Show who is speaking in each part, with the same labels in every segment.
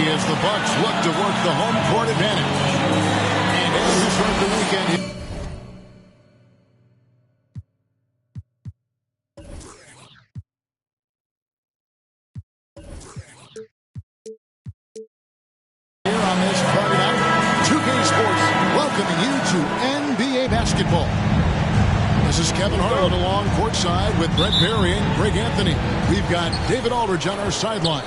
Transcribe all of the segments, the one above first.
Speaker 1: as the Bucks look to work the home court advantage. And as we start the weekend. Here on this Friday night, 2K Sports welcoming you to NBA basketball. This is Kevin Harlan along courtside with Brett Berry and Greg Anthony. We've got David Aldridge on our sideline.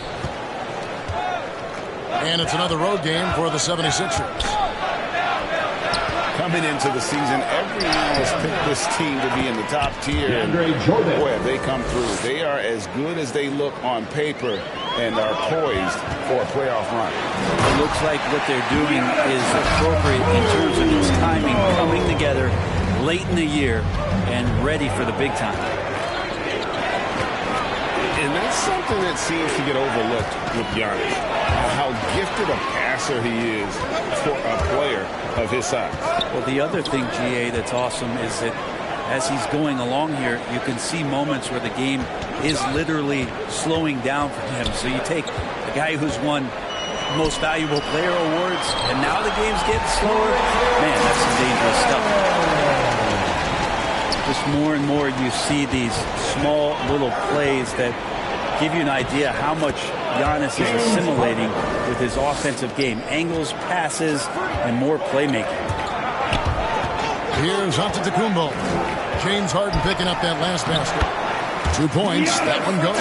Speaker 1: And it's another road game for the 76ers.
Speaker 2: Coming into the season, everyone has picked this team to be in the top tier. And boy, have they come through. They are as good as they look on paper and are poised for a playoff run.
Speaker 3: It looks like what they're doing is appropriate in terms of its timing, coming together late in the year and ready for the big time.
Speaker 2: And that's something that seems to get overlooked with Giannis. How gifted a passer he is for a player of his size.
Speaker 3: Well, the other thing, GA, that's awesome is that as he's going along here, you can see moments where the game is literally slowing down for him. So you take a guy who's won most valuable player awards, and now the game's getting slower. Man, that's some dangerous stuff. Just more and more you see these small little plays that give you an idea how much Giannis is assimilating with his offensive game. Angles, passes, and more playmaking.
Speaker 1: Here's Antetokounmpo. James Harden picking up that last basket. 2 points. That one goes.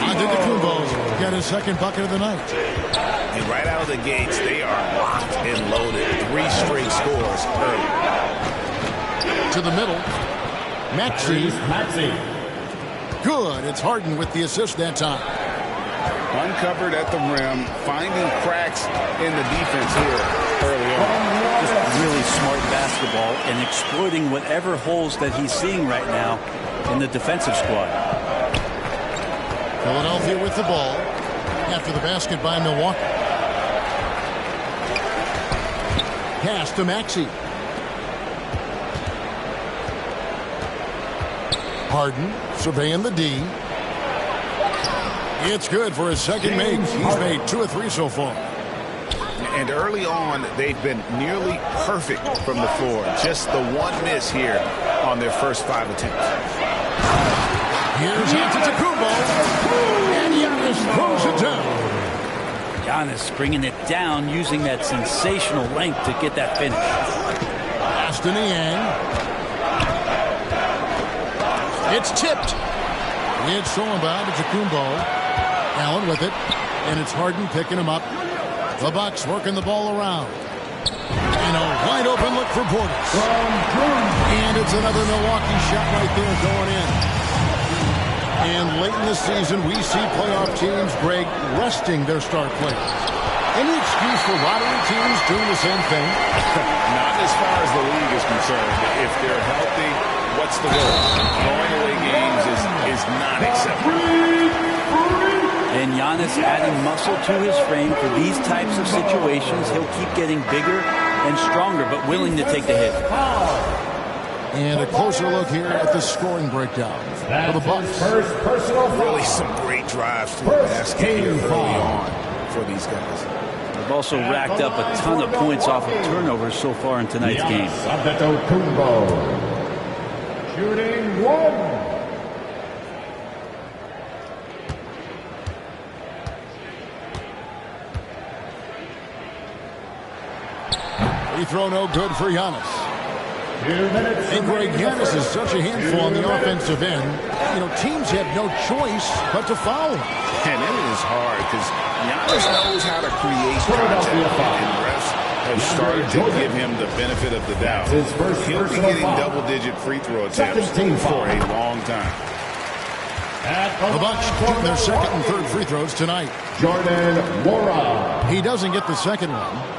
Speaker 1: Antetokounmpo's got his second bucket of the night.
Speaker 2: And right out of the gates, they are locked and loaded. 3 straight scores early.
Speaker 1: To the middle. Maxey. Good. It's Harden with the assist that time.
Speaker 2: Uncovered at the rim, finding cracks in the defense here early on.
Speaker 3: Just really smart basketball and exploiting whatever holes that he's seeing right now in the defensive squad.
Speaker 1: Philadelphia with the ball after the basket by Milwaukee. Pass to Maxey. Harden surveying the D. It's good for his second make. He's made 2 of 3 so far.
Speaker 2: And early on, they've been nearly perfect from the floor. Just the one miss here on their first 5 attempts.
Speaker 1: Here's Antetokounmpo. And Giannis throws it down.
Speaker 3: Giannis bringing it down, using that sensational length to get that finish.
Speaker 1: Aston Yang. It's tipped. It's thrown by Antetokounmpo. Allen with it. And it's Harden picking him up. The Bucks working the ball around. And a wide open look for Portis. And it's another Milwaukee shot right there going in. And late in the season, we see playoff teams, Greg, resting their star players. Any excuse for lottery teams doing the same thing?
Speaker 2: Not as far as the league is concerned. If they're healthy, what's the goal? Throwing away games is not acceptable.
Speaker 3: And Giannis adding muscle to his frame for these types of situations. He'll keep getting bigger and stronger, but willing to take the hit.
Speaker 1: And a closer look here at the scoring breakdown for the Bucks.
Speaker 2: Really some great drives to the basket here early on for these guys.
Speaker 3: They've also racked up a ton of points off of turnovers so far in tonight's game.
Speaker 4: Shooting 1.
Speaker 1: Free throw no good for Giannis. And Greg, Giannis is such a handful on the offensive end. You know, teams have no choice but to foul him.
Speaker 2: And it is hard because Giannis knows how to create contact. And refs have started to give him the benefit of the doubt. He'll be getting double-digit free throw attempts for a long time.
Speaker 1: The Bucks get their second and third free throws tonight.
Speaker 4: Jordan Mora.
Speaker 1: He doesn't get the second one.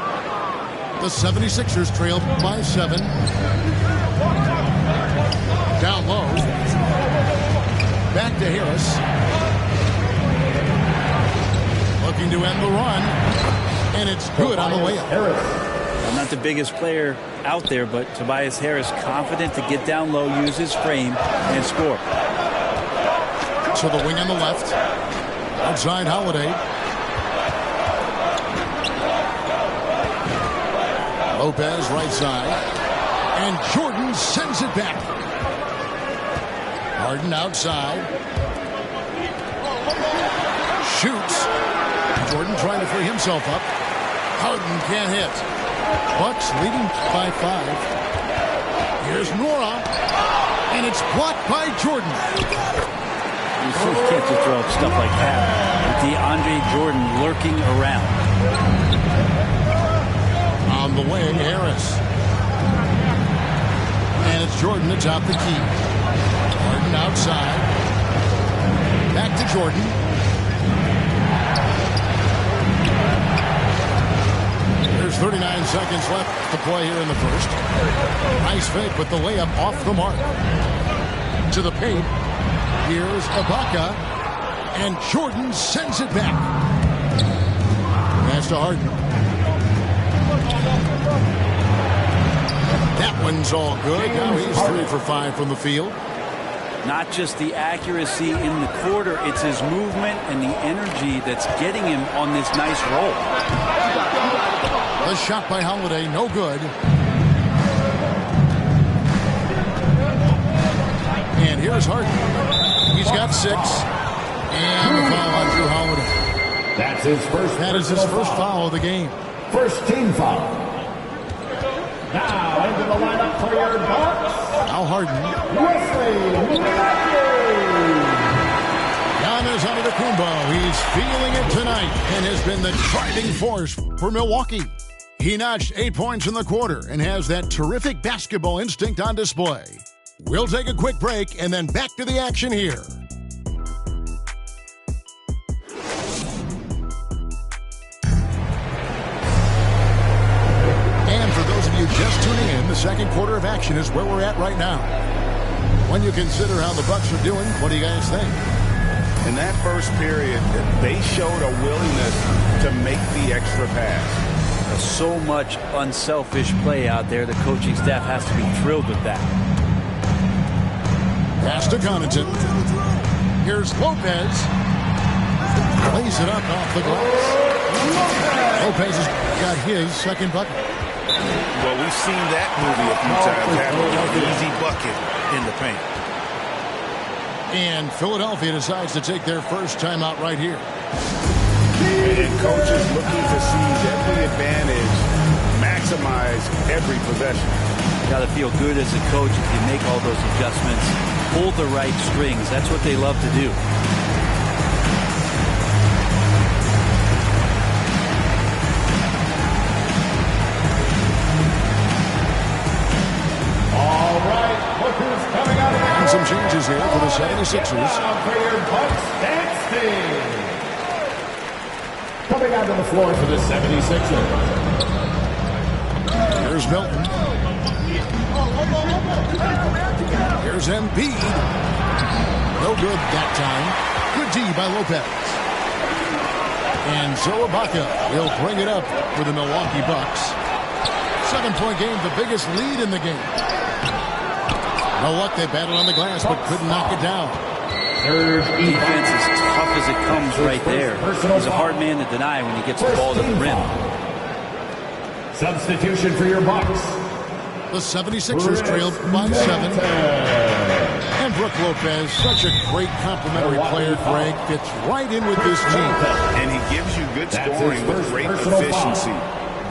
Speaker 1: The 76ers trailed by 7. Down low. Back to Harris. Looking to end the run. And it's good on the way up.
Speaker 3: I'm not the biggest player out there, but Tobias Harris confident to get down low, use his frame, and score.
Speaker 1: To the wing on the left. Outside Holiday. Lopez right side. And Jordan sends it back. Harden outside. Shoots. Jordan trying to free himself up. Harden can't hit. Bucks leading by 5. Here's Nora. And it's blocked by Jordan.
Speaker 3: You can't just throw up stuff like that. DeAndre Jordan lurking around.
Speaker 1: On the way, Harris. And it's Jordan atop the key. Harden outside. Back to Jordan. There's 39 seconds left to play here in the first. Nice fake, but the layup off the mark. To the paint. Here's Ibaka. And Jordan sends it back. Pass to Harden. That one's all good. Now he's 3 for 5 from the field.
Speaker 3: Not just the accuracy in the quarter, it's his movement and the energy that's getting him on this nice roll.
Speaker 1: The shot by Holiday, no good. And here's Harden. He's got 6. And the foul on Drew Holiday.
Speaker 4: That's his first.
Speaker 1: That is his first foul of the game.
Speaker 4: First team foul. Now into the lineup for your Bucks.
Speaker 1: Now Harden.
Speaker 4: Wesley Matthews.
Speaker 1: Giannis Antetokounmpo. He's feeling it tonight and has been the driving force for Milwaukee. He notched 8 points in the quarter and has that terrific basketball instinct on display. We'll take a quick break and then back to the action here. And for those of you just tuning in, the second quarter of action is where we're at right now. When you consider how the Bucks are doing, what do you guys think?
Speaker 2: In that first period, they showed a willingness to make the extra pass.
Speaker 3: So much unselfish play out there. The coaching staff has to be thrilled with that.
Speaker 1: Pass to Connaughton. Here's Lopez. Lays it up off the glass. Lopez has got his second bucket.
Speaker 2: Well, we've seen that movie a few times, having an easy bucket in the paint.
Speaker 1: And Philadelphia decides to take their first timeout right here.
Speaker 2: And coaches looking to seize every advantage, maximize every possession.
Speaker 3: You got to feel good as a coach if you make all those adjustments, pull the right strings. That's what they love to do.
Speaker 4: All right, look who's coming out of the
Speaker 1: And some changes here for the 76ers.
Speaker 4: for your Bucks dance team. Coming out to the floor for the 76ers.
Speaker 1: Here's Milton. Here's Embiid. No good that time. Good D by Lopez. And so Ibaka will bring it up for the Milwaukee Bucks. 7-point game, the biggest lead in the game. No luck, they battled on the glass, but couldn't knock it down.
Speaker 3: Defense is tough as it comes right there. He's a hard man to deny when he gets the ball to the rim.
Speaker 4: Substitution for your Bucks.
Speaker 1: The 76ers trailed by 7. And Brook Lopez, such a great complimentary player, Greg, fits right in with this team.
Speaker 2: And he gives you good scoring with great efficiency.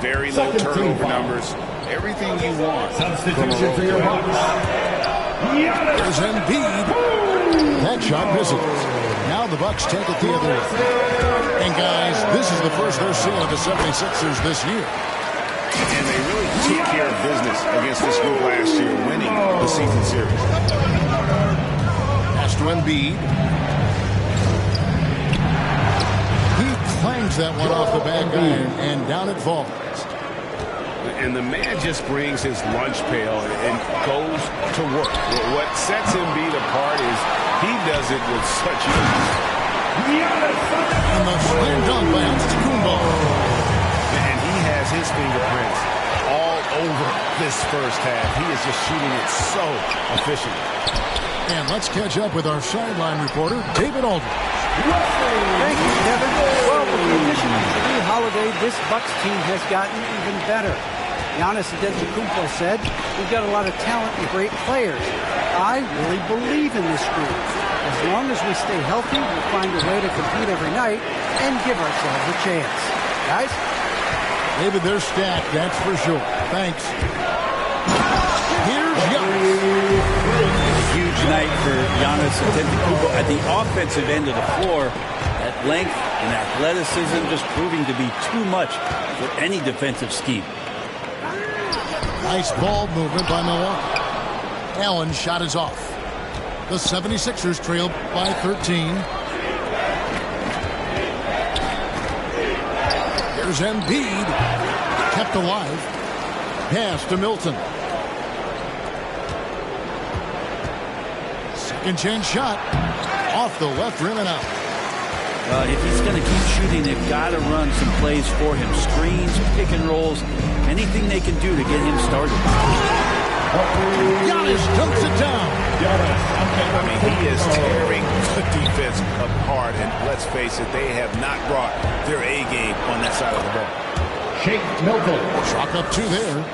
Speaker 2: Very low turnover numbers. Everything you want.
Speaker 4: Substitution for your Bucks.
Speaker 1: There's Embiid. That shot misses. Now the Bucks take it the other way. And guys, this is the first they're seeing of the 76ers this year.
Speaker 2: And they really took care of business against this group last year, winning the season series.
Speaker 1: Pass to Embiid. He clangs that one off the back iron, and down it falls.
Speaker 2: And the man just brings his lunch pail and goes to work. What sets Embiid apart is he does it with such ease.
Speaker 1: And the slam dunk by Antetokounmpo.
Speaker 2: And he has his fingerprints all over this first half. He is just shooting it so efficiently.
Speaker 1: And let's catch up with our sideline reporter, David Aldridge.
Speaker 5: Thank you, Kevin. Well, with the addition of Drew Holiday, this Bucks team has gotten even better.
Speaker 6: Giannis Antetokounmpo said, "We've got a lot of talent and great players." I really believe in this group. As long as we stay healthy, we'll find a way to compete every night and give ourselves a chance. Guys?
Speaker 1: David, they're stacked, that's for sure. Thanks. Here's Giannis.
Speaker 3: A huge night for Giannis Antetokounmpo at the offensive end of the floor. At length and athleticism just proving to be too much for any defensive scheme.
Speaker 1: Nice ball movement by Milwaukee. Allen's shot is off. The 76ers trail by 13. Here's Embiid. Kept alive. Pass to Milton. Second chance shot. Off the left rim and out.
Speaker 3: If he's going to keep shooting, they've got to run some plays for him. Screens, pick and rolls, anything they can do to get him started.
Speaker 1: Giannis dumps it down.
Speaker 2: I mean, he is tearing the defense apart, and let's face it, they have not brought their A game on that side of the ball.
Speaker 4: Shake Milton.
Speaker 1: Chalk up two there.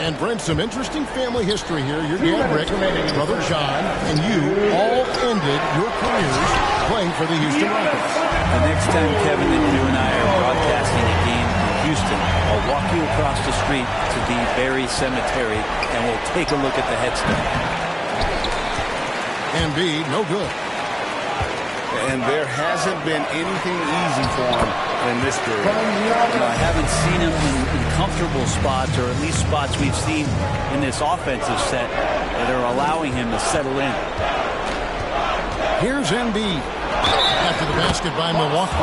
Speaker 1: And Brent, some interesting family history here. Your dad, Rick, brother John, and you all ended your careers playing for the Houston Rockets.
Speaker 3: The next time, Kevin, that you and I are broadcasting a game in Houston, I'll walk you across the street to the Berry Cemetery, and we'll take a look at the headstone.
Speaker 1: Embiid, no good.
Speaker 2: And there hasn't been anything easy for him in this period.
Speaker 3: I haven't seen him in comfortable spots, or at least spots we've seen in this offensive set that are allowing him to settle in.
Speaker 1: Here's Embiid. After the basket by Milwaukee.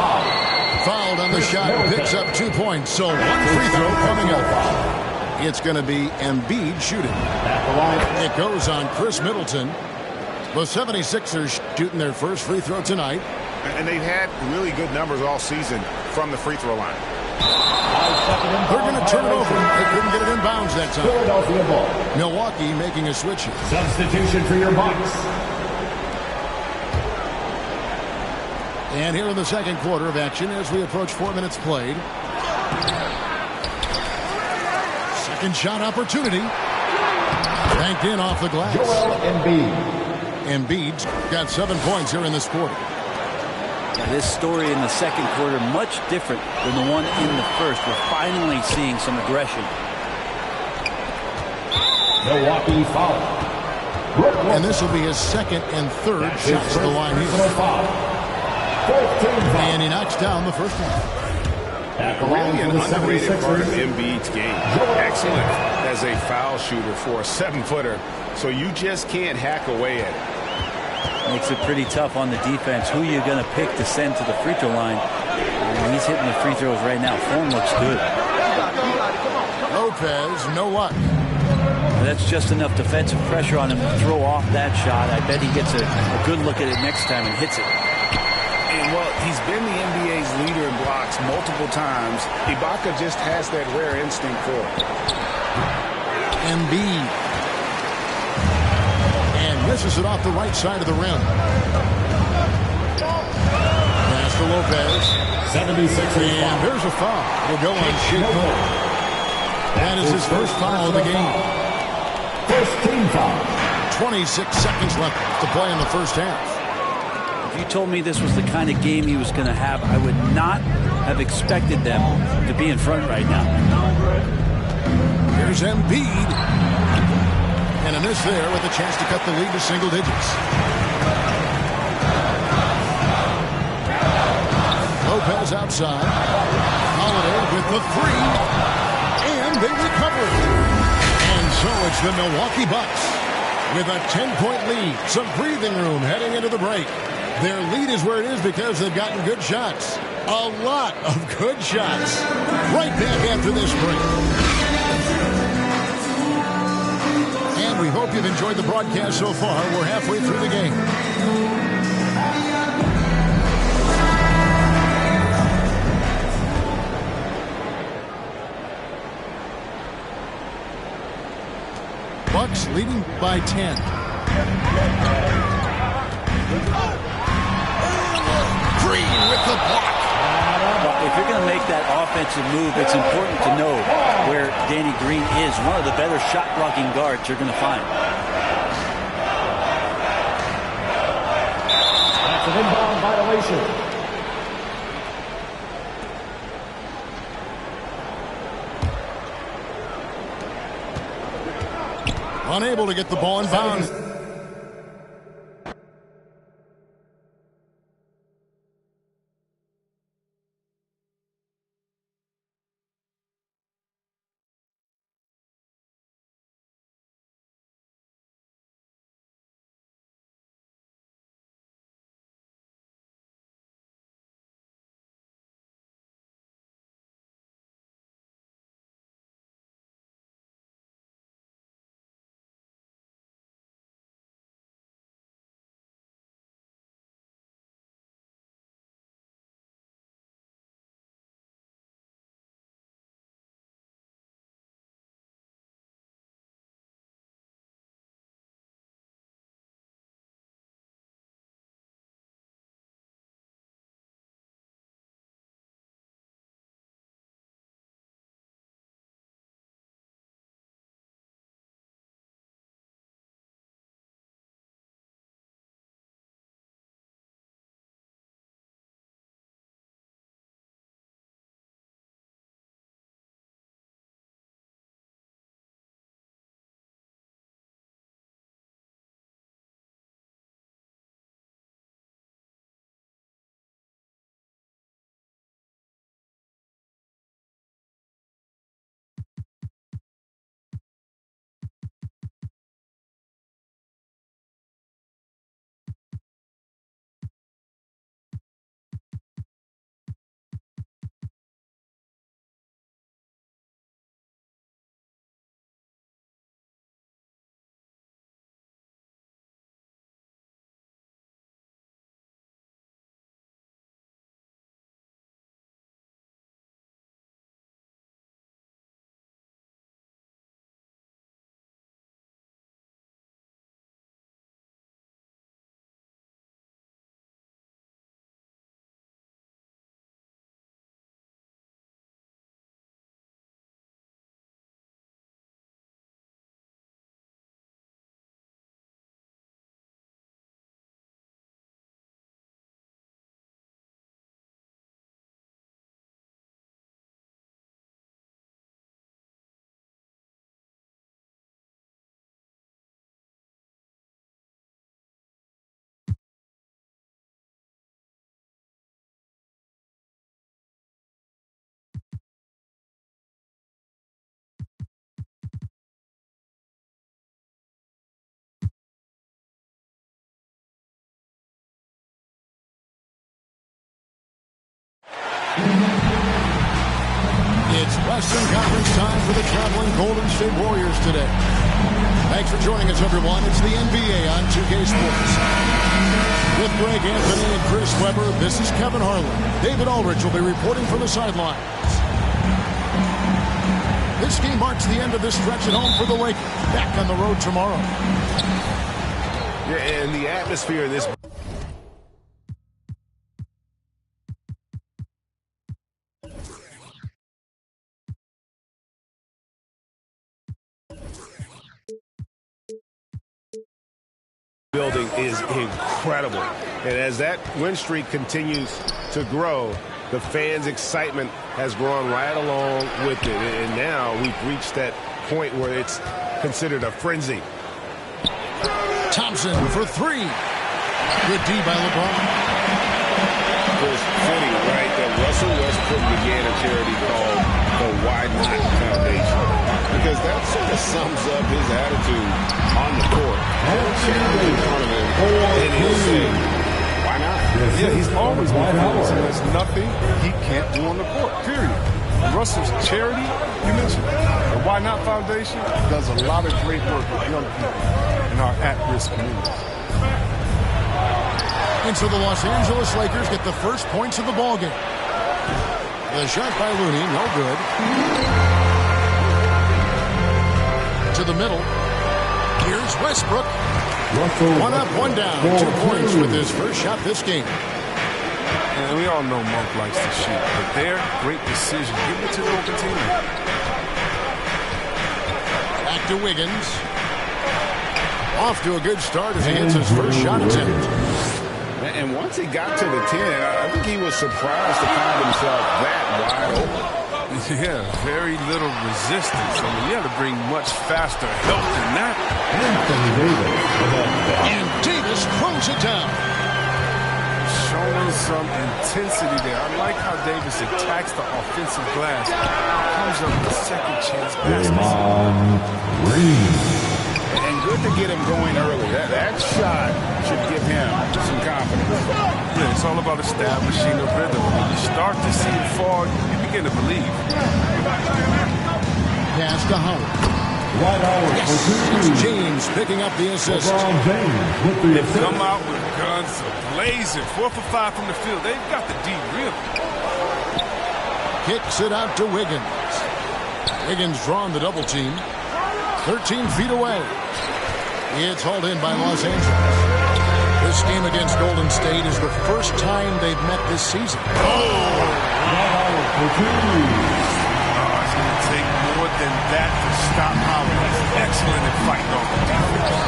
Speaker 1: Fouled on the shot, picks up 2 points. So one free throw coming up. It's going to be Embiid shooting. It goes on Chris Middleton. The 76ers shooting their first free throw tonight.
Speaker 2: And they've had really good numbers all season from the free throw line.
Speaker 1: They're going to turn it over. They couldn't get it in bounds that time.
Speaker 4: Philadelphia ball.
Speaker 1: Milwaukee making a switch here.
Speaker 4: Substitution for your Bucks.
Speaker 1: And here in the second quarter of action as we approach 4 minutes played. Second shot opportunity. Banked in off the glass.
Speaker 4: Joel Embiid.
Speaker 1: Embiid's got 7 points here in this quarter.
Speaker 3: This story in the second quarter much different than the one in the first. We're finally seeing some aggression.
Speaker 4: Milwaukee foul.
Speaker 1: And this will be his second and third shots at the line here. And he knocks down the first one.
Speaker 2: Really an underrated part of Embiid's game. Excellent as a foul shooter for a 7-footer. So you just can't hack away at it.
Speaker 3: Makes it pretty tough on the defense. Who are you going to pick to send to the free throw line? And he's hitting the free throws right now. Form looks good.
Speaker 1: Lopez, no luck.
Speaker 3: That's just enough defensive pressure on him to throw off that shot. I bet he gets a good look at it next time and hits it.
Speaker 2: And, well, he's been the NBA's leader in blocks multiple times. Ibaka just has that rare instinct for it.
Speaker 1: Embiid. Misses it off the right side of the rim. Pass to Lopez.
Speaker 4: 76
Speaker 1: and there's a foul. Will go on Shake Milton. That is his first foul of the game.
Speaker 4: First team foul.
Speaker 1: 26 seconds left to play in the first half.
Speaker 3: If you told me this was the kind of game he was going to have, I would not have expected them to be in front right now.
Speaker 1: Here's Embiid. And a miss there with a chance to cut the lead to single digits. Lopez outside. Holiday with the three. And they recover it. And so it's the Milwaukee Bucks with a 10-point lead. Some breathing room heading into the break. Their lead is where it is because they've gotten good shots. A lot of good shots. Right back after this break. We hope you've enjoyed the broadcast so far. We're halfway through the game. Bucks leading by 10. Green with the block.
Speaker 3: if you're going to make that offensive move, it's important to know where Danny Green is. One of the better shot-blocking guards you're going to find.
Speaker 4: That's an inbound violation.
Speaker 1: Unable to get the ball in bounds. It's Western Conference time for the traveling Golden State Warriors today. Thanks for joining us, everyone. It's the NBA on 2K Sports. With Greg Anthony and Chris Webber, this is Kevin Harlan. David Aldridge will be reporting from the sidelines. This game marks the end of this stretch at home for the Lakers. Back on the road tomorrow.
Speaker 2: Yeah, and the atmosphere in this building is incredible. And as that win streak continues to grow, the fans' excitement has grown right along with it. And now we've reached that point where it's considered a frenzy.
Speaker 1: Thompson for three. Good D by LeBron.
Speaker 2: There's fitting, right, that Russell Westbrook began a charity called the Why Not Foundation. Because that sort of sums up his attitude on the court. Charity in front of him, and he'll say, why not?
Speaker 5: Yeah, he's always been doing so there's nothing he can't do on the court, period. Russell's charity, you mentioned, the Why Not Foundation does a lot of great work with young people in our at-risk communities.
Speaker 1: And so the Los Angeles Lakers get the first points of the ballgame. The shot by Looney, no good. To the middle. Here's Westbrook. One up, one down. 2 points with his first shot this game.
Speaker 5: And we all know Monk likes to shoot, but their great decision, give it to the open teammate.
Speaker 1: Back to Wiggins. Off to a good start as he hits his first shot attempt.
Speaker 2: And once he got to the 10, I think he was surprised to find himself that wide open.
Speaker 5: Yeah, very little resistance. I mean, you had to bring much faster help than that.
Speaker 1: And Davis throws it down.
Speaker 5: Showing some intensity there. I like how Davis attacks the offensive glass. Comes up with a second chance basket.
Speaker 2: And good to get him going early. That shot should give him some confidence.
Speaker 5: Yeah, it's all about establishing a rhythm. When you start to see it fall, you begin to believe.
Speaker 1: Pass to Howard. Yes, it's James picking up the assist.
Speaker 5: They've come out with guns blazing. 4 for 5 from the field. They've got the D really.
Speaker 1: Kicks it out to Wiggins. Wiggins drawn the double team. 13 feet away. It's hauled in by Los Angeles. This game against Golden State is the first time they've met this season.
Speaker 5: It's going to take more than that to stop Howard. He's excellent at fighting off the defense.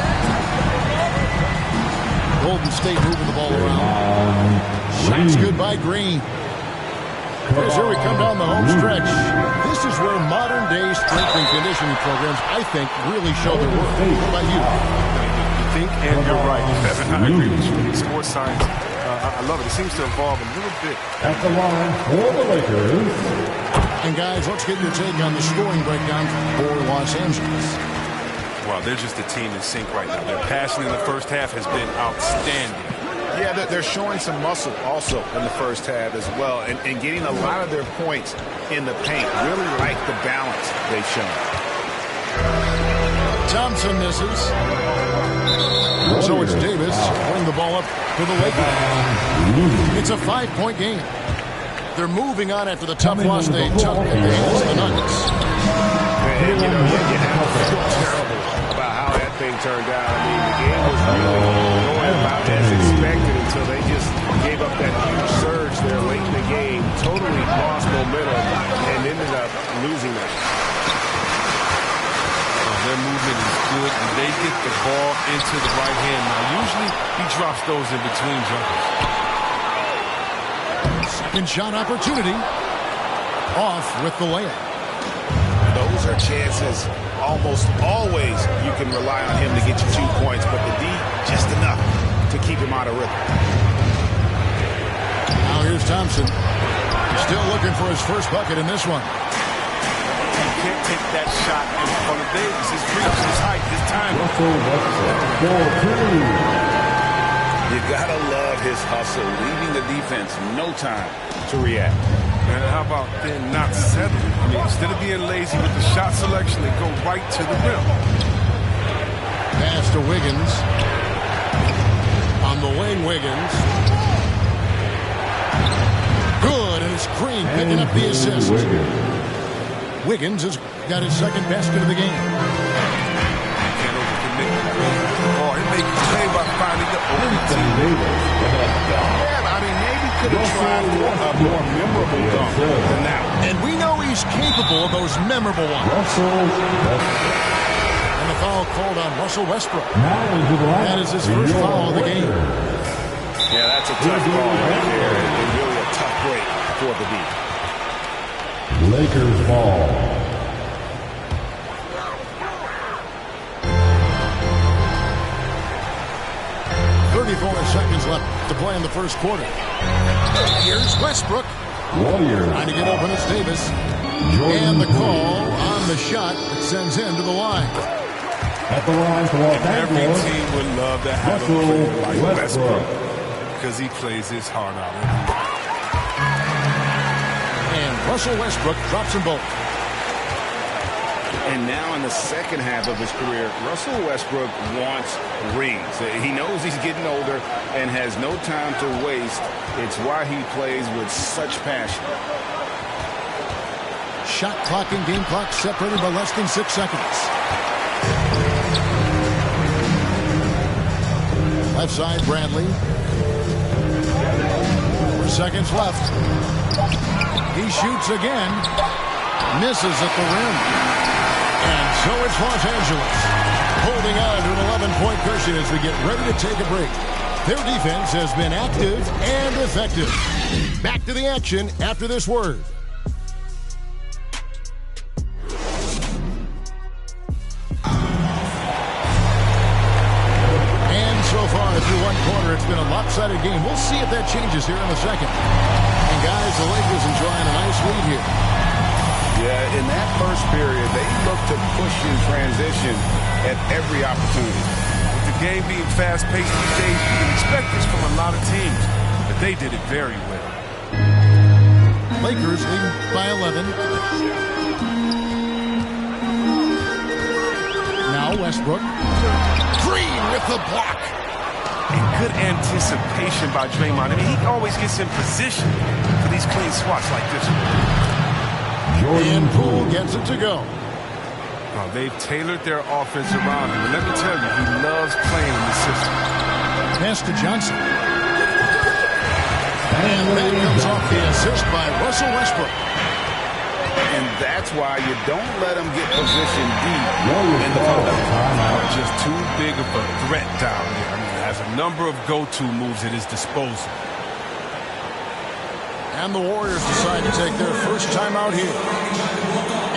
Speaker 1: Golden State moving the ball around. Shots good by Green. As here we come down the home stretch. This is where modern-day strength and conditioning programs, I think, really show their worth. How about you?
Speaker 5: You think, and you're right, Kevin. I agree with you. Sports science, I love it. It seems to evolve a little bit.
Speaker 4: At the line for the Lakers.
Speaker 1: And guys, let's get your take on the scoring breakdown for Los Angeles.
Speaker 5: Well, they're just a team in sync right now. Their passing in the first half has been outstanding.
Speaker 2: Yeah, they're showing some muscle also in the first half as well, and getting a lot of their points in the paint. Really like the balance they've shown.
Speaker 1: Thompson misses. So it's Davis pulling the ball up for the Lakers. It's a 5-point game. They're moving on after the tough loss they took against the Nuggets.
Speaker 2: And, you have to feel terrible about how that thing turned out. I mean, the game was really going about as expected until they just gave up that huge surge there late in the game. Totally lost momentum and ended up losing that.
Speaker 5: Their movement is good, and they get the ball into the right hand. Now, usually he drops those in between jumpers.
Speaker 1: Second shot opportunity. Off with the layup.
Speaker 2: Those are chances almost always you can rely on him to get you 2 points, but the D just enough to keep him out of rhythm.
Speaker 1: Now here's Thompson. Still looking for his first bucket in this one.
Speaker 5: Can't take that shot in front of Davis. His reach, his height, his time.
Speaker 2: You gotta love his hustle, leaving the defense no time to react.
Speaker 5: And how about then not settling? I mean, instead of being lazy with the shot selection, they go right to the rim.
Speaker 1: Pass to Wiggins. On the wing, Wiggins. Good, and it's Green picking up the assist. Wiggins has got his second basket of the game.
Speaker 5: Can't overcommit. Oh, he made his play by finding the open team.
Speaker 2: Yeah, I mean, maybe could have tried for a more memorable dunk than that one.
Speaker 1: And we know he's capable of those memorable ones. And the foul called on Russell Westbrook. That is his first foul of the game.
Speaker 2: Yeah, that's a tough call right there, and really a tough break for the D.
Speaker 4: Lakers ball.
Speaker 1: Seconds left to play in the first quarter. Here's Westbrook.
Speaker 4: Warriors.
Speaker 1: Trying to get open, it's Davis. And the call on the shot that sends him to the line.
Speaker 4: At the line for Los
Speaker 5: Every
Speaker 4: Angeles.
Speaker 5: team would love to have a player like Westbrook because he plays his heart out.
Speaker 1: And Russell Westbrook drops them both.
Speaker 2: And now in the second half of his career, Russell Westbrook wants rings. He knows he's getting older and has no time to waste. It's why he plays with such passion.
Speaker 1: Shot clock and game clock separated by less than 6 seconds. Left side, Bradley. seconds left. He shoots again. Misses at the rim. And so it's Los Angeles holding on to an 11-point cushion as we get ready to take a break. Their defense has been active and effective. Back to the action after this word. And so far through one quarter, it's been a lopsided game. We'll see if that changes here in a second. And guys, the Lakers enjoying a nice lead here.
Speaker 2: Yeah, in that first period, they looked to push in transition at every opportunity.
Speaker 5: With the game being fast-paced these days, you can expect this from a lot of teams, but they did it very well.
Speaker 1: Lakers leading by 11. Now Westbrook. Green with the block.
Speaker 5: And good anticipation by Draymond. I mean, he always gets in position for these clean swats like this one.
Speaker 1: And Poole gets it to go.
Speaker 5: Oh, they've tailored their offense around him. And let me tell you, he loves playing in the system.
Speaker 1: Pass to Johnson. And that comes off the assist by Russell Westbrook.
Speaker 2: And that's why you don't let them get positioned deep in the post.
Speaker 5: Just too big of a threat down there. I mean, has a number of go-to moves at his disposal.
Speaker 1: And the Warriors decide to take their first time out here.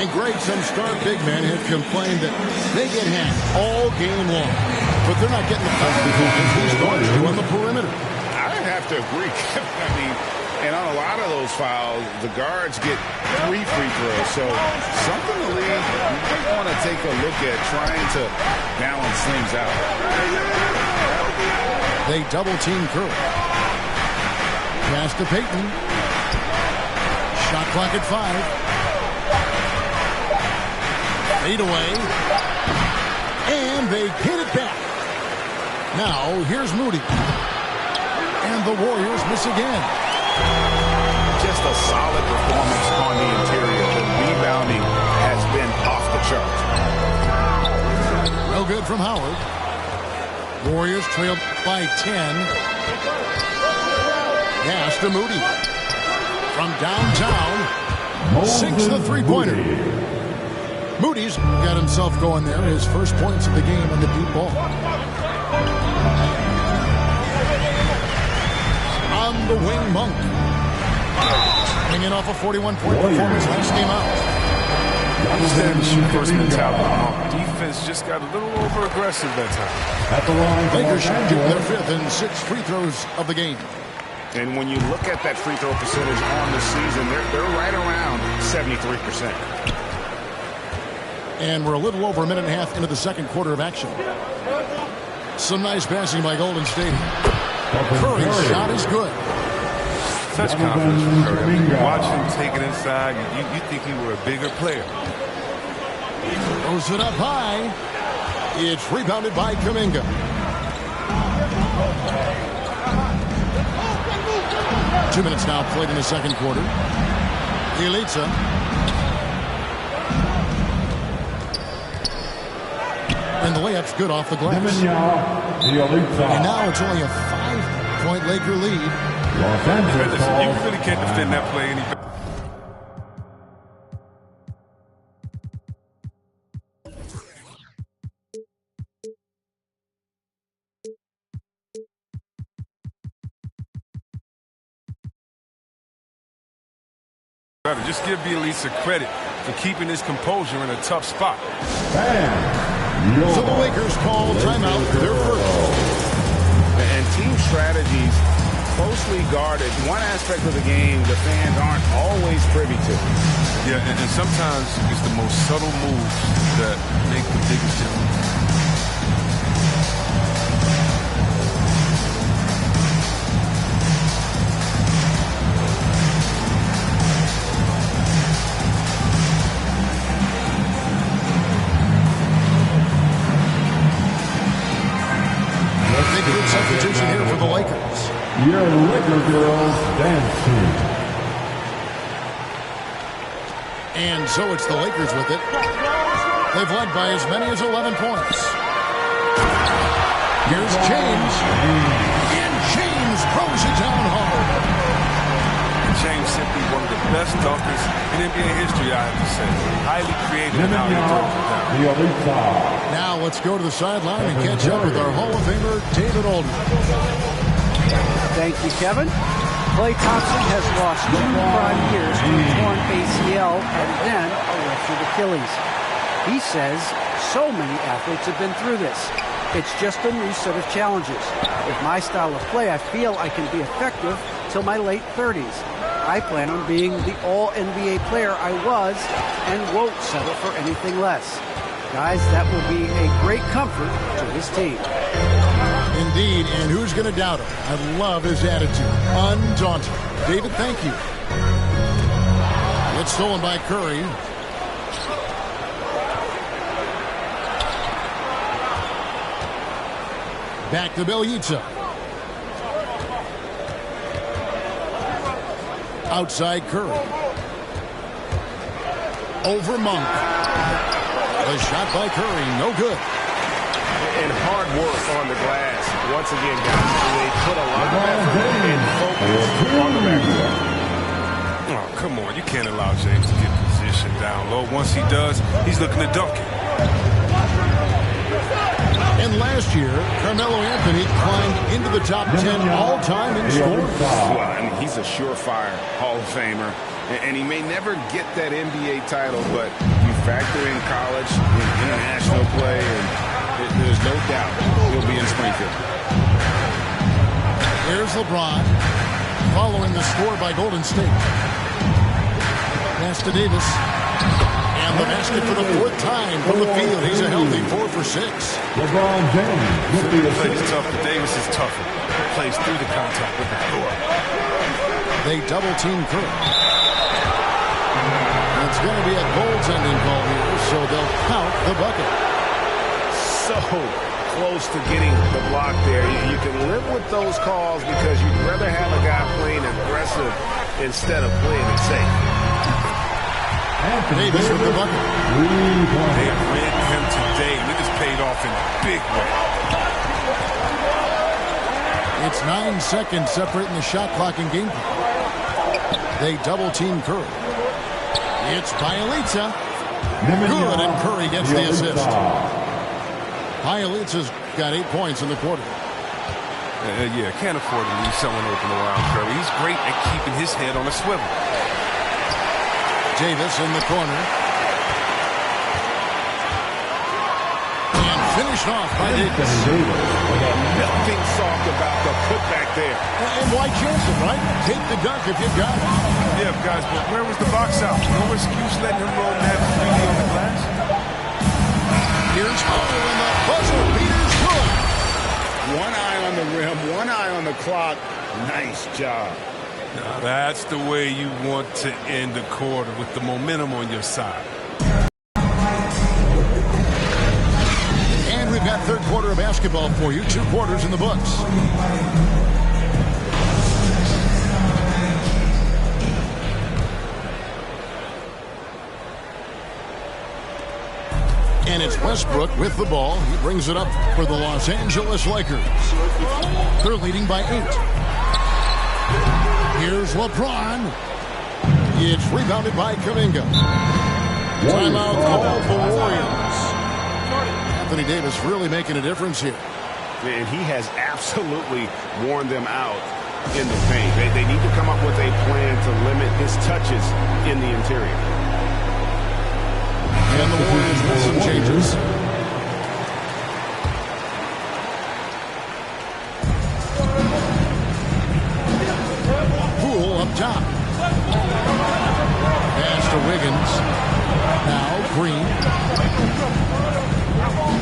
Speaker 1: And Greg, some star big men have complained that they get hacked all game long. But they're not getting the these guards do on the perimeter.
Speaker 2: I have to agree. I mean, and on a lot of those fouls, the guards get 3 free throws. So something the league might want to take a look at trying to balance things out.
Speaker 1: They double-team Curry. Pass to Payton. Shot clock at 5. Fade away. And they hit it back. Now, here's Moody. And the Warriors miss again.
Speaker 2: Just a solid performance on the interior. The rebounding has been off the charts.
Speaker 1: No good from Howard. Warriors trail by 10. Pass to Moody. From downtown, sinks the three-pointer. Moody's got himself going there. His first points of the game on the deep ball. On the wing, Monk. Hanging off a 41-point performance last game out.
Speaker 5: Understand the shoot-first mentality. Defense just got a little over-aggressive that time.
Speaker 4: At the line,
Speaker 1: Lakers shoot their 5th and 6th free throws of the game.
Speaker 2: And when you look at that free throw percentage on the season, they're right around 73%.
Speaker 1: And we're a little over a minute and a half into the second quarter of action. Some nice passing by Golden State. Curry's shot is good.
Speaker 5: Such confidence from Curry. I mean, you watch him take it inside, you think he were a bigger player.
Speaker 1: Throws it up high. It's rebounded by Kuminga. Two minutes now played in the second quarter. Elitsa. And the layup's good off the glass. And now it's only a 5-point Laker lead.
Speaker 4: Los Angeles.
Speaker 5: You really can't defend that play any better. Just give Bielitsa credit for keeping his composure in a tough spot.
Speaker 1: So the Lakers call timeout, their first.
Speaker 2: And team strategies closely guarded. One aspect of the game the fans aren't always privy to.
Speaker 5: Yeah, and sometimes it's the most subtle moves that make the biggest difference.
Speaker 1: Good substitution here for the Lakers.
Speaker 4: Your Laker girls dancing.
Speaker 1: And so it's the Lakers with it. They've led by as many as 11 points. Here's James. And James throws it down hard.
Speaker 5: James simply one of the best dunkers in NBA history, I have to say. Highly creative in how he throws it down.
Speaker 1: Now let's go to the sideline and catch up with our Hall of Famer, David Aldridge.
Speaker 6: Thank you, Kevin. Klay Thompson has lost 2 prime years to a torn ACL and then a ruptured Achilles. He says so many athletes have been through this. It's just a new set of challenges. With my style of play, I feel I can be effective till my late 30s. I plan on being the all-NBA player I was and won't settle for anything less. Guys, that will be a great comfort to his team.
Speaker 1: Indeed, and who's going to doubt him? I love his attitude. Undaunted. David, thank you. It's stolen by Curry. Back to Bielitsa. Outside Curry. Over Monk. The shot by Curry, no good.
Speaker 7: And hard work on the glass. Once again, guys, they put a lot of effort and focus on the backcourt.
Speaker 5: Oh, come on. You can't allow James to get positioned down low. Once he does, he's looking to dunk it.
Speaker 1: And last year, Carmelo Anthony climbed into the top 10 all-time in scoring.
Speaker 2: Well, I mean, he's a surefire Hall of Famer. And he may never get that NBA title, but you factor in college, in international play, and there's no doubt he'll be in Springfield.
Speaker 1: Here's LeBron, following the score by Golden State. Pass to Davis. And the basket for the 4th time from the field. He's a healthy 4 for 6.
Speaker 4: LeBron James with the
Speaker 5: Plays
Speaker 4: assist.
Speaker 5: tough, but Davis is tougher. Plays through the contact with the floor.
Speaker 1: They double-team Curry. It's going to be a goaltending call here, so they'll count the bucket.
Speaker 7: So close to getting the block there. You can live with those calls because you'd rather have a guy playing aggressive instead of playing it safe.
Speaker 1: Davis with the bucket.
Speaker 5: They have ridden him today, and it has paid off in a big way.
Speaker 1: It's 9 seconds separating the shot clock and game clock. They double-team Curry. It's Bielitsa. Good, and Curry gets the assist. Bielitsa's got 8 points in the quarter.
Speaker 5: Yeah, can't afford to leave someone open around Curry. He's great at keeping his head on a swivel.
Speaker 1: Davis in the corner. And finished off by Davis.
Speaker 7: Nothing soft about the putback there.
Speaker 1: And why chance it, right? Take the dunk if you've got it.
Speaker 5: Yeah, guys, but where was the box out? No excuse letting him roll that freely on the glass.
Speaker 1: Here's Hunter, and the buzzer beater's good.
Speaker 2: One eye on the rim, one eye on the clock. Nice job.
Speaker 5: Now, that's the way you want to end the quarter, with the momentum on your side.
Speaker 1: And we've got third quarter of basketball for you. 2 quarters in the books. And it's Westbrook with the ball. He brings it up for the Los Angeles Lakers. They're leading by 8. Here's LeBron. It's rebounded by Kuminga. Timeout called the Warriors. Anthony Davis really making a difference here.
Speaker 7: And he has absolutely worn them out in the paint. They need to come up with a plan to limit his touches in the interior.
Speaker 1: And the Warriors with some changes. Poole up top. Pass to Wiggins. Now Green.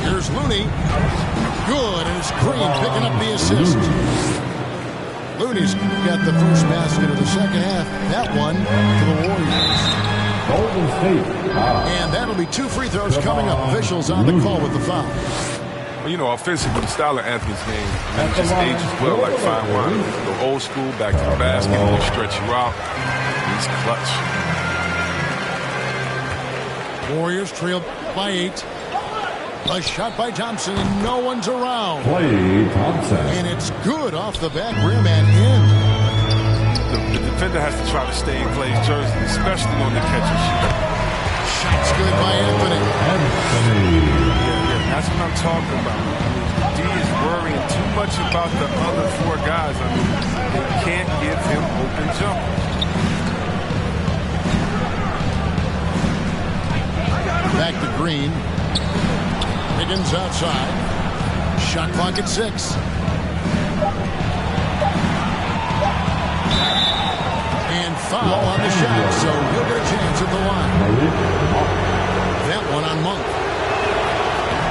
Speaker 1: Here's Looney. Good, and it's Green picking up the assist. Looney's got the first basket of the second half. That one to the Warriors.
Speaker 4: Golden State.
Speaker 1: And that'll be 2 free throws coming up. Officials on the call with the foul.
Speaker 5: Well, you know, offensively, the style of Anthony's game, and it just ages well like fine wine. Go old school, back to the basket, he'll stretch you out. He's clutch.
Speaker 1: Warriors trailed by 8. A shot by Thompson, and no one's around.
Speaker 4: Klay Thompson.
Speaker 1: And it's good off the back rim and in.
Speaker 5: defender has to try to stay in Clay's jersey, especially on the catch and shoot.
Speaker 1: Shot's good by Anthony.
Speaker 5: Yeah, that's what I'm talking about. D is worrying too much about the other four guys. I mean, they can't give him open jumpers.
Speaker 1: Back to Green. Higgins outside. Shot clock at 6. And foul on the shot, so he'll get a chance at the line. That one on Monk.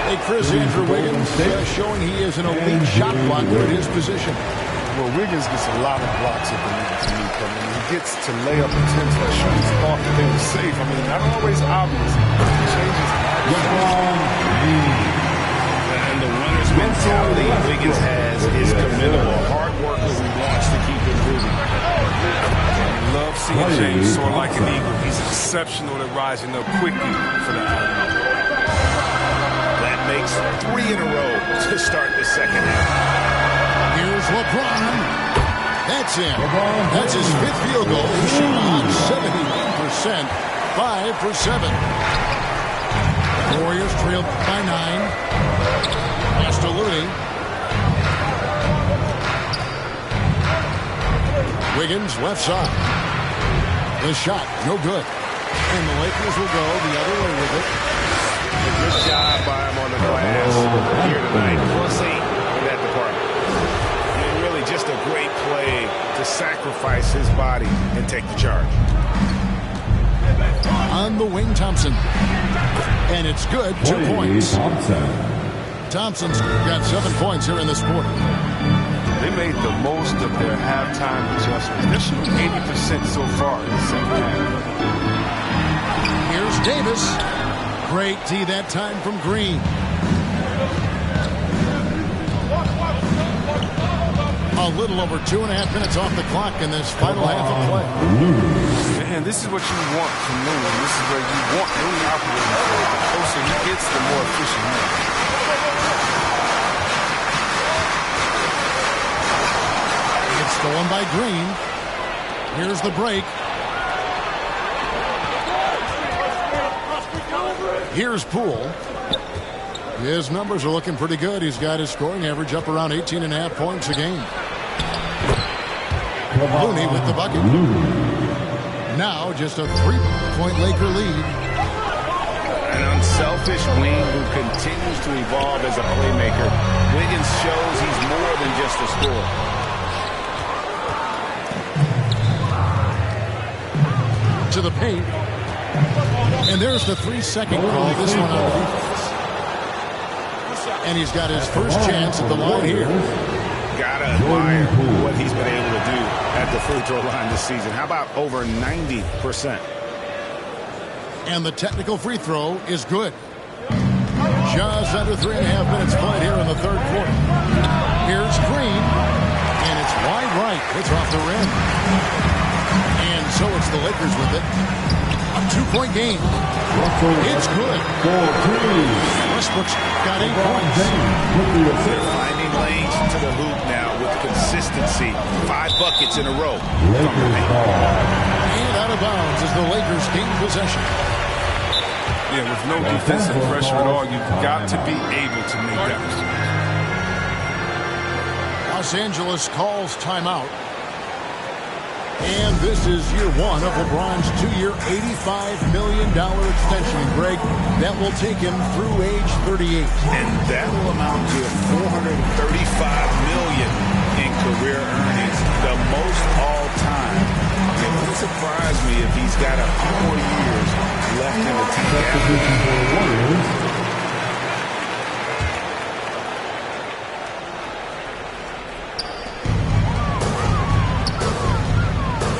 Speaker 1: Hey, Chris, Andrew Wiggins showing he is an elite shot blocker at his position.
Speaker 5: Well, Wiggins gets a lot of blocks at the net to me. I mean, he gets to lay up attempts that shooters thought that they were safe. I mean, not always obvious. It changes.
Speaker 2: And the winner's mentality Wiggins has is commendable. A hard worker who wants to keep improving.
Speaker 5: Love seeing James soar like an eagle. He's exceptional at rising up quickly for the alley.
Speaker 2: That makes 3 in a row to start the second half.
Speaker 1: Here's LeBron. That's him. That's his 5th field goal. He's shooting on 71%. 5 for 7. Warriors trailed by 9. Castelluni. Wiggins left side. The shot, no good. And the Lakers will go the other way with it.
Speaker 7: A good job by him on the glass here tonight. Plus 8 in that department. And really just a great play to sacrifice his body and take the charge.
Speaker 1: On the wing, Thompson. And it's good, 2 points. Thompson's got 7 points here in this quarter.
Speaker 5: They made the most of their halftime adjustments. They're shooting 80% so far in the second half.
Speaker 1: Here's Davis. Great D that time from Green. A little over 2.5 minutes off the clock in this final half of play.
Speaker 5: And this is what you want from Moon. This is where you want Moon operating for. The closer he gets, the more efficient he is.
Speaker 1: It's stolen by Green. Here's the break. Here's Poole. His numbers are looking pretty good. He's got his scoring average up around 18.5 points a game. Looney with the bucket. Now just a 3-point Laker lead.
Speaker 2: An unselfish wing who continues to evolve as a playmaker. Wiggins shows he's more than just a scorer.
Speaker 1: To the paint. And there's the 3-second call. This one on defense. And he's got his first chance at the line here.
Speaker 2: Gotta admire what he's been able to do at the free throw line this season. How about over 90%?
Speaker 1: And the technical free throw is good. Just under 3.5 minutes played here in the third quarter. Here's Green. And it's wide right. It's off the rim. And so it's the Lakers with it. A 2-point game. It's good. Westbrook's got 8 points.
Speaker 2: They're finding lanes to the hoop now with consistency. 5 buckets in a row.
Speaker 1: And out of bounds as the Lakers gain possession.
Speaker 5: Yeah, with no defensive pressure at all, you've got to be able to make that mistake.
Speaker 1: Los Angeles calls timeout. And this is year 1 of LeBron's 2-year, $85 million extension, Greg. That will take him through age 38.
Speaker 2: And that will amount to $435 million in career earnings, the most all time. It wouldn't surprise me if he's got a few more years left in the tank.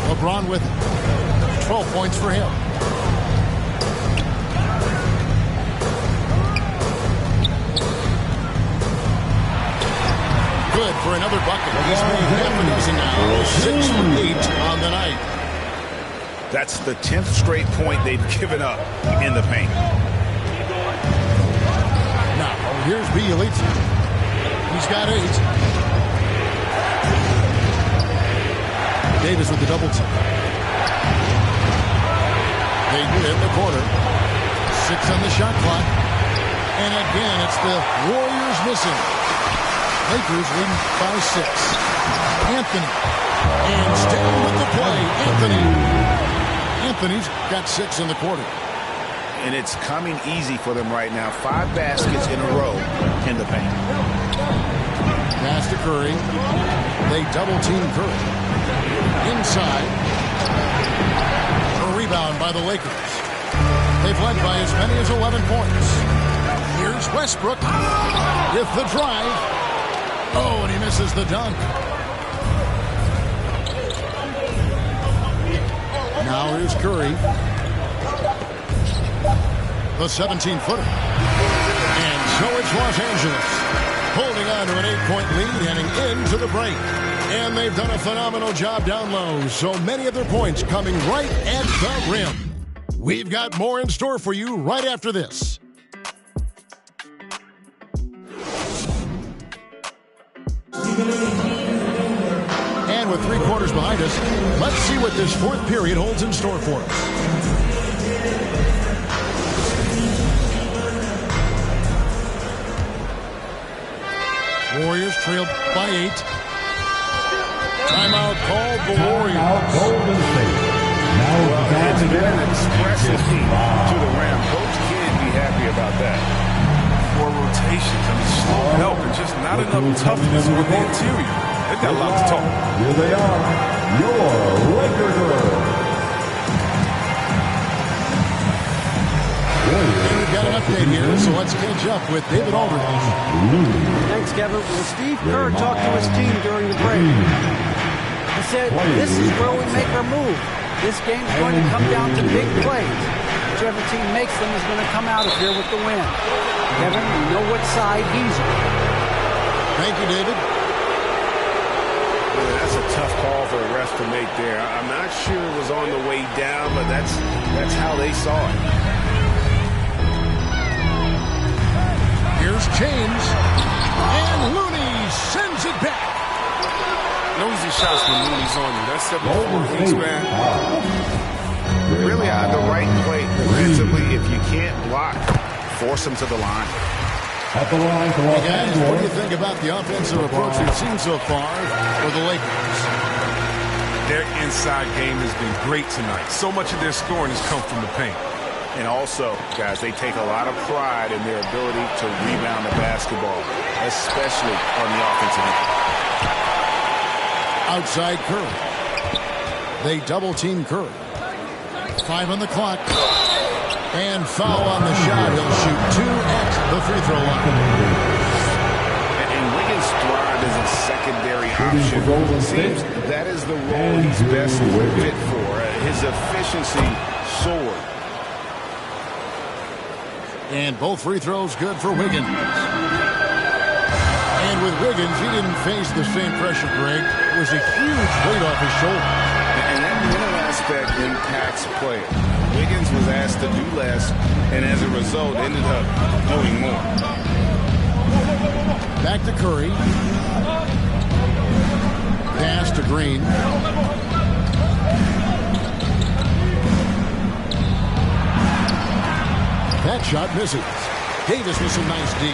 Speaker 1: LeBron with 12 points for him. Good for another bucket. He's made half a dozen now. 6 from 8 on the night.
Speaker 2: That's the 10th straight point they've given up in the paint.
Speaker 1: Now, here's Bielitsa. He's got 8. Davis with the double team. They do it in the corner. 6 on the shot clock. And again, it's the Warriors missing. Lakers leading by 6. Anthony. And staying with the play. Anthony's got 6 in the quarter.
Speaker 2: And it's coming easy for them right now. 5 baskets in a row in the paint.
Speaker 1: Pass to Curry. They double team Curry. Inside. A rebound by the Lakers. They've led by as many as 11 points. Here's Westbrook with the drive. Oh, and he misses the dunk. Now here's Curry. The 17-footer. And so it's Los Angeles holding on to an 8-point lead heading into the break. And they've done a phenomenal job down low. So many of their points coming right at the rim. We've got more in store for you right after this. And with 3 quarters behind us, let's see what this 4th period holds in store for us. Warriors trailed by 8. Timeout called the Warriors.
Speaker 7: It's been an expressive team to the rim. Coach can't be happy about that.
Speaker 5: 4 rotations. I mean, slow help and just not enough toughness on the interior. They've got a lot to talk.
Speaker 4: Here they are, your Laker girls.
Speaker 1: We've got an update here, so let's catch up with David Aldridge.
Speaker 6: Thanks, Kevin. Well, Steve Kerr talked to his team during the break. He said, this is where we make our move. This game's going to come down to big plays. Whichever team makes them is going to come out of here with the win. Kevin, you know what side he's on.
Speaker 1: Thank you, David.
Speaker 7: Yeah, that's a tough call for the refs to make there. I'm not sure it was on the way down, but that's how they saw it.
Speaker 1: Here's James. And Looney sends it back.
Speaker 5: No easy shots when Looney's on you. That's 7-4 wingspan.
Speaker 2: Really out of the right play defensively. If you can't block, force them to the line.
Speaker 4: At the line for Los
Speaker 1: Guys,
Speaker 4: Angeles.
Speaker 1: what do you think about the offensive approach we've seen so far for the Lakers?
Speaker 5: Their inside game has been great tonight. So much of their scoring has come from the paint.
Speaker 2: And also, guys, they take a lot of pride in their ability to rebound the basketball, especially on the offensive end.
Speaker 1: Outside Curry. They double team Curry. 5 on the clock. And foul on the shot. He'll shoot 2 at the free throw line.
Speaker 2: And Wiggins thrived as a secondary option. Seems that is the role he's best fit for. His efficiency soared.
Speaker 1: And both free throws good for Wiggins. And with Wiggins, he didn't face the same pressure, Greg. It was a huge weight off his shoulders.
Speaker 2: And that mental aspect impacts play. Wiggins was asked to do less, and as a result, ended up doing more.
Speaker 1: Back to Curry. Pass to Green. That shot misses. Davis with some nice D.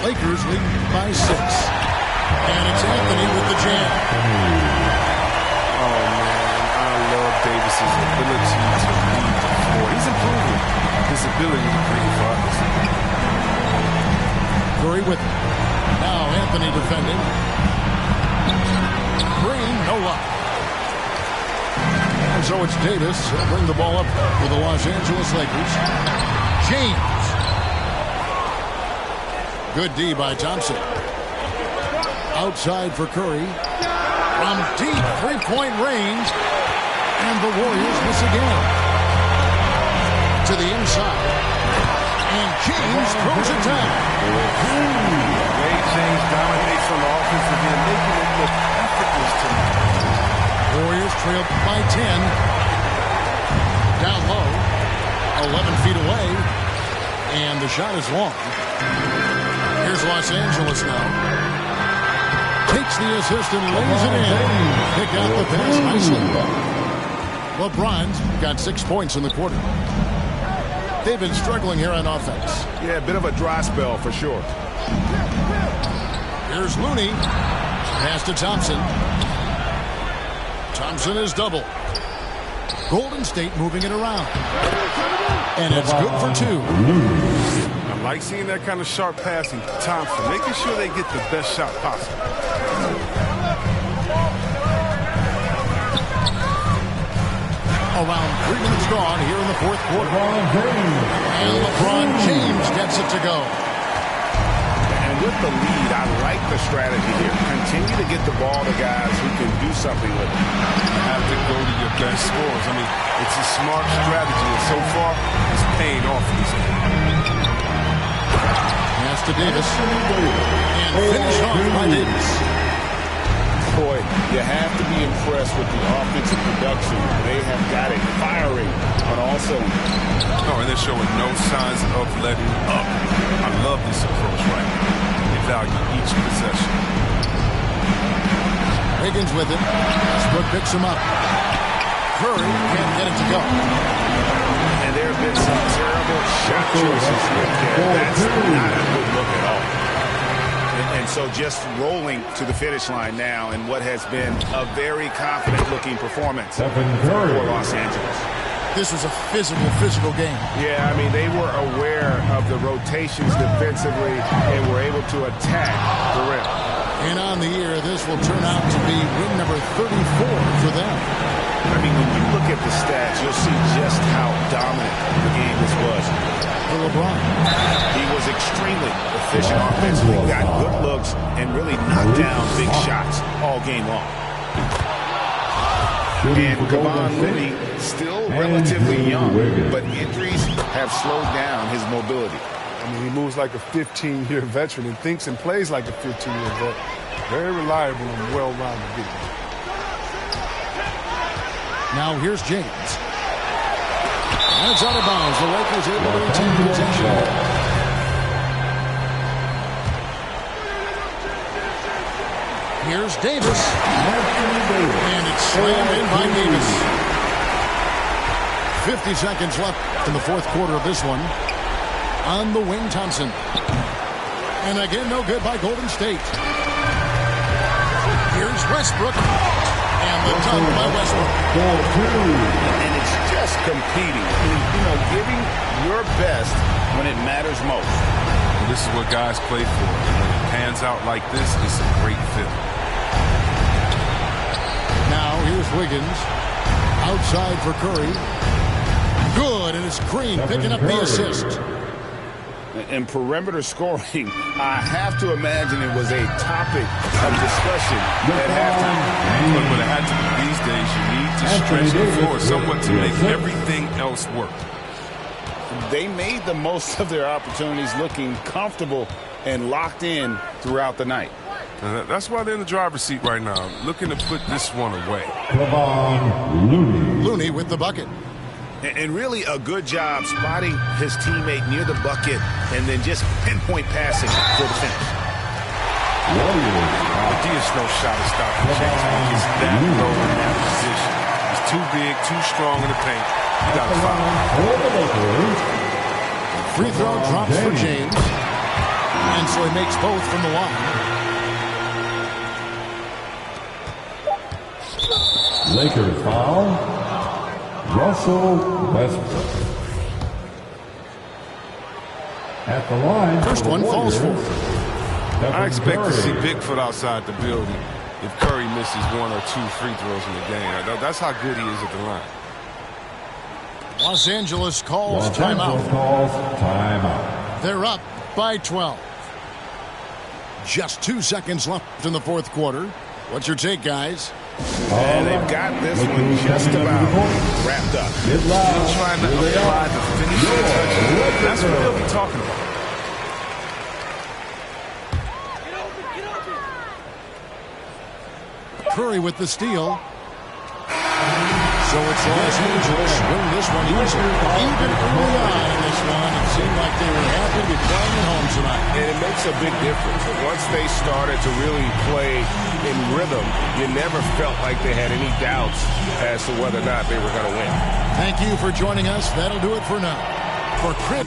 Speaker 1: Lakers lead by 6. And it's Anthony with the jam.
Speaker 5: Oh, man, I love Davis's ability to lead the floor. He's improving his ability to create for others.
Speaker 1: Curry with it. Now Anthony defending. Green, no luck. And so it's Davis. He'll bring the ball up for the Los Angeles Lakers. James. Good D by Thompson. Outside for Curry. From deep three-point range. And the Warriors miss again. To the inside. And James throws it down.
Speaker 5: Ray James dominates on the offensive end, making it look effortless tonight.
Speaker 1: Warriors trail by 10. Down low. 11 feet away. And the shot is long. Here's Los Angeles now. Take Takes the assist and lays it in. Pick out the pass nicely. LeBron's got 6 points in the quarter. They've been struggling here on offense.
Speaker 7: Yeah, a bit of a dry spell for sure.
Speaker 1: Here's Looney. Pass to Thompson. Thompson is double. Golden State moving it around. And it's good for 2.
Speaker 5: I like seeing that kind of sharp passing. Thompson making sure they get the best shot possible.
Speaker 1: Around 3 minutes gone here in the fourth quarter. And LeBron James gets it to go.
Speaker 7: And with the lead, I like the strategy here. Continue to get the ball to guys who can do something with it.
Speaker 5: You have to go to your best scorers. I mean, it's a smart strategy, and so far, it's paying off for this game.
Speaker 1: Pass to Davis. And finished off by Davis.
Speaker 2: Boy, you have to be impressed with the offensive production. They have got it firing on all cylinders.
Speaker 5: Oh, and they're showing no signs of letting up. I love this approach right now. They value each possession.
Speaker 1: Higgins with it. Westbrook picks him up. Curry can't get it to go.
Speaker 7: And there have been some terrible shot choices here. That's not a good look at all.
Speaker 2: And so just rolling to the finish line now in what has been a very confident-looking performance for Los Angeles.
Speaker 1: This was a physical game.
Speaker 7: Yeah, I mean, they were aware of the rotations defensively and were able to attack the rim.
Speaker 1: And on the year, this will turn out to be win number 34 for them.
Speaker 2: I mean, when you look at the stats, you'll see just how dominant the game this was.
Speaker 1: For LeBron.
Speaker 2: He was extremely efficient offensively, got good looks, and really knocked down big shots all game long. And Kevon Looney, still relatively young, but injuries have slowed down his mobility.
Speaker 5: I mean, he moves like a 15-year veteran and thinks and plays like a 15-year vet. Very reliable and well-rounded big man.
Speaker 1: Now here's James. And it's out of bounds. The Lakers able to retain possession. Here's Davis. And it's slammed in by Davis. 50 seconds left in the fourth quarter of this one. On the wing, Thompson. And again, no good by Golden State. Here's Westbrook. And the dunk by Westbrook.
Speaker 2: And it's just competing. You know, giving your best when it matters most.
Speaker 5: Well, this is what guys play for. And when it pans out like this, it's a great fit.
Speaker 1: Now here's Wiggins. Outside for Curry. Good, and it's Green picking up the assist.
Speaker 2: And perimeter scoring, I have to imagine it was a topic of discussion at halftime.
Speaker 5: But it had to be these days. You need to stretch the floor somewhat to make everything else work.
Speaker 2: They made the most of their opportunities, looking comfortable and locked in throughout the night.
Speaker 5: And that's why they're in the driver's seat right now, looking to put this one away.
Speaker 1: Looney with the bucket.
Speaker 2: And really a good job spotting his teammate near the bucket and then just pinpoint passing for the finish.
Speaker 5: The D'Lo shot is stopping James. He's that low in that position. He's too big, too strong in the paint. You got to foul.
Speaker 1: Free throw drops for James. And so he makes both from the line.
Speaker 4: Lakers foul. Russell Westbrook. At the line.
Speaker 1: First one falls for.
Speaker 5: I expect to see Bigfoot outside the building if Curry misses 1 or 2 free throws in the game. That's how good he is at the line.
Speaker 1: Los Angeles calls timeout. They're up by 12. Just 2 seconds left in the fourth quarter. What's your take, guys?
Speaker 2: And they've got this one just about wrapped up.
Speaker 5: Still trying to apply the finishing touch. That's what they'll be talking about.
Speaker 1: Curry with the steal. So it's Los Angeles win this one easily. Even early on in this one, it's seemed like they were happy to be playing at home tonight.
Speaker 7: And it makes a big difference. Once they started to really play in rhythm, you never felt like they had any doubts as to whether or not they were going to win.
Speaker 1: Thank you for joining us. That'll do it for now. For Chris.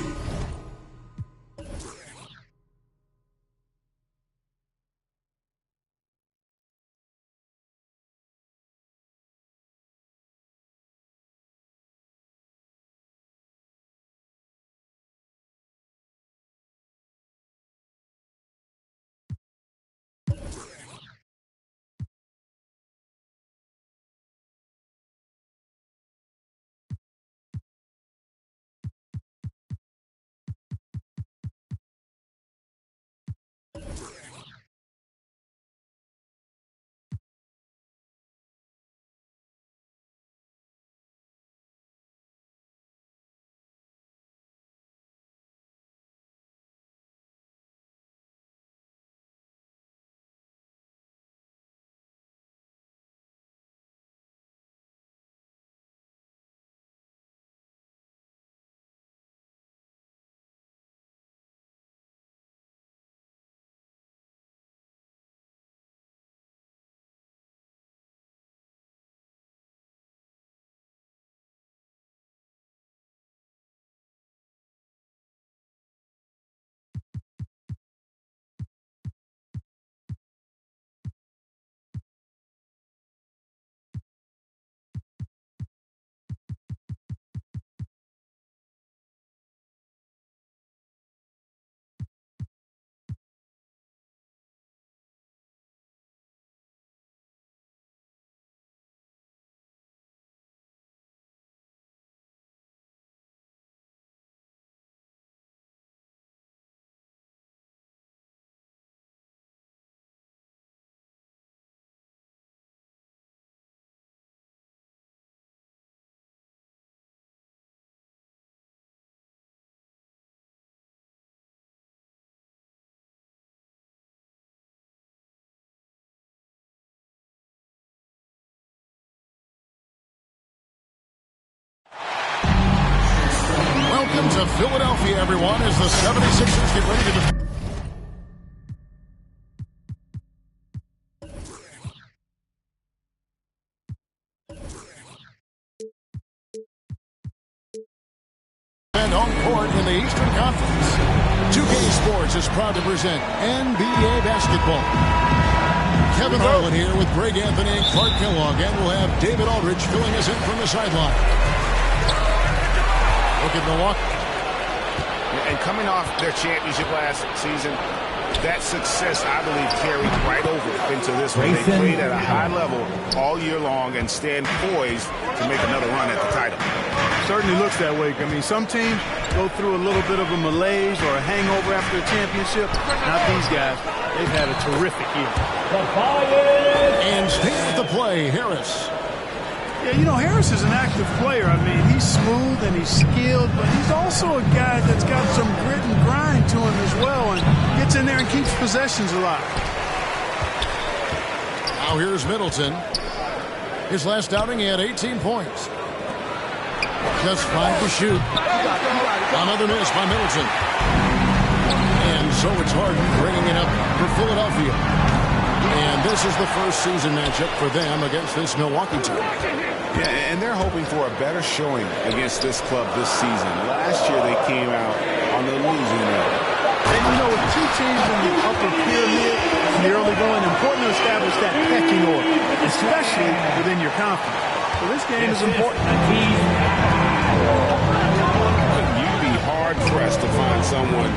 Speaker 1: Welcome to Philadelphia, everyone, as the 76ers get ready to defend. And home court in the Eastern Conference. 2K Sports is proud to present NBA basketball. Kevin Harlan here with Greg Anthony and Clark Kellogg, and we'll have David Aldridge filling us in from the sideline. Look at Milwaukee.
Speaker 7: And coming off their championship last season, that success, I believe, carried right over into this one. They played at a high level all year long and stand poised to make another run at the title.
Speaker 8: Certainly looks that way. I mean, some teams go through a little bit of a malaise or a hangover after a championship. Not these guys. They've had a terrific year.
Speaker 1: And staying at the play, Harris.
Speaker 8: Yeah, you know, Harris is an active player. I mean, he's smooth and he's skilled, but he's also a guy that's got some grit and grind to him as well and gets in there and keeps possessions alive.
Speaker 1: Now here's Middleton. His last outing, he had 18 points. Just 5 to shoot. Another miss by Middleton. And so it's Harden bringing it up for Philadelphia. And this is the first season matchup for them against this Milwaukee team.
Speaker 2: Yeah, and they're hoping for a better showing against this club this season. Last year they came out on the losing end.
Speaker 8: And you know, with two teams in the upper pyramid in the early going, important to establish that pecking order, especially within your conference. So this game is important.
Speaker 2: You'd be hard-pressed to find someone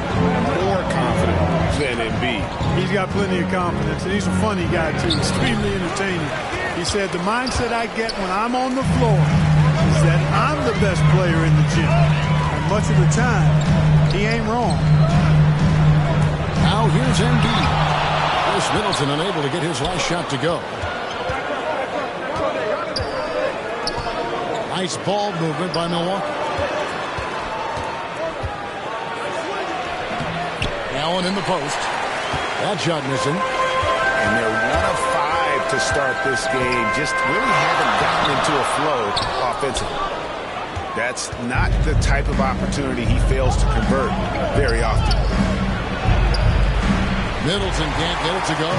Speaker 2: more confident than Embiid.
Speaker 8: He's got plenty of confidence, and he's a funny guy, too, extremely entertaining. He said, the mindset I get when I'm on the floor is that I'm the best player in the gym. And much of the time, he ain't wrong.
Speaker 1: Now here's Embiid. Chris Middleton unable to get his last shot to go. Nice ball movement by Milwaukee. Allen in the post. That shot missing.
Speaker 2: And they're 1 of 5 to start this game. Just really haven't gotten into a flow offensively.
Speaker 7: That's not the type of opportunity he fails to convert very often.
Speaker 1: Middleton can't get it to go.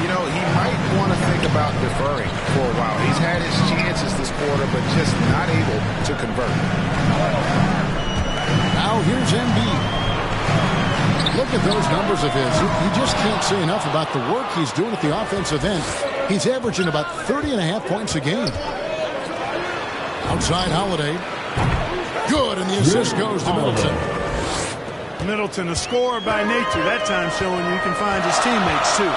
Speaker 7: You know, he might want to think about deferring for a while. He's had his chances this quarter, but just not able to convert.
Speaker 1: Now here's Embiid. Look at those numbers of his. You just can't say enough about the work he's doing at the offensive end. He's averaging about 30.5 points a game. Outside Holiday. Good, and the assist goes to Middleton.
Speaker 8: Middleton, a scorer by nature, that time showing you can find his teammates too.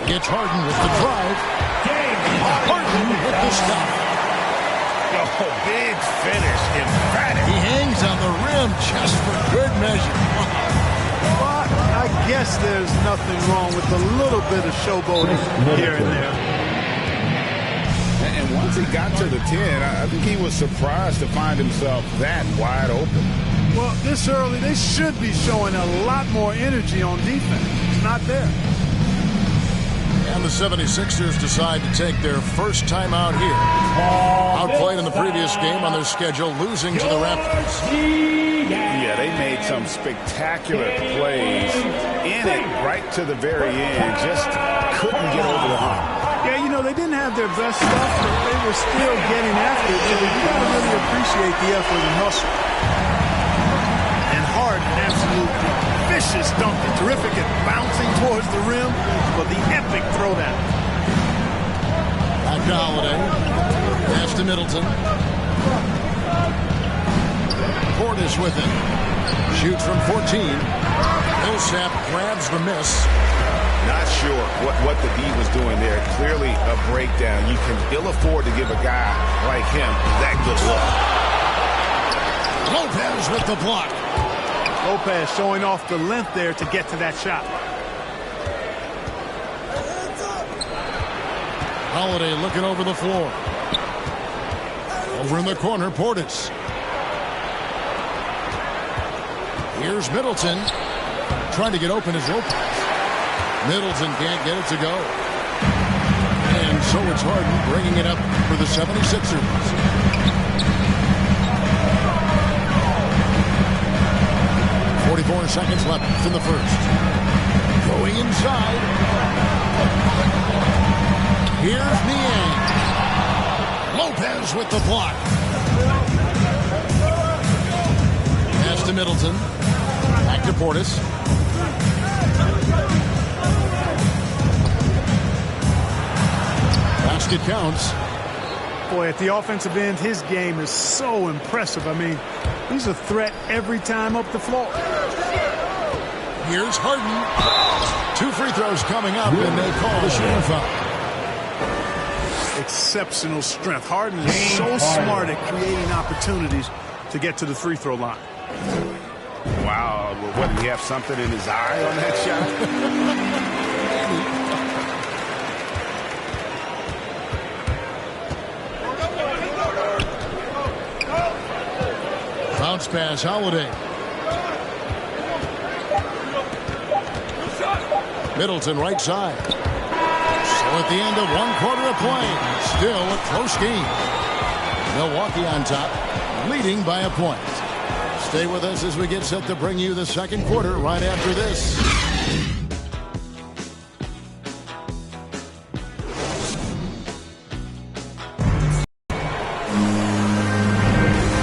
Speaker 1: Gets Harden with the drive. Harden with the stop.
Speaker 7: Oh, big finish, emphatic.
Speaker 1: He hangs on the rim just for good measure.
Speaker 8: But I guess there's nothing wrong with a little bit of showboating here and there.
Speaker 7: And once he got to the 10, I think he was surprised to find himself that wide open.
Speaker 8: Well, this early, they should be showing a lot more energy on defense. It's not there.
Speaker 1: And the 76ers decide to take their first timeout here. Outplayed in the previous game on their schedule, losing to the Raptors.
Speaker 7: Yeah, they made some spectacular plays in it right to the very end. Just couldn't get over the hump.
Speaker 8: Yeah, you know, they didn't have their best stuff, but they were still getting after it. So you got to really appreciate the effort and hustle. And Harden, absolutely vicious dunker. Terrific at bouncing towards the rim, but the epic throwdown.
Speaker 1: Back to Holiday. Pass to Middleton. Portis with it. Shoots from 14. Millsap grabs the miss.
Speaker 7: Not sure what the D was doing there. Clearly a breakdown. You can ill afford to give a guy like him that good look.
Speaker 1: Lopez with the block.
Speaker 8: Lopez showing off the length there to get to that shot.
Speaker 1: Holiday looking over the floor. Over in the corner, Portis. Here's Middleton. Trying to get open as Lopez. Middleton can't get it to go. And so it's Harden bringing it up for the 76ers. .44 seconds left in the first. Going inside. Here's Niang. Lopez with the block. Pass to Middleton. Back to Portis. Basket counts.
Speaker 8: Boy, at the offensive end, his game is so impressive. I mean, he's a threat every time up the floor.
Speaker 1: Here's Harden. 2 free throws coming up, and they call the shooting foul.
Speaker 8: Exceptional strength. Harden is so smart at creating opportunities to get to the free throw line.
Speaker 7: Wow, what, did he have something in his eye on that shot?
Speaker 1: Bounce pass, Holiday. Middleton right side. So at the end of 1 quarter of play, still a close game. Milwaukee on top, leading by a point. Stay with us as we get set to bring you the second quarter right after this.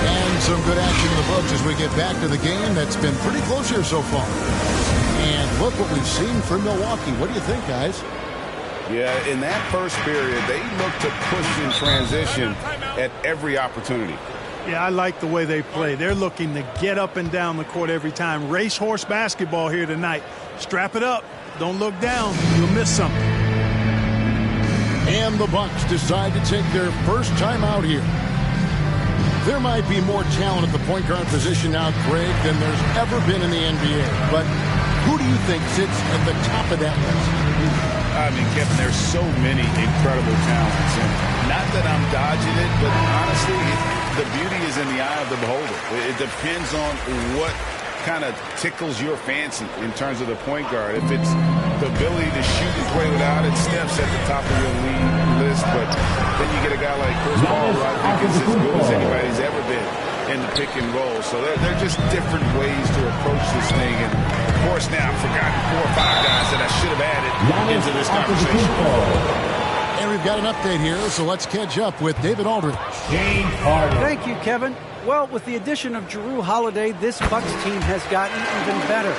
Speaker 1: And some good action in the books as we get back to the game that's been pretty close here so far. And look what we've seen from Milwaukee. What do you think, guys?
Speaker 7: Yeah, in that first period, they looked to push in transition at every opportunity.
Speaker 8: Yeah, I like the way they play. They're looking to get up and down the court every time. Racehorse basketball here tonight. Strap it up. Don't look down. You'll miss something.
Speaker 1: And the Bucks decide to take their first time out here. There might be more talent at the point guard position now, Greg, than there's ever been in the NBA. But who do you think sits at the top of that list?
Speaker 7: I mean, Kevin, there's so many incredible talents. And not that I'm dodging it, but honestly, the beauty is in the eye of the beholder. It depends on what
Speaker 2: kind of tickles your fancy in terms of the point guard. If it's the ability to shoot and play without it, Steph's at the top of your league list. But then you get a guy like Chris Paul, who I think is as good as anybody's ever been in the pick and roll. So they're just different ways to approach this thing. And, of course, now I've forgotten 4 or 5 guys that I should have added into this conversation.
Speaker 1: And we've got an update here, so let's catch up with David Aldridge.
Speaker 6: Thank you, Kevin. Well, with the addition of Jrue Holiday, this Bucks team has gotten even better.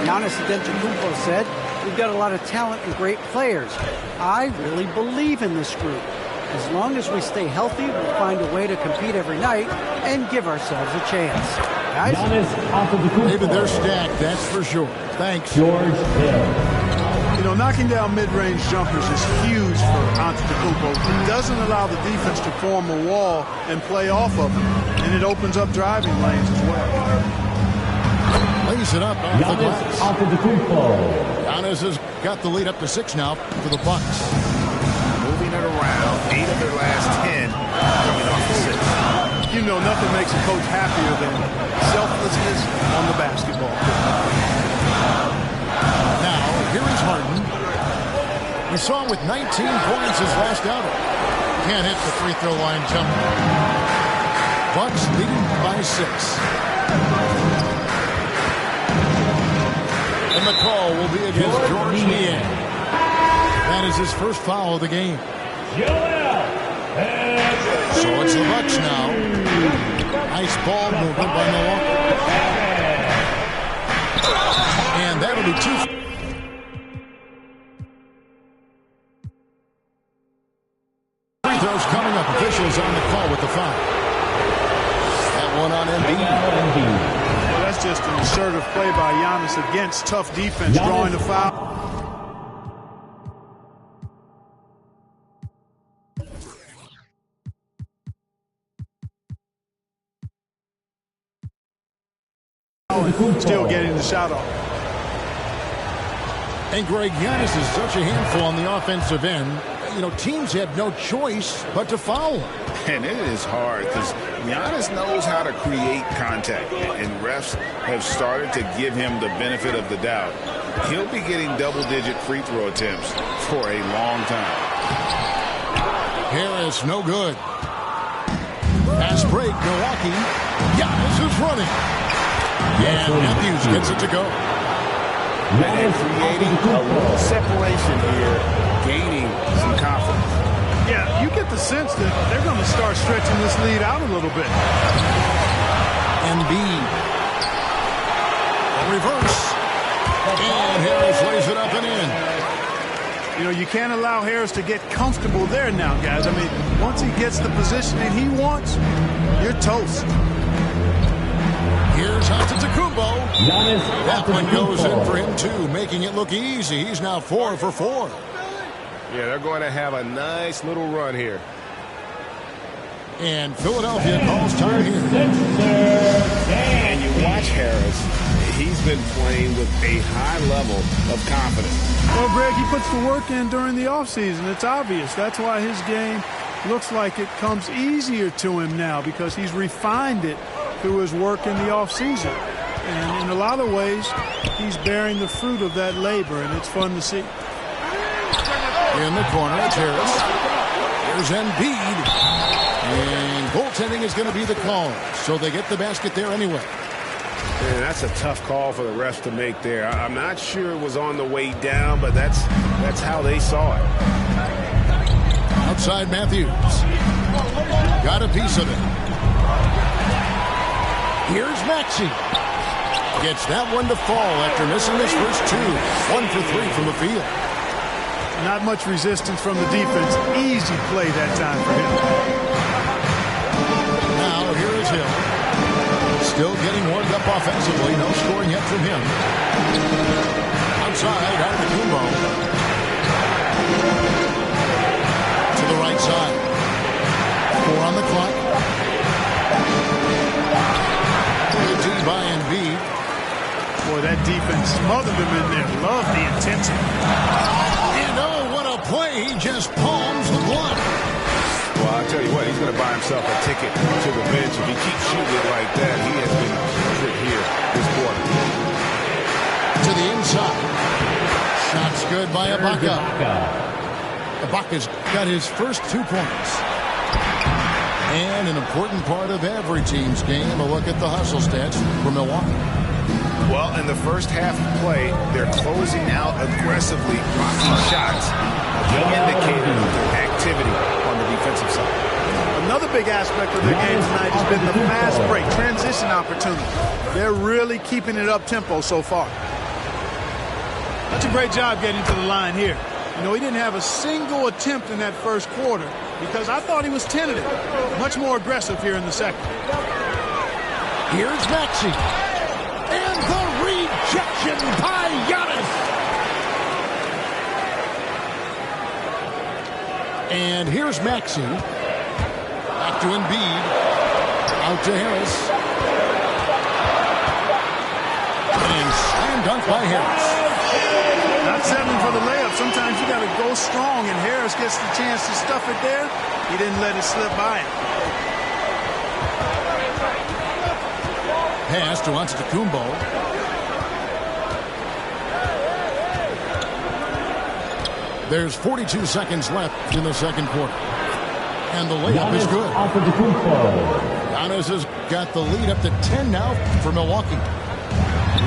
Speaker 6: Giannis Antetokounmpo said, "We've got a lot of talent and great players. I really believe in this group. As long as we stay healthy, we'll find a way to compete every night and give ourselves a chance." Guys?
Speaker 1: David, they're stacked, that's for sure. Thanks.
Speaker 8: George Hill. You know, knocking down mid-range jumpers is huge for Antetokounmpo. It doesn't allow the defense to form a wall and play off of it, and it opens up driving lanes as well.
Speaker 1: Lays it up off the glass. Giannis has got the lead up to 6 now for the Bucks.
Speaker 7: Moving it around, 8 of their last 10 coming off the 6.
Speaker 8: You know, nothing makes a coach happier than selflessness on the basketball court.
Speaker 1: Now, here is Harden. We saw him with 19 points his last outing. Can't hit the free throw line jumper. Bucks leading by 6. And the call will be against George Niang. That is his first foul of the game. So it's the Bucks now. Nice ball movement by Milwaukee. And that'll be 2. Free throws coming up. Officials on the call with the foul. That one on Embiid.
Speaker 8: Well, that's just an assertive play by Giannis against tough defense, drawing the foul. Still getting the shot off.
Speaker 1: And Greg, Giannis is such a handful on the offensive end. You know, teams have no choice but to foul him.
Speaker 2: And it is hard because Giannis knows how to create contact, and refs have started to give him the benefit of the doubt. He'll be getting double-digit free throw attempts for a long time.
Speaker 1: Harris, no good. Fast break, Milwaukee. Giannis is running. And Matthews gets it to go.
Speaker 2: And creating a little separation here, gaining some confidence.
Speaker 8: Yeah, you get the sense that they're going to start stretching this lead out a little bit.
Speaker 1: Embiid. A reverse. And Harris lays it up and in.
Speaker 8: You know, you can't allow Harris to get comfortable there now, guys. I mean, once he gets the positioning he wants, you're toast.
Speaker 1: Here's Antetokounmpo. That one goes in for him, too, making it look easy. He's now 4 for 4.
Speaker 7: Yeah, they're going to have a nice little run here.
Speaker 1: And Philadelphia calls time here.
Speaker 2: And you watch Harris. He's been playing with a high level of confidence.
Speaker 8: Well, Greg, he puts the work in during the offseason. It's obvious. That's why his game looks like it comes easier to him now, because he's refined it through his work in the offseason. And in a lot of ways, he's bearing the fruit of that labor, and it's fun to see.
Speaker 1: In the corner, it's Harris. Here's Embiid. And goaltending is going to be the call. So they get the basket there anyway.
Speaker 7: Man, that's a tough call for the refs to make there. I'm not sure it was on the way down, but that's how they saw it.
Speaker 1: Outside Matthews. Got a piece of it. Here's Maxey. Gets that one to fall after missing his first 2. 1 for 3 from the field.
Speaker 8: Not much resistance from the defense. Easy play that time for him.
Speaker 1: Now here is Hill. Still getting warmed up offensively. No scoring yet from him. Outside, Antetokounmpo. To the right side. 4 on the clock. Good D by Embiid.
Speaker 8: Boy, that defense smothered him in there. Love the intensity.
Speaker 1: And oh, what a play. He just palms the block.
Speaker 7: Well, I'll tell you what, he's going to buy himself a ticket to the bench. If he keeps shooting it like that, he has been putrid here this quarter.
Speaker 1: To the inside. Shot's good by Ibaka. Ibaka's got his first 2 points. And an important part of every team's game, a look at the hustle stats for Milwaukee.
Speaker 7: Well, in the first half of play, they're closing out aggressively, blocking shots. A big indicator of their activity on the defensive side.
Speaker 8: Another big aspect of their game tonight has been the fast break, transition opportunity. They're really keeping it up-tempo so far. That's a great job getting to the line here. You know, he didn't have a single attempt in that first quarter because I thought he was tentative. Much more aggressive here in the second.
Speaker 1: Here's Maxey. And the rejection by Giannis. And here's Maxey. Back to Embiid. Out to Harris. And slam dunk by Harris.
Speaker 8: Not settling for the layup. Sometimes you got to go strong, and Harris gets the chance to stuff it there. He didn't let it slip by him.
Speaker 1: Pass to Antetokounmpo. There's 42 seconds left in the second quarter. And the layup is good. Giannis has got the lead up to 10 now for Milwaukee.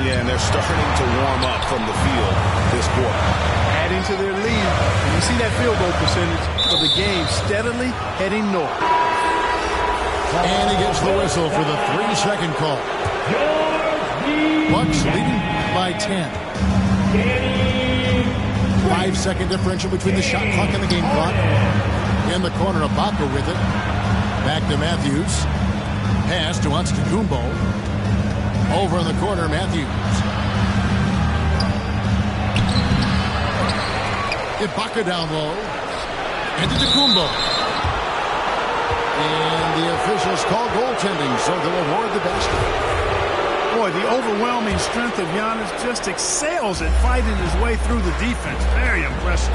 Speaker 7: Yeah, and they're starting to warm up from the field this quarter.
Speaker 8: Adding to their lead. And you see that field goal percentage of the game steadily heading north.
Speaker 1: And he gets the whistle for the 3-second call. Bucks leading by 10. 5-second differential between the shot clock and the game clock. In the corner, Ibaka with it. Back to Matthews. Pass to Antetokounmpo. Over in the corner, Matthews. Ibaka down low. Antetokounmpo. And the officials call goaltending, so they'll award the basket.
Speaker 8: Boy, the overwhelming strength of Giannis just excels at fighting his way through the defense. Very impressive.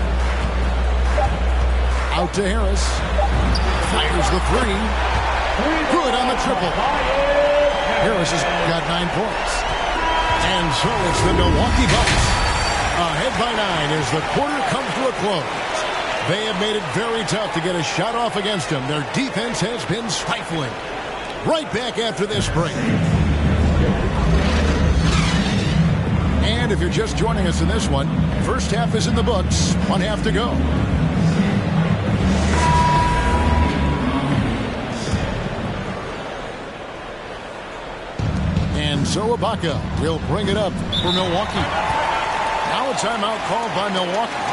Speaker 1: Out to Harris. Fires the 3. Good on the triple. Harris has got 9 points. And so it's the Milwaukee Bucks. Ahead by 9 as the quarter comes to a close. They have made it very tough to get a shot off against them. Their defense has been stifling. Right back after this break. And if you're just joining us in this one, first half is in the books. 1 half to go. And so Ibaka will bring it up for Milwaukee. Now a timeout called by Milwaukee.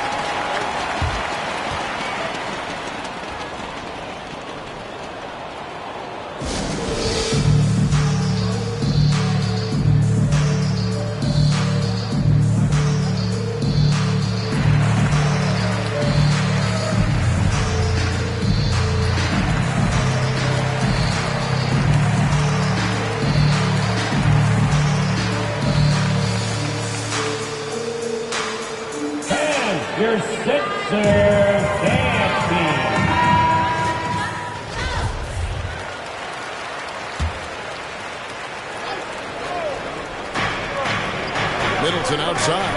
Speaker 4: Your Sixer dance team.
Speaker 1: Middleton outside.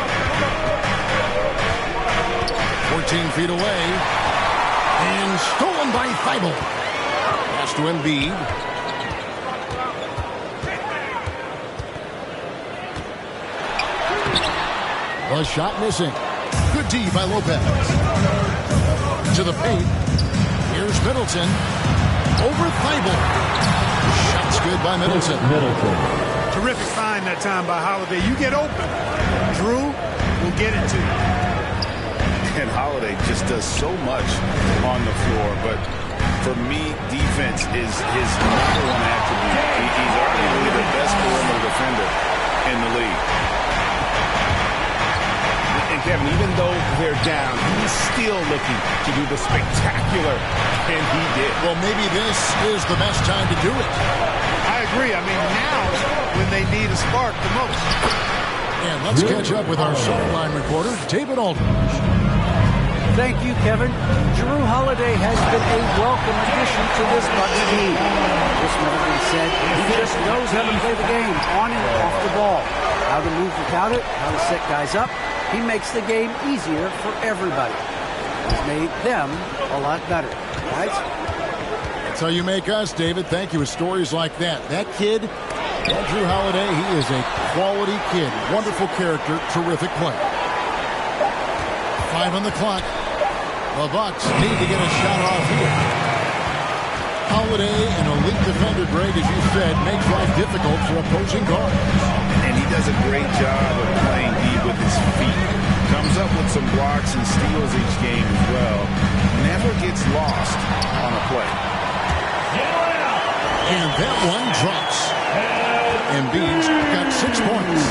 Speaker 1: 14 feet away. And stolen by Thibault. Pass to Embiid. The shot missing. Good D by Lopez. To the paint. Here's Middleton. Over Thibault. Shot's good by Middleton.
Speaker 8: Terrific find that time by Holiday. You get open. Drew will get it to you.
Speaker 7: And Holiday just does so much on the floor, but for me, defense is his #1 attribute. He's arguably the best perimeter defender in the league. And Kevin, even though they're down, he's still looking to do the spectacular, and he did.
Speaker 1: Well, maybe this is the best time to do it.
Speaker 8: I agree. I mean, now when they need a spark the most.
Speaker 1: And let's catch up with our sideline reporter, David Aldridge.
Speaker 6: Thank you, Kevin. Jrue Holiday has been a welcome addition to this Bucks team. This never been said. He just knows how to play the game on and off the ball. How to move without it, how to set guys up. He makes the game easier for everybody. He's made them a lot better. Guys?
Speaker 1: That's how you make us, David. Thank you with stories like that. That kid, Andrew Holiday, he is a quality kid. Wonderful character, terrific play. 5 on the clock. The Bucks need to get a shot off here. Holiday, an elite defender, Greg, as you said, makes life difficult for opposing guards.
Speaker 7: And he does a great job of playing D with his feet. Comes up with some blocks and steals each game as well. Never gets lost on a play.
Speaker 1: And that one drops. Embiid's got 6 points.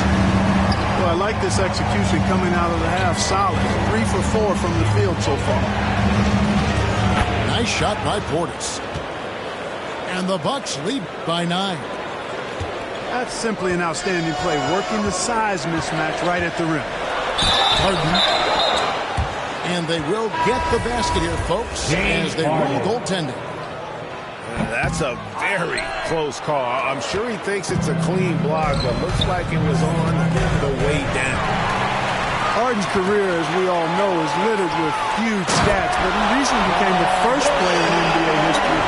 Speaker 8: Well, I like this execution coming out of the half. Solid. 3 for 4 from the field so far.
Speaker 1: Nice shot by Portis. And the Bucks lead by 9.
Speaker 8: That's simply an outstanding play. Working the size mismatch right at the rim.
Speaker 1: Harden. And they will get the basket here, folks, as they rule goaltending.
Speaker 7: That's a very close call. I'm sure he thinks it's a clean block, but looks like it was on the way down.
Speaker 8: Harden's career, as we all know, is littered with huge stats, but he recently became the first player in NBA history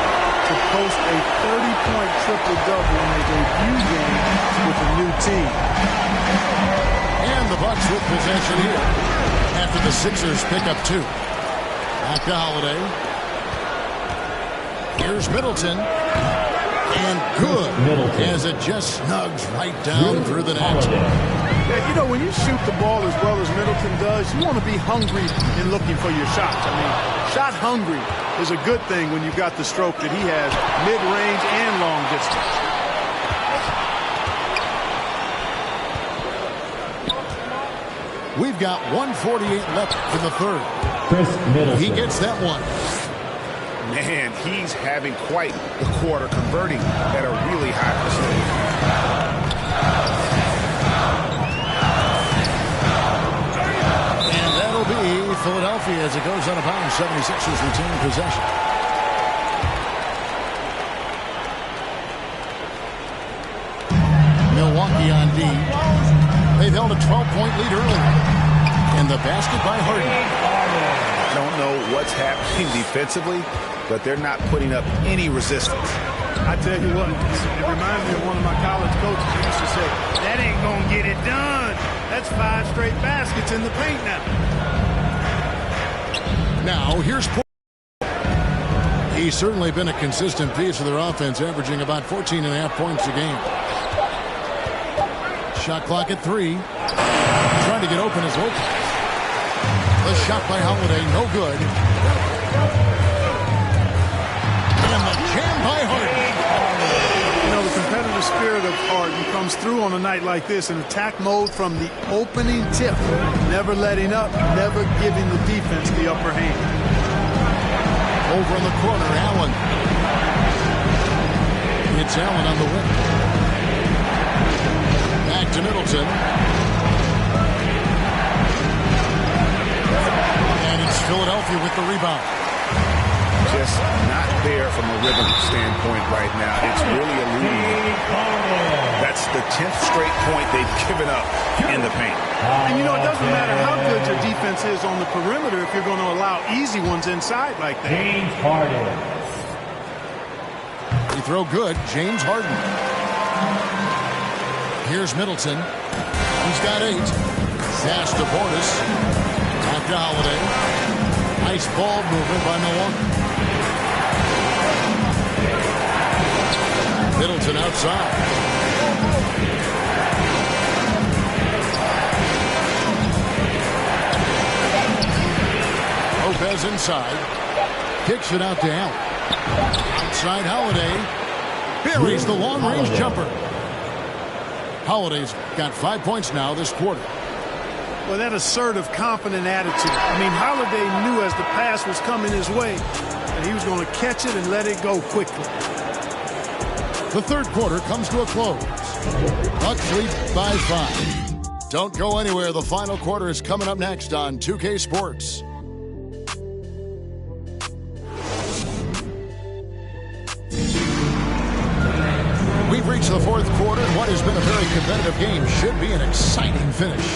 Speaker 8: to post a 30-point triple-double in a debut game with a new team.
Speaker 1: And the Bucks with possession here after the Sixers pick up 2. Back to Holiday. Here's Middleton. And good as it just snugs right down through the net.
Speaker 8: Yeah, you know, when you shoot the ball as well as Middleton does, you want to be hungry in looking for your shots. I mean, shot hungry is a good thing when you've got the stroke that he has, mid-range and long distance.
Speaker 1: We've got 1:48 left in the third. He gets that one.
Speaker 7: Man, he's having quite the quarter, converting at a really high percentage.
Speaker 1: And that'll be Philadelphia as it goes out of bounds. 76ers retain possession. Milwaukee on D. They've held a 12-point lead earlier. And the basket by Harden.
Speaker 7: I don't know what's happening defensively, but they're not putting up any resistance.
Speaker 8: I tell you what, it reminds me of one of my college coaches who used to say, that ain't going to get it done. That's 5 straight baskets in the paint now.
Speaker 1: Now, here's Portis. He's certainly been a consistent piece of their offense, averaging about 14.5 points a game. Shot clock at 3. Trying to get open as Lopez. The shot by Holiday, no good. And the jam by Harden.
Speaker 8: You know, the competitive spirit of Harden comes through on a night like this in attack mode from the opening tip. Never letting up, never giving the defense the upper hand.
Speaker 1: Over in the corner, Allen. It's Allen on the wing. Back to Middleton. And it's Philadelphia with the rebound.
Speaker 7: Just not there from a rhythm standpoint right now. It's really eluding. That's the 10th straight point they've given up in the paint.
Speaker 8: And you know, it doesn't matter how good your defense is on the perimeter if you're going to allow easy ones inside like that.
Speaker 4: James Harden.
Speaker 1: Free throw good. James Harden. Here's Middleton. He's got 8. Pass to Portis. Back to Holiday. Nice ball movement by Milwaukee. Middleton outside. Lopez inside. Kicks it out to Allen. Outside Holiday. Buries the long-range jumper. Holiday's got 5 points now this quarter.
Speaker 8: Well, that assertive, confident attitude. I mean, Holiday knew as the pass was coming his way that he was going to catch it and let it go quickly.
Speaker 1: The third quarter comes to a close. Bucks lead by 5. Don't go anywhere. The final quarter is coming up next on 2K Sports. We've reached the fourth quarter, and what has been a very competitive game should be an exciting finish.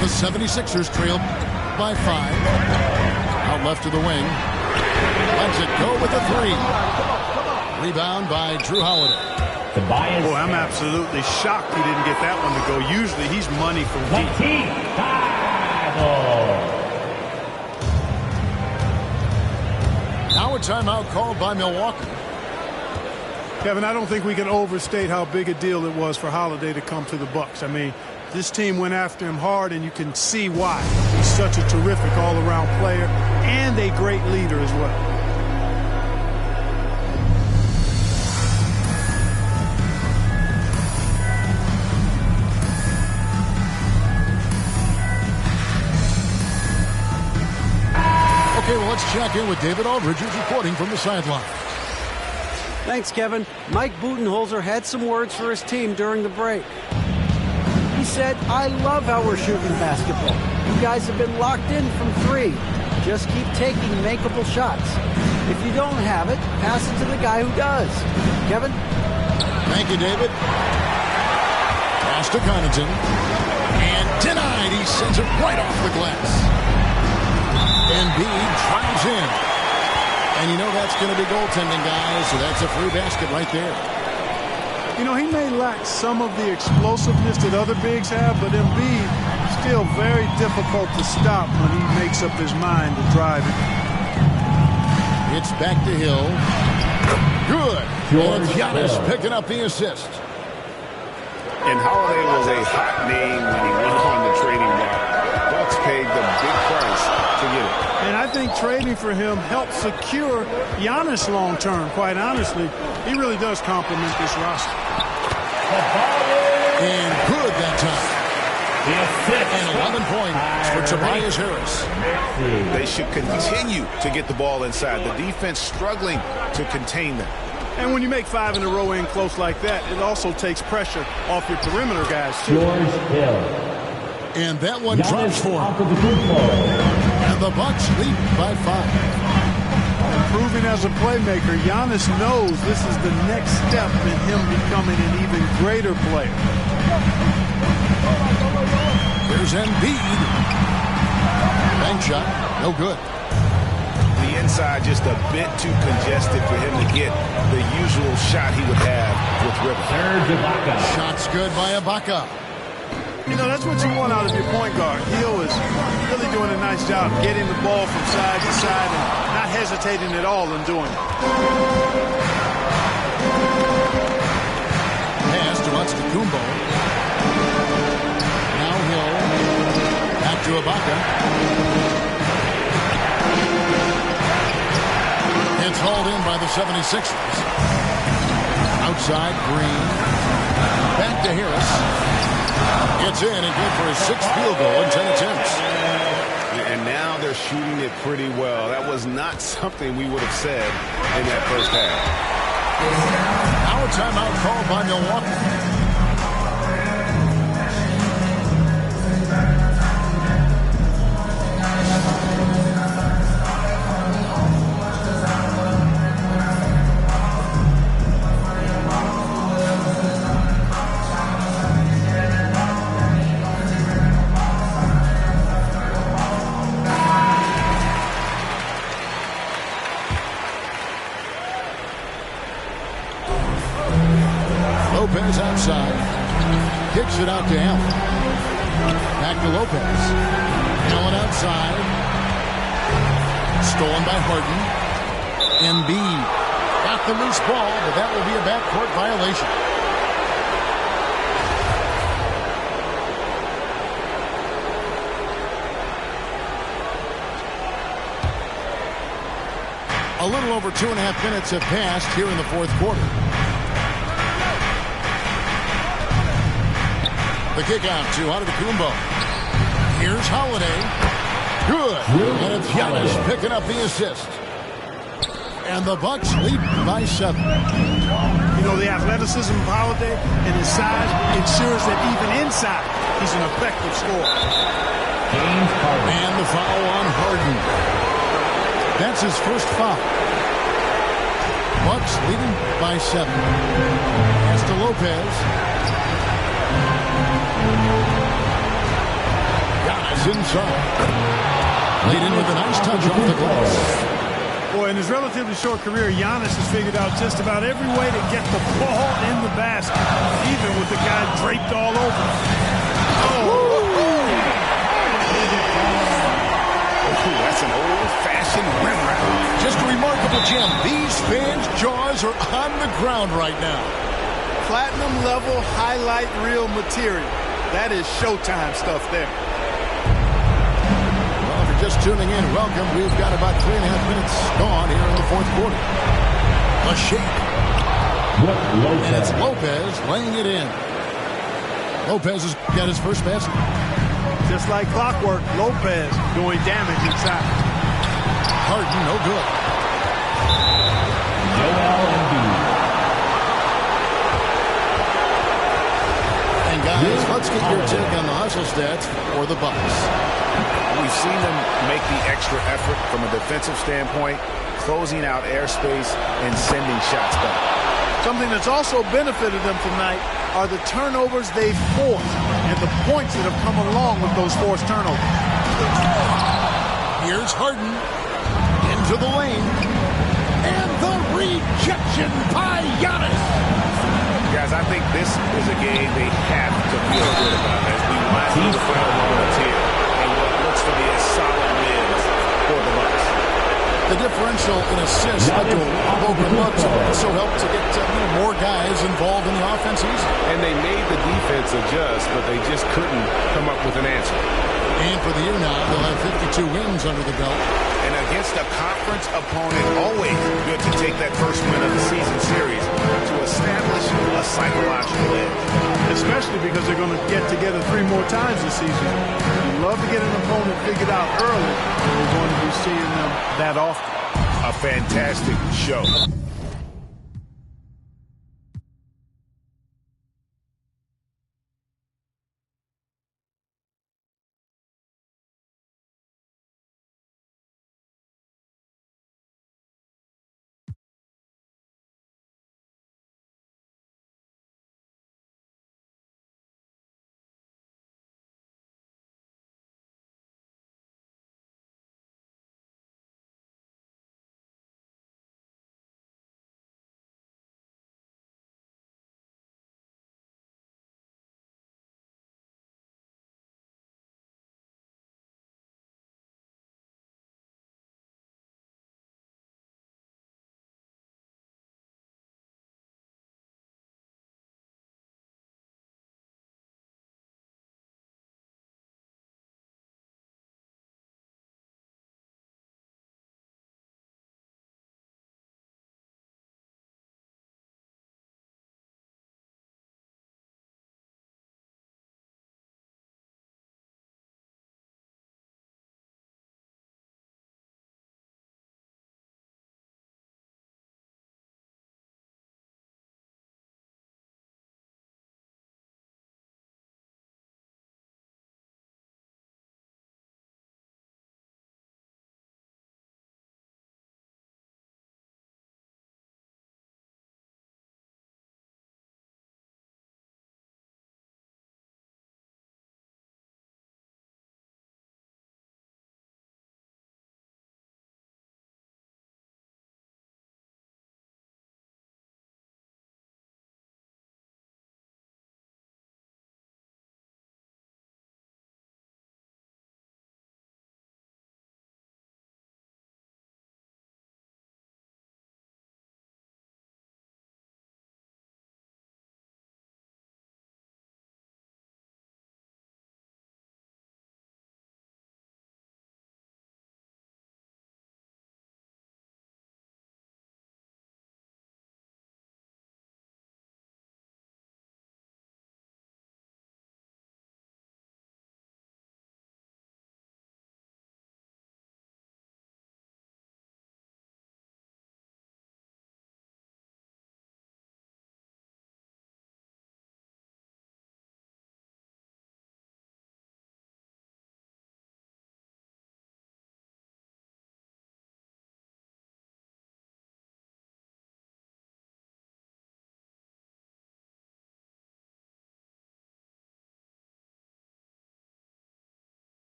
Speaker 1: The 76ers trail by 5. Out left to the wing. Lets it go with a 3. Rebound by Drew Holiday.
Speaker 8: Boy, I'm absolutely shocked he didn't get that one to go. Usually he's money from deep.
Speaker 1: Now a timeout called by Milwaukee.
Speaker 8: Kevin, I don't think we can overstate how big a deal it was for Holiday to come to the Bucks. I mean, this team went after him hard, and you can see why. He's such a terrific all-around player and a great leader as well.
Speaker 1: Okay, well, let's check in with David Aldridge, who's reporting from the sideline.
Speaker 6: Thanks, Kevin. Mike Budenholzer had some words for his team during the break. He said, "I love how we're shooting basketball. You guys have been locked in from 3. Just keep taking makeable shots. If you don't have it, pass it to the guy who does." Kevin?
Speaker 1: Thank you, David. Pass to Connaughton. And denied. He sends it right off the glass. Embiid drives in. And you know that's going to be goaltending, guys, so that's a free basket right there.
Speaker 8: You know, he may lack some of the explosiveness that other bigs have, but Embiid still very difficult to stop when he makes up his mind to drive it.
Speaker 1: It's back to Hill. Good. And Giannis picking up the assist.
Speaker 7: And Holiday was a hot name when he went on the trading block. Bucks paid the big price to get it.
Speaker 8: And I think trading for him helped secure Giannis long term. Quite honestly, he really does complement this roster.
Speaker 1: And good that time. And 11 points for Tobias Harris.
Speaker 7: They should continue to get the ball inside. The defense struggling to contain them.
Speaker 8: And when you make 5 in a row in close like that, it also takes pressure off your perimeter guys, too.
Speaker 1: And that one drops for him. And the Bucks lead by 5.
Speaker 8: Improving as a playmaker, Giannis knows this is the next step in him becoming an even greater player.
Speaker 1: Here's Embiid. Bank shot, no good.
Speaker 7: The inside just a bit too congested for him to get the usual shot he would have with Rivers.
Speaker 1: Shot's good by Ibaka.
Speaker 8: You know, that's what you want out of your point guard. Hill is really doing a nice job getting the ball from side to side and not hesitating at all in doing it.
Speaker 1: Pass to Antetokounmpo. Now Hill. Back to Ibaka. It's hauled in by the 76ers. Outside, Green. Back to Harris. It's in and good for his 6th field goal in 10 attempts.
Speaker 7: And now they're shooting it pretty well. That was not something we would have said in that first half.
Speaker 1: Now a timeout called by Milwaukee. Lopez outside. Kicks it out to Allen. Back to Lopez. Allen outside. Stolen by Harden. Embiid got the loose ball, but that will be a backcourt violation. A little over 2.5 minutes have passed here in the fourth quarter. The kick out to Antetokounmpo. Here's Holiday. Good. And it's Giannis picking up the assist. And the Bucks lead by 7.
Speaker 8: You know, the athleticism of Holiday and his size ensures that even inside, he's an effective scorer.
Speaker 1: And the foul on Harden. That's his first foul. Bucks leading by 7. Pass to Lopez. Giannis inside. Laid in with a nice touch off the glass.
Speaker 8: Boy, in his relatively short career, Giannis has figured out just about every way to get the ball in the basket, even with the guy draped all over him.
Speaker 7: That's an old-fashioned rim round.
Speaker 1: Just a remarkable gem. These fans' jaws are on the ground right now.
Speaker 8: Platinum level highlight reel material. That is Showtime stuff there.
Speaker 1: Well, if you're just tuning in, welcome. We've got about 3.5 minutes gone here in the fourth quarter. A shake. And it's Lopez laying it in. Lopez has got his first basket.
Speaker 8: Just like clockwork, Lopez doing damage inside.
Speaker 1: Harden, no good. And guys, let's get your take on the hustle stats for the Bucks.
Speaker 7: We've seen them make the extra effort from a defensive standpoint, closing out airspace and sending shots back.
Speaker 8: Something that's also benefited them tonight are the turnovers they've forced and the points that have come along with those forced turnovers.
Speaker 1: Here's Harden into the lane. And the rejection by Giannis.
Speaker 7: Guys, I think this is a game they have to feel good about as we wind through the final moments here and what looks to be a solid win for the Bucks.
Speaker 1: The differential in assists led to a lot of open looks. It also helped to get more guys involved in the offense easy.
Speaker 5: And they made the defense adjust, but they just couldn't come up with an answer.
Speaker 1: And for the year now, they'll have 52 wins under the belt.
Speaker 7: And against a conference opponent, always good to take that first win of the season series to establish a psychological edge.
Speaker 8: Especially because they're going to get together 3 more times this season. You'd love to get an opponent figured out early, and we're going to be seeing them that often.
Speaker 7: A fantastic show.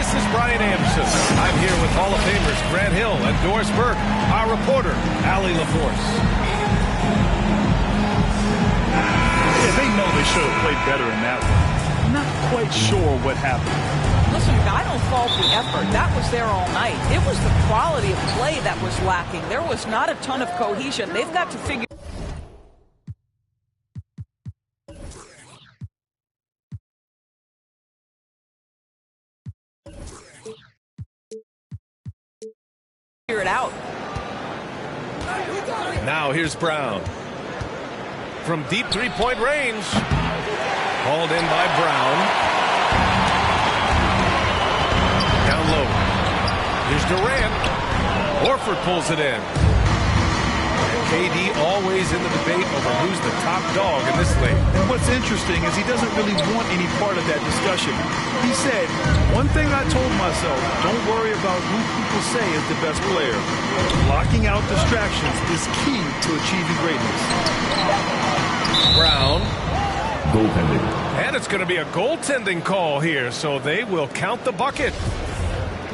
Speaker 9: This is Brian Anderson. I'm here with Hall of Famers Grant Hill and Doris Burke, our reporter, Allie LaForce.
Speaker 8: Yeah, they know they should have played better in that one. I'm not quite sure what happened.
Speaker 10: Listen, I don't fault the effort. That was there all night. It was the quality of play that was lacking. There was not a ton of cohesion. They've got to figure it out.
Speaker 9: Now here's Brown. From deep three-point range. Hauled in by Brown. Down low. Here's Durant. Horford pulls it in. And KD always in the debate over who's the top dog in this league.
Speaker 8: And what's interesting is he doesn't really want any part of that discussion. He said, one thing I told myself, don't worry about who people say is the best player. Blocking out distractions is key to achieving greatness.
Speaker 9: Brown.
Speaker 4: Goaltending.
Speaker 9: And it's going to be a goaltending call here, so they will count the bucket.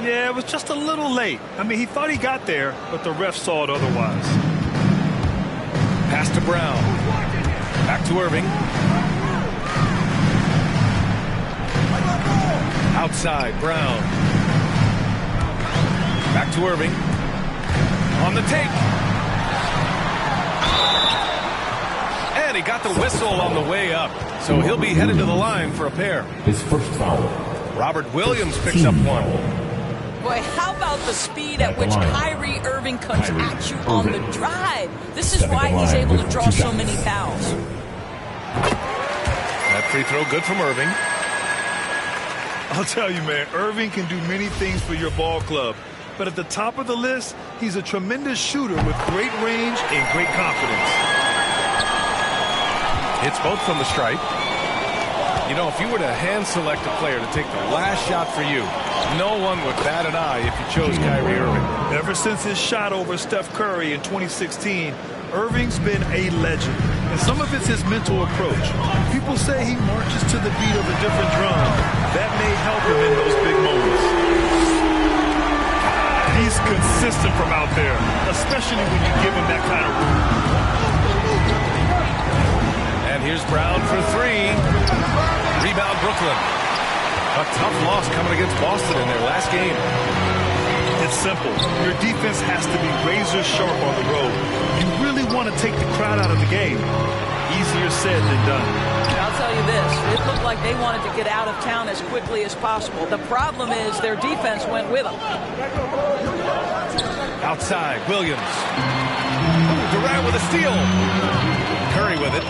Speaker 8: Yeah, it was just a little late. I mean, he thought he got there, but the ref saw it otherwise.
Speaker 9: Pass to Brown. Back to Irving. Outside, Brown. Back to Irving. On the take. And he got the whistle on the way up. So he'll be headed to the line for a pair.
Speaker 4: His first foul.
Speaker 9: Robert Williams picks up one.
Speaker 10: Boy, how about the speed at which Kyrie Irving comes at you on the drive? This is why he's able to draw so many fouls.
Speaker 9: That free throw good from Irving.
Speaker 8: I'll tell you, man, Irving can do many things for your ball club. But at the top of the list, he's a tremendous shooter with great range and great confidence.
Speaker 9: It's both from the stripe. You know, if you were to hand select a player to take the last shot for you, no one would bat an eye if you chose Kyrie Irving.
Speaker 8: Ever since his shot over Steph Curry in 2016, Irving's been a legend. And some of it's his mental approach. People say he marches to the beat of a different drum. That may help him in those big moments. He's consistent from out there, especially when you give him that kind of room.
Speaker 9: And here's Brown for three. Rebound, Brooklyn. A tough loss coming against Boston in their last game.
Speaker 8: It's simple. Your defense has to be razor sharp on the road. You really want to take the crowd out of the game. Easier said than done.
Speaker 10: I'll tell you this. It looked like they wanted to get out of town as quickly as possible. The problem is their defense went with them.
Speaker 9: Outside, Williams. Durant with a steal. Curry with it.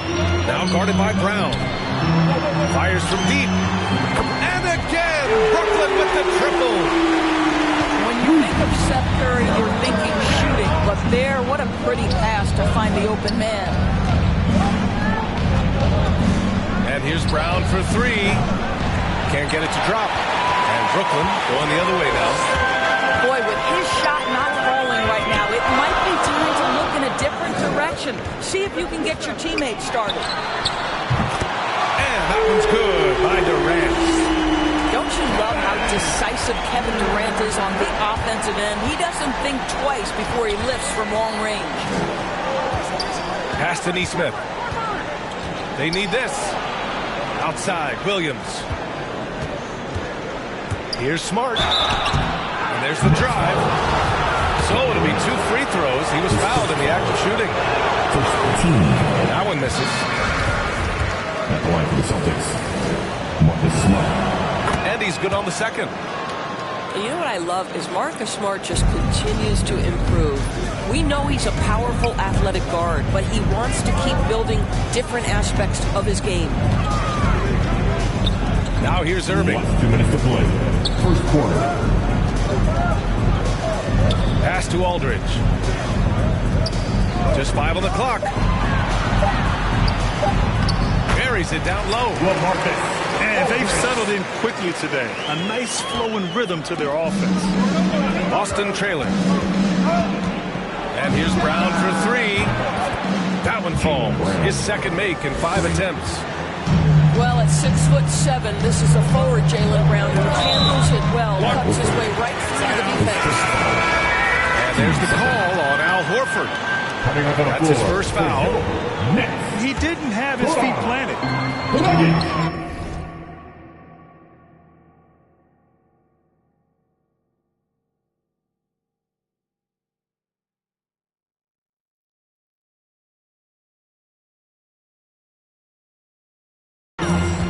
Speaker 9: Now guarded by Brown. Fires from deep. And again, Brooklyn with the triple.
Speaker 10: When you think of Seth Curry, you're thinking shooting. But there, what a pretty pass to find the open man.
Speaker 9: And here's Brown for three. Can't get it to drop. And Brooklyn going the other way now.
Speaker 10: Boy, with his shot not falling right now, it might be time to look in a different direction. See if you can get your teammates started.
Speaker 9: And that one's good by Durant.
Speaker 10: Don't you love how decisive Kevin Durant is on the offensive end? He doesn't think twice before he lifts from long range.
Speaker 9: Pass to Neesmith. They need this. Outside, Williams. Here's Smart. And there's the drive. So it'll be 2 free throws. He was fouled in the act of shooting. That one misses.
Speaker 4: At the line for the Celtics, Marcus Smart.
Speaker 9: And he's good on the second.
Speaker 10: You know what I love is Marcus Smart just continues to improve. We know he's a powerful athletic guard, but he wants to keep building different aspects of his game.
Speaker 9: Now here's Irving.
Speaker 4: 2 minutes to play. First quarter.
Speaker 9: Pass to Aldridge. Just 5 on the clock. Buries it down low.
Speaker 8: Well, Marcus. And they've settled in quickly today. A nice flowing rhythm to their offense.
Speaker 9: Boston trailing. And here's Brown for three. That one falls. His second make in 5 attempts.
Speaker 10: Well, at 6'7", this is a forward Jaylen Brown who handles it well, cuts his way right through the defense.
Speaker 9: And there's the call on Al Horford. That's his first foul.
Speaker 8: He didn't have his feet planted.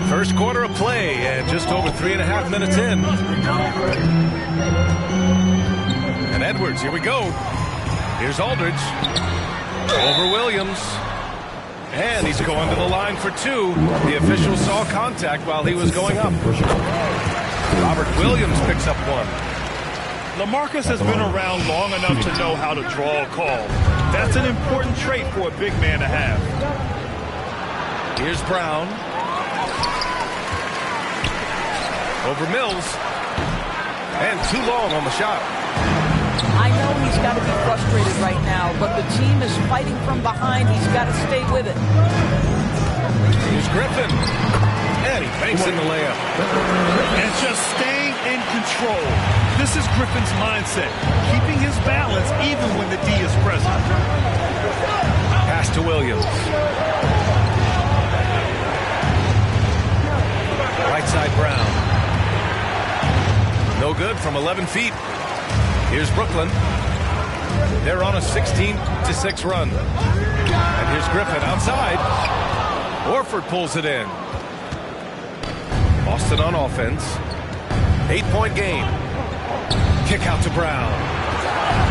Speaker 9: First quarter of play, and just over 3.5 minutes in. And Edwards, here we go. Here's Aldridge. Over Williams. And he's going to the line for two. The official saw contact while he was going up. Robert Williams picks up one.
Speaker 11: LaMarcus has been around long enough to know how to draw a call. That's an important trait for a big man to have.
Speaker 9: Here's Brown. Over Mills. And too long on the shot.
Speaker 10: I know he's got to be frustrated right now, but the team is fighting from behind. He's got to stay with it.
Speaker 9: Here's Griffin. And he banks in the layup.
Speaker 11: And just staying in control. This is Griffin's mindset, keeping his balance even when the D is present.
Speaker 9: Pass to Williams. Right side Brown. No good from 11 feet. Here's Brooklyn. They're on a 16-6 run. And here's Griffin outside. Horford pulls it in. Boston on offense. 8-point game. Kick out to Brown.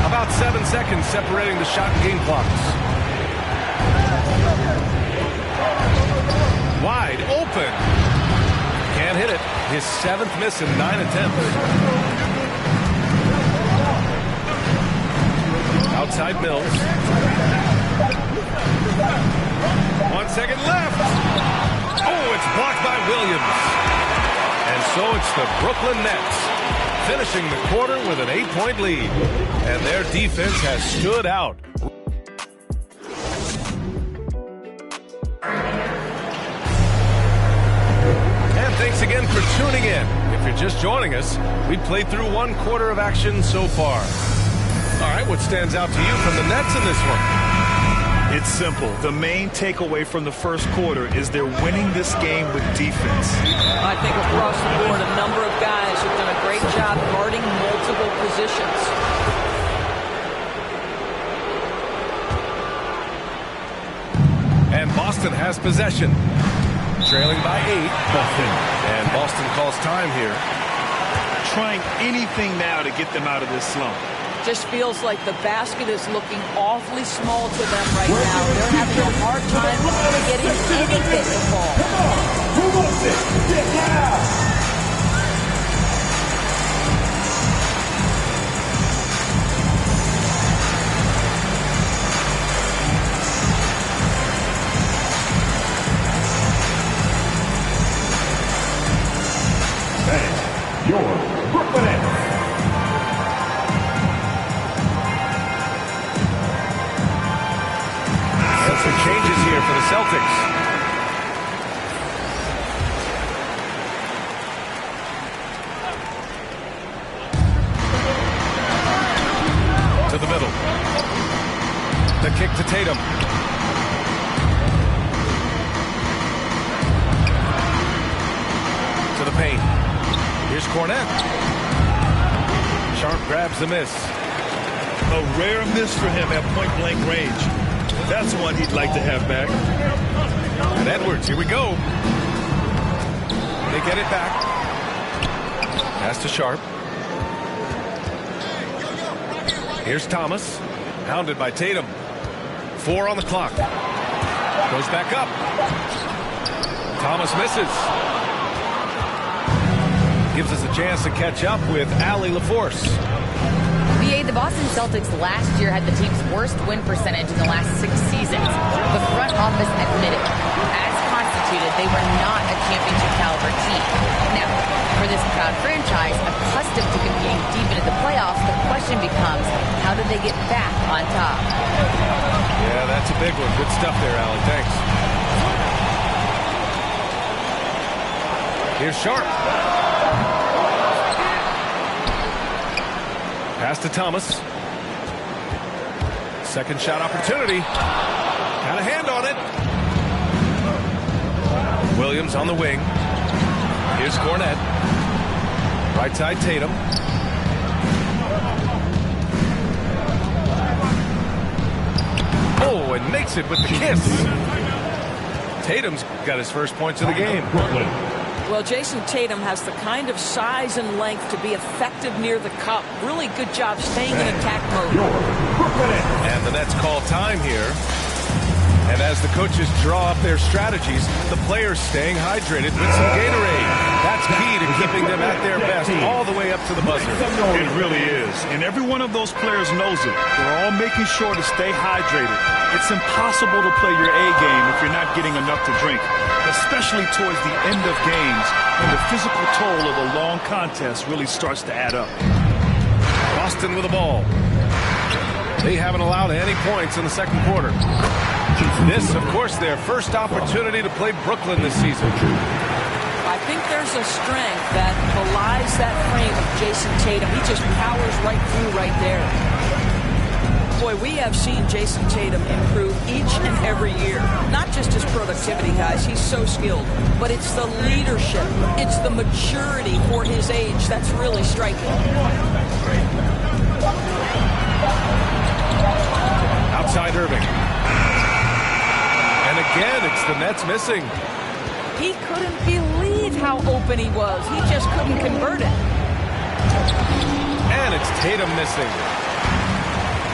Speaker 9: About 7 seconds separating the shot and game clocks. Wide open. Can't hit it. His 7th miss in 9 attempts. Outside Mills. 1 second left. Oh, it's blocked by Williams. And so it's the Brooklyn Nets finishing the quarter with an 8-point lead. And their defense has stood out. Thanks again for tuning in. If you're just joining us, we played through 1 quarter of action so far. All right, what stands out to you from the Nets in this one?
Speaker 11: It's simple. The main takeaway from the first quarter is they're winning this game with defense.
Speaker 10: I think across the board, a number of guys have done a great job guarding multiple positions.
Speaker 9: And Boston has possession. Trailing by 8. Boston. And Boston calls time here.
Speaker 11: Trying anything now to get them out of this slump.
Speaker 10: Just feels like the basket is looking awfully small to them right now. They're having a hard time getting anything to fall.
Speaker 12: Who wants it? Get down!
Speaker 4: Your Brooklyn Nets.
Speaker 9: And some changes here for the Celtics. To the middle. The kick to Tatum. To the paint. Here's Cornette. Sharp grabs the miss.
Speaker 11: A rare miss for him at point-blank range. That's one he'd like to have back.
Speaker 9: And Edwards, here we go. They get it back. Pass to Sharp. Here's Thomas. Hounded by Tatum. 4 on the clock. Goes back up. Thomas misses. Gives us a chance to catch up with Allie LaForce.
Speaker 13: The Boston Celtics last year had the team's worst win percentage in the last 6 seasons. The front office admitted, as constituted, they were not a championship caliber team. Now, for this proud franchise, accustomed to competing deep into the playoffs, the question becomes, how do they get back on top?
Speaker 9: Yeah, that's a big one. Good stuff there, Allie. Thanks. Here's Sharp. Pass to Thomas. Second shot opportunity. Got a hand on it. Williams on the wing. Here's Cornette. Right side Tatum. Oh, and makes it with the kiss. Tatum's got his first points of the game.
Speaker 10: Well, Jason Tatum has the kind of size and length to be effective near the cup. Really good job staying in attack mode.
Speaker 9: And the Nets call time here. And as the coaches draw up their strategies, the players staying hydrated with some Gatorade. That's key to keeping them at their best all the way up to the buzzer.
Speaker 11: It really is. And every one of those players knows it. They're all making sure to stay hydrated. It's impossible to play your A game if you're not getting enough to drink, especially towards the end of games when the physical toll of a long contest really starts to add up.
Speaker 9: Boston with the ball. They haven't allowed any points in the second quarter. This, of course, their first opportunity to play Brooklyn this season.
Speaker 10: I think there's a strength that belies that frame of Jason Tatum. He just powers right through right there. Boy, we have seen Jason Tatum improve each and every year. Not just his productivity, guys. He's so skilled. But it's the leadership. It's the maturity for his age that's really striking.
Speaker 9: Outside Irving. And again, it's the Nets missing.
Speaker 10: He couldn't believe how open he was. He just couldn't convert it.
Speaker 9: And it's Tatum missing.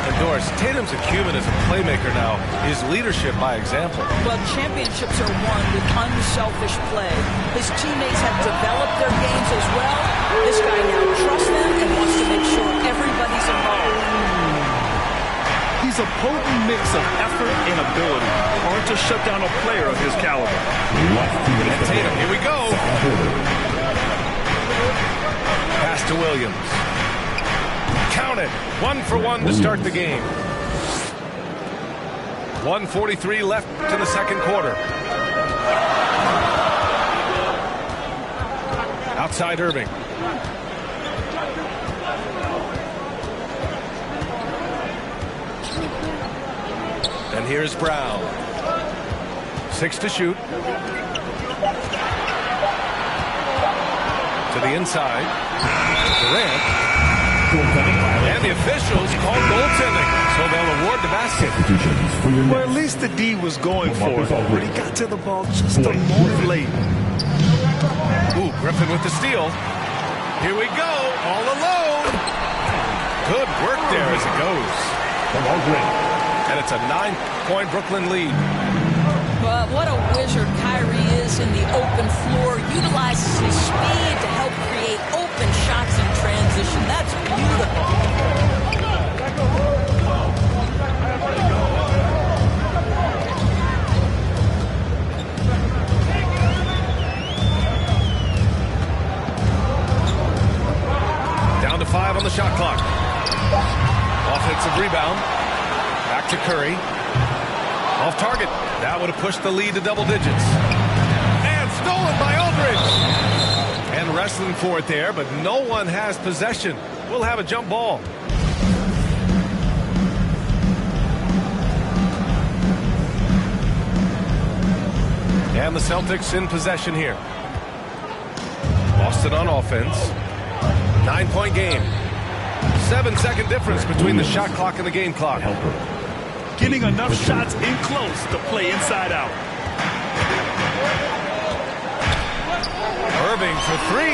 Speaker 9: And Doris, Tatum's acumen as a playmaker now is leadership by example.
Speaker 10: Well, championships are won with unselfish play. His teammates have developed their games as well. This guy now trusts them and wants to make sure everybody's involved.
Speaker 11: He's a potent mix of effort and ability. Hard to shut down a player of his caliber.
Speaker 9: And Tatum, here we go. Pass to Williams. Count it. 1 for 1 to start the game. 1:43 left to the second quarter. Outside Irving. And here's Brown. 6 to shoot. To the inside. Durant. And the officials called goaltending, so they'll award the basket.
Speaker 11: Well, at least the D was going for it, but he got to the ball just a moment late.
Speaker 9: Ooh, Griffin with the steal. Here we go, all alone. Good work there as it goes. And it's a 9-point Brooklyn lead.
Speaker 10: But what a wizard Kyrie is in the open floor. Utilizes his speed to help create open shots in transition. That's beautiful.
Speaker 9: Down to 5 on the shot clock. Offensive rebound. Back to Curry. Off target. That would have pushed the lead to double digits. And stolen by Aldridge. And wrestling for it there, but no one has possession. We'll have a jump ball. And the Celtics in possession here. Boston on offense. 9-point game. 7-second difference between the shot clock and the game clock.
Speaker 11: Getting enough shots in close to play inside out.
Speaker 9: Irving for 3.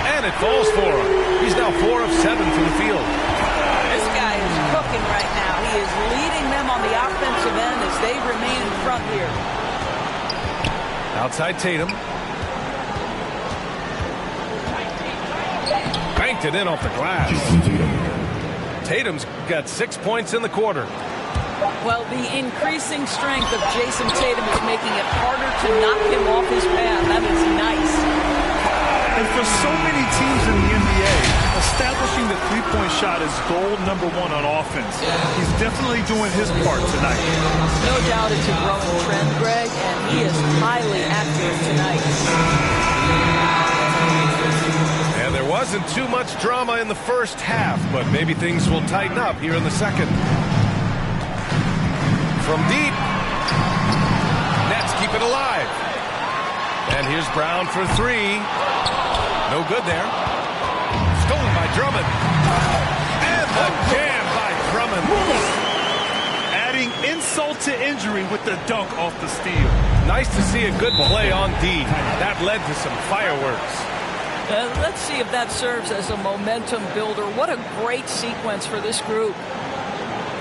Speaker 9: And it falls for him. He's now 4 of 7 from the field.
Speaker 10: This guy is cooking right now. He is leading them on the offensive end as they remain in front here.
Speaker 9: Outside Tatum. Banked it in off the glass. Tatum's got 6 points in the quarter.
Speaker 10: Well, the increasing strength of Jason Tatum is making it harder to knock him off his path. That is nice.
Speaker 11: And for so many teams in the NBA, establishing the three-point shot is goal number 1 on offense. He's definitely doing his part tonight.
Speaker 10: No doubt it's a growing trend, Greg, and he is highly accurate tonight.
Speaker 9: wasn't too much drama in the first half, but maybe things will tighten up here in the second. From deep. Nets keep it alive. And here's Brown for three. No good there. Stolen by Drummond. And the jam by Drummond.
Speaker 11: Adding insult to injury with the dunk off the steal.
Speaker 9: Nice to see a good play on D. That led to some fireworks.
Speaker 10: Let's see if that serves as a momentum builder. What a great sequence for this group.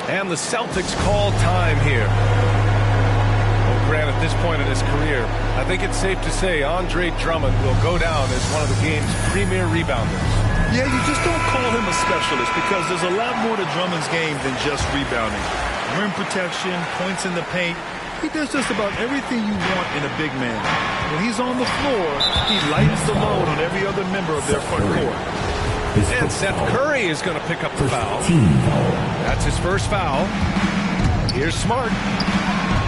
Speaker 9: And the Celtics call time here. Well, Grant, at this point in his career, I think it's safe to say Andre Drummond will go down as one of the game's premier rebounders.
Speaker 11: Yeah, you just don't call him a specialist because there's a lot more to Drummond's game than just rebounding. Rim protection, points in the paint. He does just about everything you want in a big man. When he's on the floor, he lightens the load on every other member of their front court.
Speaker 9: And Seth Curry is going to pick up the foul. That's his first foul. Here's Smart.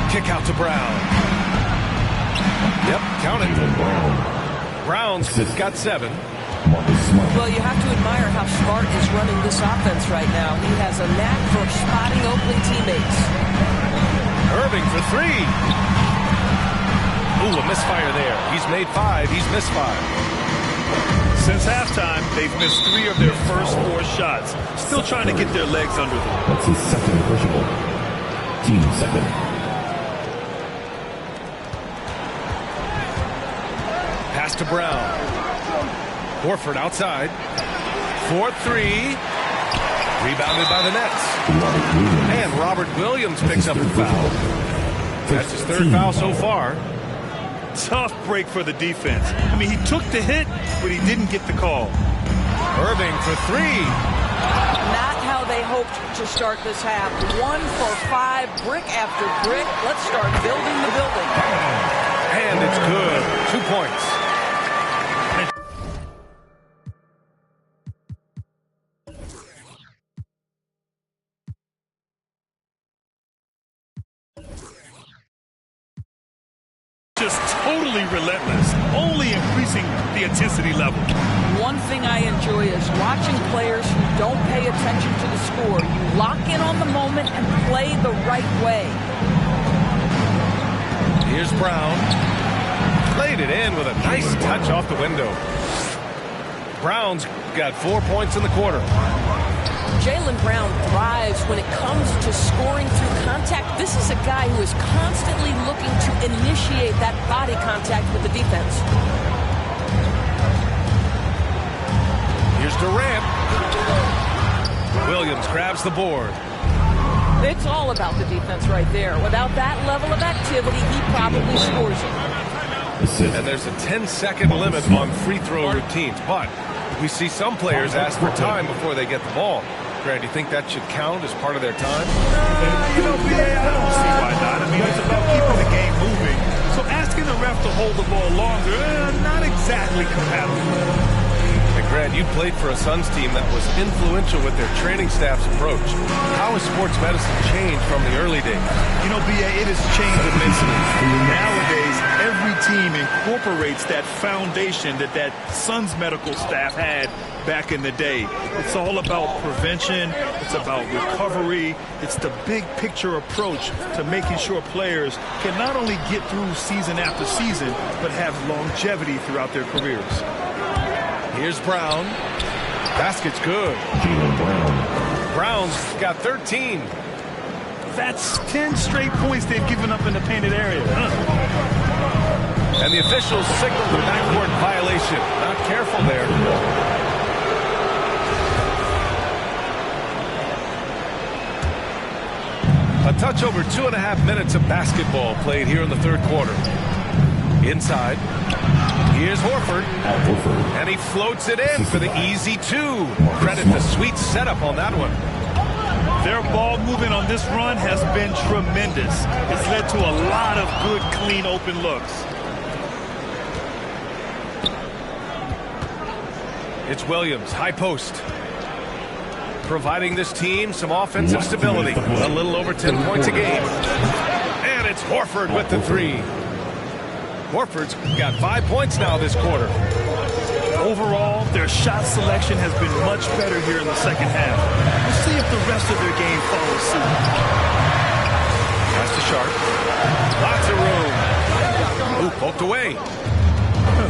Speaker 9: Kick out to Brown. Yep, count it. Brown's got 7.
Speaker 10: Well, you have to admire how Smart is running this offense right now. He has a knack for spotting open teammates.
Speaker 9: Irving for 3. Ooh, a misfire there. He's made 5. He's missed 5.
Speaker 11: Since halftime, they've missed 3 of their first 4 shots. Still trying to get their legs under them.
Speaker 4: That's his second personal. Team second.
Speaker 9: Pass to Brown. Horford outside. 4-3. Rebounded by the Nets. And Robert Williams picks up the foul. That's his 3rd foul so far.
Speaker 11: Tough break for the defense. I mean, he took the hit, but he didn't get the call.
Speaker 9: Irving for 3.
Speaker 10: Not how they hoped to start this half. 1 for 5, brick after brick. Let's start building the building.
Speaker 9: And it's good. 2 points.
Speaker 11: Just totally relentless, only increasing the intensity level.
Speaker 10: One thing I enjoy is watching players who don't pay attention to the score. You lock in on the moment and play the right way.
Speaker 9: Here's Brown. Played it in with a nice touch off the window. Brown's got 4 points in the quarter.
Speaker 10: Jaylen Brown thrives when it comes to scoring through contact. This is a guy who is constantly looking to initiate that body contact with the defense.
Speaker 9: Here's Durant. Williams grabs the board.
Speaker 10: It's all about the defense right there. Without that level of activity, he probably scores it.
Speaker 9: And there's a 10-second limit on free throw routines, but we see some players ask for time before they get the ball. Grant, do you think that should count as part of their time?
Speaker 11: You know, BA, I don't see why not. I mean, it's about keeping the game moving. So asking the ref to hold the ball longer, not exactly compatible.
Speaker 9: And Grant, you played for a Suns team that was influential with their training staff's approach. How has sports medicine changed from the early days?
Speaker 11: You know, BA, it has changed immensely. Nowadays, every team incorporates that foundation that Suns medical staff had back in the day. It's all about prevention. It's about recovery. It's the big picture approach to making sure players can not only get through season after season, but have longevity throughout their careers.
Speaker 9: Here's Brown. Basket's good. Brown's got 13.
Speaker 11: That's 10 straight points they've given up in the painted area.
Speaker 9: And the officials signal the backcourt violation. Not careful there. A touch over 2.5 minutes of basketball played here in the third quarter. Inside. Here's Horford. And he floats it in for the easy 2. Credit the sweet setup on that one.
Speaker 11: Their ball movement on this run has been tremendous. It's led to a lot of good, clean, open looks.
Speaker 9: It's Williams, high post. Providing this team some offensive stability. A little over 10 points a game. And it's Horford with the 3. Horford's got 5 points now this quarter.
Speaker 11: Overall, their shot selection has been much better here in the second half. We'll see if the rest of their game follows suit.
Speaker 9: Pass to Sharp. Lots of room. Ooh, poked away.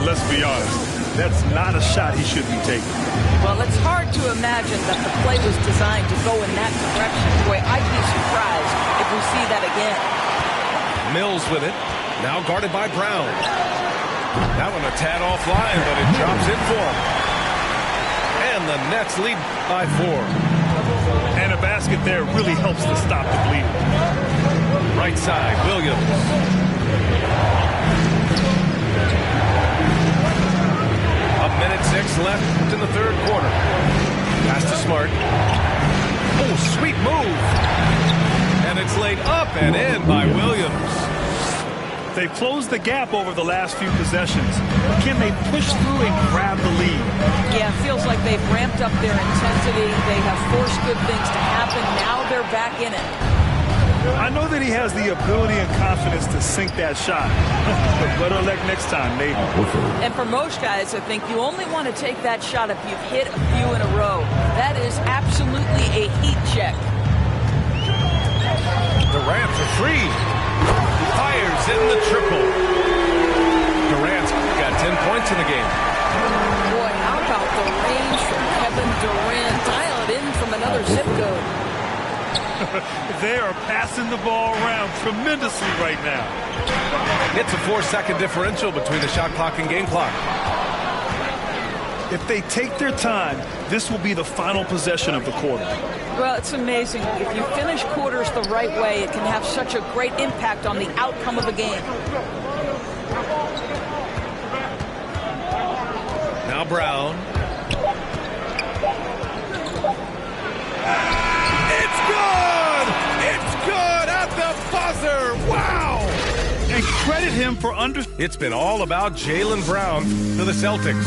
Speaker 11: Let's be honest. That's not a shot he should be taking.
Speaker 10: Well, it's hard to imagine that the play was designed to go in that direction. Boy, I'd be surprised if we see that again.
Speaker 9: Mills with it. Now guarded by Brown. That one a tad offline, but it drops in for him. And the Nets lead by 4.
Speaker 11: And a basket there really helps to stop the bleeding.
Speaker 9: Right side, Williams. A minute 6 left in the third quarter. Pass to Smart. Oh, sweet move. And it's laid up and in by Williams.
Speaker 11: They've closed the gap over the last few possessions. Can they push through and grab the lead?
Speaker 10: Yeah, it feels like they've ramped up their intensity. They have forced good things to happen. Now they're back in it.
Speaker 11: I know that he has the ability and confidence to sink that shot. But better luck next time, Nate.
Speaker 10: And for most guys, I think you only want to take that shot if you've hit a few in a row. That is absolutely a heat check.
Speaker 9: Durant for 3. Fires in the triple. Durant's got 10 points in the game.
Speaker 10: Boy, how about the range from Kevin Durant? Dial it in from another zip code.
Speaker 11: They are passing the ball around tremendously right now.
Speaker 9: It's a 4-second differential between the shot clock and game clock.
Speaker 11: If they take their time, this will be the final possession of the quarter.
Speaker 10: Well, it's amazing. If you finish quarters the right way, it can have such a great impact on the outcome of a game.
Speaker 9: Now Brown. It's good! It's good at the buzzer! Wow!
Speaker 11: And credit him for
Speaker 9: It's been all about Jaylen Brown to the Celtics.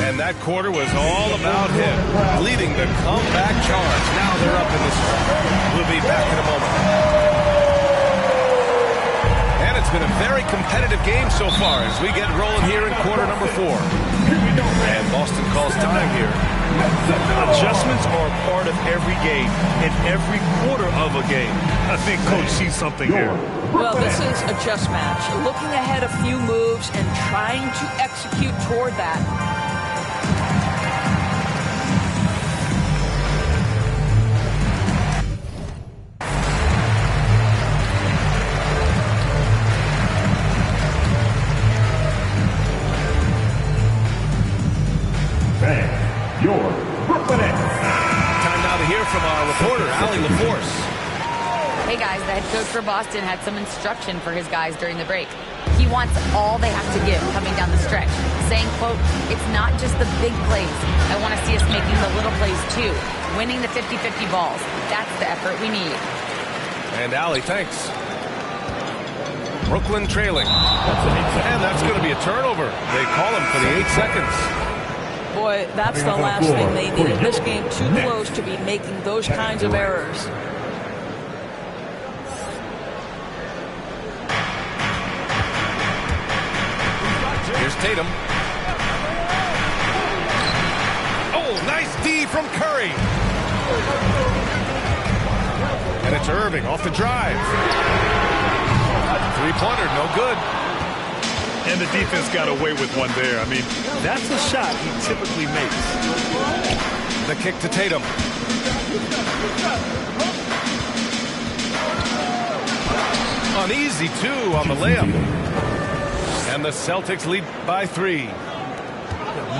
Speaker 9: And that quarter was all about him, leading the comeback charge. Now they're up in this one. We'll be back in a moment. And it's been a very competitive game so far as we get rolling here in quarter number 4. And Boston calls time here.
Speaker 11: Adjustments are a part of every game, in every quarter of a game. I think Coach sees something here.
Speaker 10: Well, this is a chess match. Looking ahead a few moves and trying to execute toward that.
Speaker 4: Your Brooklyn Nets.
Speaker 9: Time now to hear from our reporter, Allie LaForce.
Speaker 13: Hey guys, the head coach for Boston had some instruction for his guys during the break. He wants all they have to give coming down the stretch, saying, quote, "It's not just the big plays. I want to see us making the little plays too, winning the 50-50 balls. That's the effort we need."
Speaker 9: And Allie, thanks. Brooklyn trailing. And that's going to be a turnover. They call him for the 8 seconds.
Speaker 10: Boy, that's the last thing they needed. This game too close to be making those kinds of errors.
Speaker 9: Here's Tatum. Oh, nice D from Curry. And it's Irving off the drive. Three-pointer, no good.
Speaker 11: And the defense got away with one there. I mean, that's a shot he typically makes.
Speaker 9: The kick to Tatum. Uneasy, too, on the layup. And the Celtics lead by 3.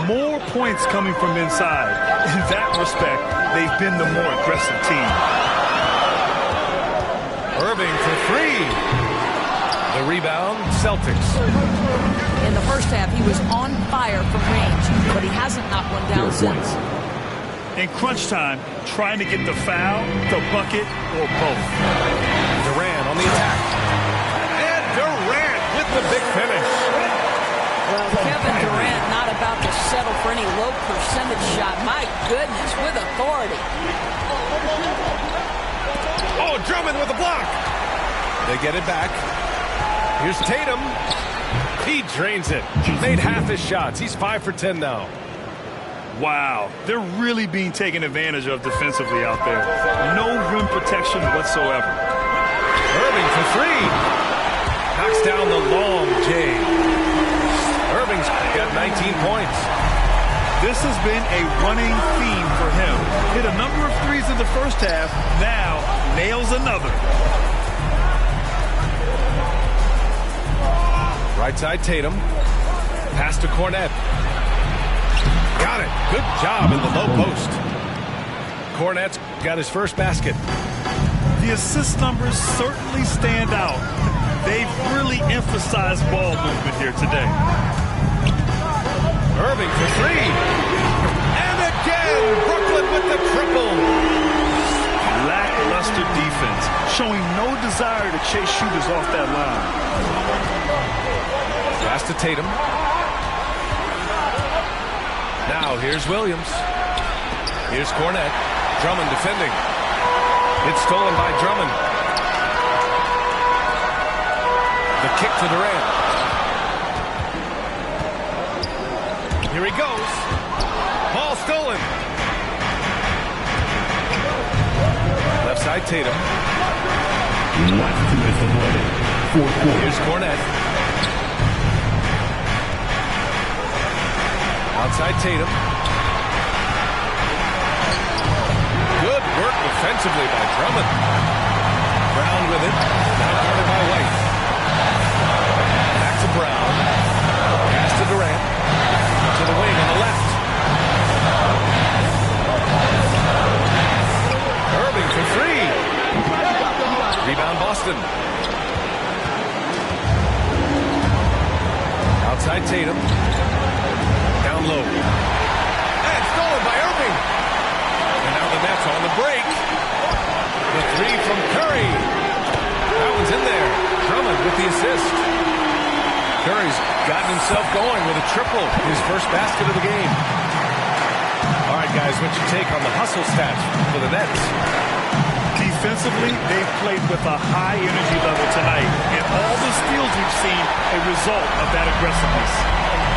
Speaker 11: More points coming from inside. In that respect, they've been the more aggressive team.
Speaker 9: Irving for 3. The rebound, Celtics.
Speaker 10: In the first half, he was on fire from range, but he hasn't knocked one down since.
Speaker 11: In crunch time, trying to get the foul, the bucket, or both.
Speaker 9: Durant on the attack. And Durant with the big finish.
Speaker 10: Well, Kevin Durant not about to settle for any low percentage shot. My goodness, with authority.
Speaker 9: Oh, Drummond with a block. They get it back. Here's Tatum. He drains it. Made half his shots. He's 5 for 10 now.
Speaker 11: Wow, they're really being taken advantage of defensively out there. No rim protection whatsoever.
Speaker 9: Irving for three. Knocks down the long J. Irving's got 19 points.
Speaker 11: This has been a running theme for him. Hit a number of threes in the first half. Now nails another.
Speaker 9: Right side Tatum. Pass to Cornette. Got it. Good job in the low post. Cornette's got his first basket.
Speaker 11: The assist numbers certainly stand out. They've really emphasized ball movement here today.
Speaker 9: Irving for three. And again, Brooklyn with the triple.
Speaker 11: Lackluster defense, showing no desire to chase shooters off that line.
Speaker 9: Pass to Tatum. Now here's Williams. Here's Cornette. Drummond defending. It's stolen by Drummond. The kick to Durant. Here he goes. Ball stolen. Left side Tatum. Here's Cornette. Outside Tatum. Good work defensively by Drummond. Brown with it. Now guarded by White. Back to Brown. Pass to Durant. To the wing on the left. Irving for three. Rebound Boston. Outside Tatum. Down low. And stolen by Irving. And now the Nets on the break. The three from Curry. That one's in there. Drummond with the assist. Curry's gotten himself going with a triple. His first basket of the game. All right, guys, what's your take on the hustle stats for the Nets?
Speaker 11: Defensively, they've played with a high energy level tonight. And all the steals we've seen, a result of that aggressiveness.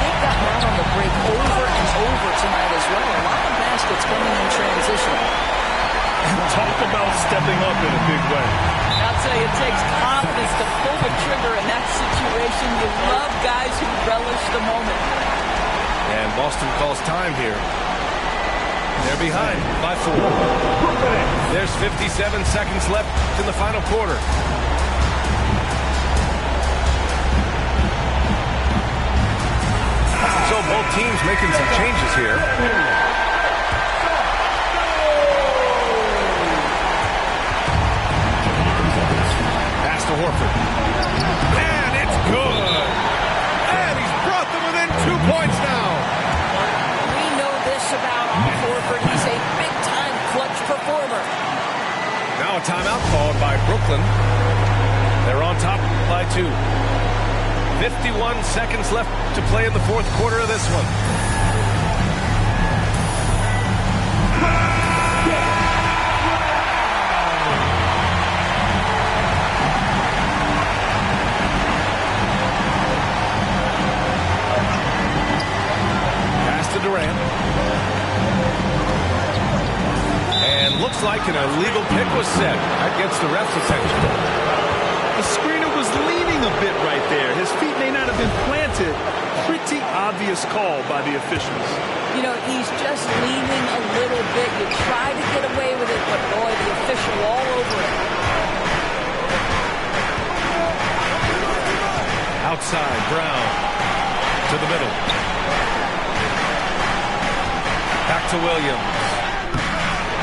Speaker 10: They've gotten out on the break over and over tonight as well. A lot of baskets coming in transition.
Speaker 11: And talk about stepping up in a big way.
Speaker 10: I'll tell you, it takes confidence to pull the trigger in that situation. You love guys who relish the moment.
Speaker 9: And Boston calls time here. They're behind by 4. There's 57 seconds left in the final quarter. So both teams making some changes here. Pass to Horford. And it's good. And he's brought them within 2 points now.
Speaker 10: We know this about Horford. He's a big-time clutch performer.
Speaker 9: Now a timeout called by Brooklyn. They're on top by 2. 51 seconds left to play in the fourth quarter of this one. Pass to Durant. And looks like an illegal pick was set. That gets the ref's attention.
Speaker 11: The screener was leaning a bit right there. His feet may not have been planted. Pretty obvious call by the officials.
Speaker 10: You know, he's just leaning a little bit. You try to get away with it, but boy, the official all over it.
Speaker 9: Outside, Brown to the middle. Back to Williams.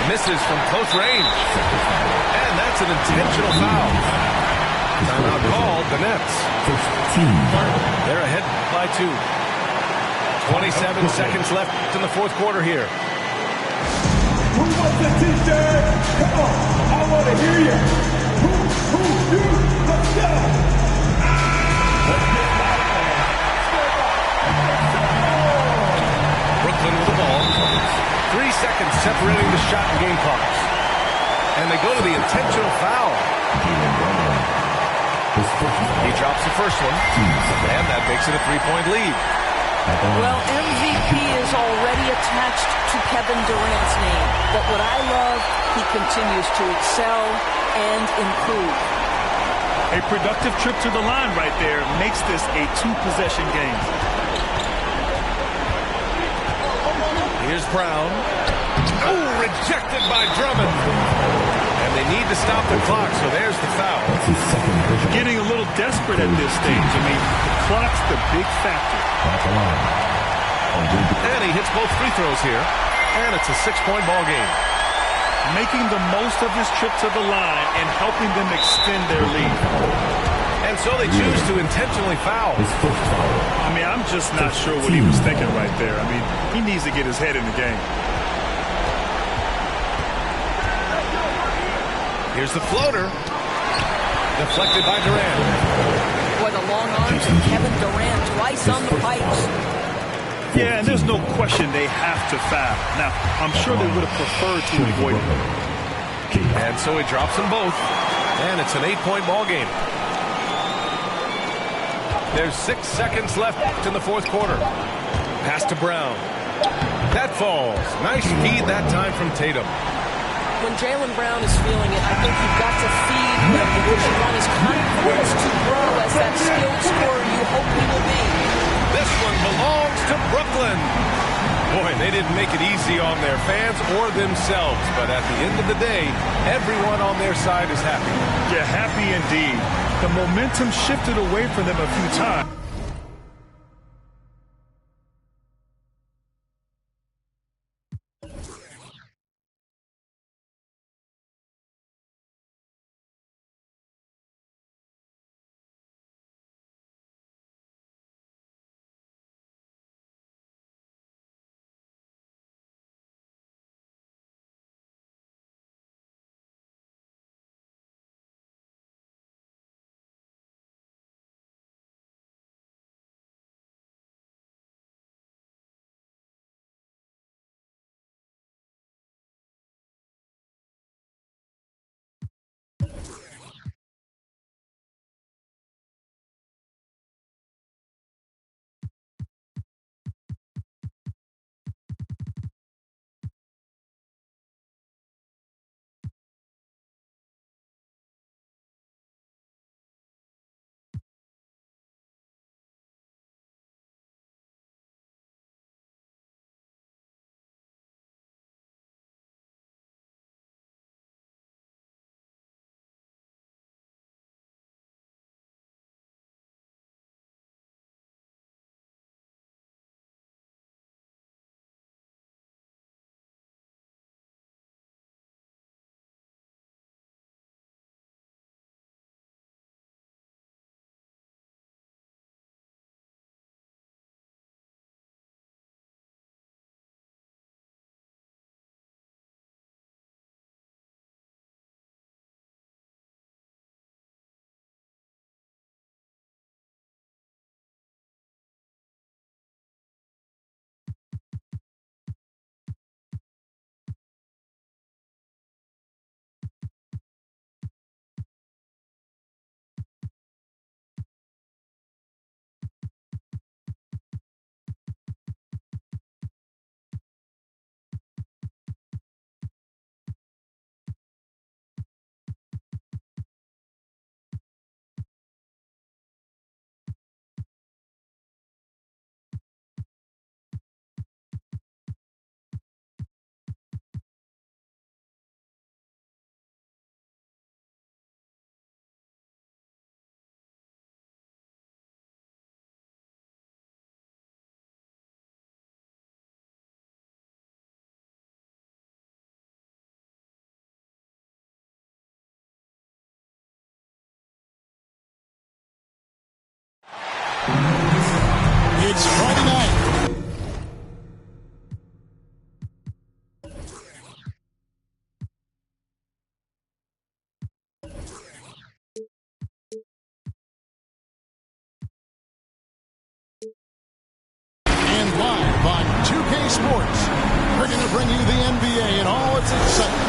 Speaker 9: Misses from close range. And that's an intentional foul. Timeout called, the Nets. They're ahead by 2. 27 seconds left in the fourth quarter here.
Speaker 12: Who wants the t-shirt? Come on, I want to hear you. Who, you, let's go.
Speaker 9: Brooklyn with the ball. 3 seconds separating the shot and game clocks. And they go to the intentional foul. He drops the first one, and that makes it a 3-point lead.
Speaker 10: Well, MVP is already attached to Kevin Durant's name. But what I love, he continues to excel and improve.
Speaker 11: A productive trip to the line right there makes this a two-possession game.
Speaker 9: Here's Brown. Oh, rejected by Drummond. And they need to stop the clock, so there's the foul.
Speaker 11: Getting a little desperate at this stage. I mean, the clock's the big factor.
Speaker 9: And he hits both free throws here. And it's a 6-point ball game.
Speaker 11: Making the most of his trip to the line and helping them extend their lead.
Speaker 9: And so they choose to intentionally foul.
Speaker 11: I mean, I'm just not sure what he was thinking right there. I mean, he needs to get his head in the game.
Speaker 9: Here's the floater. Deflected by Durant.
Speaker 10: Boy, the long arms of Kevin Durant twice on the pipes.
Speaker 11: Yeah, and there's no question they have to foul. Now, I'm sure they would have preferred to avoid it.
Speaker 9: And so he drops them both. And it's an 8-point ball game. There's 6 seconds left in the fourth quarter. Pass to Brown. That falls. Nice feed that time from Tatum.
Speaker 10: When Jaylen Brown is feeling it, I think you've got to feed him because you want his confidence to grow as that skilled scorer you hope he will be.
Speaker 9: This one belongs to Brooklyn. Boy, they didn't make it easy on their fans or themselves, but at the end of the day, everyone on their side is happy.
Speaker 11: Yeah, happy indeed. The momentum shifted away from them a few times.
Speaker 1: It's Friday night. And live on 2K Sports, we're going to bring you the NBA and all its excitement.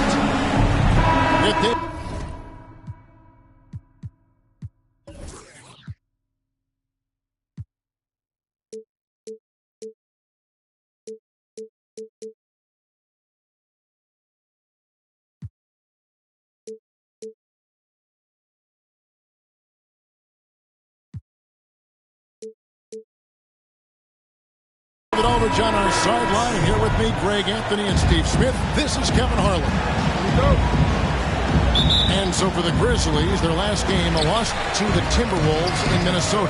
Speaker 1: David Aldridge on our sideline, and here with me, Greg Anthony and Steve Smith. This is Kevin Harlan. And so for the Grizzlies, their last game, a loss to the Timberwolves in Minnesota.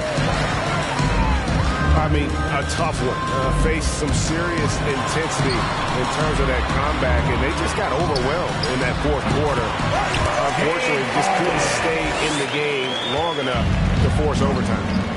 Speaker 7: I mean, a tough one. Faced some serious intensity in terms of that comeback, and they just got overwhelmed in that fourth quarter. Unfortunately, just couldn't stay in the game long enough to force overtime.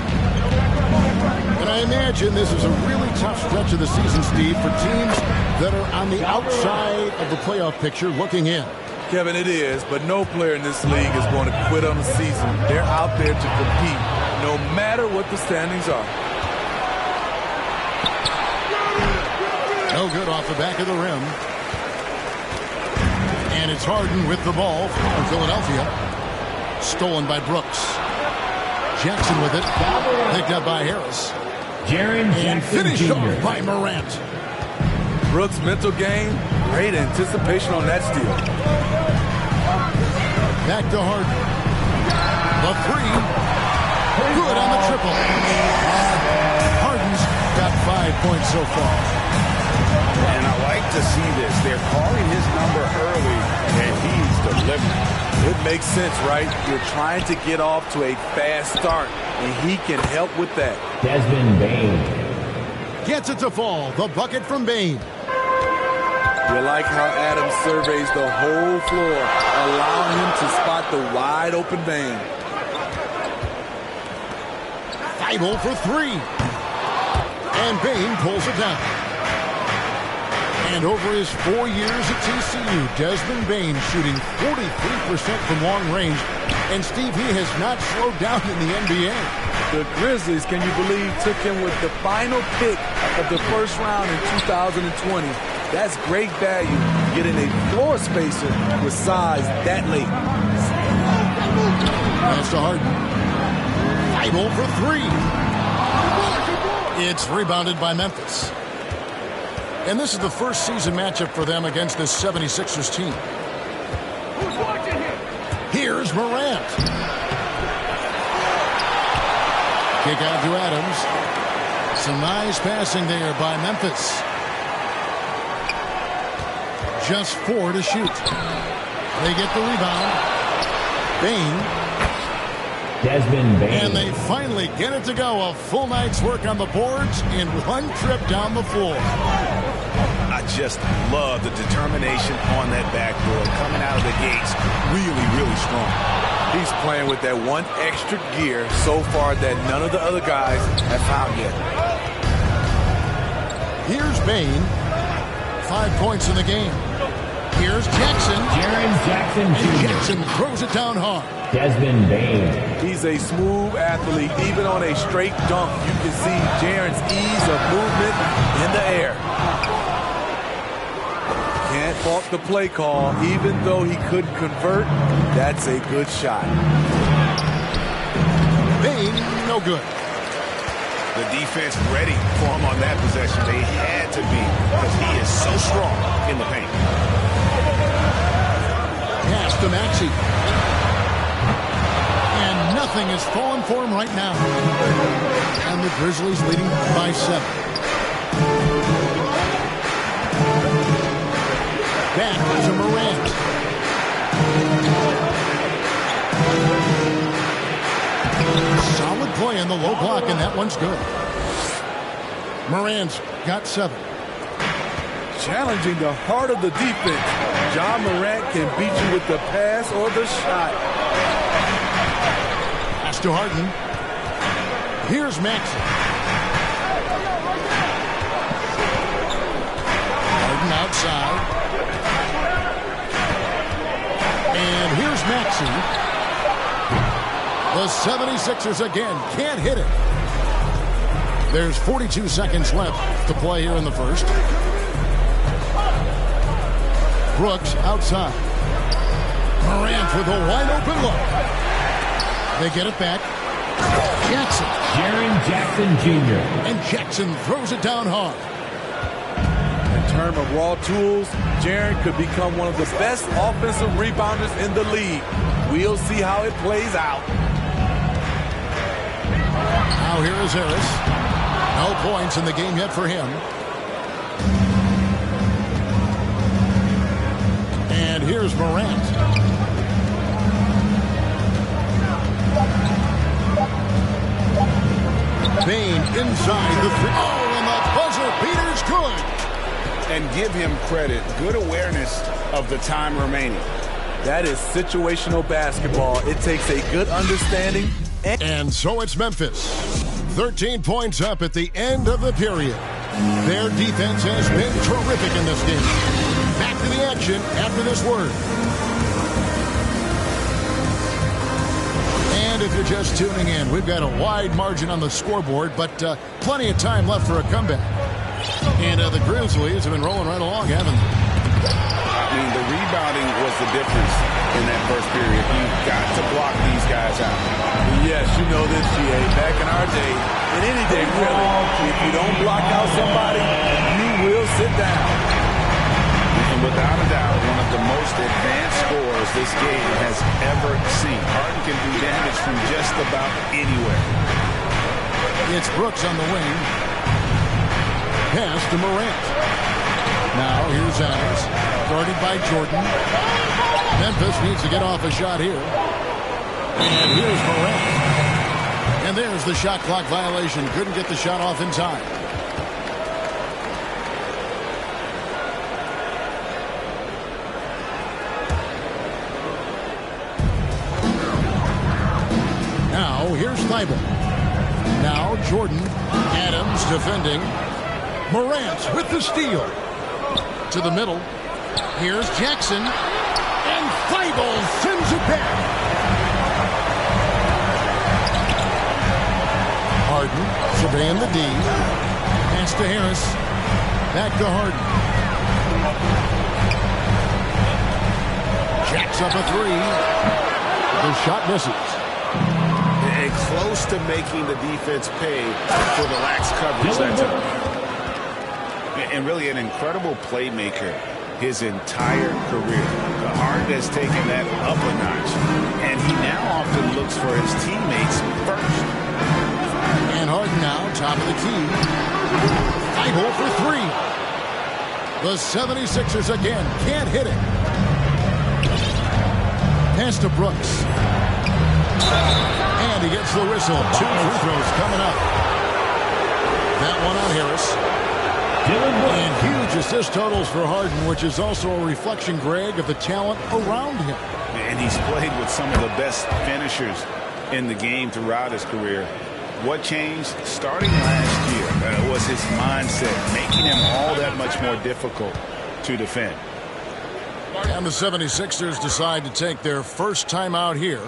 Speaker 1: And I imagine this is a really tough stretch of the season, Steve, for teams that are on the outside of the playoff picture looking in.
Speaker 14: Kevin, it is, but no player in this league is going to quit on the season. They're out there to compete, no matter what the standings are.
Speaker 1: No good off the back of the rim. And it's Harden with the ball from Philadelphia. Stolen by Brooks. Jackson with it. Picked up by Harris. And finished off by Morant.
Speaker 14: Brooks' mental game, great anticipation on that steal.
Speaker 1: Back to Harden. The three. Good on the triple. Harden's got 5 points so far.
Speaker 7: And I like to see this. They're calling his number early, and he's delivering.
Speaker 14: It makes sense, right? You're trying to get off to a fast start, and he can help with that.
Speaker 15: Desmond Bane
Speaker 1: gets it to fall. The bucket from Bane.
Speaker 14: You like how Adams surveys the whole floor, allowing him to spot the wide open Bane.
Speaker 1: Thibault for three. And Bane pulls it down. And over his 4 years at TCU, Desmond Bane shooting 43% from long range. And Steve, he has not slowed down in the NBA.
Speaker 14: The Grizzlies, can you believe, took him with the final pick of the first round in 2020. That's great value, getting a floor spacer with size that late.
Speaker 1: Pass to Harden. Thibault for three. It's rebounded by Memphis. And this is the first season matchup for them against this 76ers team. Here's Morant. Kick out to Adams. Some nice passing there by Memphis. Just 4 to shoot. They get the rebound. Bane.
Speaker 15: Desmond Bane.
Speaker 1: And they finally get it to go. A full night's work on the boards in one trip down the floor.
Speaker 7: I just love the determination on that backboard. Coming out of the gates really, really strong.
Speaker 14: He's playing with that one extra gear so far that none of the other guys have found yet.
Speaker 1: Here's Bane. 5 points in the game. Here's Jackson.
Speaker 15: Jaren Jackson Jr.
Speaker 1: And Jackson throws it down hard.
Speaker 15: Desmond Bane.
Speaker 14: He's a smooth athlete. Even on a straight dunk, you can see Jaren's ease of movement in the air. Can't fault the play call. Even though he couldn't convert, that's a good shot.
Speaker 1: Bane, no good.
Speaker 7: The defense ready for him on that possession. They had to be, because he is so strong in the paint.
Speaker 1: Pass to Maxey. And nothing is falling for him right now. And the Grizzlies leading by 7. Back to Morant. Solid play in the low block, and that one's good. Morant's got 7.
Speaker 14: Challenging the heart of the defense. John Morant can beat you with the pass or the shot.
Speaker 1: Pass to Harden. Here's Maxey. Harden outside. And here's Maxey. The 76ers again can't hit it. There's 42 seconds left to play here in the first. Brooks outside. Morant with a wide open look. They get it back. Jackson.
Speaker 15: Jaren Jackson Jr.
Speaker 1: And Jackson throws it down hard.
Speaker 14: In terms of raw tools, Jaren could become one of the best offensive rebounders in the league. We'll see how it plays out.
Speaker 1: Now here is Harris. No points in the game yet for him. And here's Morant. Bane inside the three. Oh, and the buzzer beater's good.
Speaker 7: And give him credit. Good awareness of the time remaining.
Speaker 14: That is situational basketball. It takes a good understanding.
Speaker 1: And so it's Memphis. 13 points up at the end of the period. Their defense has been terrific in this game. Back to the action after this word. And if you're just tuning in, we've got a wide margin on the scoreboard, but plenty of time left for a comeback. And the Grizzlies have been rolling right along, haven't they?
Speaker 7: I mean, the rebounding was the difference in that first period. You've got to block these guys out.
Speaker 14: Yes, you know this, GA. Back in our day, in any day, really, if you don't block out somebody, you will sit down.
Speaker 7: And without a doubt, one of the most advanced scorers this game has ever seen. Harden can do damage from just about anywhere.
Speaker 1: It's Brooks on the wing. Pass to Morant. Now here's Adams, guarded by Jordan. Memphis needs to get off a shot here. And here's Morant. And there's the shot clock violation. Couldn't get the shot off in time. Now here's Thibault. Now Jordan. Adams defending. Morant with the steal. To the middle. Here's Jackson. And Thibault sends it back. Harden surveying the D. Pass to Harris. Back to Harden. Jacks up a three. The shot misses.
Speaker 7: And close to making the defense pay for the lax coverage that time. And really an incredible playmaker his entire career. Harden has taken that up a notch, and he now often looks for his teammates first.
Speaker 1: And Harden now, top of the key. Thibault for three. The 76ers again can't hit it. Pass to Brooks. And he gets the whistle. 2 free throws coming up. That one on Harris. And huge assist totals for Harden, which is also a reflection, Greg, of the talent around him.
Speaker 7: And he's played with some of the best finishers in the game throughout his career. What changed starting last year was his mindset, making him all that much more difficult to defend.
Speaker 1: And the 76ers decide to take their first time out here.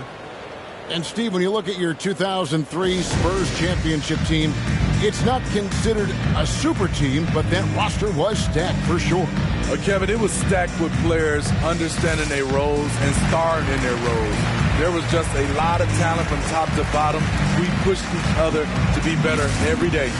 Speaker 1: And, Steve, when you look at your 2003 Spurs championship team, it's not considered a super team, but that roster was stacked for sure.
Speaker 14: Kevin, it was stacked with players understanding their roles and starring in their roles. There was just a lot of talent from top to bottom. We pushed each other to be better every day.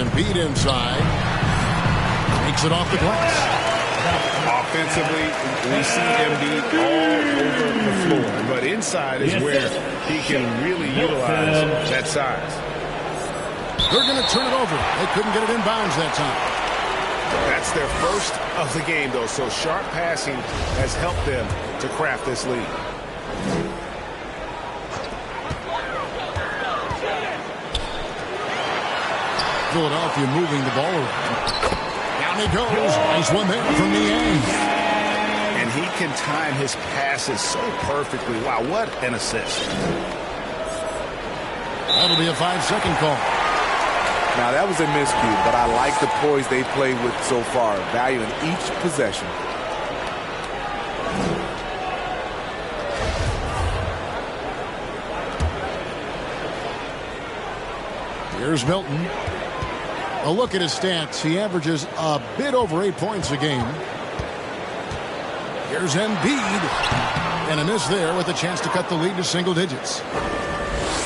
Speaker 1: Embiid inside. Takes it off the glass.
Speaker 7: Offensively, we see Embiid all over the floor. But inside is where he can really utilize that size.
Speaker 1: They're going to turn it over. They couldn't get it inbounds that time.
Speaker 7: That's their first of the game, though. So sharp passing has helped them to craft this lead.
Speaker 1: Philadelphia moving the ball around. Down he goes. Nice one there from Niang.
Speaker 7: And he can time his passes so perfectly. Wow, what an assist.
Speaker 1: That'll be a 5-second call.
Speaker 14: Now, that was a miscue, but I like the poise they played with so far, valuing each possession.
Speaker 1: Here's Milton. A look at his stats. He averages a bit over 8 points a game. Here's Embiid. And a miss there with a chance to cut the lead to single digits.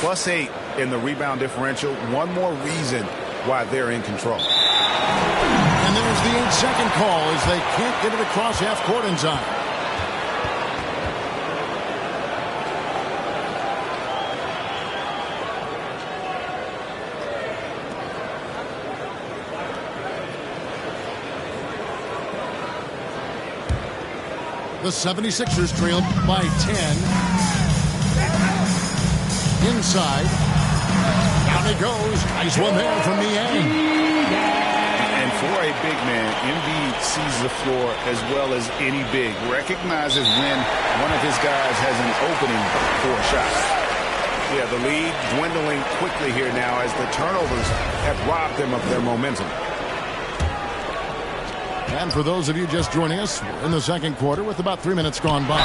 Speaker 7: +8 in the rebound differential. One more reason why they're in control.
Speaker 1: And there's the 8-second call as they can't get it across half court in time. The 76ers trail by 10. Inside. Down it goes. Nice one there from Niang.
Speaker 7: And for a big man, Embiid sees the floor as well as any big. Recognizes when one of his guys has an opening for a shot. Yeah, the lead dwindling quickly here now as the turnovers have robbed them of their momentum.
Speaker 1: And for those of you just joining us, we're in the second quarter with about 3 minutes gone by.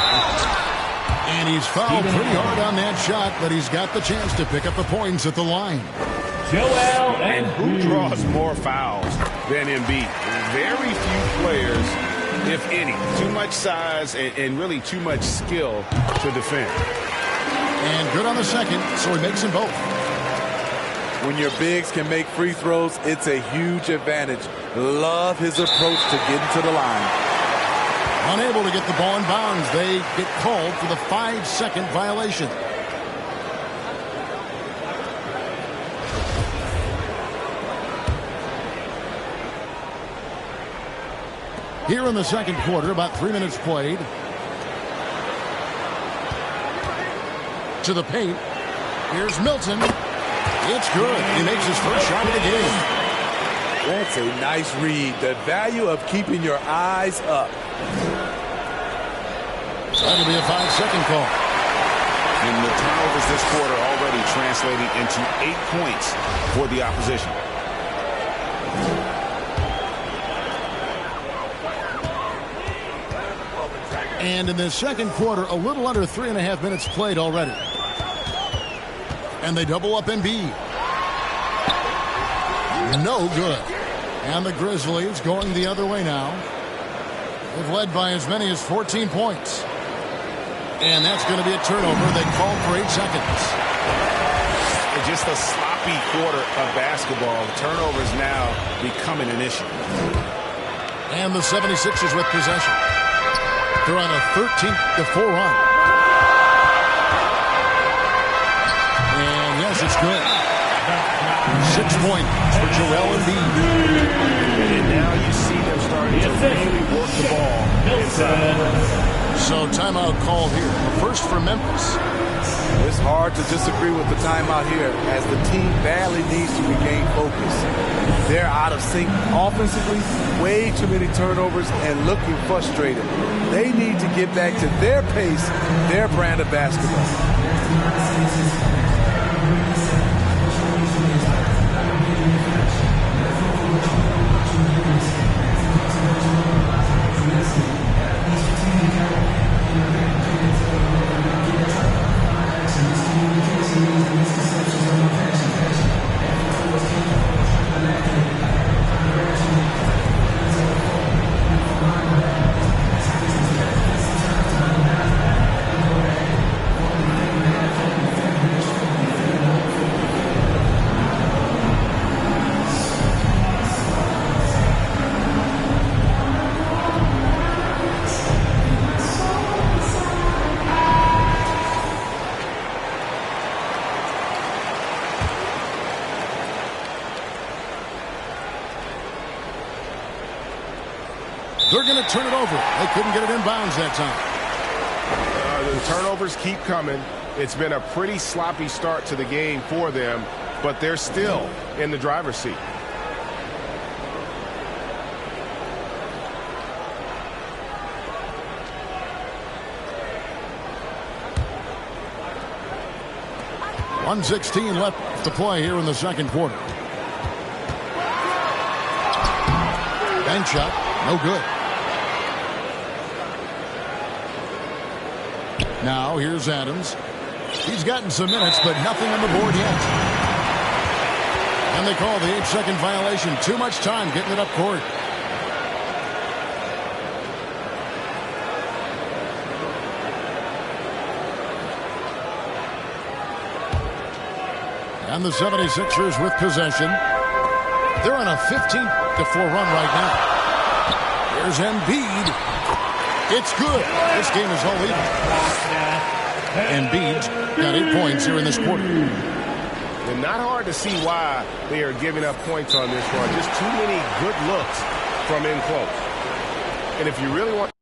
Speaker 1: And he's fouled pretty hard on that shot, but he's got the chance to pick up the points at the line.
Speaker 7: And who draws more fouls than Embiid? Very few players, if any. Too much size and really too much skill to defend.
Speaker 1: And good on the second, so he makes them both.
Speaker 14: When your bigs can make free throws, it's a huge advantage. Love his approach to getting to the line.
Speaker 1: Unable to get the ball in bounds. They get called for the 5-second violation. Here in the second quarter, about 3 minutes played. To the paint. Here's Milton. It's good. He makes his first shot of the game.
Speaker 14: That's a nice read. The value of keeping your eyes up.
Speaker 1: That'll be a 5-second call.
Speaker 7: And the turnovers this quarter already translating into 8 points for the opposition.
Speaker 1: And in the second quarter, a little under 3.5 minutes played already. And they double up Embiid. No good. And the Grizzlies going the other way now. They've led by as many as 14 points. And that's going to be a turnover. They called for 8 seconds.
Speaker 7: Just a sloppy quarter of basketball. Turnovers now becoming an issue.
Speaker 1: And the 76ers with possession. They're on a 13-4 run. And yes, it's good. 6 points for Joel Embiid.
Speaker 7: And now you see them starting to really work the ball inside.
Speaker 1: So timeout called here. The first for Memphis.
Speaker 14: It's hard to disagree with the timeout here as the team badly needs to regain focus. They're out of sync offensively, way too many turnovers and looking frustrated. They need to get back to their pace, their brand of basketball.
Speaker 1: They're going to turn it over. They couldn't get it in bounds that time.
Speaker 5: The turnovers keep coming. It's been a pretty sloppy start to the game for them, but they're still in the driver's seat.
Speaker 1: 1:16 left to play here in the second quarter. Bank shot, no good. Now here's Adams. He's gotten some minutes, but nothing on the board yet. And they call the 8-second violation. Too much time getting it up court. And the 76ers with possession. They're on a 15-4 run right now. Here's Embiid. It's good. This game is all even. Embiid's got 8 points here in this quarter.
Speaker 7: And not hard to see why they are giving up points on this one. Just too many good looks from in close. And if you really want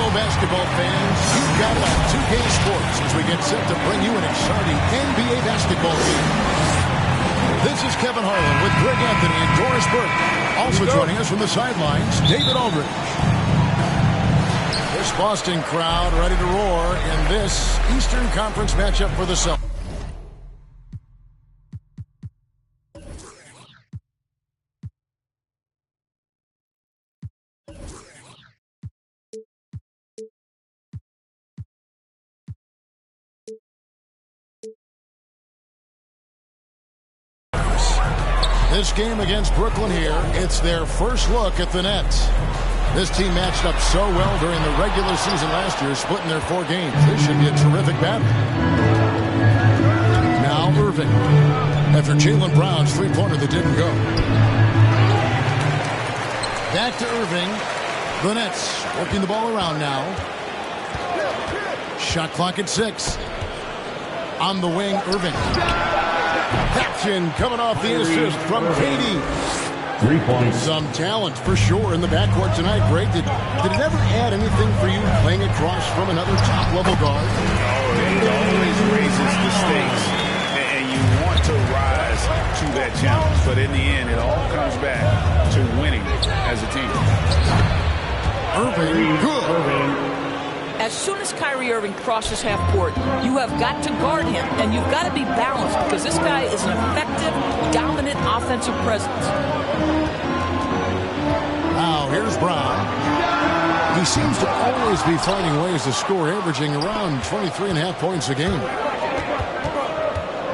Speaker 1: Well, basketball fans, you've got it on 2K Sports as we get set to bring you an exciting NBA basketball game. This is Kevin Harlan with Greg Anthony and Doris Burke. Also joining us from the sidelines, David Aldridge. This Boston crowd ready to roar in this Eastern Conference matchup for the Celtics. This game against Brooklyn here, it's their first look at the Nets. This team matched up so well during the regular season last year, splitting their 4 games. This should be a terrific battle. Now Irving, after Jaylen Brown's three-pointer that didn't go. Back to Irving. The Nets working the ball around now. Shot clock at 6. On the wing, Irving. Action coming off the assist from KD.
Speaker 15: 3 points.
Speaker 1: Some talent for sure in the backcourt tonight, Greg. Did it ever add anything for you playing across from another top-level guard?
Speaker 2: Oh, it always raises the stakes, and you want to rise to that challenge. But in the end, it all comes back to winning as a team.
Speaker 1: Irving, good.
Speaker 10: As soon as Kyrie Irving crosses half court, you have got to guard him, and you've got to be balanced because this guy is an effective, dominant offensive presence.
Speaker 1: Now, here's Brown. He seems to always be finding ways to score, averaging around 23.5 points a game.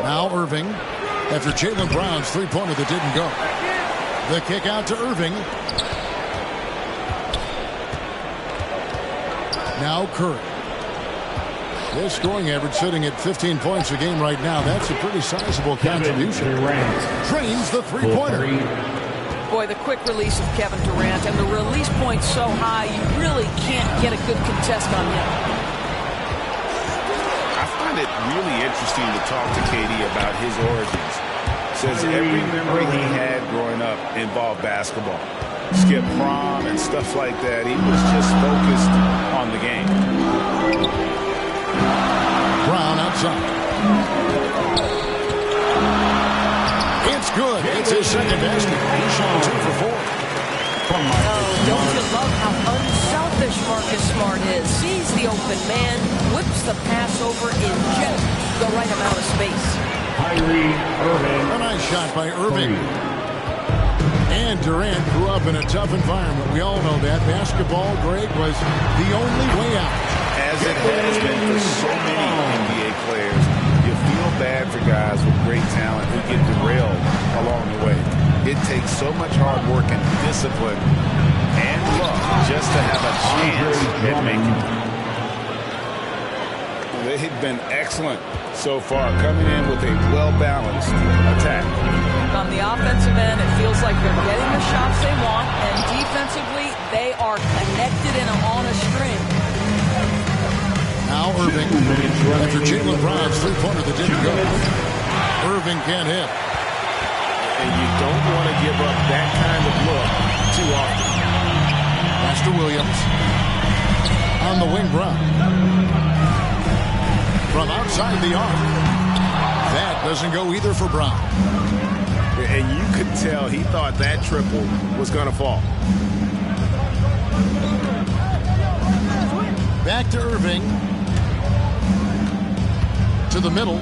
Speaker 1: Now Irving, after Jaylen Brown's three-pointer that didn't go. The kick out to Irving. Now Curry. His scoring average sitting at 15 points a game right now. That's a pretty sizable contribution. Drains the three-pointer.
Speaker 10: Boy, the quick release of Kevin Durant and the release point so high, you really can't get a good contest on him.
Speaker 2: I find it really interesting to talk to KD about his origins. Says every memory he had growing up involved basketball. Skip prom and stuff like that. He was just focused on the game.
Speaker 1: Brown outside. It's good. It's his second basket. He's shot 2 for 4.
Speaker 10: Oh, don't you love how unselfish Marcus Smart is? Sees the open man, whips the pass over in just the right amount of space.
Speaker 15: Kyrie Irving.
Speaker 1: A nice shot by Irving. And Durant grew up in a tough environment. We all know that. Basketball, Greg, was the only way out.
Speaker 2: As it has been for so many NBA players, you feel bad for guys with great talent who get derailed along the way. It takes so much hard work and discipline and luck just to have a chance at making it. They've been excellent so far, coming in with a well-balanced attack.
Speaker 10: On the offensive end, it feels like they're getting the shots they want, and defensively, they are connected and on a string.
Speaker 1: Now Irving, after Jaylen Brown's three-pointer that didn't go. Irving can't hit.
Speaker 2: And you don't want to give up that kind of look too often.
Speaker 1: Pass to Williams. On the wing, Brown. From outside the arc. That doesn't go either for Brown.
Speaker 2: And you could tell he thought that triple was going to fall.
Speaker 1: Back to Irving. To the middle.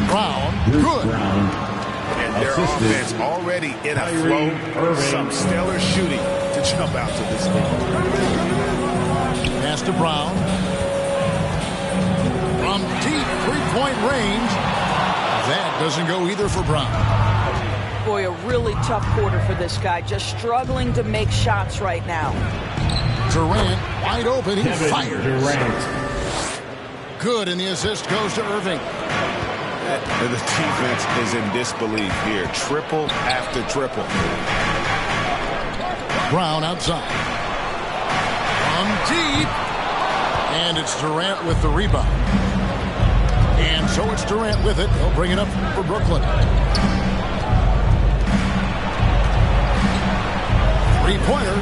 Speaker 1: Brown. Good.
Speaker 2: And their offense already in a flow. Some stellar shooting to jump out to this game.
Speaker 1: Pass to Brown. From deep three-point range. That doesn't go either for Brown.
Speaker 10: Boy, a really tough quarter for this guy. Just struggling to make shots right now.
Speaker 1: Durant wide open. He fires.
Speaker 15: Durant.
Speaker 1: Good, and the assist goes to Irving.
Speaker 2: The defense is in disbelief here. Triple after triple.
Speaker 1: Brown outside. From deep. And it's Durant with the rebound. And so it's Durant with it. He'll bring it up for Brooklyn. Three-pointer.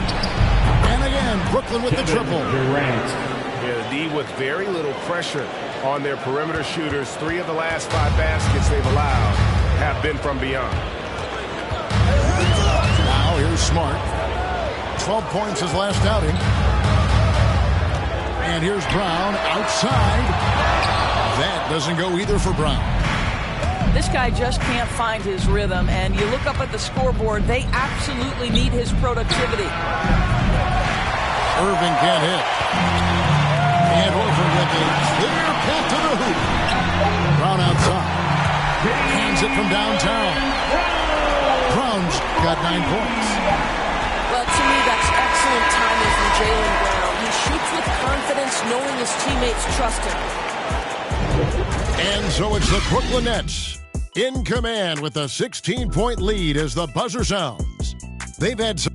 Speaker 1: And again, Brooklyn with the triple.
Speaker 7: Yeah, the D with very little pressure on their perimeter shooters. 3 of the last 5 baskets they've allowed have been from beyond.
Speaker 1: Now here's Smart. 12 points his last outing. And here's Brown outside. That doesn't go either for Brown.
Speaker 10: This guy just can't find his rhythm, and you look up at the scoreboard, they absolutely need his productivity.
Speaker 1: Irving can't hit. And over with a clear path to the hoop. Brown outside. Hands it from downtown. Brown's got 9 points.
Speaker 10: Well, to me, that's excellent timing from Jaylen Brown. He shoots with confidence, knowing his teammates trust him.
Speaker 1: And so it's the Brooklyn Nets in command with a 16-point lead as the buzzer sounds. They've had some...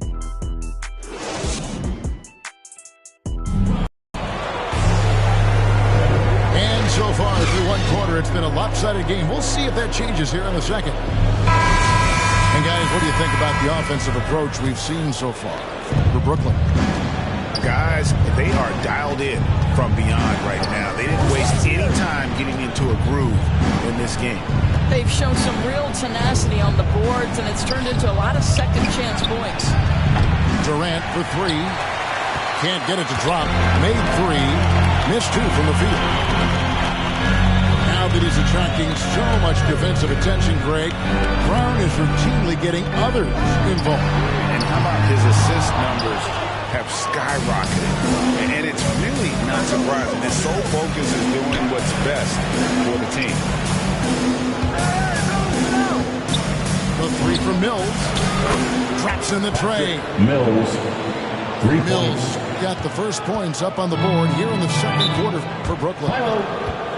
Speaker 1: And so far through one quarter, it's been a lopsided game. We'll see if that changes here in a second. And guys, what do you think about the offensive approach we've seen so far for Brooklyn?
Speaker 7: Guys, they are dialed in from beyond right now. They didn't waste any time getting into a groove in this game.
Speaker 10: They've shown some real tenacity on the boards, and it's turned into a lot of second-chance points.
Speaker 1: Durant for 3. Can't get it to drop. Made 3. Missed 2 from the field. Now that he's attracting so much defensive attention, Greg, Brown is routinely getting others involved.
Speaker 7: And how about his assist numbers have skyrocketed? And it's really not surprising. His sole focus is doing what's best for the team.
Speaker 1: The 3 from Mills. Drops in the tray.
Speaker 15: Mills. 3
Speaker 1: Mills
Speaker 15: points.
Speaker 1: got the first points up on the board here in the second quarter for Brooklyn.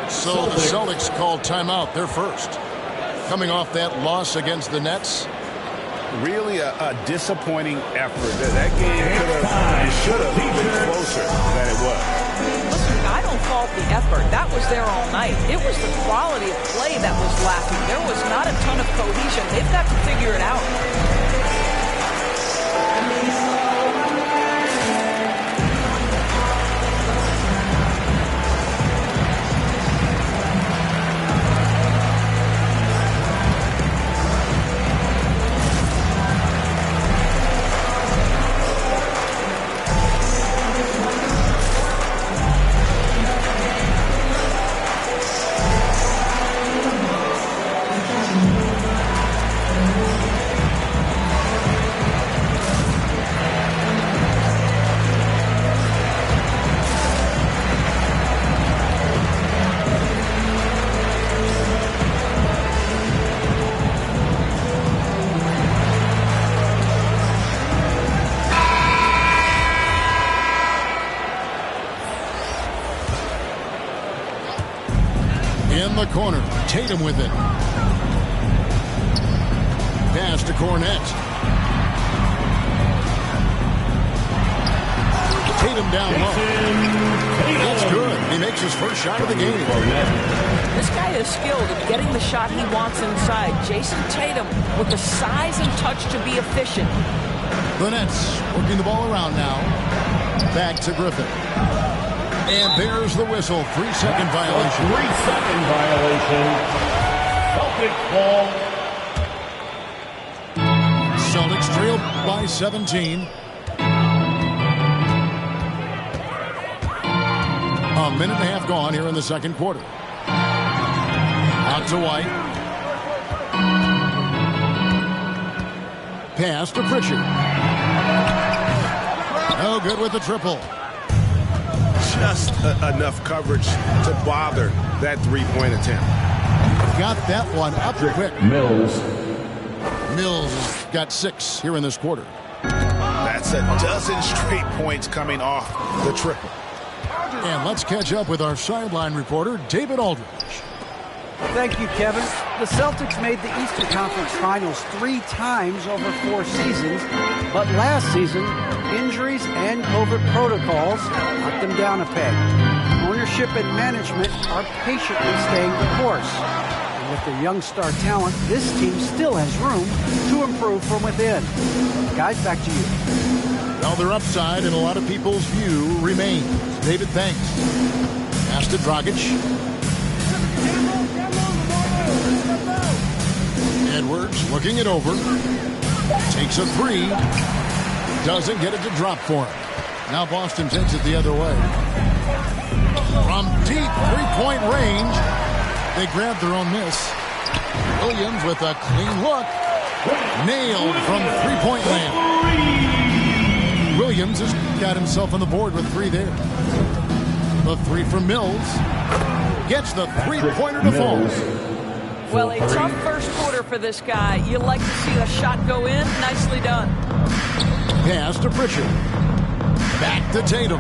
Speaker 1: So the Celtics called timeout. They're first. Coming off that loss against the Nets.
Speaker 7: Really a disappointing effort. That game could have, should have been closer than it was.
Speaker 10: Listen, I don't fault the effort. That was there all night. It was the quality of play that was lacking. There was not a ton of cohesion. They've got to figure it out.
Speaker 1: In the corner, Tatum with it. Pass to Cornette. Tatum down low. That's good. He makes his first shot of the game.
Speaker 10: This guy is skilled at getting the shot he wants inside. Jason Tatum with the size and touch to be efficient.
Speaker 1: The Nets working the ball around now. Back to Griffin. And there's the whistle. 3-second violation.
Speaker 15: 3-second violation. Celtic ball.
Speaker 1: Celtics trail by 17. A minute and a half gone here in the second quarter. Out to White. Pass to Pritchard. No good with the triple.
Speaker 7: Just enough coverage to bother that three-point attempt.
Speaker 1: Got that one up quick.
Speaker 15: Mills.
Speaker 1: Mills has got 6 here in this quarter.
Speaker 7: That's a dozen straight points coming off the triple.
Speaker 1: And let's catch up with our sideline reporter, David Aldridge.
Speaker 6: Thank you, Kevin. The Celtics made the Eastern Conference Finals 3 times over 4 seasons, but last season, injuries and COVID protocols knocked them down a peg. Ownership and management are patiently staying the course. And with their young star talent, this team still has room to improve from within. Guys, back to you.
Speaker 1: Well, their upside in a lot of people's view remains. David thanks. Pass to Dragic. Edwards looking it over. Takes a three. Doesn't get it to drop for him. Now Boston takes it the other way. From deep three-point range, they grab their own miss. Williams with a clean look. Nailed from three-point land. Williams has got himself on the board with three there. The three from Mills. Gets the three-pointer to fall.
Speaker 10: Well, a tough first quarter for this guy. You like to see the shot go in. Nicely done.
Speaker 1: Pass to Pritchard. Back to Tatum.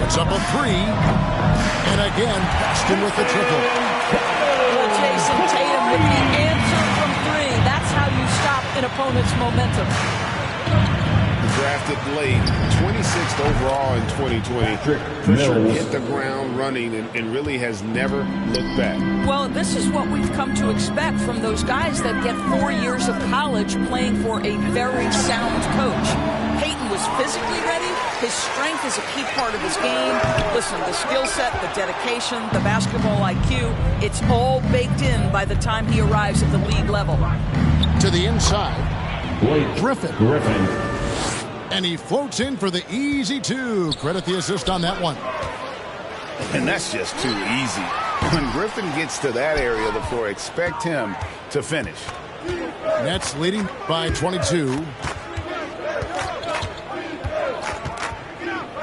Speaker 1: Puts up a three. And again, Boston with the triple.
Speaker 10: Well, Jason Tatum with the answer from three. That's how you stop an opponent's momentum.
Speaker 7: Drafted late, 26th overall in 2020. Pritchard hit the ground running and really has never looked back.
Speaker 10: Well, this is what we've come to expect from those guys that get 4 years of college playing for a very sound coach. Peyton was physically ready. His strength is a key part of his game. Listen, the skill set, the dedication, the basketball IQ, it's all baked in by the time he arrives at the league level.
Speaker 1: To the inside, Griffin. And he floats in for the easy two. Credit the assist on that one.
Speaker 7: And that's just too easy. When Griffin gets to that area of the floor, expect him to finish.
Speaker 1: Nets leading by 22.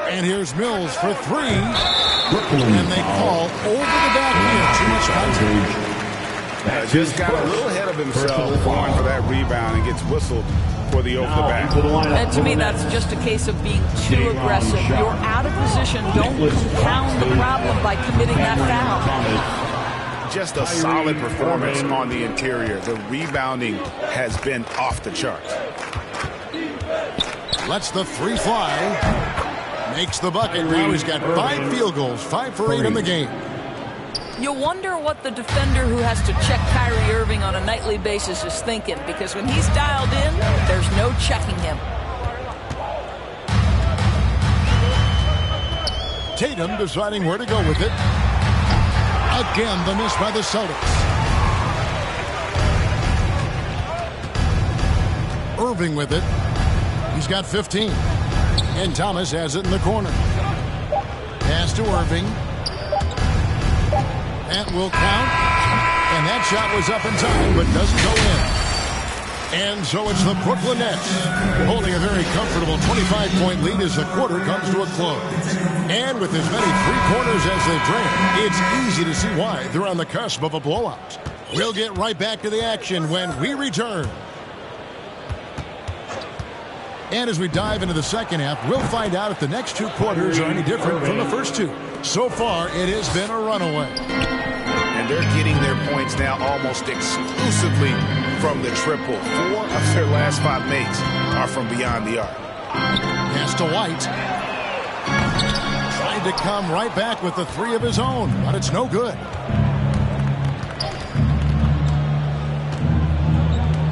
Speaker 1: And here's Mills for three. And they call over the back here. Too much contact.
Speaker 7: Just got a little ahead of himself going for that rebound and gets whistled for the over the back.
Speaker 10: And to me, that's just a case of being too aggressive. You're out of position. Don't compound the problem by committing that foul.
Speaker 7: Just a solid performance on the interior. The rebounding has been off the charts.
Speaker 1: Lets the three fly. Makes the bucket. Now he's got 5 field goals, 5 for 8 in the game.
Speaker 10: You wonder what the defender who has to check Kyrie Irving on a nightly basis is thinking, because when he's dialed in, there's no checking him.
Speaker 1: Tatum deciding where to go with it. Again, the miss by the Celtics. Irving with it. He's got 15. And Thomas has it in the corner. Pass to Irving. That will count. And that shot was up in time, but doesn't go in. And so it's the Brooklyn Nets holding a very comfortable 25-point lead as the quarter comes to a close. And with as many three-pointers as they drain, it's easy to see why they're on the cusp of a blowout. We'll get right back to the action when we return. And as we dive into the second half, we'll find out if the next 2 quarters are any different from the first 2. So far, it has been a runaway.
Speaker 7: And they're getting their points now almost exclusively from the triple. 4 of their last 5 makes are from beyond the arc.
Speaker 1: Pass to White. Tried to come right back with the 3 of his own, but it's no good.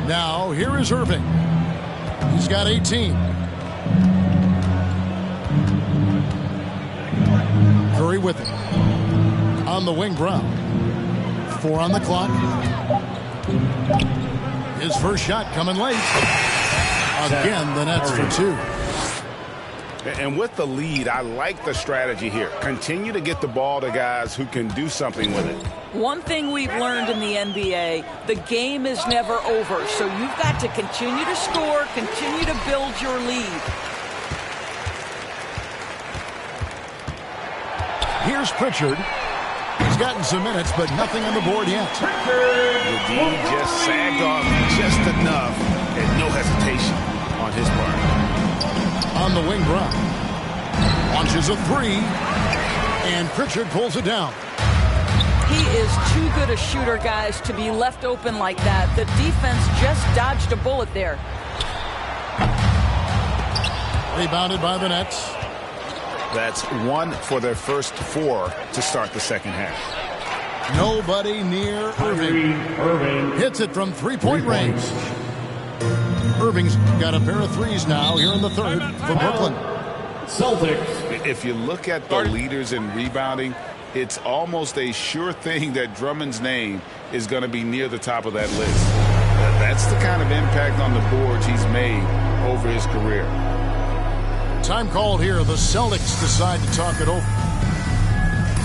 Speaker 1: Now, here is Irving. He's got 18. Curry with it. On the wing, Brown. 4 on the clock. His first shot coming late. Again, the Nets for 2.
Speaker 7: And with the lead, I like the strategy here. Continue to get the ball to guys who can do something with it.
Speaker 10: One thing we've learned in the NBA, the game is never over. So you've got to continue to score, continue to build your lead.
Speaker 1: Here's Pritchard. He's gotten some minutes, but nothing on the board yet.
Speaker 7: The D just sagged off just enough and no hesitation on his part.
Speaker 1: On the wing, Brown launches a 3, and Pritchard pulls it down.
Speaker 10: He is too good a shooter, guys, to be left open like that. The defense just dodged a bullet there.
Speaker 1: Rebounded by the Nets.
Speaker 7: That's 1 for their first 4 to start the second half.
Speaker 1: Nobody near Irving. Hits it from 3-point range. Irving's got a pair of threes now here in the third for Brooklyn.
Speaker 15: Celtics.
Speaker 2: If you look at the leaders in rebounding, it's almost a sure thing that Drummond's name is going to be near the top of that list. That's the kind of impact on the boards he's made over his career.
Speaker 1: Time called here. The Celtics decide to talk it over.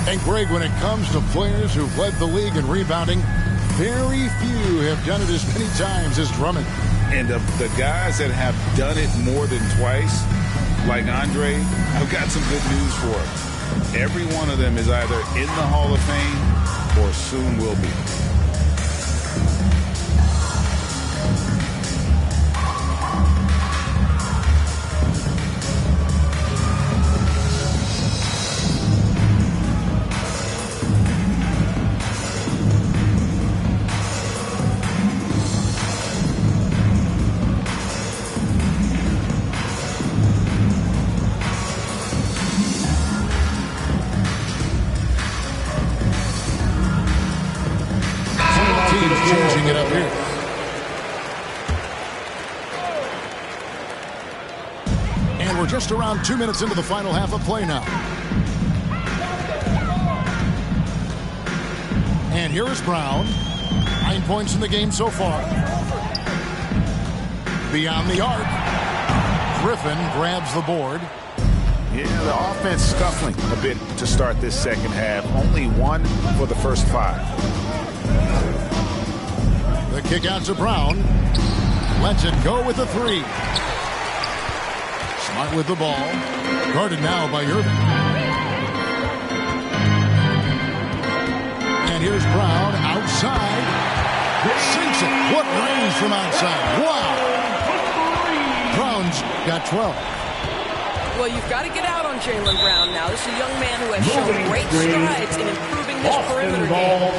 Speaker 1: And Greg, when it comes to players who've led the league in rebounding, very few have done it as many times as Drummond.
Speaker 2: And of the guys that have done it more than twice, like Andre, I've got some good news for him. Every one of them is either in the Hall of Fame or soon will be.
Speaker 1: Changing it up here. And we're just around 2 minutes into the final half of play now. And here is Brown. 9 points in the game so far. Beyond the arc. Griffin grabs the board.
Speaker 7: Yeah, the offense scuffling a bit to start this second half. Only one for the first 5.
Speaker 1: The kick out to Brown. Lets it go with the 3. Smart with the ball. Guarded now by Irving. And here's Brown outside. Sinks it. What range from outside. Wow. Brown's got 12.
Speaker 10: Well, you've got to get out on Jaylen Brown now. This is a young man who has shown great strides in improving this perimeter game.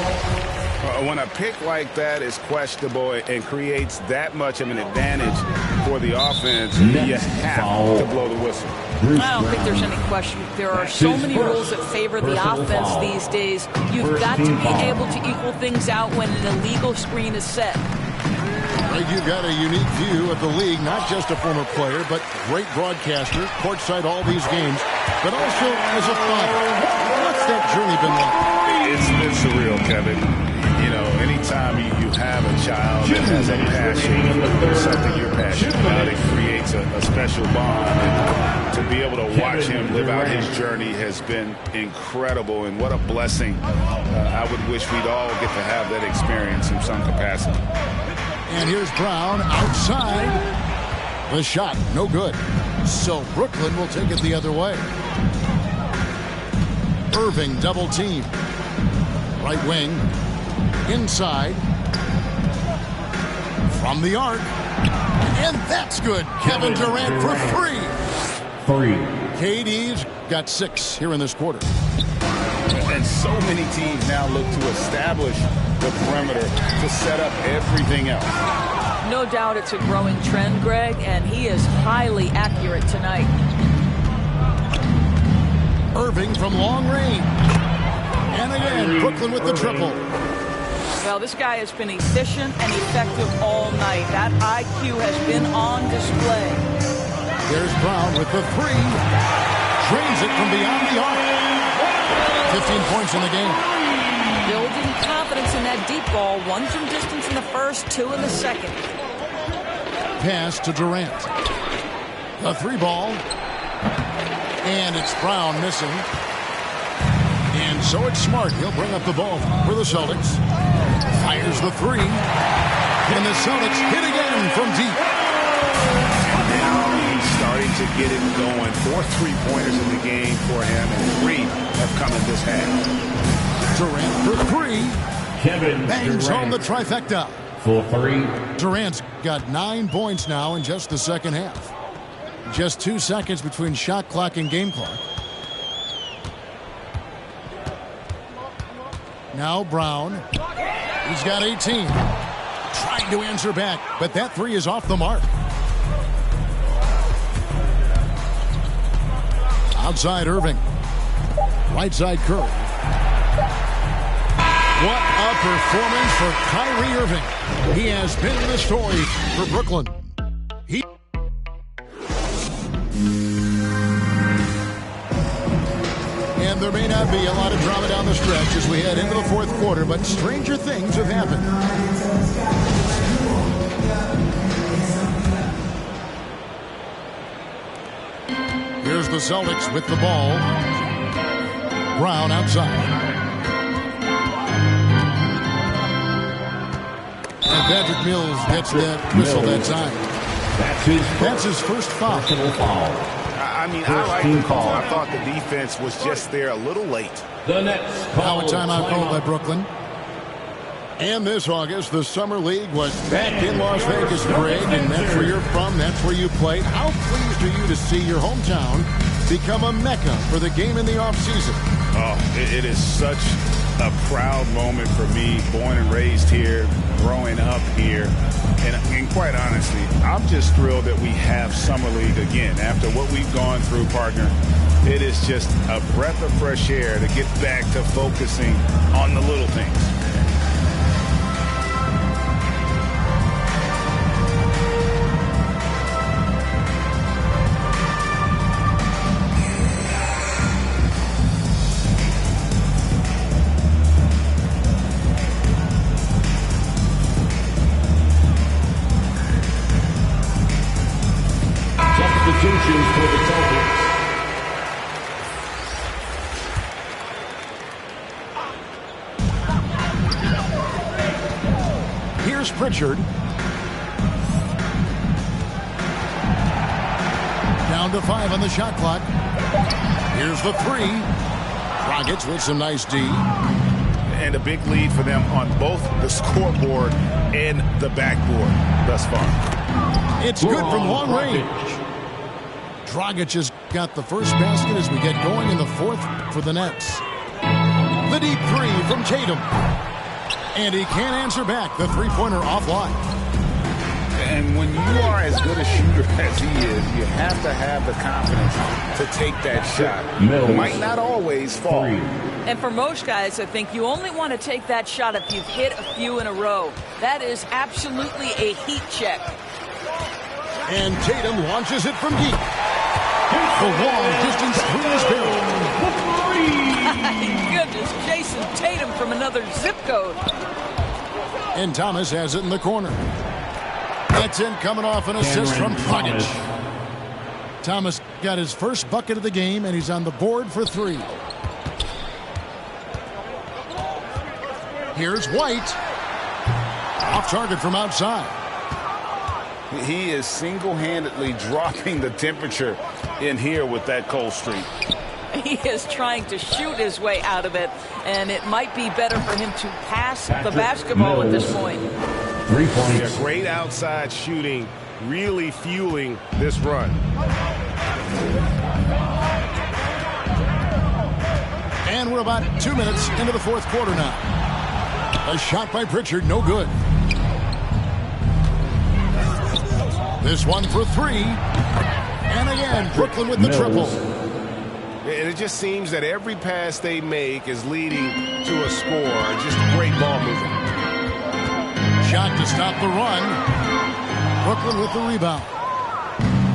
Speaker 2: When a pick like that is questionable and creates that much of an advantage for the offense, you have to blow the whistle.
Speaker 10: I don't think there's any question. There are so many rules that favor the offense these days. You've got to be able to equal things out when an illegal screen is set.
Speaker 1: You've got a unique view of the league, not just a former player, but great broadcaster, courtside all these games, but also as a father. What's that journey been like?
Speaker 2: It's been surreal, Kevin. You know, anytime you have a child that has a passion, something you're passionate about, it creates a special bond. And to be able to watch him live out his journey has been incredible, and what a blessing. I would wish we'd all get to have that experience in some capacity.
Speaker 1: And here's Brown outside. The shot, no good. So Brooklyn will take it the other way. Irving double team. Right wing. Inside. From the arc. And that's good. Kevin Durant for 3. KD's got 6 here in this quarter.
Speaker 2: And so many teams now look to establish the perimeter to set up everything else.
Speaker 10: No doubt it's a growing trend, Greg, and he is highly accurate tonight.
Speaker 1: Irving from long range. And again, Brooklyn with the triple.
Speaker 10: Well, this guy has been efficient and effective all night. That IQ has been on display.
Speaker 1: There's Brown with the 3. Drains it from beyond the arc. 15 points in the game.
Speaker 10: Building confidence in that deep ball. 1 from distance in the first, 2 in the second.
Speaker 1: Pass to Durant. The 3 ball. And it's Brown missing. And so it's Smart. He'll bring up the ball for the Celtics. Fires the 3. And the Celtics hit again from deep.
Speaker 7: And now he's starting to get it going. 4 3-pointers in the game for him, and 3 have come in this half.
Speaker 1: Durant for 3.
Speaker 15: Kevin
Speaker 1: bangs
Speaker 15: Durant
Speaker 1: home the trifecta.
Speaker 15: For 3.
Speaker 1: Durant's got 9 points now in just the second half. Just 2 seconds between shot clock and game clock. Now Brown. He's got 18. Trying to answer back, but that 3 is off the mark. Outside Irving. Right side Curry. What a performance for Kyrie Irving. He has been the story for Brooklyn. And there may not be a lot of drama down the stretch as we head into the fourth quarter, but stranger things have happened. Here's the Celtics with the ball. Brown outside. And Patrick Mills gets that whistle that time. That's his first foul.
Speaker 7: I mean, I like the call. I thought the defense was just there a little late.
Speaker 1: Now a timeout called by Brooklyn. And this August, the Summer League was back in Las Vegas, Greg, and that's where you're from, that's where you played. How pleased are you to see your hometown become a mecca for the game in the offseason?
Speaker 2: Oh, it is such a proud moment for me, born and raised here, growing up here. And quite honestly, I'm just thrilled that we have Summer League again. After what we've gone through, partner, it is just a breath of fresh air to get back to focusing on the little things.
Speaker 15: Substitutions for the Celtics.
Speaker 1: Here's Pritchard. Down to 5 on the shot clock. Here's the 3. Dragic with some nice D.
Speaker 7: And a big lead for them on both the scoreboard and the backboard thus far.
Speaker 1: It's good from long range. Dragic has got the first basket as we get going in the fourth for the Nets. The deep 3 from Tatum. And he can't answer back. The three-pointer offline.
Speaker 2: And when you are as good a shooter as he is, you have to have the confidence to take that shot. It might not always fall.
Speaker 10: And for most guys, I think you only want to take that shot if you've hit a few in a row. That is absolutely a heat check.
Speaker 1: And Tatum launches it from deep. The long distance 3 is good.
Speaker 10: My goodness, Jason Tatum from another zip code.
Speaker 1: And Thomas has it in the corner. That's in, coming off an assist from Dragic. Thomas got his first bucket of the game, and he's on the board for 3. Here's White. Off target from outside.
Speaker 2: He is single-handedly dropping the temperature in here with that cold streak.
Speaker 10: He is trying to shoot his way out of it, and it might be better for him to pass the basketball at this point.
Speaker 15: 3 points.
Speaker 7: Yeah, great outside shooting, really fueling this run.
Speaker 1: And we're about 2 minutes into the fourth quarter now. A shot by Pritchard, no good. This one for 3. And again, Brooklyn with the triple.
Speaker 7: And it just seems that every pass they make is leading to a score. Just great ball movement.
Speaker 1: Shot to stop the run. Brooklyn with the rebound.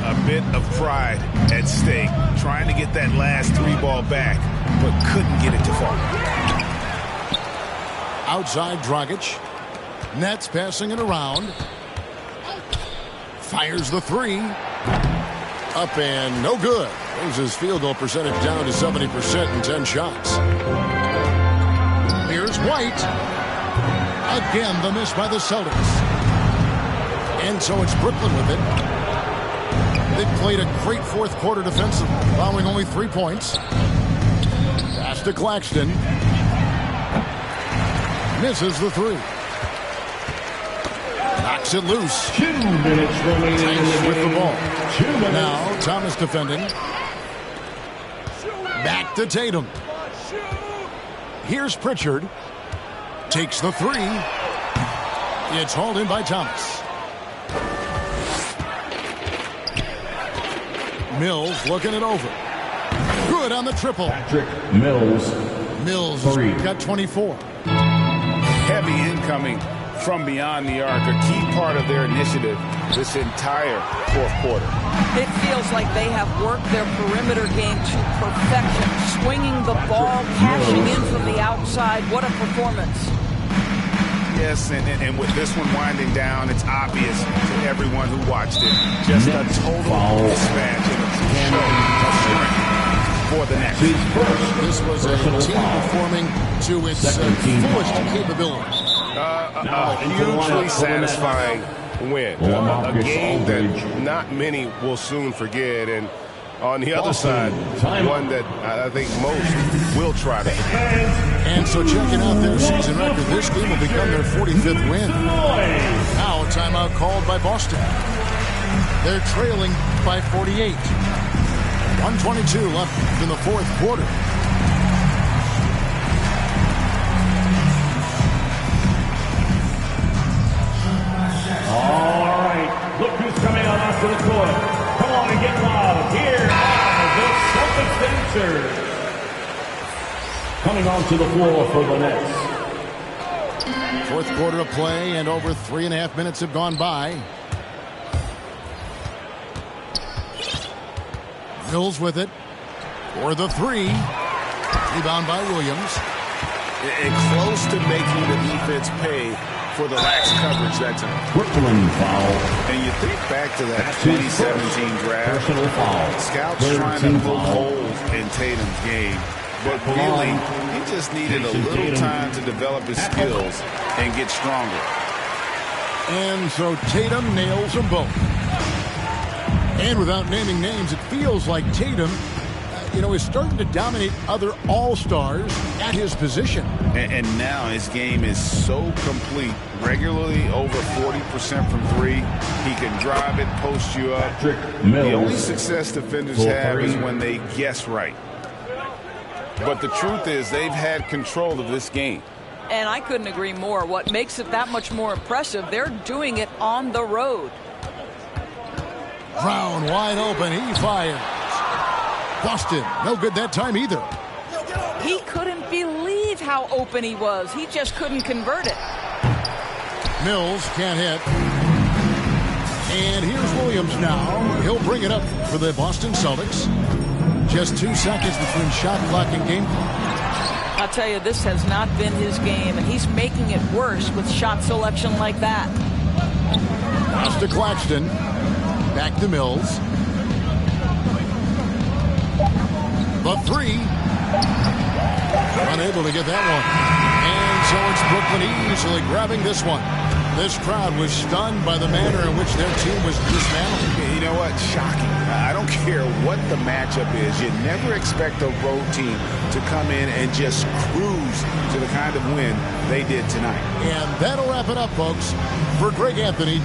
Speaker 7: A bit of pride at stake. Trying to get that last 3 ball back, but couldn't get it to fall.
Speaker 1: Outside Dragic. Nets passing it around. Fires the 3. Up and no good. Brings his field goal percentage down to 70% in 10 shots. Here's White. Again, the miss by the Celtics. And so it's Brooklyn with it. They've played a great fourth quarter defensively, allowing only 3 points. Pass to Claxton. Misses the 3. Knocks it loose.
Speaker 15: 2 minutes remaining in the
Speaker 1: with the
Speaker 15: game.
Speaker 1: ball.
Speaker 15: 2 minutes.
Speaker 1: Now Thomas defending. Back to Tatum. Here's Pritchard. Takes the 3. It's hauled in by Thomas. Mills looking it over. Good on the triple.
Speaker 15: Patrick Mills.
Speaker 1: Mills
Speaker 15: 3.
Speaker 1: got 24.
Speaker 2: Heavy incoming
Speaker 7: from beyond the arc, a key part of their initiative this entire fourth quarter.
Speaker 10: It feels like they have worked their perimeter game to perfection, swinging the ball, cashing in from the outside. What a performance.
Speaker 7: Yes, and with this one winding down, it's obvious to everyone who watched it. Just a total mismatch and a show of strength for the next.
Speaker 1: This was a team performing to its fullest capabilities.
Speaker 16: A hugely satisfying win. A game that not many will soon forget. And on the other side, one that I think most will try to forget.
Speaker 1: And so checking out their season record, this game will become their 45th win. Now a timeout called by Boston. They're trailing by 48. 1:22 left in the fourth quarter.
Speaker 15: All right, look who's coming on onto the court. Come on and get loud. Here are the Celtics dancers. Coming onto the floor for the Nets.
Speaker 1: Fourth quarter of play, and over 3.5 minutes have gone by. Mills with it for the three. Rebound by Williams.
Speaker 7: And close to making the defense pay for the lax coverage that time.
Speaker 15: Brooklyn foul.
Speaker 7: And you think back to that 2017 draft.
Speaker 15: Personal foul.
Speaker 7: Scouts trying to poke holes in Tatum's game. But really, he just needed a little time to develop his skills and get stronger.
Speaker 1: And so Tatum nails them both. And without naming names, it feels like Tatum, is starting to dominate other all-stars at his position.
Speaker 7: And now his game is so complete. Regularly over 40% from three. He can drive it, post you up. The only success defenders have is when they guess right. But the truth is they've had control of this game.
Speaker 10: And I couldn't agree more. What makes it that much more impressive, they're doing it on the road.
Speaker 1: Brown wide open. He fires. Boston, no good that time either.
Speaker 10: He couldn't believe how open he was. He just couldn't convert it.
Speaker 1: Mills can't hit. And here's Williams now. He'll bring it up for the Boston Celtics. Just 2 seconds between shot clock and game clock.
Speaker 10: I'll tell you, this has not been his game, and he's making it worse with shot selection like that.
Speaker 1: Pass to Claxton. Back to Mills. The three. Unable to get that one. And so it's Brooklyn easily grabbing this one. This crowd was stunned by the manner in which their team was dismantled.
Speaker 7: You know what? Shocking. I don't care what the matchup is. You never expect a road team to come in and just cruise to the kind of win they did tonight.
Speaker 1: And that'll wrap it up, folks. For Greg Anthony.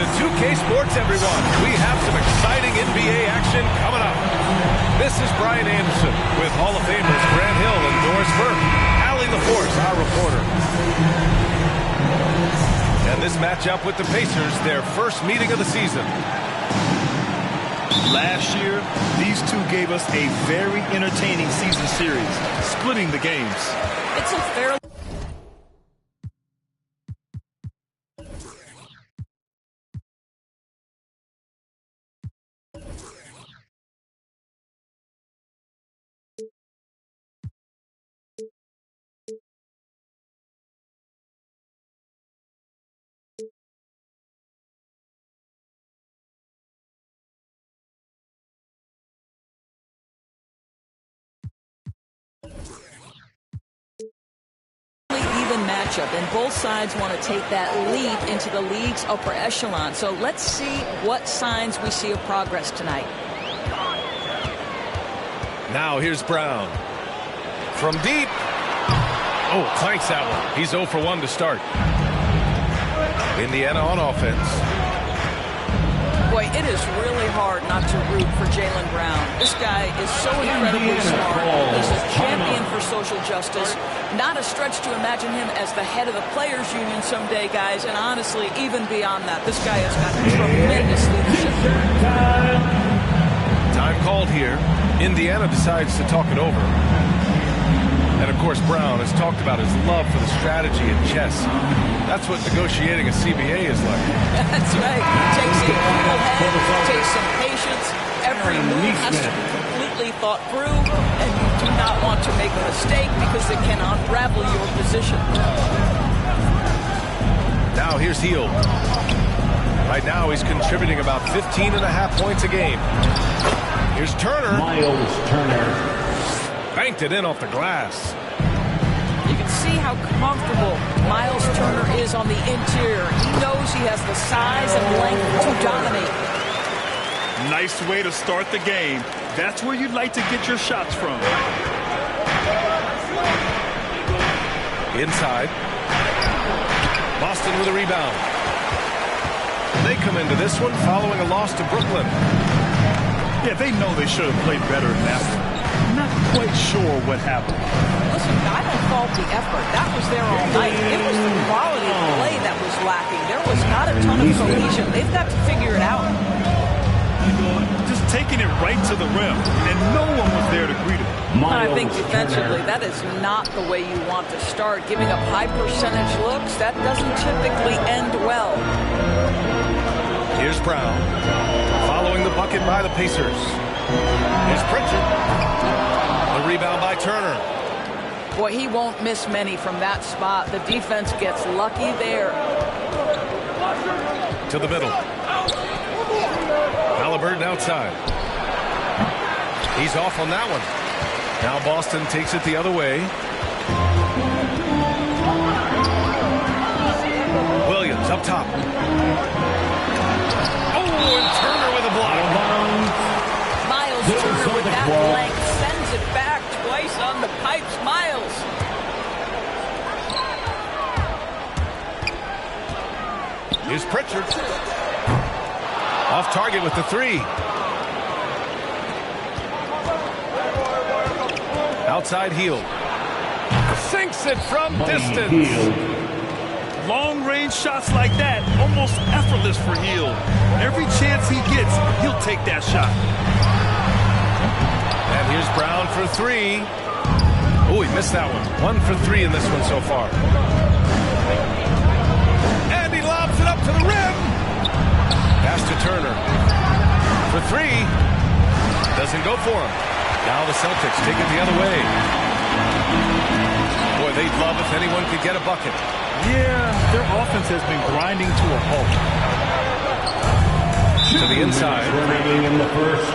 Speaker 9: to 2K Sports, everyone. We have some exciting NBA action coming up. This is Brian Anderson with Hall of Famers Grant Hill and Doris Burke. Allie LaForce, our reporter. And this matchup with the Pacers, their first meeting of the season.
Speaker 11: Last year, these two gave us a very entertaining season series, splitting the games.
Speaker 10: It's a fairly... even matchup, and both sides want to take that leap into the league's upper echelon. So let's see what signs we see of progress tonight.
Speaker 9: Now here's Brown. From deep. Oh, clanks that one. He's 0 for 1 to start. Indiana on offense.
Speaker 10: Boy, it is really hard not to root for Jaylen Brown. This guy is so incredibly smart. He's a champion for social justice. Not a stretch to imagine him as the head of the Players Union someday, guys. And honestly, even beyond that, this guy has got tremendous leadership.
Speaker 9: Time called here. Indiana decides to talk it over. And of course, Brown has talked about his love for the strategy in chess. That's what negotiating a CBA is like.
Speaker 10: That's right. It takes a cool head, it takes some patience. Every move has to be completely thought through, and you do not want to make a mistake because it can unravel your position.
Speaker 9: Now here's Hield. Right now he's contributing about 15.5 points a game. Here's Turner.
Speaker 15: Miles Turner.
Speaker 9: Banked it in off the glass.
Speaker 10: You can see how comfortable Miles Turner is on the interior. He knows he has the size and length to dominate.
Speaker 11: Nice way to start the game. That's where you'd like to get your shots from.
Speaker 9: Inside. Boston with a rebound. They come into this one following a loss to Brooklyn.
Speaker 11: Yeah, they know they should have played better in that one. Not quite sure what happened.
Speaker 10: Listen, I don't fault the effort. That was there all night. It was the quality of play that was lacking. There was not a ton of cohesion. They've got to figure it out.
Speaker 11: Just taking it right to the rim, and no one was there to greet him.
Speaker 10: I think defensively, that is not the way you want to start. Giving up high percentage looks, that doesn't typically end well.
Speaker 9: Here's Brown. Following the bucket by the Pacers. Here's Pritchard. The rebound by Turner.
Speaker 10: Boy, he won't miss many from that spot. The defense gets lucky there.
Speaker 9: To the middle. Halliburton outside. He's off on that one. Now Boston takes it the other way. Williams up top. Oh, and Turner with a block.
Speaker 10: Miles Turner with that length sends it back twice on the pipes. Miles.
Speaker 9: Here's Pritchard. Off target with the three. Outside Hield. Sinks it from distance.
Speaker 11: Long-range shots like that, almost effortless for Hield. Every chance he gets, he'll take that shot.
Speaker 9: And here's Brown for three. Oh, he missed that one. 1 for 3 in this one so far. And he lobs it up to the rim. Pass to Turner. For three. Doesn't go for him. Now the Celtics take it the other way. Boy, they'd love if anyone could get a bucket.
Speaker 11: Yeah, their offense has been grinding to a halt.
Speaker 9: To the inside.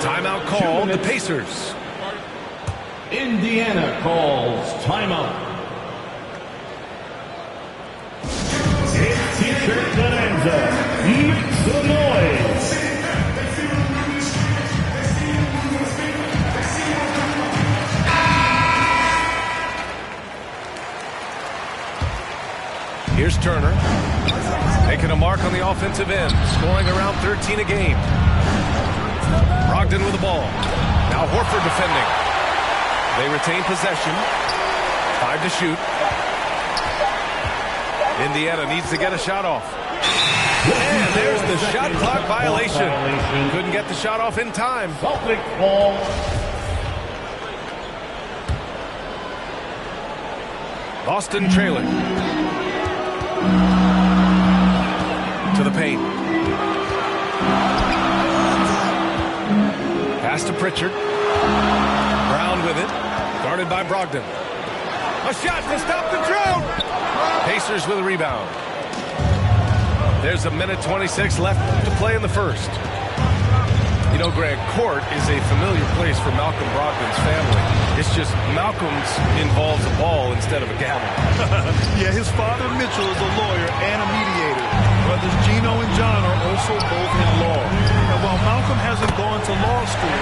Speaker 9: Timeout called. The Pacers.
Speaker 15: Indiana calls timeout. It's T-shirt bonanza. Make some noise.
Speaker 9: Here's Turner. Making a mark on the offensive end, scoring around 13 a game. Brogdon with the ball. Now Horford defending. They retain possession. 5 to shoot. Indiana needs to get a shot off. And there's the shot clock violation. Couldn't get the shot off in time.
Speaker 15: Celtic ball.
Speaker 9: Boston trailing. To the paint. Pass to Pritchard. Brown with it. Guarded by Brogdon. A shot to stop the drought. Pacers with a rebound. There's a minute 26 left to play in the first. You know, Greg, court is a familiar place for Malcolm Brogdon's family. It's just Malcolm's involves a ball instead of a gavel.
Speaker 11: Yeah, his father, Mitchell, is a lawyer and a mediator. Brothers Gino and John are also both in law. And while Malcolm hasn't gone to law school,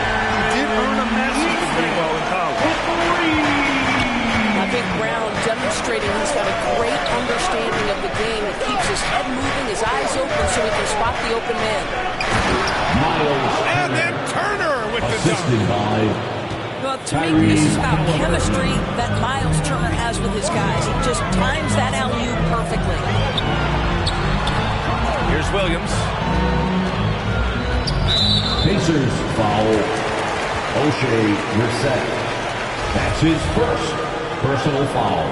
Speaker 11: he did earn a master's degree while in college.
Speaker 10: I think Brown demonstrating he's got a great understanding of the game. It keeps his head moving, his eyes open so he can spot the open man.
Speaker 9: And then Turner with the dunk.
Speaker 10: Well, to me, this is about chemistry that Miles Turner has with his guys. He just times that alley-oop perfectly.
Speaker 9: Here's Williams.
Speaker 15: Pacers foul. O'Shea Merced. That's his first personal foul.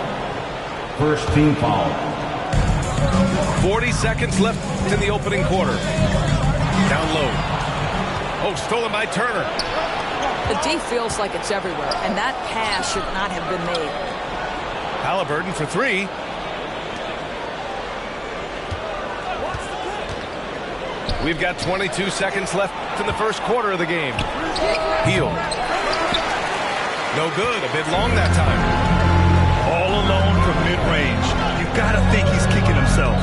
Speaker 15: First team foul.
Speaker 9: 40 seconds left in the opening quarter. Down low. Oh, stolen by Turner.
Speaker 10: The D feels like it's everywhere, and that pass should not have been made.
Speaker 9: Halliburton for 3. We've got 22 seconds left in the first quarter of the game. Heel. No good. A bit long that time.
Speaker 11: All alone from mid-range. You've got to think he's kicking himself.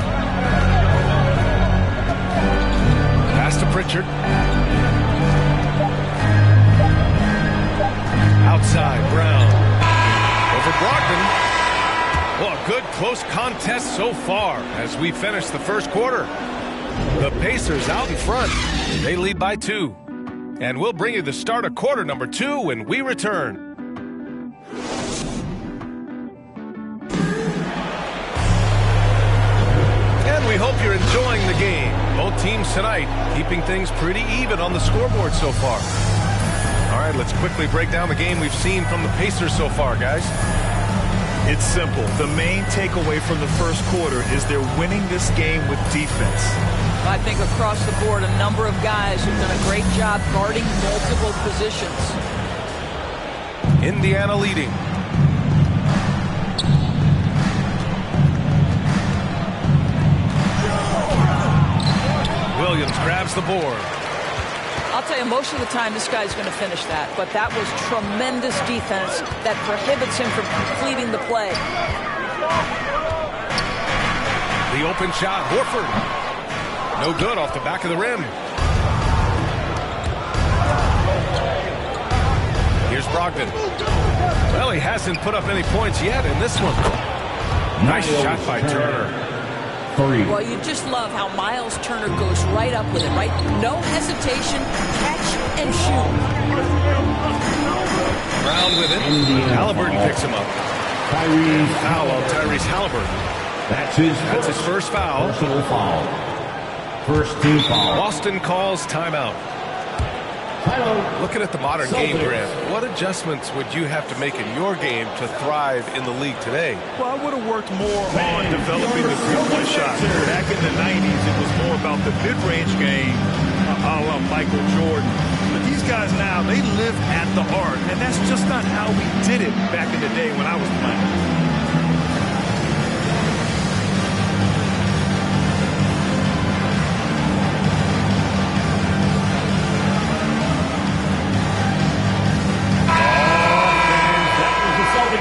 Speaker 9: Pass to Pritchard. Outside, Brown. Over Brogdon. Well, a good close contest so far as we finish the first quarter. The Pacers out in front. They lead by 2. And we'll bring you the start of quarter number 2 when we return. And we hope you're enjoying the game. Both teams tonight keeping things pretty even on the scoreboard so far. All right, let's quickly break down the game we've seen from the Pacers so far, guys.
Speaker 11: It's simple. The main takeaway from the first quarter is they're winning this game with defense.
Speaker 10: I think across the board, a number of guys have done a great job guarding multiple positions.
Speaker 9: Indiana leading. Williams grabs the board.
Speaker 10: I'll tell you, most of the time this guy's going to finish that, but that was tremendous defense that prohibits him from completing the play.
Speaker 9: The open shot, Horford. No good off the back of the rim. Here's Brogdon. Well, he hasn't put up any points yet in this one. Nice shot by Turner.
Speaker 15: 3.
Speaker 10: Well, you just love how Miles Turner goes right up with it, right? No hesitation, catch and shoot.
Speaker 9: Brown with it. Halliburton picks him up. Foul on Tyrese Halliburton.
Speaker 15: That's his
Speaker 9: first foul.
Speaker 15: Personal foul. First team foul.
Speaker 9: Boston calls timeout. Looking at the modern game, Grant, what adjustments would you have to make in your game to thrive in the league today?
Speaker 11: Well, I would have worked more on developing the three-point shot. Back in the 90s, it was more about the mid-range game, a la Michael Jordan. But these guys now, they live at the arc, and that's just not how we did it back in the day when I was playing.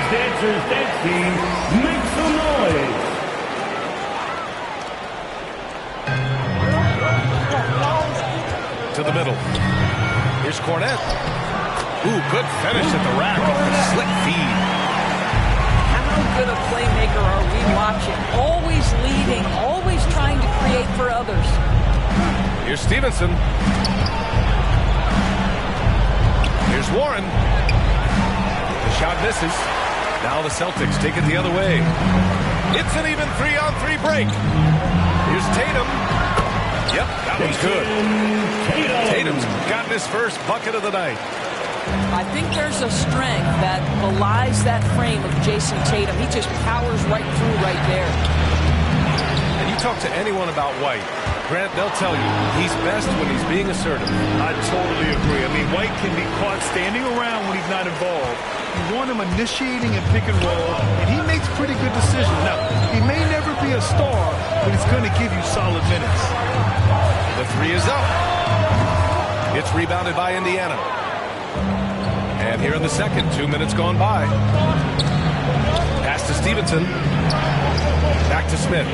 Speaker 15: Dancers dance team, make some noise.
Speaker 9: To the middle. Here's Cornette. Ooh, good finish at the rack off the slick feed.
Speaker 10: How good a playmaker are we watching? Always leading, always trying to create
Speaker 9: Here's Stevenson. Here's Warren. The shot misses. Now the Celtics take it the other way. It's an even 3-on-3 break. Here's Tatum. Yep, that one's good. Tatum's gotten his first bucket of the night.
Speaker 10: I think there's a strength that belies that frame of Jason Tatum. He just powers right through right there.
Speaker 9: And you talk to anyone about White, Grant, they'll tell you he's best when he's being assertive.
Speaker 11: I totally agree. I mean, White can be caught standing around when he's not involved. You want him initiating and pick and roll, and he makes pretty good decisions. Now, he may never be a star, but he's going to give you solid minutes.
Speaker 9: The three is up. It's rebounded by Indiana. And here in the second, 2 minutes gone by. Pass to Stevenson. Back to Smith.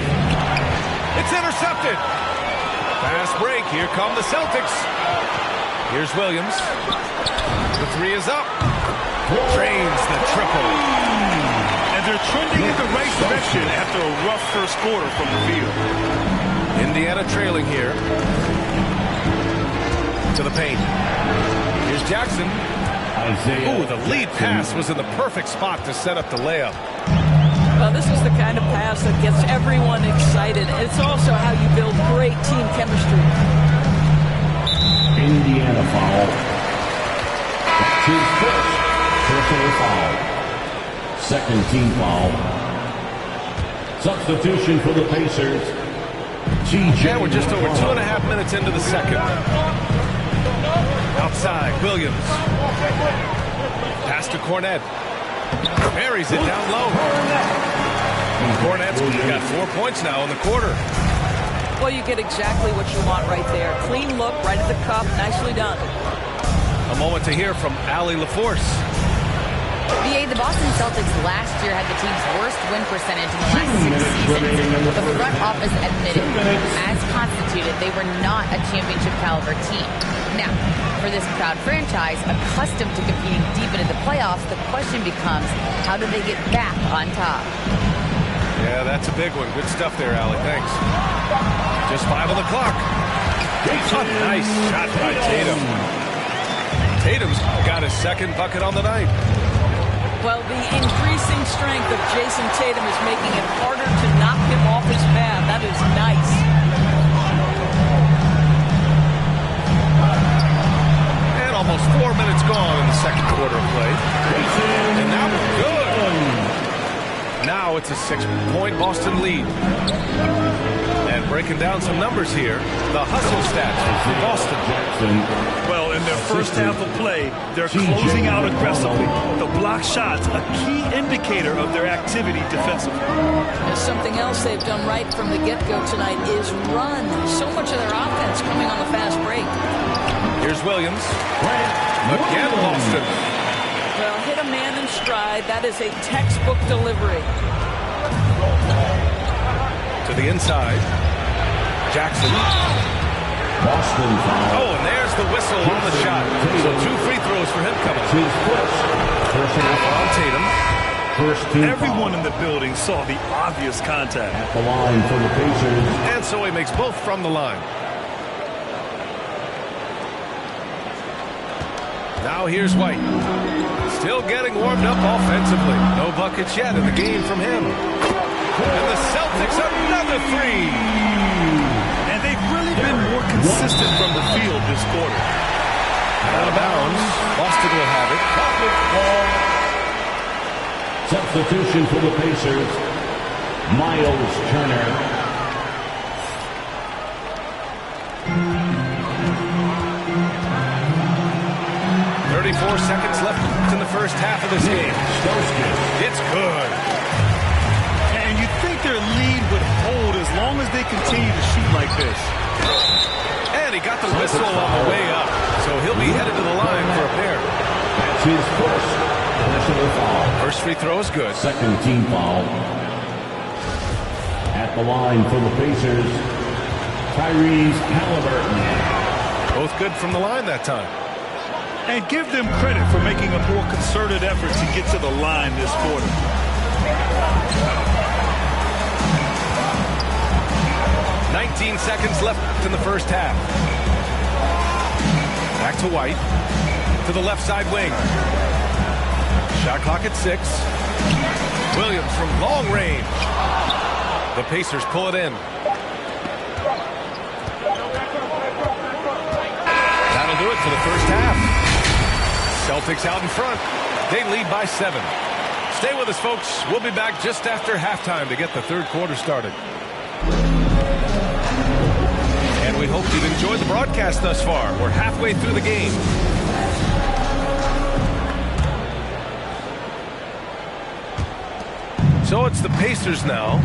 Speaker 9: It's intercepted. Fast break. Here come the Celtics. Here's Williams. The three is up. Drains the triple.
Speaker 11: And they're trending in the right direction after a rough first quarter from the field.
Speaker 9: Indiana trailing here. To the paint. Here's Jackson. Ooh, the lead pass was in the perfect spot to set up the layup.
Speaker 10: Well, this is the kind of pass that gets everyone excited. It's also how you build great team chemistry.
Speaker 15: Indiana foul. That's his first personal foul. Second team foul. Substitution for the Pacers.
Speaker 9: Yeah, we're just over 2.5 minutes into the second. Outside, Williams. Pass to Cornette. Buries it down low. Cornette's got 4 points now in the quarter.
Speaker 10: Well, you get exactly what you want right there. Clean look, right at the cup, nicely done.
Speaker 9: A moment to hear from Allie LaForce.
Speaker 13: BA, the Boston Celtics last year had the team's worst win percentage in the last 6 seasons. The front office admitted, as constituted, they were not a championship caliber team. Now, for this proud franchise, accustomed to competing deep into the playoffs, the question becomes, how do they get back on top?
Speaker 9: Yeah, that's a big one. Good stuff there, Allie. Thanks. Just 5 on the clock. A nice shot by Tatum. Tatum's got his second bucket on the night.
Speaker 10: Well, the increasing strength of Jason Tatum is making it harder to knock him off his path. That is nice.
Speaker 9: And almost 4 minutes gone in the second quarter of play. And that was good. Now it's a 6-point Boston lead. And breaking down some numbers here, the hustle stats for Boston.
Speaker 11: Well, in their first half of play, they're closing out aggressively. The block shots, a key indicator of their activity defensively.
Speaker 10: There's something else they've done right from the get-go tonight is run. So much of their offense coming on the fast break.
Speaker 9: Here's Williams. Again, Boston.
Speaker 10: Well, hit a man in stride. That is a textbook delivery.
Speaker 9: To the inside. Jackson.
Speaker 15: Boston foul.
Speaker 9: Oh, and there's the whistle on the shot. So 2 free throws for him coming.
Speaker 15: His first personal foul.
Speaker 9: On Tatum.
Speaker 15: First team
Speaker 11: Everyone
Speaker 15: foul.
Speaker 11: in the building saw the obvious contact.
Speaker 15: At the line for the Pacers.
Speaker 9: And so he makes both from the line. Now here's White. Still getting warmed up offensively. No buckets yet in the game from him. And the Celtics, another three.
Speaker 11: And they've really been more consistent from the field this quarter.
Speaker 9: Out of bounds. Boston will have it.
Speaker 15: Substitution for the Pacers. Miles Turner.
Speaker 9: 34 seconds left in the first half of this game. It's good.
Speaker 11: And you think their lead would hold as long as they continue to shoot like this.
Speaker 9: And he got the whistle on the way up. So he'll be headed to the line for a pair.
Speaker 15: That's his first personal foul.
Speaker 9: First free throw is good.
Speaker 15: Second team foul. At the line for the Pacers, Tyrese Halliburton.
Speaker 9: Both good from the line that time.
Speaker 11: And give them credit for making a more concerted effort to get to the line this quarter.
Speaker 9: 19 seconds left in the first half. Back to White. To the left side wing. Shot clock at 6. Williams from long range. The Pacers pull it in. That'll do it for the first half. Celtics out in front. They lead by 7. Stay with us, folks. We'll be back just after halftime to get the third quarter started. And we hope you've enjoyed the broadcast thus far. We're halfway through the game. So it's the Pacers now.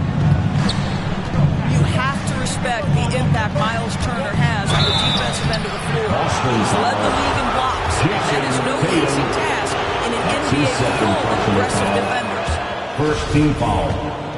Speaker 10: You have to respect the impact Miles Turner has on the defensive end of the floor. He's led the league in blocks. That is no easy task in an NBA full of aggressive defenders.
Speaker 15: First team foul.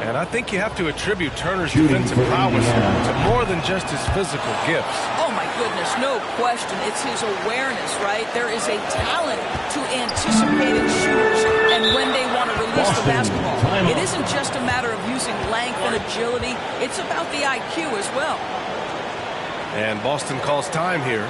Speaker 9: And I think you have to attribute Turner's defensive prowess to more than just his physical gifts.
Speaker 10: Oh my goodness, no question. It's his awareness, right? There is a talent to anticipating shooters and when they want to release the basketball. It isn't just a matter of using length and agility. It's about the IQ as well.
Speaker 9: And Boston calls time here.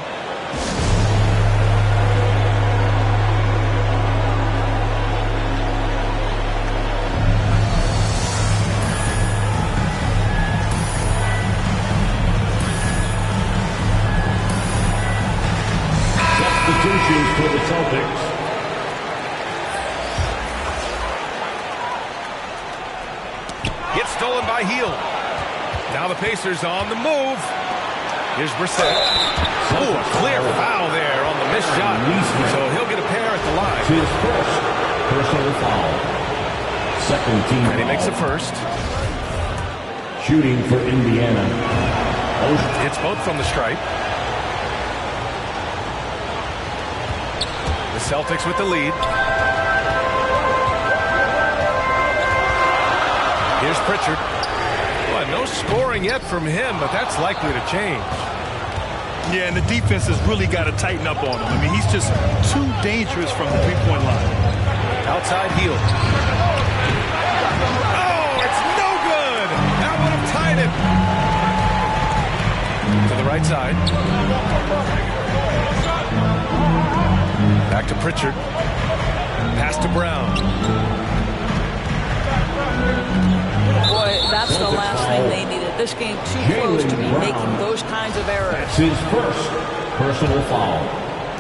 Speaker 15: Substitutions for the Celtics.
Speaker 9: Gets stolen by Hield. Now the Pacers on the move. Here's Brissett. Ooh, a clear foul there on the missed shot. So he'll get a pair at the line.
Speaker 15: His first personal foul. Second team
Speaker 9: And he makes it first.
Speaker 15: Shooting for Indiana.
Speaker 9: It's both from the stripe. The Celtics with the lead. Here's Pritchard. Well, no scoring yet from him, but that's likely to change.
Speaker 11: Yeah, and the defense has really got to tighten up on him. I mean, he's just too dangerous from the three-point line.
Speaker 9: Outside Hield. Oh, it's no good! That would have tied it. To the right side. Back to Pritchard. Pass to Brown.
Speaker 10: Boy, that's the last thing they needed. This game too close to be making those kinds of errors.
Speaker 15: That's his first personal foul.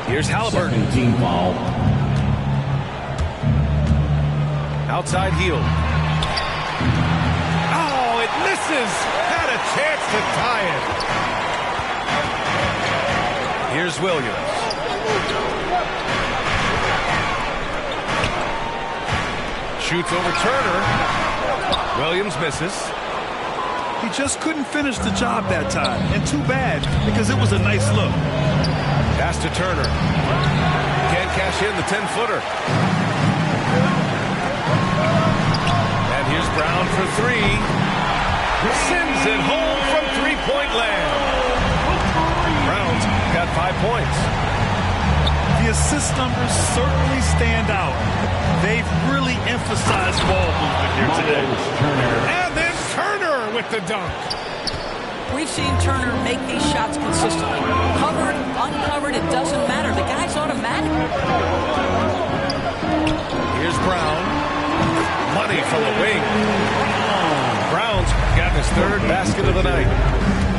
Speaker 9: Here's Halliburton.
Speaker 15: Second team foul.
Speaker 9: Outside Hield. Oh, it misses. Had a chance to tie it. Here's Williams. Shoots over Turner. Williams misses.
Speaker 11: He just couldn't finish the job that time. And too bad, because it was a nice look.
Speaker 9: Pass to Turner. Can't cash in the 10-footer. And here's Brown for 3. Sends it home from three-point land. Brown's got 5 points.
Speaker 11: The assist numbers certainly stand out. They've really emphasized ball movement here today.
Speaker 9: And then Turner with the dunk.
Speaker 10: We've seen Turner make these shots consistently. Covered, uncovered, it doesn't matter. The guy's automatic.
Speaker 9: Here's Brown. Money from the wing. Brown's got his third basket of the night.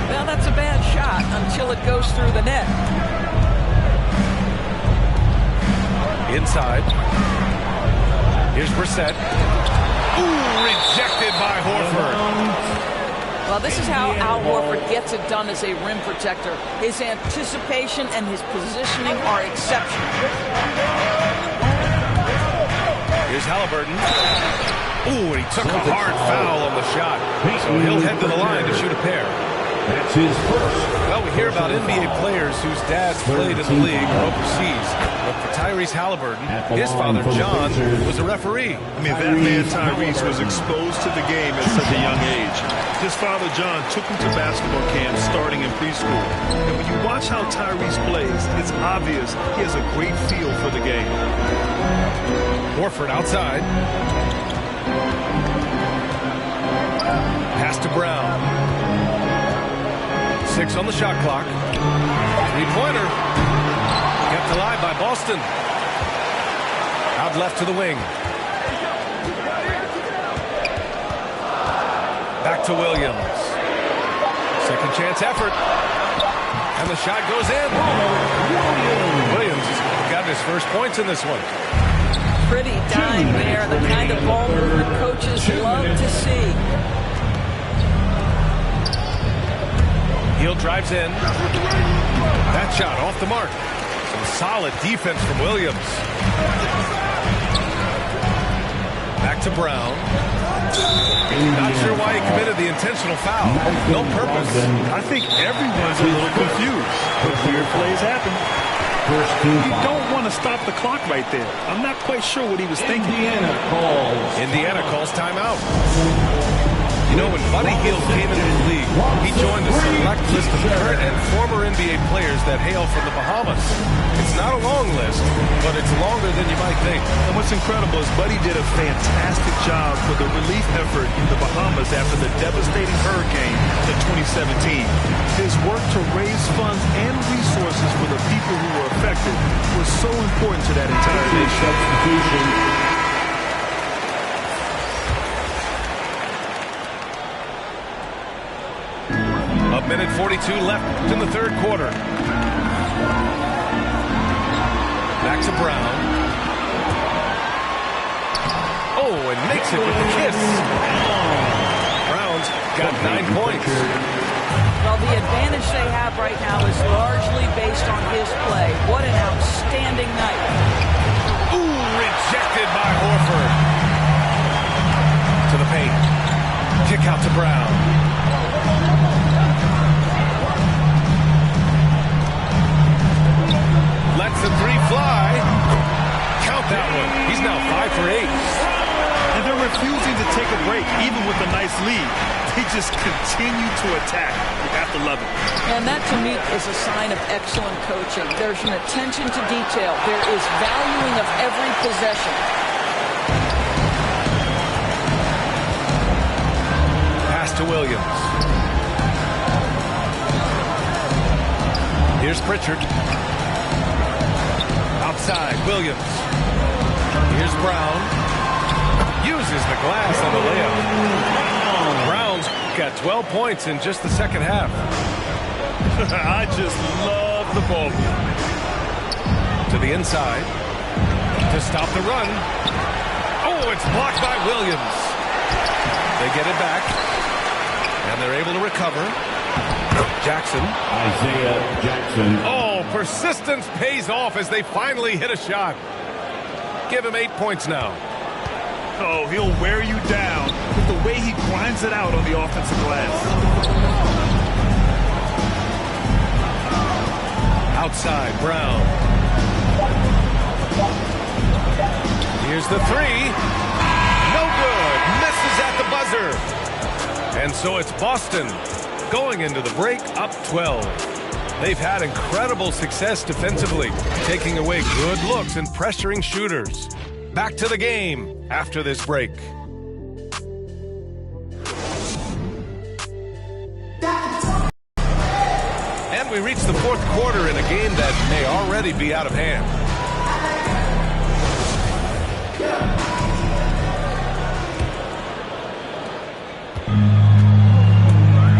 Speaker 10: Well, that's a bad shot until it goes through the net.
Speaker 9: Inside. Here's Brissett. Ooh, rejected by Horford.
Speaker 10: Well, this is how Al Horford gets it done as a rim protector. His anticipation and his positioning are exceptional.
Speaker 9: Here's Halliburton. Ooh, he took a hard foul on the shot. So he'll head to the line to shoot a pair.
Speaker 15: That's his first.
Speaker 9: Well, we hear about NBA players whose dads played in the league or overseas. But for Tyrese Halliburton, his father, John, was a referee.
Speaker 11: I mean, that man, Tyrese, was exposed to the game at such a young age. His father, John, took him to basketball camp starting in preschool. And when you watch how Tyrese plays, it's obvious he has a great feel for the game.
Speaker 9: Horford outside. Pass to Brown. 6 on the shot clock. Three-pointer. Kept alive by Boston. Out left to the wing. Back to Williams. Second chance effort. And the shot goes in. Williams has gotten his first points in this one.
Speaker 10: Pretty dime there. The kind of ball movement coaches love to see.
Speaker 9: Hill drives in. That shot off the mark. Some solid defense from Williams. Back to Brown. Not sure why he committed the intentional foul. No purpose.
Speaker 11: I think everyone's a little confused. But weird plays happen. You don't want to stop the clock right there. I'm not quite sure what he was thinking.
Speaker 9: Indiana calls timeout. You know, when Buddy Hield came into the league, he joined a select list of current and former NBA players that hail from the Bahamas. It's not a long list, but it's longer than you might think.
Speaker 11: And what's incredible is Buddy did a fantastic job for the relief effort in the Bahamas after the devastating hurricane in 2017. His work to raise funds and resources for the people who were affected was so important to that entire nation.
Speaker 9: A minute 42 left in the third quarter. Back to Brown. Oh, and makes it with the kiss. Brown's got 9 points.
Speaker 10: Well, the advantage they have right now is largely based on his play. What an outstanding night.
Speaker 9: Ooh, rejected by Horford. To the paint. Kick out to Brown. Lets the three fly. Count that one. He's now 5 for 8.
Speaker 11: And they're refusing to take a break, even with a nice lead. They just continue to attack. You have to love it.
Speaker 10: And that, to me, is a sign of excellent coaching. There's an attention to detail. There is valuing of every possession.
Speaker 9: Pass to Williams. Here's Pritchard. Outside, Williams. Here's Brown. Uses the glass on the layup. Brown's got 12 points in just the second half.
Speaker 11: I just love the ball.
Speaker 9: To the inside. To stop the run. Oh, it's blocked by Williams. They get it back. And they're able to recover. Jackson.
Speaker 15: Isaiah Jackson.
Speaker 9: Oh, persistence pays off as they finally hit a shot. Give him 8 points now.
Speaker 11: Oh, he'll wear you down with the way he grinds it out on the offensive glass.
Speaker 9: Outside, Brown. Here's the three. No good. Misses at the buzzer. And so it's Boston going into the break up 12. They've had incredible success defensively, taking away good looks and pressuring shooters. Back to the game after this break. And we reach the fourth quarter in a game that may already be out of hand.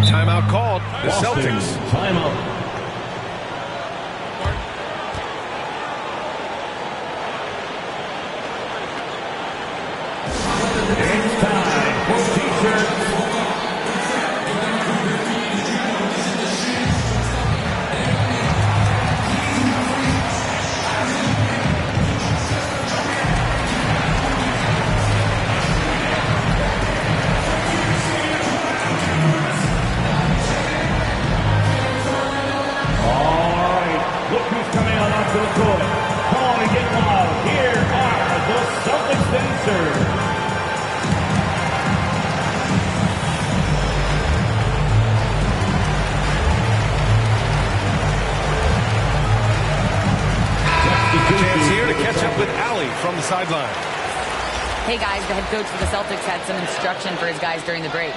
Speaker 9: Timeout called. The Celtics.
Speaker 15: Timeout. It's time for T-shirts. To the court. Come on and get loud. Here are the Celtics dancers.
Speaker 9: Chance here to catch up with Allie from the sideline.
Speaker 13: Hey guys, the head coach for the Celtics had some instruction for his guys during the break.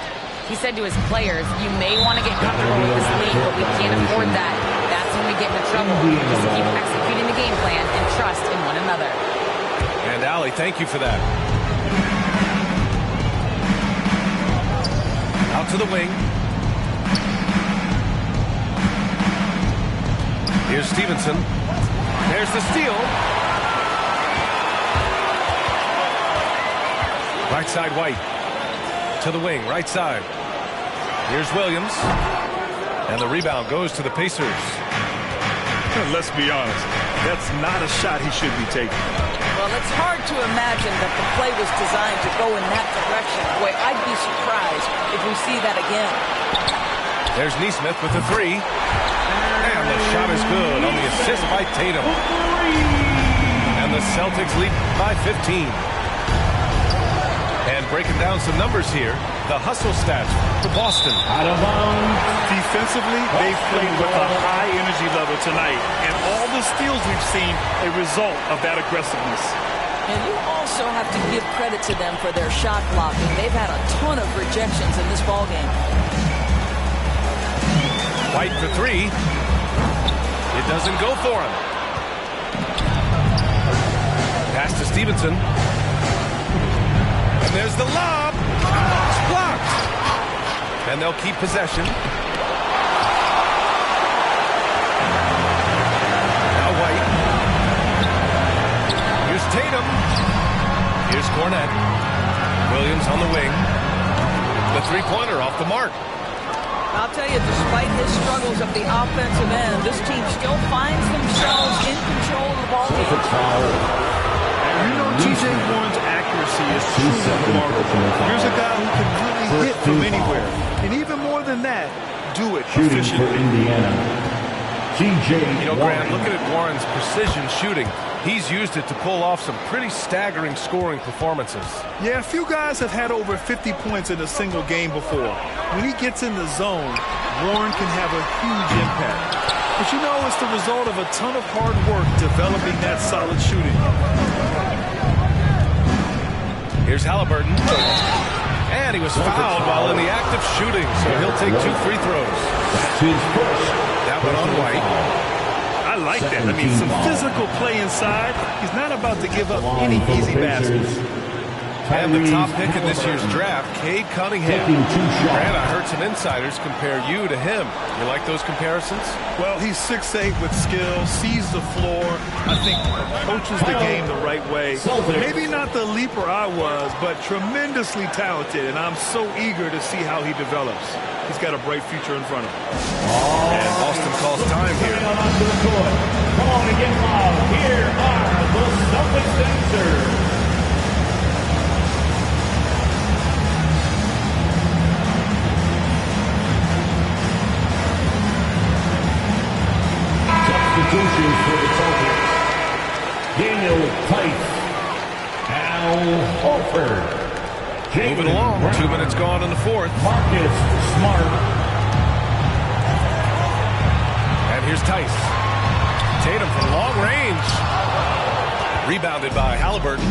Speaker 13: He said to his players, "You may want to get comfortable with this lead, but we can't afford that. That's when we get into trouble. Just keep executing the game plan and trust in one another."
Speaker 9: And Allie, thank you for that. Out to the wing. Here's Stevenson. There's the steal. Right side, White. To the wing, right side. Here's Williams. And the rebound goes to the Pacers.
Speaker 11: Let's be honest. That's not a shot he should be taking.
Speaker 10: Well, it's hard to imagine that the play was designed to go in that direction. Boy, I'd be surprised if we see that again.
Speaker 9: There's Neesmith with the three. And the shot is good on the assist by Tatum. And the Celtics lead by 15. And breaking down some numbers here, the hustle stats for Boston.
Speaker 11: Defensively, they've played with a high energy level tonight. And all the steals we've seen, a result of that aggressiveness.
Speaker 10: And you also have to give credit to them for their shot blocking. They've had a ton of rejections in this ballgame.
Speaker 9: White for three. It doesn't go for him. Pass to Stevenson. And there's the lob. It's blocked. And they'll keep possession. Now White. Here's Tatum. Here's Cornette. Williams on the wing. The three-pointer off the mark.
Speaker 10: I'll tell you, despite his struggles at the offensive end, this team still finds themselves in control of the ball game.
Speaker 11: You know T.J. Warren's accuracy is truly remarkable. Here's a guy who can really hit from anywhere. And even more than that, do it efficiently.
Speaker 9: You know, Grant, looking at Warren's precision shooting, he's used it to pull off some pretty staggering scoring performances.
Speaker 11: Yeah, a few guys have had over 50 points in a single game before. When he gets in the zone, Warren can have a huge impact. But you know, it's the result of a ton of hard work developing that solid shooting.
Speaker 9: Here's Halliburton. And he was fouled while in the act of shooting, so he'll take 2 free throws. That's his first. That one on White.
Speaker 11: I like that. I mean, some physical play inside. He's not about to give up any easy baskets.
Speaker 9: And the top pick in this year's draft, Cade Cunningham. Grant, I heard some insiders compare you to him. You like those comparisons?
Speaker 11: Well, he's 6'8" with skill, sees the floor. I think coaches the game the right way. Maybe not the leaper I was, but tremendously talented, and I'm so eager to see how he develops. He's got a bright future in front of him.
Speaker 9: And Boston calls time here.
Speaker 15: Come on and get loud. Here are the Celtics dancers.
Speaker 12: Substitutions for the Celtics. Daniel Tice. Al Horford.
Speaker 9: Moving along. 2 minutes gone in the fourth.
Speaker 12: Marcus Smart.
Speaker 9: And here's Tice. Tatum from long range. Rebounded by Halliburton.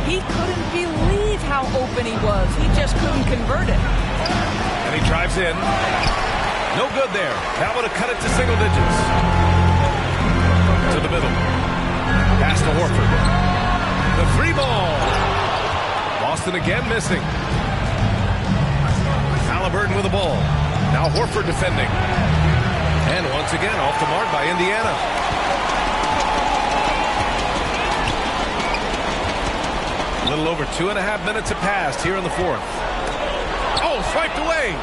Speaker 10: He couldn't believe how open he was. He just couldn't convert it.
Speaker 9: And he drives in. No good there. That would have cut it to single digits. To the middle. Pass to Horford. The three ball. Boston again missing. Halliburton with the ball. Now Horford defending. And once again off the mark by Indiana. A little over 2.5 minutes have passed here in the fourth. Oh, swiped away.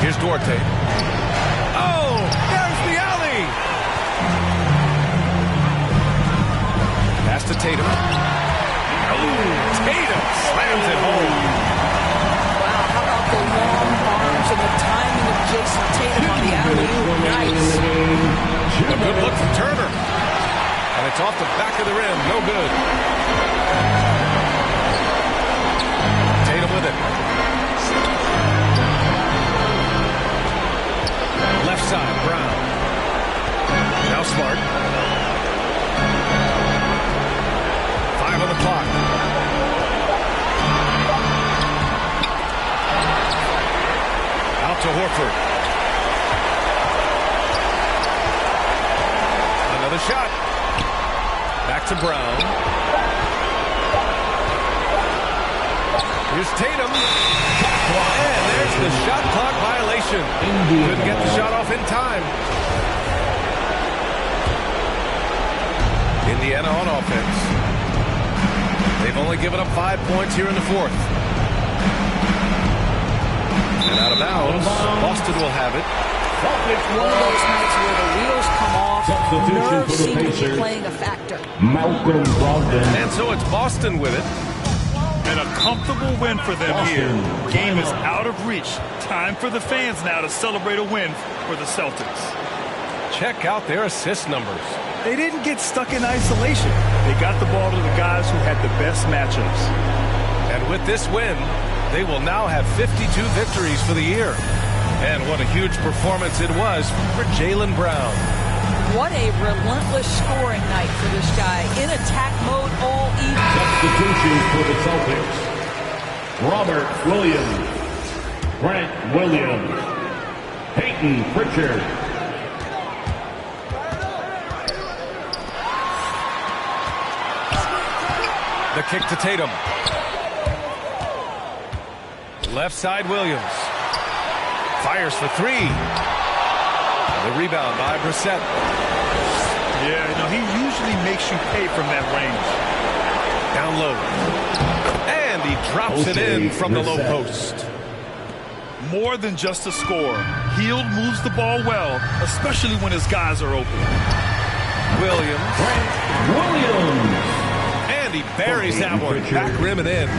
Speaker 9: Here's Duarte. Oh, there's the alley. Pass to Tatum. Oh, Tatum slams it home.
Speaker 10: Wow, how about the long arms and the timing of Jason Tatum on the alley-oop? Nice.
Speaker 9: A good look from Turner. And it's off the back of the rim. No good. Tatum with it. Left side, Brown. Now Smart. 5 on the clock. to Horford. Another shot. Back to Brown. Here's Tatum. And there's the shot clock violation. Couldn't get the shot off in time. Indiana on offense. They've only given up 5 points here in the fourth. And out of bounds, Boston will have it.
Speaker 10: One of those nights where the wheels come off, nerves seem to be playing a factor.
Speaker 15: Malcolm Brogdon.
Speaker 9: And so it's Boston with it.
Speaker 11: And a comfortable win for them here. Game is out of reach. Time for the fans now to celebrate a win for the Celtics.
Speaker 9: Check out their assist numbers.
Speaker 11: They didn't get stuck in isolation. They got the ball to the guys who had the best matchups.
Speaker 9: And with this win, they will now have 52 victories for the year. And what a huge performance it was for Jaylen Brown.
Speaker 10: What a relentless scoring night for this guy. In attack mode all evening.
Speaker 15: Substitutions for the Celtics. Robert Williams. Grant Williams. Peyton Pritchard.
Speaker 9: The kick to Tatum. Left side Williams. Fires for three. The rebound by Brissett.
Speaker 11: Yeah, he usually makes you pay from that range.
Speaker 9: Down low. And he drops it in from the low post.
Speaker 11: More than just a score. Hield moves the ball well, especially when his guys are open.
Speaker 9: Williams. And he buries that one. Back rim and in.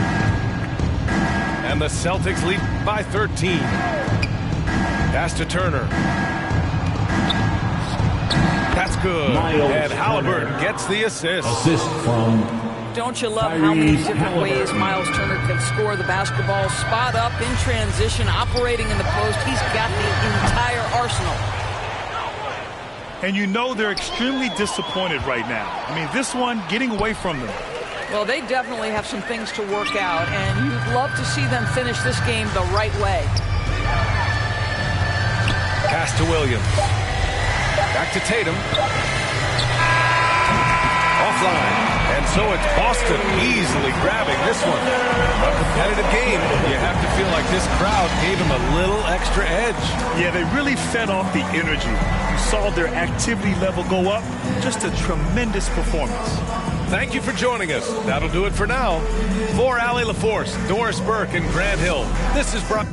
Speaker 9: And the Celtics lead by 13. Pass to Turner. That's good. And Halliburton gets the assist.
Speaker 15: Assist from...
Speaker 10: Don't you love how many different ways Miles Turner can score the basketball? Spot up, in transition, operating in the post. He's got the entire arsenal.
Speaker 11: And they're extremely disappointed right now. This one, getting away from them.
Speaker 10: Well, they definitely have some things to work out, and you'd love to see them finish this game the right way.
Speaker 9: Pass to Williams. Back to Tatum. Offline. And so it's Boston easily grabbing this one. A competitive game. You have to feel like this crowd gave him a little extra edge.
Speaker 11: Yeah, they really fed off the energy. You saw their activity level go up. Just a tremendous performance.
Speaker 9: Thank you for joining us. That'll do it for now. For Allie LaForce, Doris Burke, and Grant Hill, this is Brian.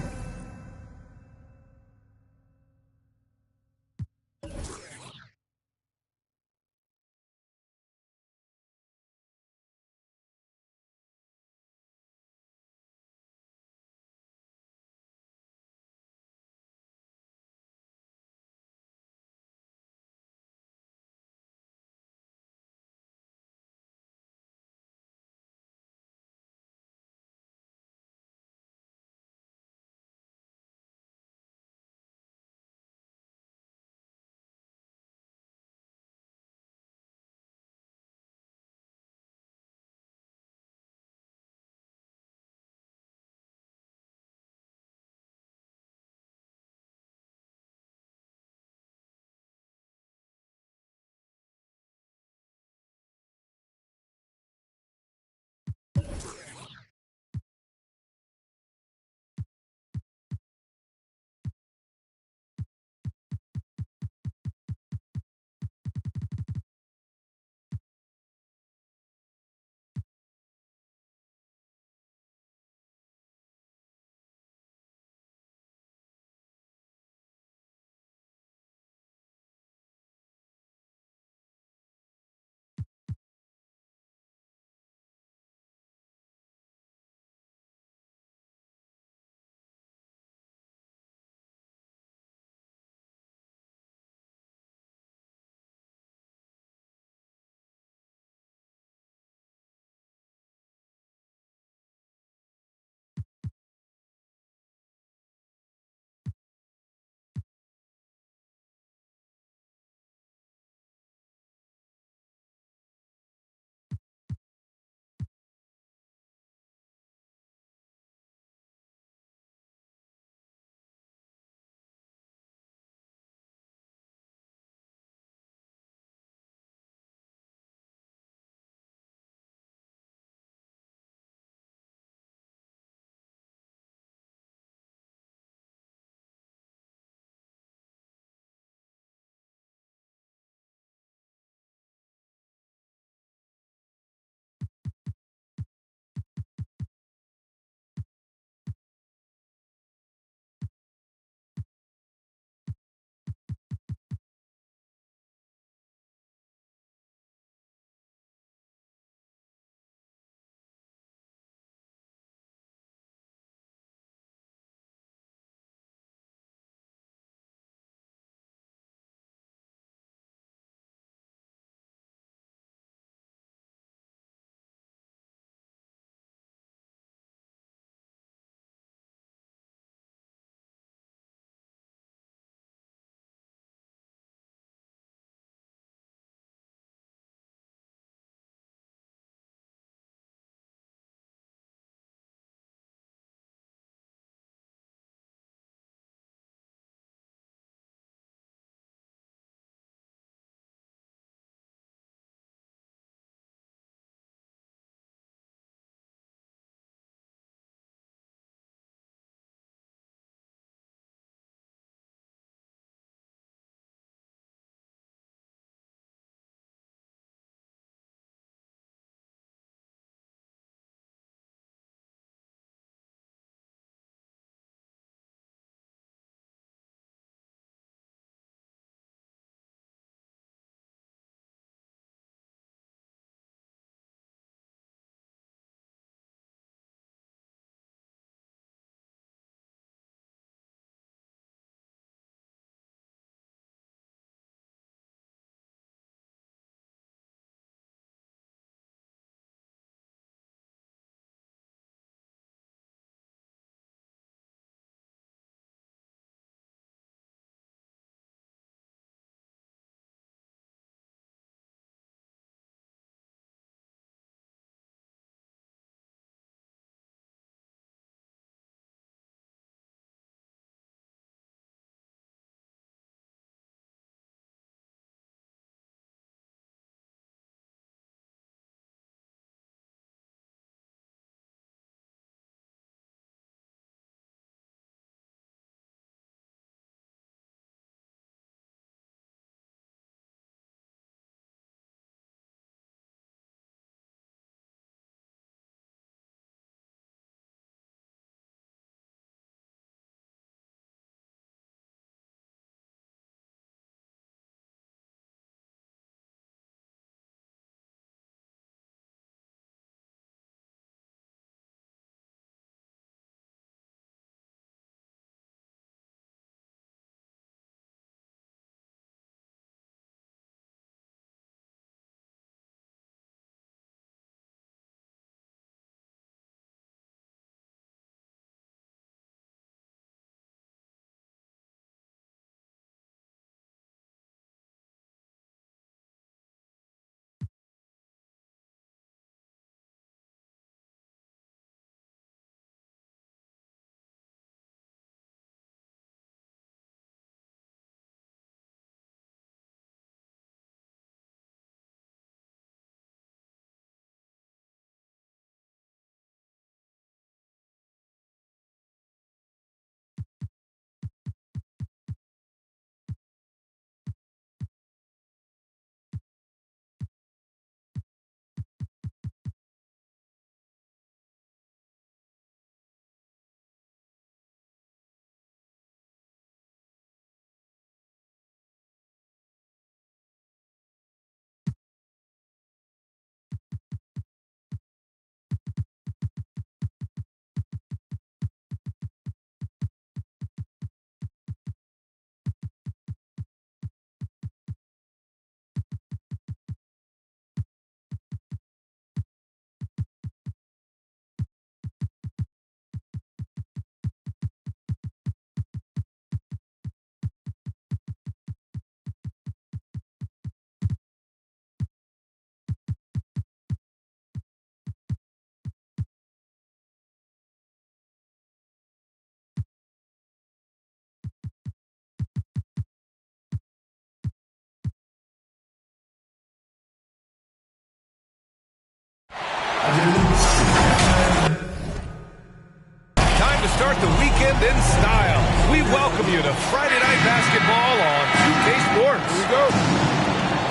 Speaker 9: start the weekend in style. We welcome you to Friday Night Basketball on 2K Sports. Here we go.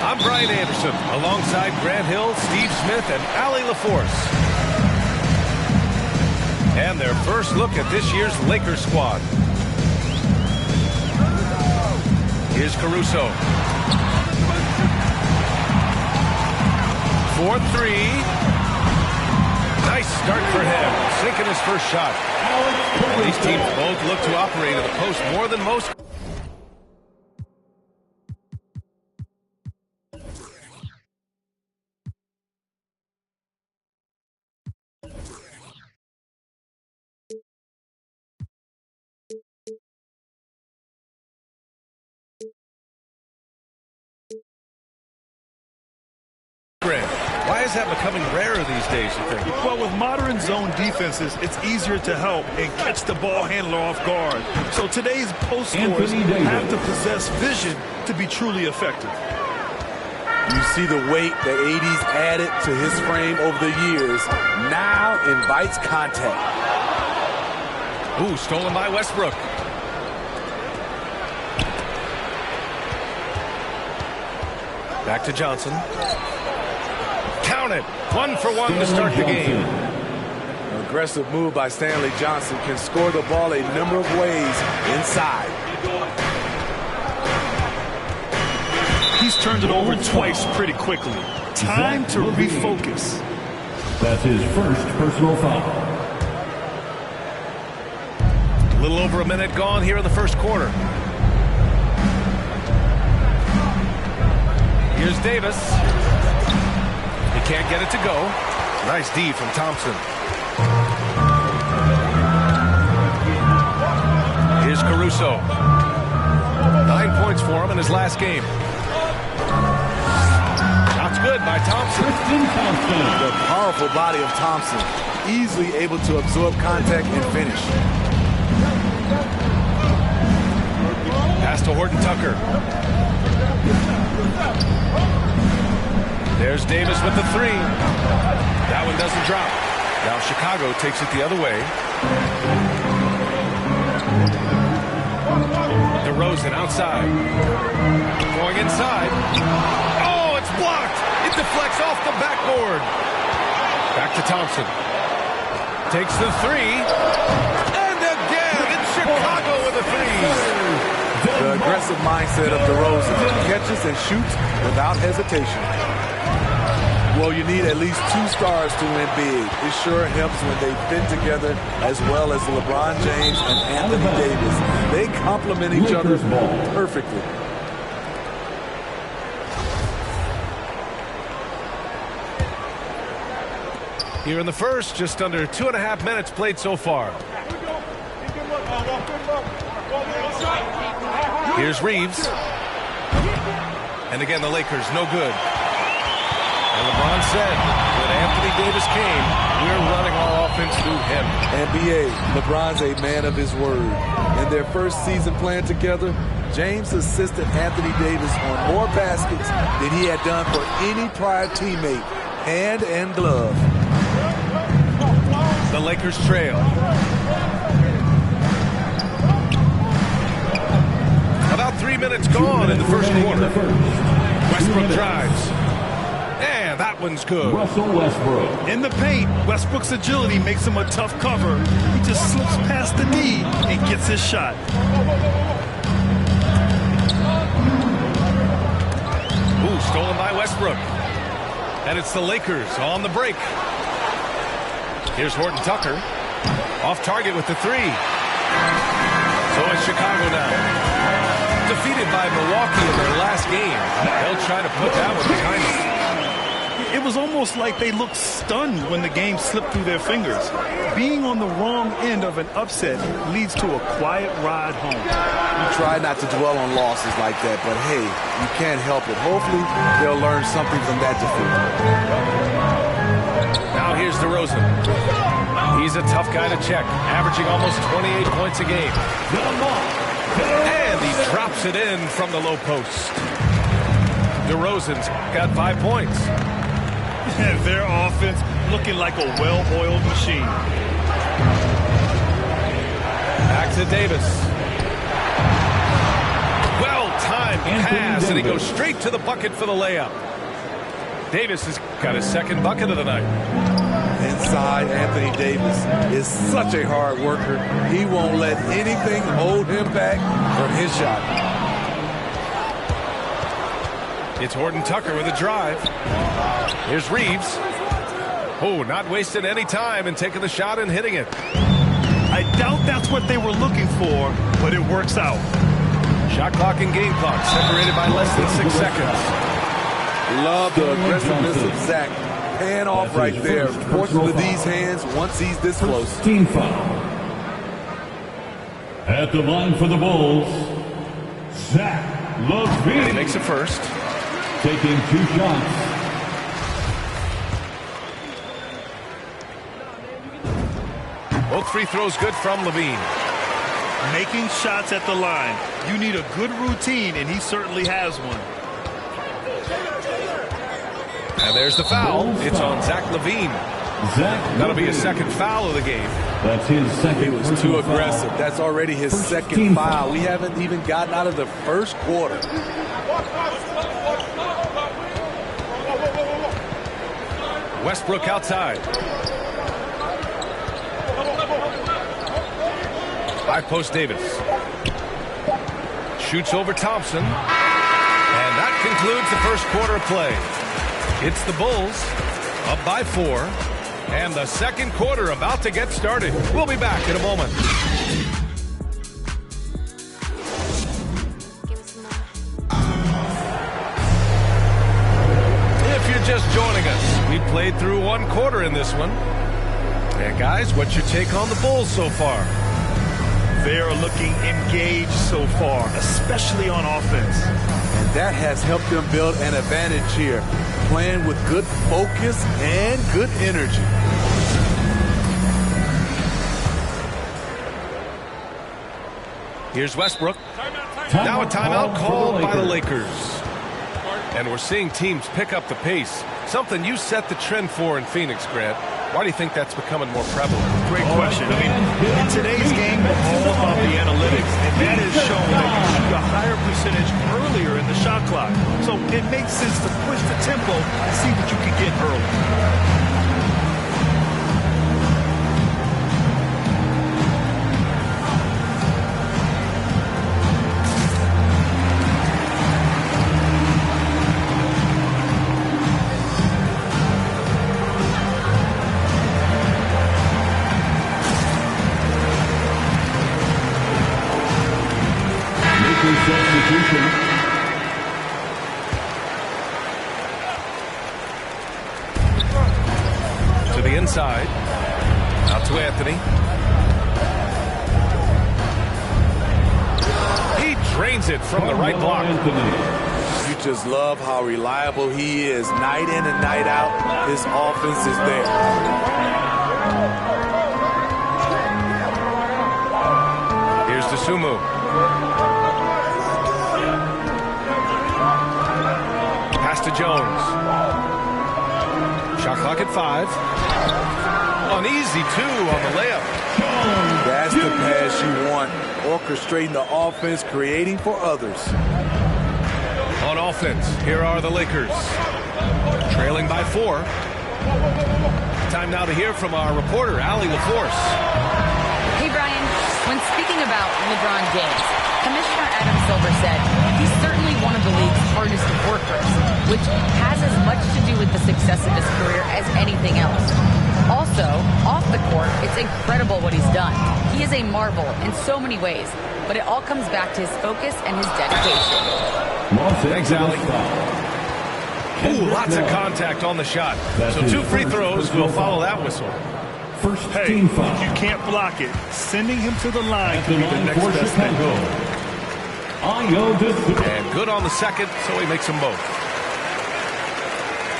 Speaker 9: I'm Brian Anderson, alongside Grant Hill, Steve Smith, and Allie LaForce. And their first look at this year's Lakers squad. Here's Caruso. 4-3. Nice start for him, sinking his first shot. These teams both look to operate at the post more than most. Why is that becoming rarer these days, you think?
Speaker 11: Well, with modern zone defenses, it's easier to help and catch the ball handler off guard. So today's post scorers have to possess vision to be truly effective.
Speaker 14: You see the weight that AD's added to his frame over the years. Now invites contact.
Speaker 9: Ooh, stolen by Westbrook. Back to Johnson. Counted. 1 for 1 to start the game.
Speaker 14: An aggressive move by Stanley Johnson can score the ball a number of ways inside.
Speaker 11: He's turned it over twice pretty quickly. Time to refocus.
Speaker 15: That's his first personal foul.
Speaker 9: A little over a minute gone here in the first quarter. Here's Davis. He can't get it to go. Nice D from Thompson. Here's Caruso. 9 points for him in his last game. Shots good by Thompson.
Speaker 14: The powerful body of Thompson. Easily able to absorb contact and finish.
Speaker 9: Pass to Horton Tucker. There's Davis with the 3. That one doesn't drop. Now Chicago takes it the other way. DeRozan outside. Going inside. Oh, it's blocked. It deflects off the backboard. Back to Thompson. Takes the 3. And again, it's Chicago with a 3.
Speaker 14: The aggressive mindset of DeRozan. Catches and shoots without hesitation. Well, you need at least 2 stars to win big. It sure helps when they fit together as well as LeBron James and Anthony Davis. They complement each other perfectly.
Speaker 9: Here in the first, just under 2.5 minutes played so far. Here's Reeves. And again, the Lakers, no good. And LeBron said, when Anthony Davis came, we're running our offense through him.
Speaker 14: NBA, LeBron's a man of his word. In their first season playing together, James assisted Anthony Davis on more baskets than he had done for any prior teammate, hand and glove.
Speaker 9: The Lakers trail. About 3 minutes gone in the first quarter. Westbrook drives. And that one's good.
Speaker 15: Russell Westbrook.
Speaker 11: In the paint, Westbrook's agility makes him a tough cover. He just slips past the knee and gets his shot.
Speaker 9: Ooh, stolen by Westbrook. And it's the Lakers on the break. Here's Horton Tucker. Off target with the 3. So it's Chicago now. Defeated by Milwaukee in their last game. They'll try to put that one behind them.
Speaker 11: It was almost like they looked stunned when the game slipped through their fingers. Being on the wrong end of an upset leads to a quiet ride home.
Speaker 14: You try not to dwell on losses like that, but hey, you can't help it. Hopefully, they'll learn something from that defeat.
Speaker 9: Now here's DeRozan. He's a tough guy to check, averaging almost 28 points a game. And he drops it in from the low post. DeRozan's got 5 points.
Speaker 11: Their offense looking like a well-oiled machine.
Speaker 9: to Davis. Well-timed pass, and he goes straight to the bucket for the layup. Davis has got his second bucket of the night.
Speaker 14: Inside, Anthony Davis is such a hard worker. He won't let anything hold him back from his shot.
Speaker 9: It's Horton Tucker with a drive. Here's Reeves. Oh, not wasting any time and taking the shot and hitting it.
Speaker 11: I doubt that's what they were looking for, but it works out.
Speaker 9: Shot clock and game clock separated by less than 6 seconds.
Speaker 14: Love the aggressiveness of Zach. Paying off right there. Forcing to these hands once he's this close.
Speaker 15: Team foul. At the line for the Bulls, Zach LaVine.
Speaker 9: And he makes it first.
Speaker 15: Taking 2 shots.
Speaker 9: Both free throws good from LaVine.
Speaker 11: Making shots at the line. You need a good routine, and he certainly has one.
Speaker 9: And there's the foul. It's on Zach LaVine. That'll be his second foul of the game.
Speaker 15: That's his second.
Speaker 14: He was too aggressive. That's already his second foul. We haven't even gotten out of the first quarter.
Speaker 9: Westbrook outside. 5-post Davis. Shoots over Thompson. And that concludes the first quarter of play. It's the Bulls up by 4. And the second quarter about to get started. We'll be back in a moment. If you're just joining us, we played through 1 quarter in this one. And guys, what's your take on the Bulls so far?
Speaker 11: They are looking engaged so far, especially on offense.
Speaker 14: And that has helped them build an advantage here, playing with good focus and good energy.
Speaker 9: Here's Westbrook. Now a timeout called by the Lakers. And we're seeing teams pick up the pace, something you set the trend for in Phoenix, Grant. Why do you think that's becoming more prevalent?
Speaker 11: Great question. I mean, in today's game, it's all about the analytics, and that has shown that you shoot a higher percentage earlier in the shot clock. So it makes sense to push the tempo and see what you can get early.
Speaker 9: To the inside. Out to Anthony. He drains it from the right block.
Speaker 14: You just love how reliable he is. Night in and night out, his offense is there.
Speaker 9: Here's Dosunmu. Pass to Jones. Shot clock at 5. An easy 2 on the layup.
Speaker 14: That's the pass you want. Orchestrating the offense, creating for others.
Speaker 9: On offense, here are the Lakers. Trailing by 4. Time now to hear from our reporter, Allie LaForce.
Speaker 13: Hey, Brian. When speaking about LeBron James, Commissioner Adam Silver said he's certainly one of the league's hardest workers, which has as much to do with the success of his career as anything else. Also, off the court, it's incredible what he's done. He is a marvel in so many ways, but it all comes back to his focus and his dedication.
Speaker 9: Thanks, Allie. Ooh, lots of contact on the shot. So 2 free throws will follow that whistle.
Speaker 11: Hey, if you can't block it, sending him to the line can be the next best thing.
Speaker 9: And good on the second, so he makes them both.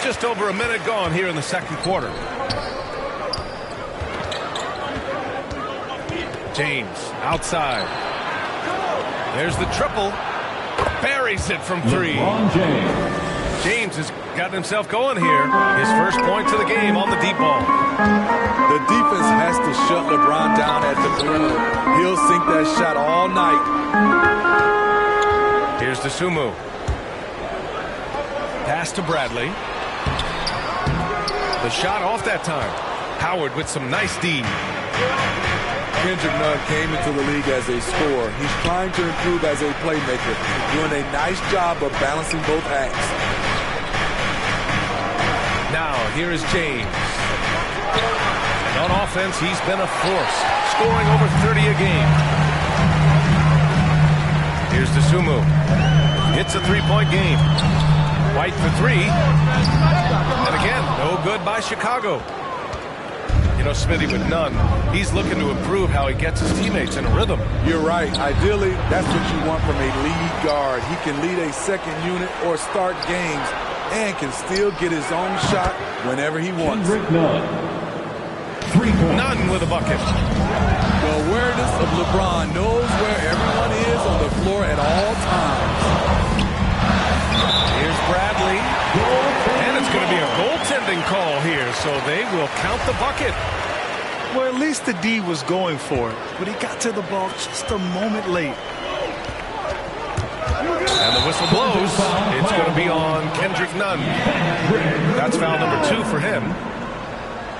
Speaker 9: Just over a minute gone here in the second quarter. James outside. There's the triple. Buries it from 3. James has gotten himself going here. His first points of the game on the deep ball.
Speaker 14: The defense has to shut LeBron down at the perimeter. He'll sink that shot all night.
Speaker 9: Here's DeSumo. Pass to Bradley. The shot off that time. Howard with some nice D.
Speaker 14: Kendrick Nunn came into the league as a scorer. He's trying to improve as a playmaker, doing a nice job of balancing both acts.
Speaker 9: Now, here is James. And on offense, he's been a force, scoring over 30 a game. Here's DeSumo. It's a three-point game. White for three. And again, no good by Chicago. You know, Smitty, with Nunn, he's looking to improve how he gets his teammates in a rhythm.
Speaker 14: You're right. Ideally, that's what you want from a lead guard. He can lead a second unit or start games and can still get his own shot whenever he wants.
Speaker 9: Nunn with a bucket.
Speaker 14: The awareness of LeBron knows where everyone is on the floor at all times.
Speaker 9: Here's Bradley. And it's going to be a goaltending call here, so they will count the bucket.
Speaker 11: Well, at least the D was going for it, but he got to the ball just a moment late.
Speaker 9: And the whistle blows. It's going to be on Kendrick Nunn. That's foul number 2 for him.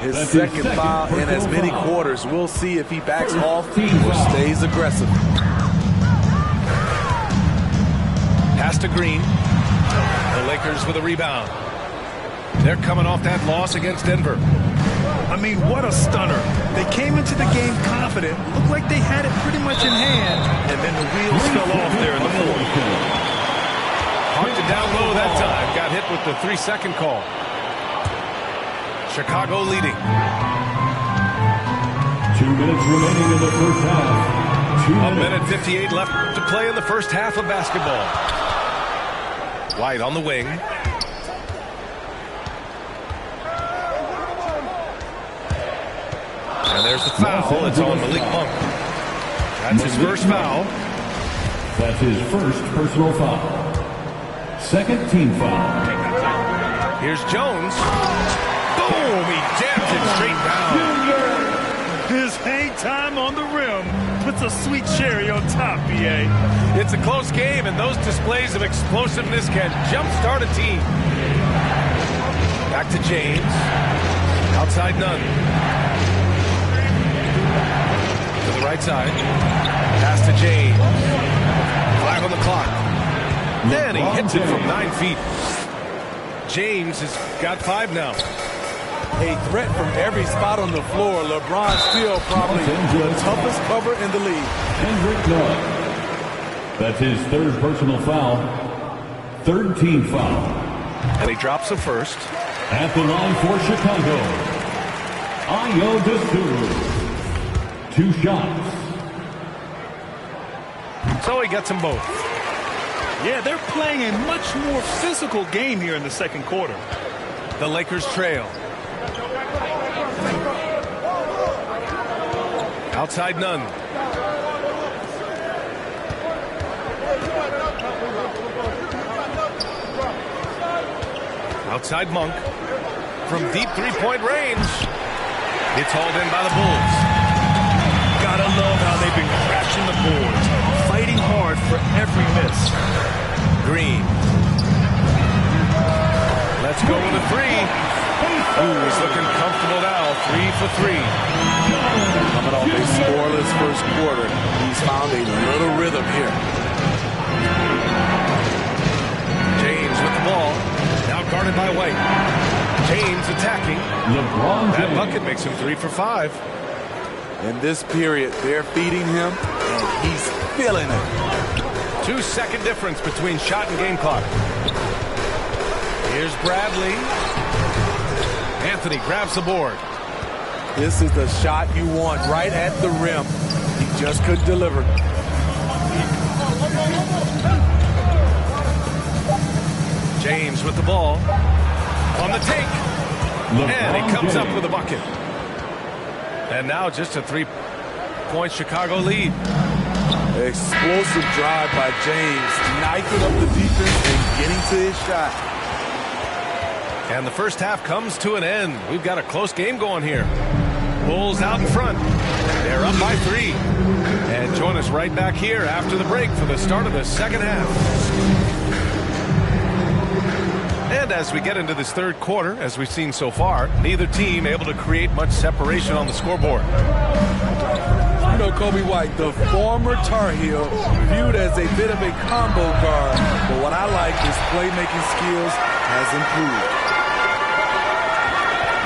Speaker 14: His second foul in as many quarters. We'll see if he backs off or stays aggressive.
Speaker 9: Pass to Green. The Lakers with a rebound. They're coming off that loss against Denver.
Speaker 11: I mean, what a stunner. They came into the game confident, looked like they had it pretty much in hand, and then the wheels fell off there in the fourth.
Speaker 9: Parked it down low that time. Got hit with the 3-second call. Chicago leading.
Speaker 15: 2 minutes remaining in the first half. 2 minutes.
Speaker 9: 1:58 left to play in the first half of basketball. White on the wing. And there's the foul. It's on Malik Monk. That's his first foul.
Speaker 15: That's his first personal foul. Second team foul.
Speaker 9: Here's Jones. Boom! He jams it straight down.
Speaker 11: His hang time on the rim puts a sweet cherry on top, BA.
Speaker 9: It's a close game, and those displays of explosiveness can jumpstart a team. Back to James. Outside Nunn. To the right side. Pass to James. Flag on the clock. Then he hits it from 9 feet. James has got 5 now.
Speaker 14: A threat from every spot on the floor. LeBron still probably the toughest cover in the league.
Speaker 15: Kendrick Nunn. That's his third personal foul. Third team foul.
Speaker 9: And he drops the first.
Speaker 15: At the line for Chicago, Ayo DeSumo. 2 shots.
Speaker 9: So he gets them both.
Speaker 11: Yeah, they're playing a much more physical game here in the second quarter.
Speaker 9: The Lakers trail. Outside Nunn. Outside Monk. From deep three-point range. It's hauled in by the Bulls.
Speaker 11: Gotta love how they've been crashing the boards, fighting hard for every miss.
Speaker 9: Green. Let's go with a 3. Ooh, he's looking comfortable now. 3 for 3.
Speaker 14: Coming off a scoreless first quarter, he's found a little rhythm here.
Speaker 9: James with the ball. Now guarded by White. James attacking. That bucket makes him 3 for 5.
Speaker 14: In this period, they're feeding him, and he's feeling it.
Speaker 9: 2-second difference between shot and game clock. Here's Bradley. Anthony grabs the board.
Speaker 14: This is the shot you want right at the rim. He just couldn't deliver.
Speaker 9: James with the ball. On the take. And he comes up with a bucket. And now just a 3-point Chicago lead.
Speaker 14: Explosive drive by James, knifing up the defense and getting to his shot.
Speaker 9: And the first half comes to an end. We've got a close game going here. Bulls out in front. They're up by 3. And join us right back here after the break for the start of the second half. And as we get into this third quarter, as we've seen so far, neither team able to create much separation on the scoreboard.
Speaker 14: You know, Kobe White, the former Tar Heel, viewed as a bit of a combo guard. But what I like is playmaking skills has improved.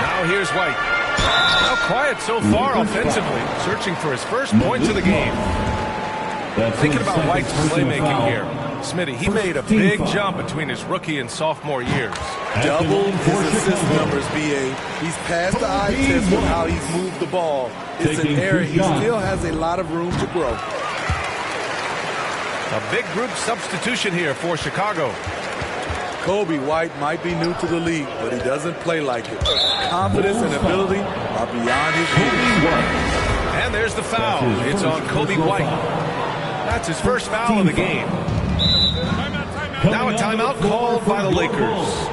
Speaker 9: Now here's White. Now quiet so far offensively, searching for his first points of the game. Thinking about White's playmaking here. Smitty, he made a big jump between his rookie and sophomore years.
Speaker 14: Doubled his assist numbers, BA. He's passed the eye test with how he's moved the ball. It's an area he still has a lot of room to grow.
Speaker 9: A big group substitution here for Chicago.
Speaker 14: Kobe White might be new to the league, but he doesn't play like it. Confidence and ability are beyond his reach.
Speaker 9: And there's the foul. It's on Kobe White. That's his first foul of the game. Now a timeout called by the Lakers.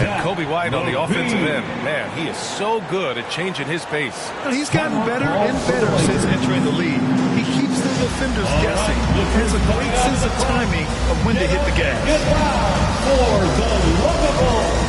Speaker 9: And Kobe White on the offensive end. Man, he is so good at changing his pace.
Speaker 11: He's gotten better and better since entering the league. He keeps the defenders guessing. Has a great sense of timing of when to hit the gas.
Speaker 15: For the Lookable.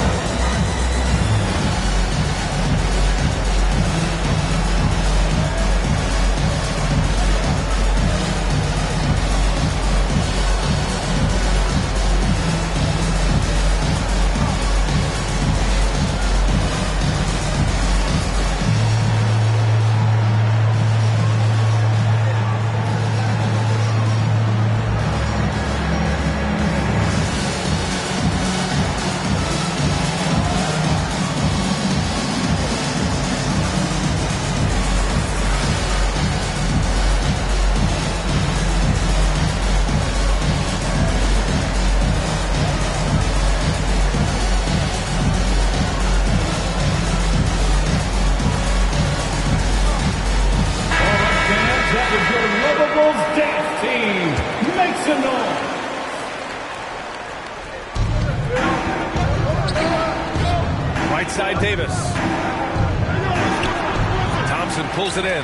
Speaker 9: Davis. Thompson pulls it in.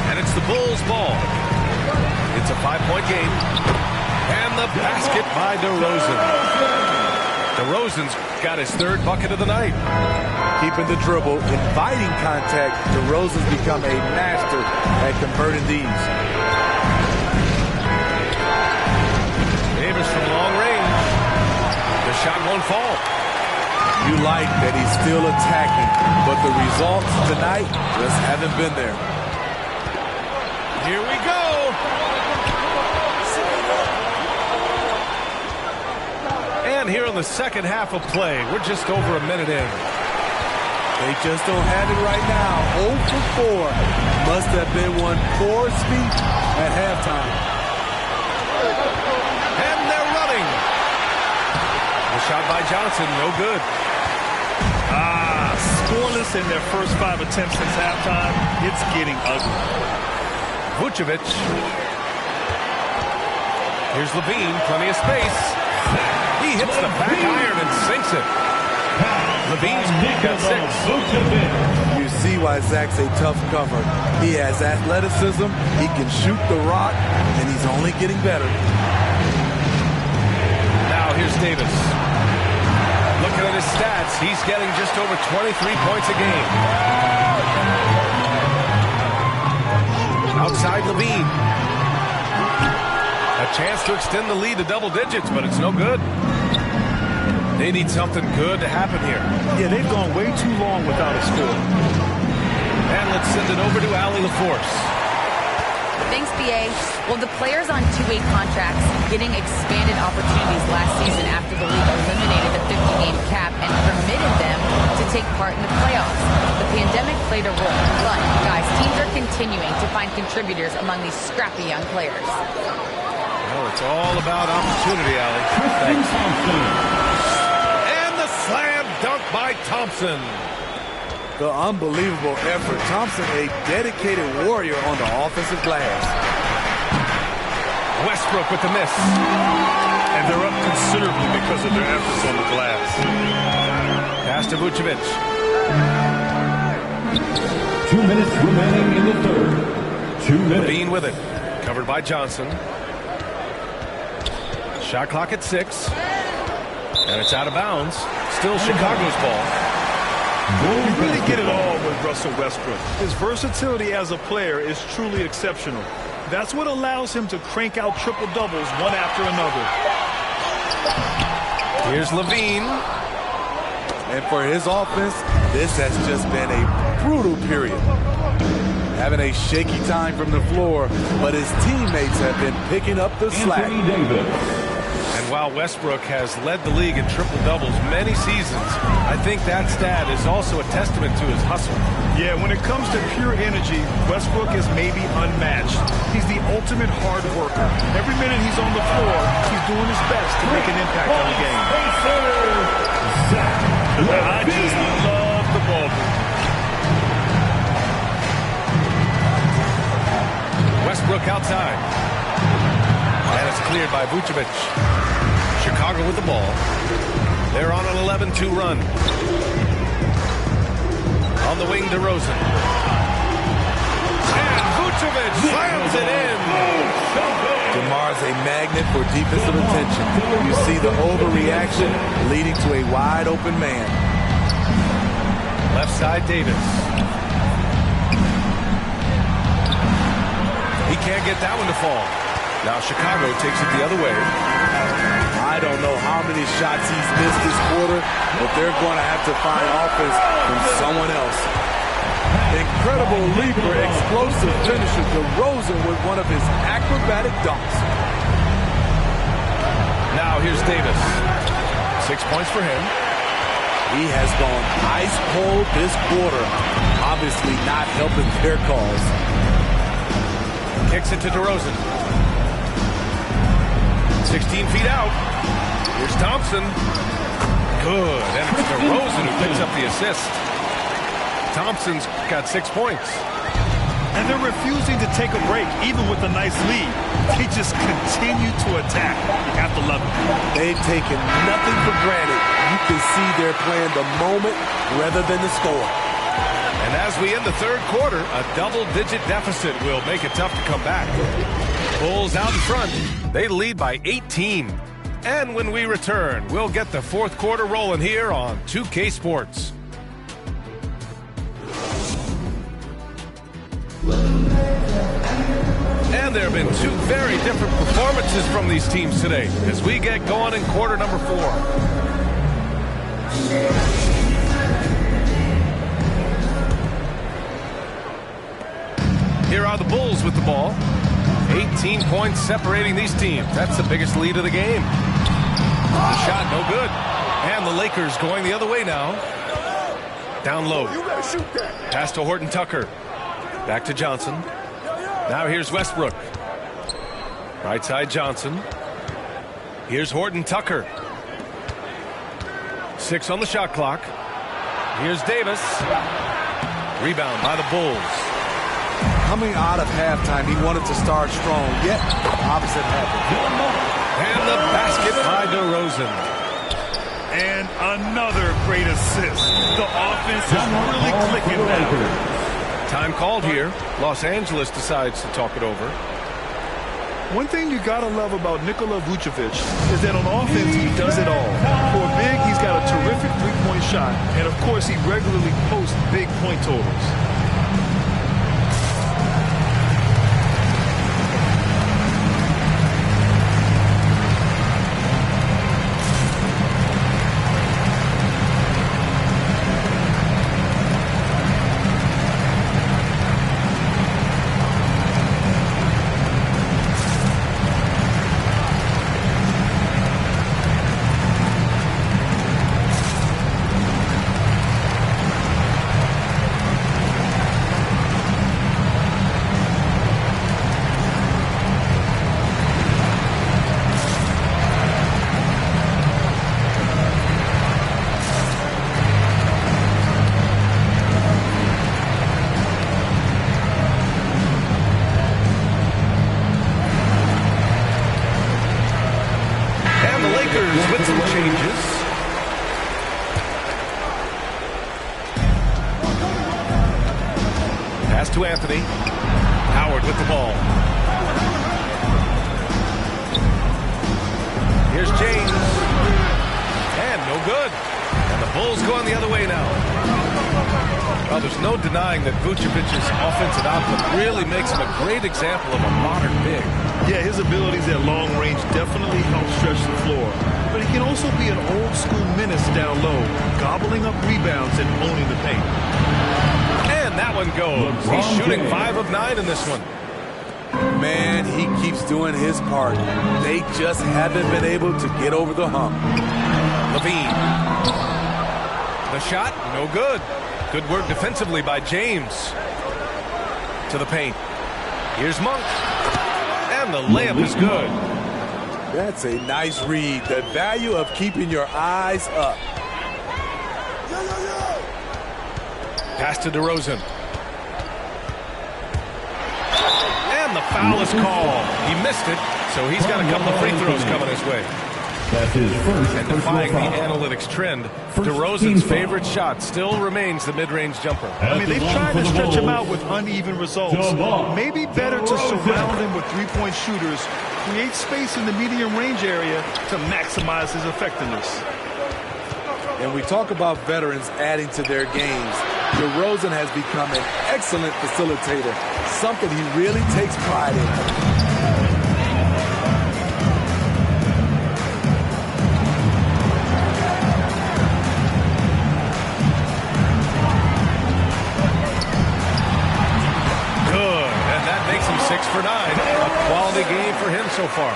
Speaker 9: And it's the Bulls' ball. It's a 5-point game. And the basket by DeRozan. DeRozan's got his third bucket of the night.
Speaker 14: Keeping the dribble, inviting contact, DeRozan's become a master at converting these.
Speaker 9: Davis from long range. The shot won't fall.
Speaker 14: You like that he's still attacking, but the results tonight just haven't been there.
Speaker 9: Here we go. And here in the second half of play, we're just over a minute in.
Speaker 14: They just don't have it right now. 0 for 4. Must have been one poor speech at halftime.
Speaker 9: And they're running. The shot by Johnson, no good.
Speaker 11: Scoreless in their first 5 attempts since halftime. It's getting ugly.
Speaker 9: Vucevic. Here's Levine, plenty of space. He hits the back iron and sinks it. Levine's got 6.
Speaker 14: You see why Zach's a tough cover. He has athleticism, he can shoot the rock, and he's only getting better.
Speaker 9: Now here's Davis. Looking at his stats, he's getting just over 23 points a game. Outside Levine. A chance to extend the lead to double digits, but it's no good. They need something good to happen here.
Speaker 11: Yeah, they've gone way too long without a score.
Speaker 9: And let's send it over to Allie LaForce.
Speaker 13: Thanks, BA. Well, the players on two-way contracts getting expanded opportunities last season after the league eliminated the 50-game cap and permitted them to take part in the playoffs. The pandemic played a role, but, guys, teams are continuing to find contributors among these scrappy young players.
Speaker 9: Well, it's all about opportunity, Allie. Thanks. And the slam dunk by Thompson.
Speaker 14: The unbelievable effort. Thompson, a dedicated warrior on the offensive glass.
Speaker 9: Westbrook with the miss.
Speaker 11: And they're up considerably because of their efforts on the glass.
Speaker 9: Pass to Vucevic.
Speaker 15: 2 minutes remaining in the third. 2 minutes.
Speaker 9: Levine with it. Covered by Johnson. Shot clock at 6. And it's out of bounds. Still Chicago's ball.
Speaker 11: You really get it all with Russell Westbrook. His versatility as a player is truly exceptional. That's what allows him to crank out triple-doubles one after another.
Speaker 9: Here's Levine.
Speaker 14: And for his offense, this has just been a brutal period. Having a shaky time from the floor, but his teammates have been picking up the slack.
Speaker 9: And while Westbrook has led the league in triple-doubles many seasons, I think that stat is also a testament to his hustle.
Speaker 11: Yeah, when it comes to pure energy, Westbrook is maybe unmatched. He's the ultimate hard worker. Every minute he's on the floor, he's doing his best to make an impact on the game. I just love the ball.
Speaker 9: Westbrook outside. And it's cleared by Vucevic. Chicago with the ball. They're on an 11-2 run. On the wing, DeRozan. And Vucevic slams it in.
Speaker 14: DeMar's a magnet for defensive attention. You see the overreaction leading to a wide open man.
Speaker 9: Left side, Davis. He can't get that one to fall. Now Chicago takes it the other way.
Speaker 14: I don't know how many shots he's missed this quarter, but they're going to have to find offense from someone else. Incredible leaper, explosive finisher, DeRozan with one of his acrobatic dunks.
Speaker 9: Now here's Davis. 6 points for him.
Speaker 14: He has gone ice cold this quarter, obviously not helping their cause.
Speaker 9: Kicks it to DeRozan. 16 feet out. Here's Thompson. Good. And it's DeRozan who picks up the assist. Thompson's got 6 points.
Speaker 11: And they're refusing to take a break, even with a nice lead. They just continue to attack. You have to love it.
Speaker 14: They've taken nothing for granted. You can see they're playing the moment rather than the score.
Speaker 9: And as we end the third quarter, a double-digit deficit will make it tough to come back. Bulls out in front. They lead by 18. And when we return, we'll get the fourth quarter rolling here on 2K Sports. And there have been two very different performances from these teams today as we get going in quarter number 4. Here are the Bulls with the ball. 18 points separating these teams. That's the biggest lead of the game. The shot, no good. And the Lakers going the other way now. Down low. Pass to Horton Tucker. Back to Johnson. Now here's Westbrook. Right side Johnson. Here's Horton Tucker. 6 on the shot clock. Here's Davis. Rebound by the Bulls.
Speaker 14: Coming out of halftime, he wanted to start strong, yet the opposite happened.
Speaker 9: And the basket by DeRozan.
Speaker 11: And another great assist. The offense is really clicking now.
Speaker 9: Time called here. Los Angeles decides to talk it over.
Speaker 11: One thing you gotta love about Nikola Vucevic is that on offense he does it all. For a big, he's got a terrific three-point shot, and of course he regularly posts big point totals.
Speaker 9: With some changes. Pass to Anthony. Howard with with the ball. Here's James. And no good. And the Bulls going the other way now. Well, there's no denying that Vucevic's offensive output really makes him a great example of a modern big.
Speaker 11: Yeah, his abilities at long range definitely help stretch the floor. But he can also be an old-school menace down low, gobbling up rebounds and owning the paint.
Speaker 9: And that one goes. He's shooting 5 of 9 in this one.
Speaker 14: Man, he keeps doing his part. They just haven't been able to get over the hump.
Speaker 9: Levine. The shot, no good. Good work defensively by James. To the paint. Here's Monk. And the layup is good.
Speaker 14: That's a nice read. The value of keeping your eyes up.
Speaker 9: Pass to DeRozan. And the foul is called. He missed it, so he's got a couple of free throws coming his way.
Speaker 15: That's his first.
Speaker 9: And defying the analytics trend, DeRozan's favorite shot still remains the mid-range jumper.
Speaker 11: I mean, they've tried to stretch him out with uneven results. Maybe better to surround him with three-point shooters, create space in the medium range area to maximize his effectiveness.
Speaker 14: And we talk about veterans adding to their games. DeRozan has become an excellent facilitator, something he really takes pride in.
Speaker 9: For 9, a quality game for him so far.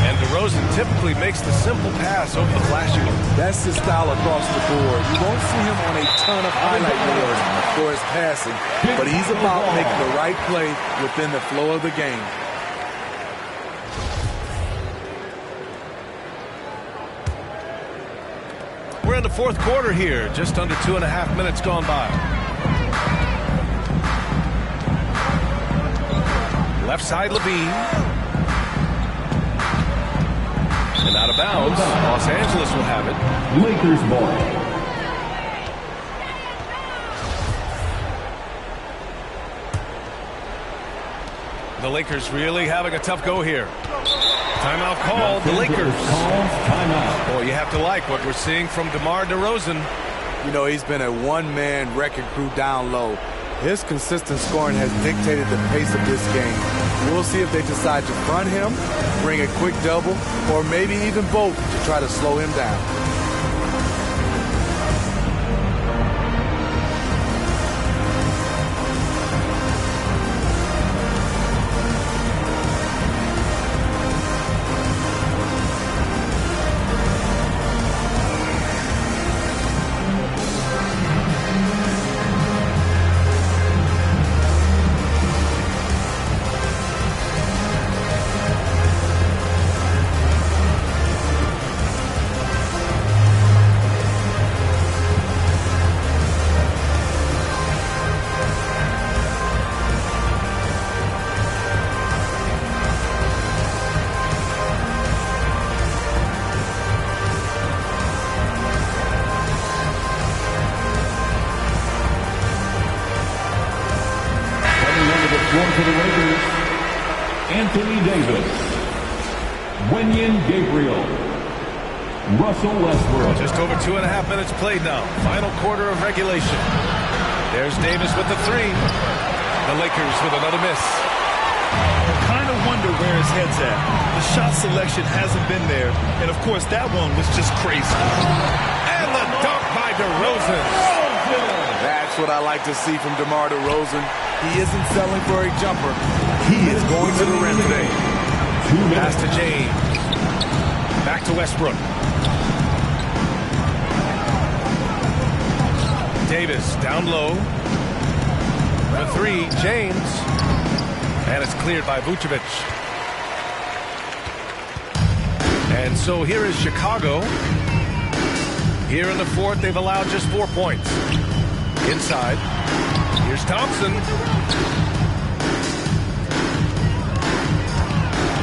Speaker 9: And DeRozan typically makes the simple pass over the flashy one.
Speaker 14: That's his style across the board. You won't see him on a ton of highlight reels for his passing, but he's about making the right play within the flow of the game.
Speaker 9: We're in the fourth quarter here, just under 2.5 minutes gone by. Left side, Levine. And out of bounds. Los Angeles will have it.
Speaker 15: Lakers ball.
Speaker 9: The Lakers really having a tough go here. Timeout called. The Lakers.
Speaker 15: Timeout.
Speaker 9: Boy, you have to like what we're seeing from DeMar DeRozan.
Speaker 14: You know, he's been a one-man wrecking crew down low. His consistent scoring has dictated the pace of this game. We'll see if they decide to front him, bring a quick double, or maybe even both to try to slow him down.
Speaker 15: For the Lakers, Anthony Davis, Wenyen Gabriel, Russell Westbrook.
Speaker 9: Just over 2.5 minutes played now. Final quarter of regulation. There's Davis with the 3. The Lakers with another miss.
Speaker 11: Kind of wonder where his head's at. The shot selection hasn't been there. And, of course, that one was just crazy.
Speaker 9: And the dunk by DeRozan.
Speaker 14: That's what I like to see from DeMar DeRozan. He isn't settling for a jumper. He is going to the rim today.
Speaker 9: Pass to James. Back to Westbrook. Davis down low. The 3, James. And it's cleared by Vucevic. And so here is Chicago. Here in the fourth, they've allowed just 4 points. Inside. Here's Thompson.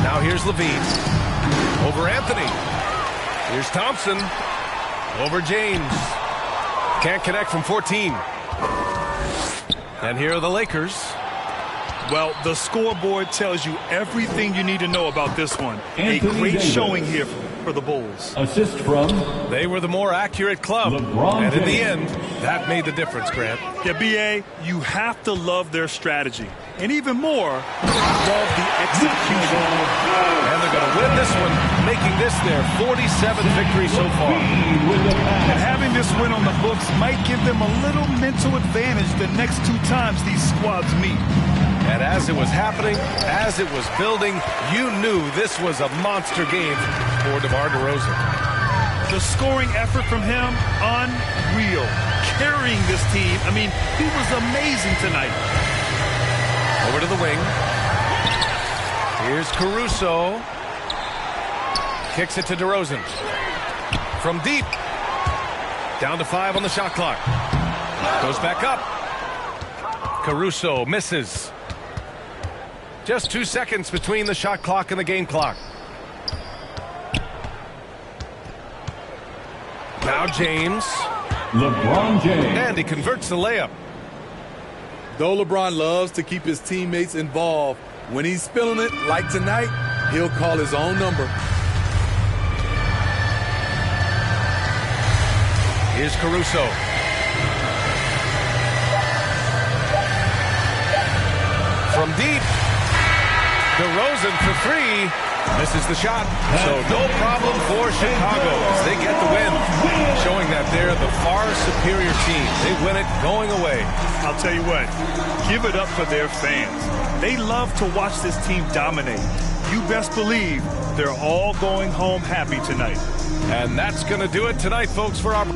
Speaker 9: Now here's Levine. Over Anthony. Here's Thompson. Over James. Can't connect from 14. And here are the Lakers.
Speaker 11: Well, the scoreboard tells you everything you need to know about this one. A great showing here for the Bulls.
Speaker 15: Assist from...
Speaker 9: They were the more accurate club. And in the end, that made the difference, Grant.
Speaker 11: Yeah, B.A., you have to love their strategy. And even more, love the execution.
Speaker 9: And they're going to win this one, making this their 47th victory so far.
Speaker 11: And having this win on the books might give them a little mental advantage the next 2 times these squads meet.
Speaker 9: And as it was happening, as it was building, you knew this was a monster game for DeMar DeRozan.
Speaker 11: The scoring effort from him, unreal. Carrying this team, I mean, he was amazing tonight.
Speaker 9: Over to the wing. Here's Caruso. Kicks it to DeRozan. From deep. Down to 5 on the shot clock. Goes back up. Caruso misses. Just 2 seconds between the shot clock and the game clock. Now James.
Speaker 15: LeBron James.
Speaker 9: And he converts the layup.
Speaker 14: Though LeBron loves to keep his teammates involved, when he's feeling it, like tonight, he'll call his own number.
Speaker 9: Here's Caruso. From deep. DeRozan for 3. Misses the shot. So no problem for Chicago as they get the win. Showing that they're the far superior team. They win it going away.
Speaker 11: I'll tell you what, give it up for their fans. They love to watch this team dominate. You best believe they're all going home happy tonight.
Speaker 9: And that's going to do it tonight, folks, for our...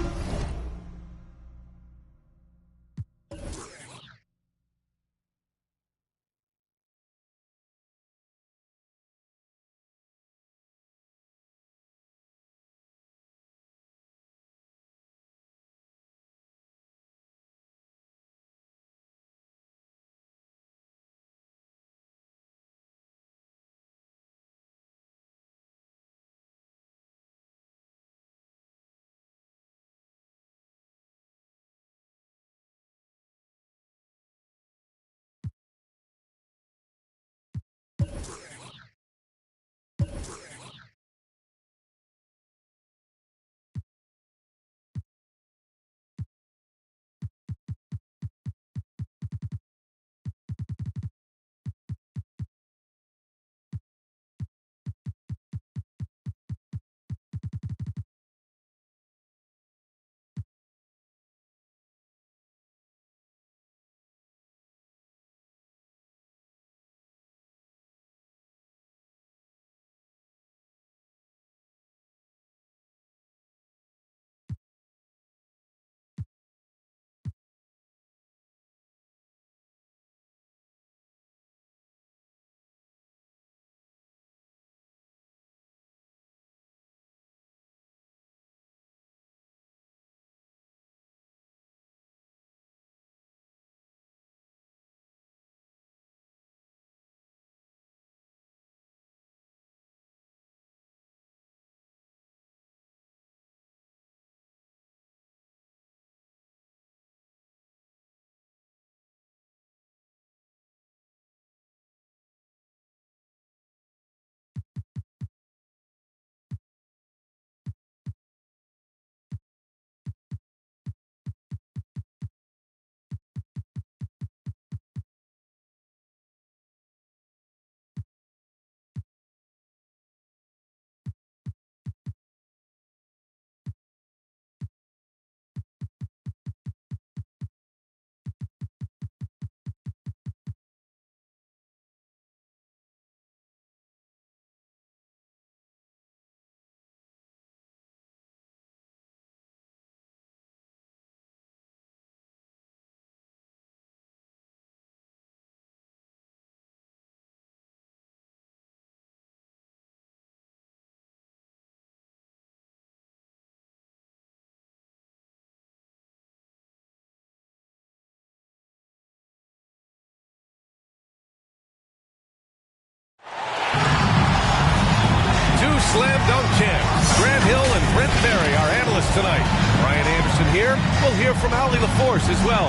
Speaker 9: Slam dunk champs. Grant Hill and Brent Berry, our analysts tonight. Brian Anderson here. We'll hear from Allie LaForce as well.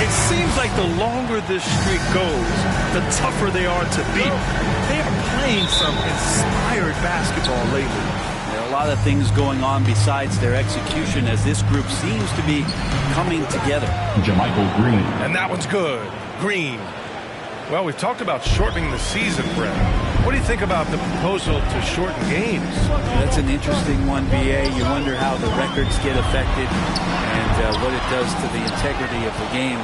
Speaker 11: It seems like the longer this streak goes, the tougher they are to beat. They are playing some inspired basketball lately.
Speaker 3: There are a lot of things going on besides their execution as this group seems to be coming together.
Speaker 4: Jermichael Green.
Speaker 9: And that one's good. Green. Well, we've talked about shortening the season, Brett. What do you think about the proposal to shorten games?
Speaker 3: That's an interesting one, BA. You wonder how the records get affected and what it does to the integrity of the game.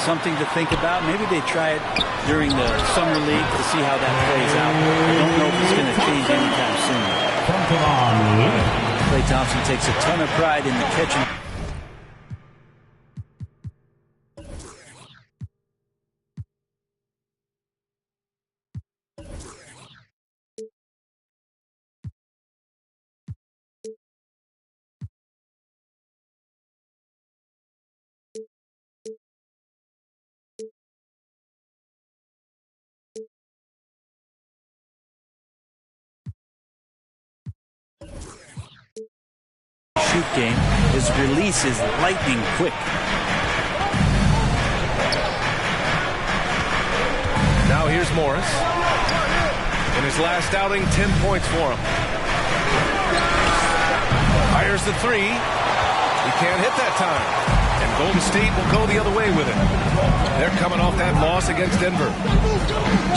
Speaker 3: Something to think about. Maybe they try it during the summer league to see how that plays out. I don't know if it's going to change anytime soon. Klay Thompson takes a ton of pride in the catch and shoot game. His release is lightning quick.
Speaker 9: Now here's Morris. In his last outing, 10 points for him. Fires the three. He can't hit that time. And Golden State will go the other way with it. They're coming off that loss against Denver.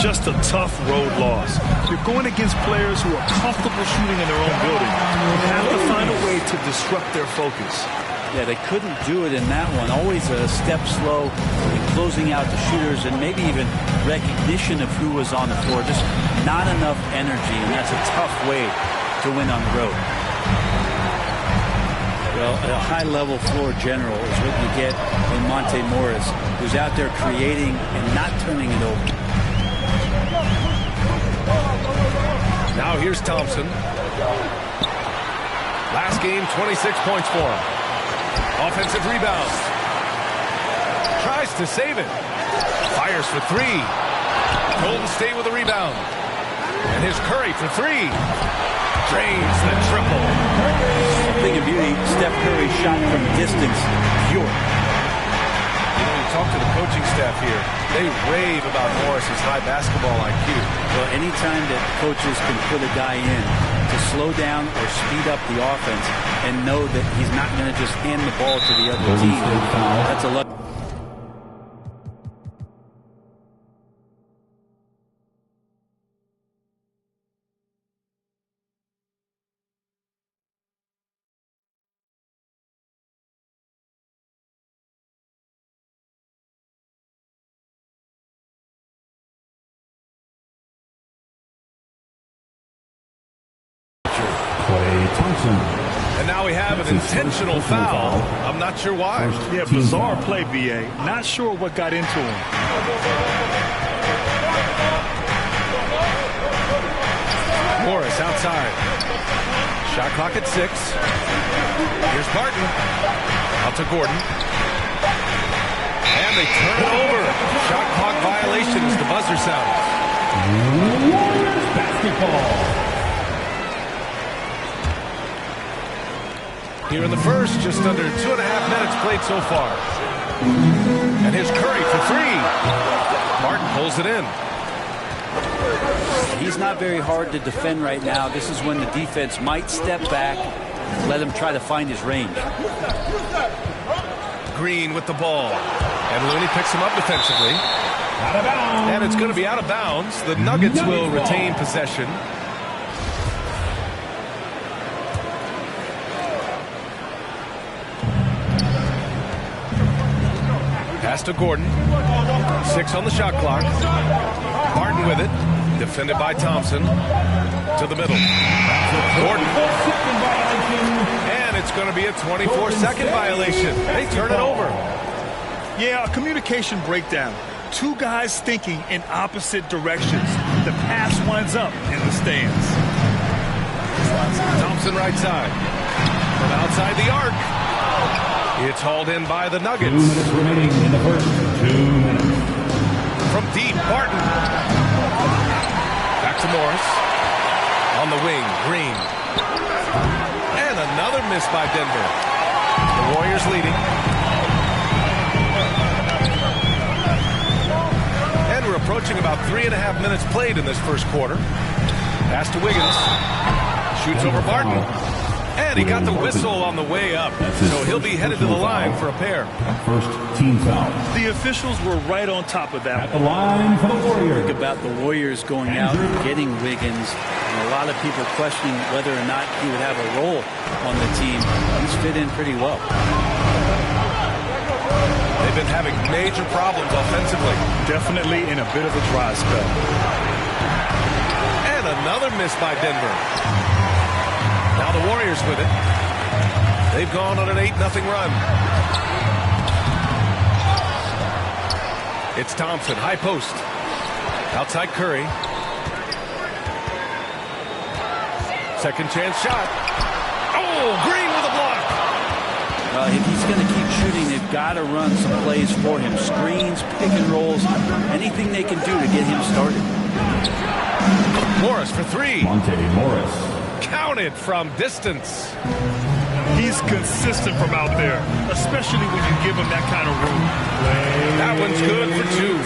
Speaker 11: Just a tough road loss. You're going against players who are comfortable shooting in their own building. You have to find a way to disrupt their focus.
Speaker 3: Yeah, they couldn't do it in that one. Always a step slow in closing out the shooters and maybe even recognition of who was on the floor. Just not enough energy, and that's a tough way to win on the road. Well, a high-level floor general is what you get in Monte Morris, who's out there creating and not turning it over.
Speaker 9: Now here's Thompson. Last game, 26 points for him. Offensive rebound. Tries to save it. Fires for three. Golden State with a rebound. And here's Curry for three. Drains the triple.
Speaker 3: Something of beauty. Steph Curry shot from distance. Pure.
Speaker 9: You know, you talk to the coaching staff here. They rave about Morris's high basketball IQ.
Speaker 3: Well, anytime that coaches can put a guy in to slow down or speed up the offense and know that he's not going to just hand the ball to the other team, that's a lot.
Speaker 9: And now we have an intentional foul. I'm not sure why.
Speaker 11: Yeah, bizarre play, BA. Not sure what got into him.
Speaker 9: Morris outside. Shot clock at 6. Here's Barton. Out to Gordon. And they turn it over. Shot clock violation as the buzzer sounds.
Speaker 15: Warriors basketball.
Speaker 9: Here in the first, just under 2.5 minutes played so far. And here's Curry for three. Martin pulls it in.
Speaker 3: He's not very hard to defend right now. This is when the defense might step back, let him try to find his range.
Speaker 9: Green with the ball. And Looney picks him up defensively.
Speaker 15: Out of bounds.
Speaker 9: And it's going to be out of bounds. The Nuggets will retain possession. Pass to Gordon. 6 on the shot clock. Martin with it. Defended by Thompson. To the middle. Gordon. And it's going to be a 24-second violation. They turn it over.
Speaker 11: Yeah, a communication breakdown. Two guys thinking in opposite directions. The pass winds up in the stands.
Speaker 9: Thompson right side. From outside the arc. It's hauled in by the Nuggets.
Speaker 15: 2 minutes remaining in the first. 2 minutes.
Speaker 9: From deep, Barton. Back to Morris. On the wing, Green. And another miss by Denver. The Warriors leading. approaching about 3.5 minutes played in this first quarter. Pass to Wiggins. Shoots over Barton. And he got the whistle on the way up. So he'll be headed to the line for a pair.
Speaker 15: First team foul.
Speaker 11: The officials were right on top of that.
Speaker 15: At the line for the Warriors.
Speaker 3: Think about the Warriors going out and getting Wiggins. And a lot of people questioning whether or not he would have a role on the team. He's fit in pretty well.
Speaker 9: They've been having major problems offensively.
Speaker 11: Definitely in a bit of a dry spell.
Speaker 9: And another miss by Denver. Now the Warriors with it. They've gone on an 8-0 run. It's Thompson, high post. Outside Curry. Second chance shot. Oh, Green with a block.
Speaker 3: If he's going to keep shooting, they've got to run some plays for him. Screens, pick and rolls, anything they can do to get him started.
Speaker 9: Morris for three.
Speaker 15: Monte Morris.
Speaker 9: Counted from distance.
Speaker 11: He's consistent from out there, especially when you give him that kind of room.
Speaker 9: That one's good for two.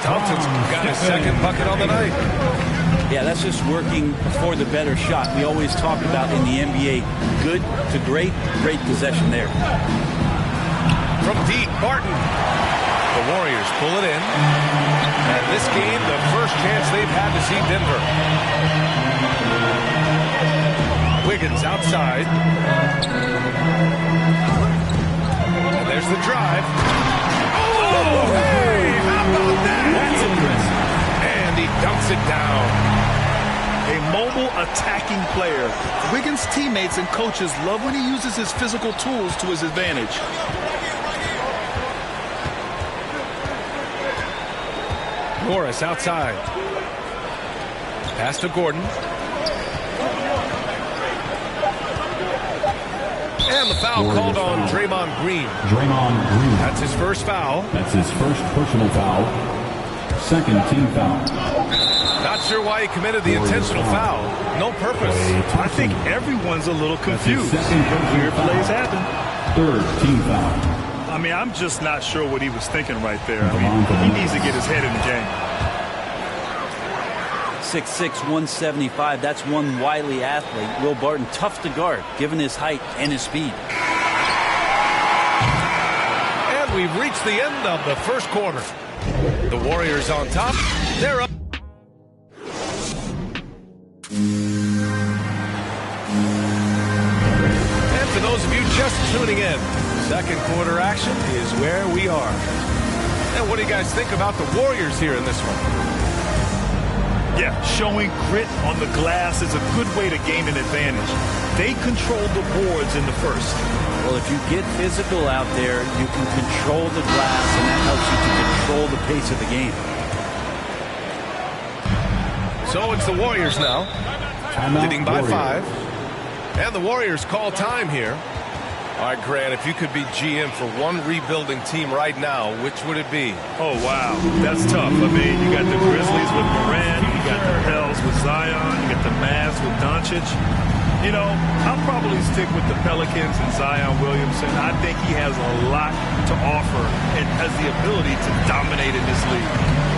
Speaker 9: Thompson's got his second bucket on the night.
Speaker 3: Yeah, that's just working for the better shot. We always talk about in the NBA, good to great, great possession there.
Speaker 9: From deep, Barton. The Warriors pull it in. And this game, the first chance they've had to see Denver. Wiggins outside. And there's the drive. Oh, hey! How about that?
Speaker 11: That's impressive.
Speaker 9: And he dunks it down.
Speaker 11: A mobile attacking player. Wiggins' teammates and coaches love when he uses his physical tools to his advantage.
Speaker 9: Morris outside. Pass to Gordon. And the foul called on Draymond Green.
Speaker 15: Draymond Green.
Speaker 9: That's his first foul.
Speaker 15: That's his first personal foul. Second team foul.
Speaker 9: Not sure why he committed the intentional foul. No purpose.
Speaker 11: I think everyone's a little confused. Weird plays happen.
Speaker 15: Third team foul.
Speaker 11: I mean, I'm just not sure what he was thinking right there. I mean, he needs to get his head in the game.
Speaker 3: 6'6", 175. That's one wily athlete. Will Barton, tough to guard, given his height and his speed.
Speaker 9: And we've reached the end of the first quarter. The Warriors on top. They're up. And for those of you just tuning in, second quarter action is where we are. And what do you guys think about the Warriors here in this one?
Speaker 11: Yeah, showing grit on the glass is a good way to gain an advantage. They controlled the boards in the first.
Speaker 3: Well, if you get physical out there, you can control the glass, and that helps you to control the pace of the game.
Speaker 9: So it's the Warriors now, leading by 5. And the Warriors call time here. All right, Grant, if you could be GM for one rebuilding team right now, which would it be?
Speaker 11: Oh, wow. That's tough. I mean, you got the Grizzlies with Morant, you got the Pels with Zion, you got the Mavs with Doncic. You know, I'll probably stick with the Pelicans and Zion Williamson. I think he has a lot to offer and has the ability to dominate in this league.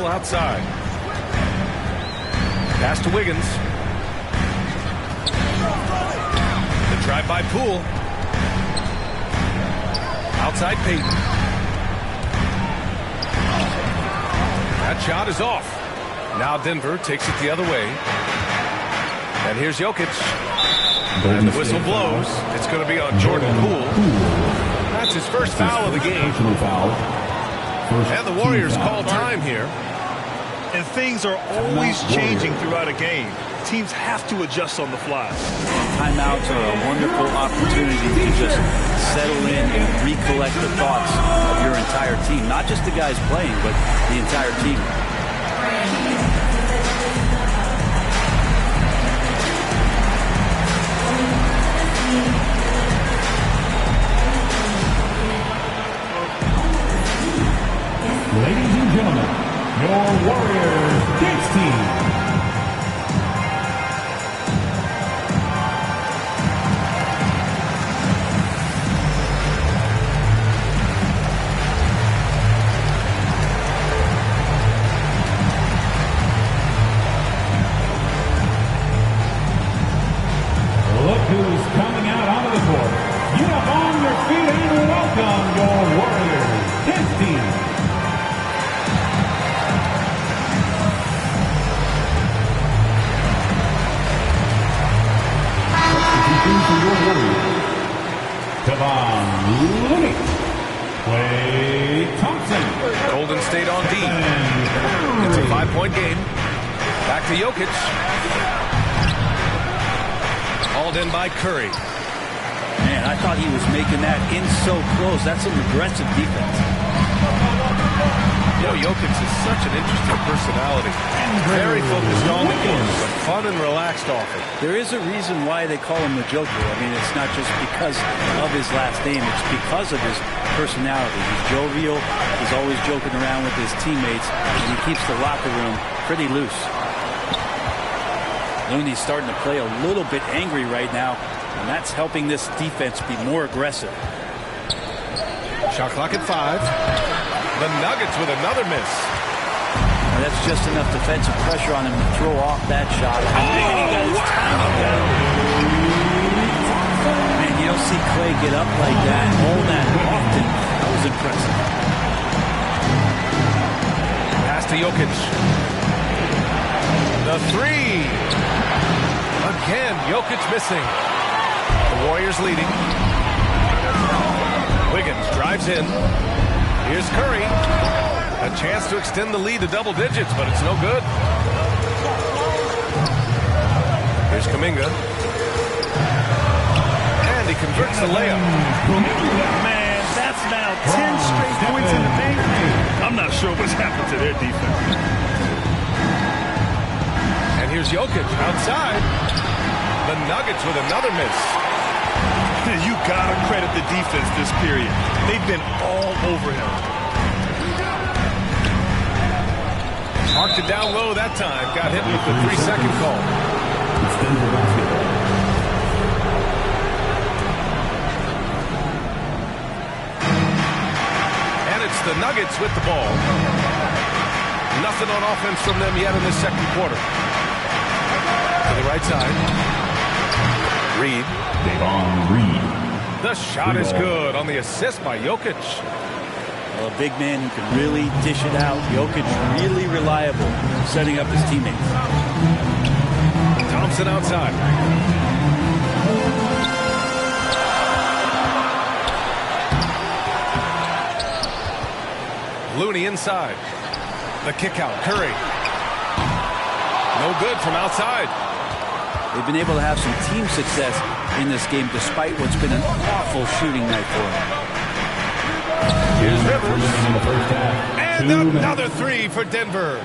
Speaker 9: Outside. Pass to Wiggins. The drive by Poole. Outside Payton. That shot is off. Now Denver takes it the other way. And here's Jokic. And the whistle blows. It's going to be on Jordan Poole. That's his first foul of the game. And the Warriors call time here.
Speaker 11: And things are always changing throughout a game. Teams have to adjust on the fly.
Speaker 3: Timeouts are a wonderful opportunity to just settle in and recollect the thoughts of your entire team. Not just the guys playing, but the entire team.
Speaker 15: Ladies and gentlemen, your Warriors dance team. Look who's coming out onto the court. Get up on your feet and welcome your Warriors dance team. Kevon Looney. Klay Thompson.
Speaker 9: Golden State on D. It's a 5-point game. Back to Jokic. Hauled in by Curry.
Speaker 3: Man, I thought he was making that in so close. That's some aggressive defense.
Speaker 9: You know, Jokic is such an interesting personality. Very focused on the game, but fun and relaxed off it.
Speaker 3: There is a reason why they call him the Joker. I mean, it's not just because of his last name. It's because of his personality. He's jovial. He's always joking around with his teammates, and he keeps the locker room pretty loose. Looney's starting to play a little bit angry right now, and that's helping this defense be more aggressive.
Speaker 9: Shot clock at 5. The Nuggets with another miss.
Speaker 3: And that's just enough defensive pressure on him to throw off that shot. Man, you don't see Klay get up like that all that often. That was impressive.
Speaker 9: Pass to Jokic. The 3. Again, Jokic missing. The Warriors leading. Wiggins drives in. Here's Curry. A chance to extend the lead to double digits, but it's no good. Here's Kuminga. And he converts the layup.
Speaker 11: Man, that's now 10 straight points in the paint. I'm not sure what's happened to their defense.
Speaker 9: And here's Jokic outside. The Nuggets with another miss.
Speaker 11: You gotta credit the defense this period. They've been all over him.
Speaker 9: Marked it down low that time. Got hit with the 3-second call. And it's the Nuggets with the ball. Nothing on offense from them yet in this second quarter. To the right side. Reed.
Speaker 15: Davon Reed.
Speaker 9: The shot is good on the assist by Jokic.
Speaker 3: Well, a big man who can really dish it out. Jokic really reliable, setting up his teammates.
Speaker 9: Thompson outside. Looney inside. The kick out. Curry. No good from outside.
Speaker 3: They've been able to have some team success in this game despite what's been an awful shooting night for them.
Speaker 9: Here's Rivers. And another 3 for Denver.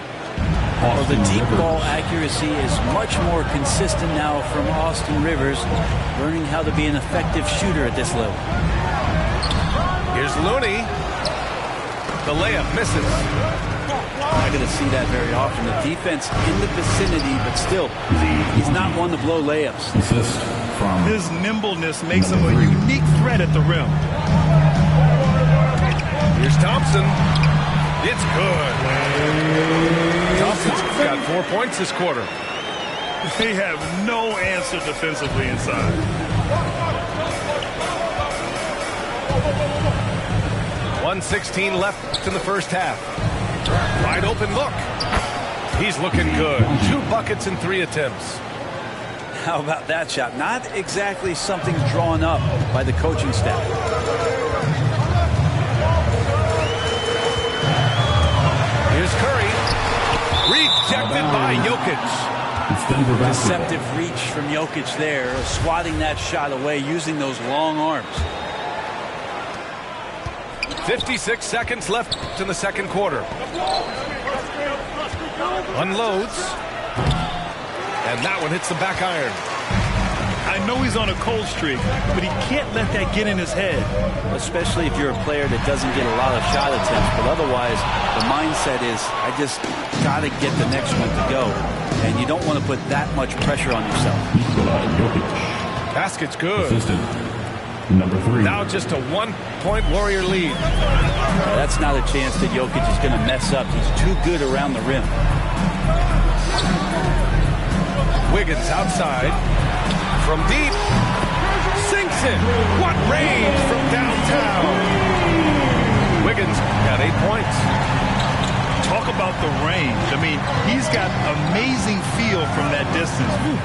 Speaker 3: Well, the deep ball accuracy is much more consistent now from Austin Rivers, learning how to be an effective shooter at this level.
Speaker 9: Here's Looney. The layup misses.
Speaker 3: Not going to see that very often. The defense in the vicinity, but still, he's not one to blow layups.
Speaker 11: His nimbleness makes him a unique threat at the rim.
Speaker 9: Here's Thompson. It's good. Thompson's got 4 points this quarter.
Speaker 11: They have no answer defensively inside.
Speaker 9: 1:16 left in the first half. Wide open look. He's looking good. 2 buckets in 3 attempts.
Speaker 3: How about that shot? Not exactly something drawn up by the coaching staff.
Speaker 9: Here's Curry. Rejected by Jokic.
Speaker 3: Deceptive reach from Jokic there, swatting that shot away, using those long arms.
Speaker 9: 56 seconds left in the second quarter. Unloads. And that one hits the back iron.
Speaker 11: I know he's on a cold streak, but he can't let that get in his head.
Speaker 3: Especially if you're a player that doesn't get a lot of shot attempts, but otherwise the mindset is, I just got to get the next one to go. And you don't want to put that much pressure on yourself.
Speaker 9: Basket's good.
Speaker 4: Assistant. Number 3.
Speaker 9: Now just a 1-point Warrior lead.
Speaker 3: That's not a chance that Jokic is going to mess up. He's too good around the rim.
Speaker 9: Wiggins outside. From deep. Sinks it. What range from downtown. Wiggins got 8 points.
Speaker 11: Talk about the range. I mean, he's got amazing feel from that distance. Whew.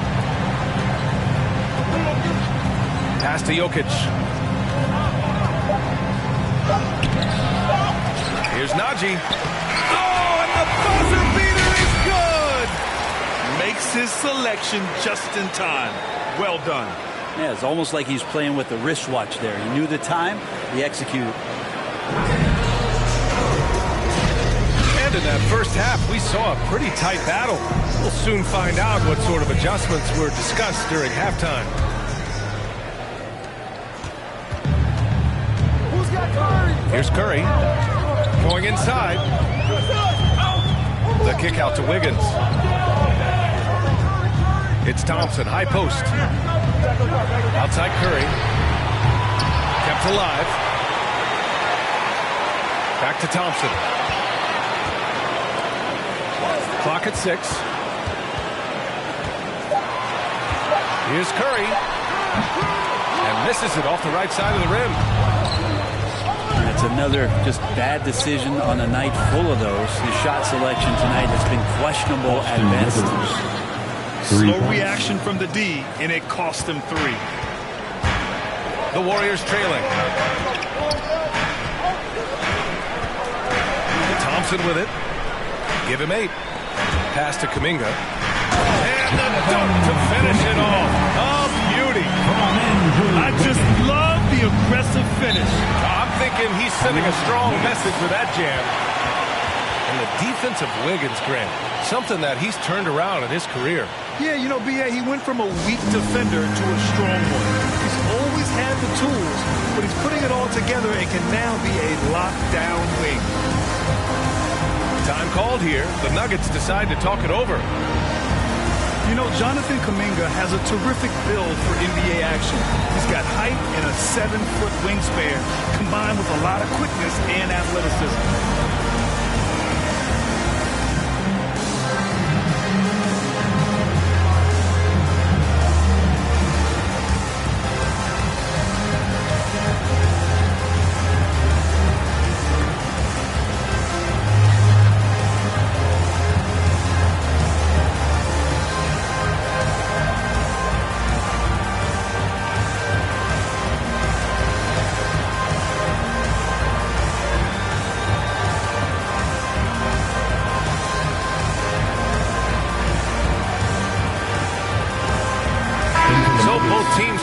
Speaker 9: Pass to Jokic. Here's Najee. Oh, and the buzzer beater is good!
Speaker 11: Makes his selection just in time. Well done.
Speaker 3: Yeah, it's almost like he's playing with the wristwatch there. He knew the time, he executed.
Speaker 9: And in that first half, we saw a pretty tight battle. We'll soon find out what sort of adjustments were discussed during halftime. Here's Curry. Going inside. The kick out to Wiggins. It's Thompson, high post. Outside Curry. Kept alive. Back to Thompson. Clock at 6. Here's Curry. And misses it off the right side of the rim.
Speaker 3: That's another just bad decision on a night full of those. His shot selection tonight has been questionable at best.
Speaker 11: Slow reaction from the D, and it cost them 3.
Speaker 9: The Warriors trailing. Thompson with it. Give him 8. Pass to Kuminga. And the dunk to finish it off. A beauty.
Speaker 11: I just love the aggressive finish.
Speaker 9: I'm thinking he's sending a strong message with that jam. And the defense of Wiggins, Grant, something that he's turned around in his career.
Speaker 11: Yeah, you know, B.A., he went from a weak defender to a strong one. He's always had the tools, but he's putting it all together and can now be a lockdown wing.
Speaker 9: Time called here. The Nuggets decide to talk it over.
Speaker 11: You know, Jonathan Kuminga has a terrific build for NBA action. He's got height and a 7-foot wingspan, combined with a lot of quickness and athleticism.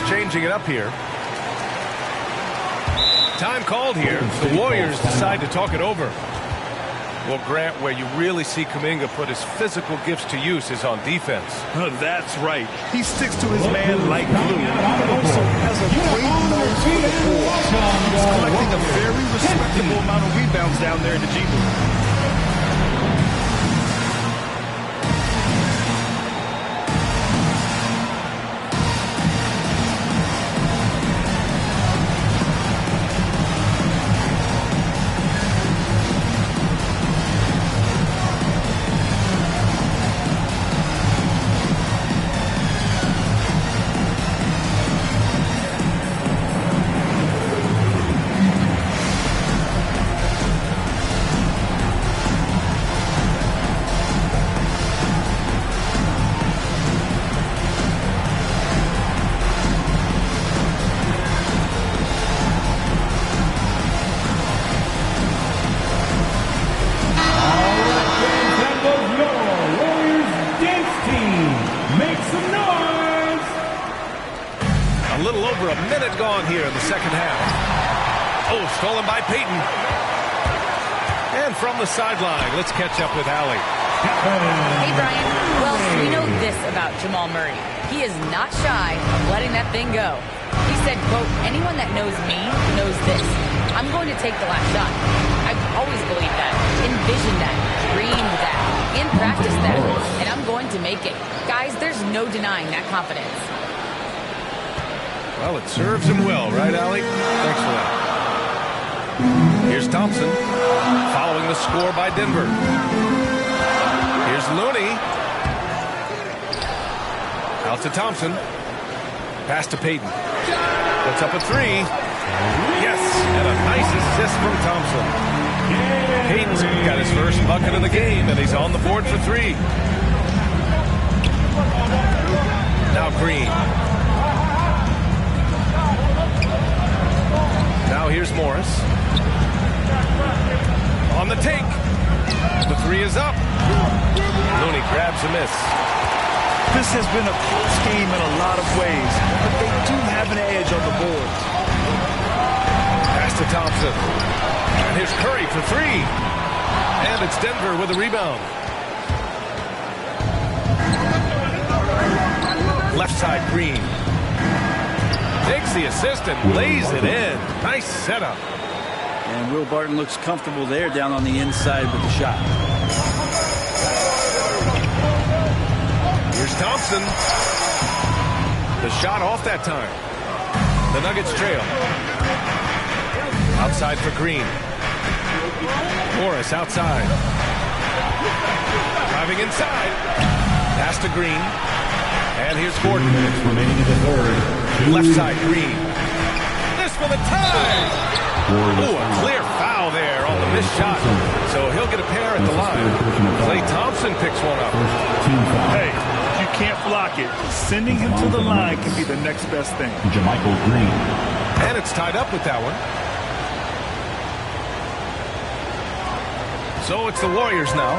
Speaker 9: Changing it up here. Time called here. The Warriors decide to talk it over. Well, Grant, where you really see Kuminga put his physical gifts to use is on defense.
Speaker 11: That's right. He sticks to his man like glue. He also has a great nose for the ball. He's collecting a very respectable amount of rebounds down there in the G League.
Speaker 9: over a minute gone here in the second half. Oh, stolen by Peyton. And from the sideline, let's catch up with Allie.
Speaker 13: Hey, Brian. Well, we know this about Jamal Murray. He is not shy of letting that thing go. He said, quote, anyone that knows me knows this. I'm going to take the last shot. I've always believed that, envisioned that, dreamed that, and practiced that, and I'm going to make it. Guys, there's no denying that confidence.
Speaker 9: Well, it serves him well, right, Allie? Thanks for that. Here's Thompson, following the score by Denver. Here's Looney. Out to Thompson. Pass to Peyton. Puts up a three. Yes, and a nice assist from Thompson. Peyton's got his first bucket of the game, and he's on the board for three. Now Green. Now here's Morris. On the take. The three is up. Looney grabs a miss.
Speaker 11: This has been a close game in a lot of ways, but they do have an edge on the board.
Speaker 9: Pass to Thompson. And here's Curry for three. And it's Denver with a rebound. Left side, Green. Takes the assist and lays it in. Nice setup.
Speaker 3: And Will Barton looks comfortable there down on the inside with the shot.
Speaker 9: Here's Thompson. The shot off that time. The Nuggets trail. Outside for Green. Morris outside. Driving inside. Pass to Green. And here's Gordon.
Speaker 15: Remaining in the third.
Speaker 9: Left side, Green. This for the tie. Oh, a clear foul there on the missed shot. So he'll get a pair at the line. Klay Thompson picks one up.
Speaker 11: Hey, if you can't block it, sending him to the line can be the next best thing.
Speaker 15: Jermichael Green.
Speaker 9: And it's tied up with that one. So it's the Warriors now.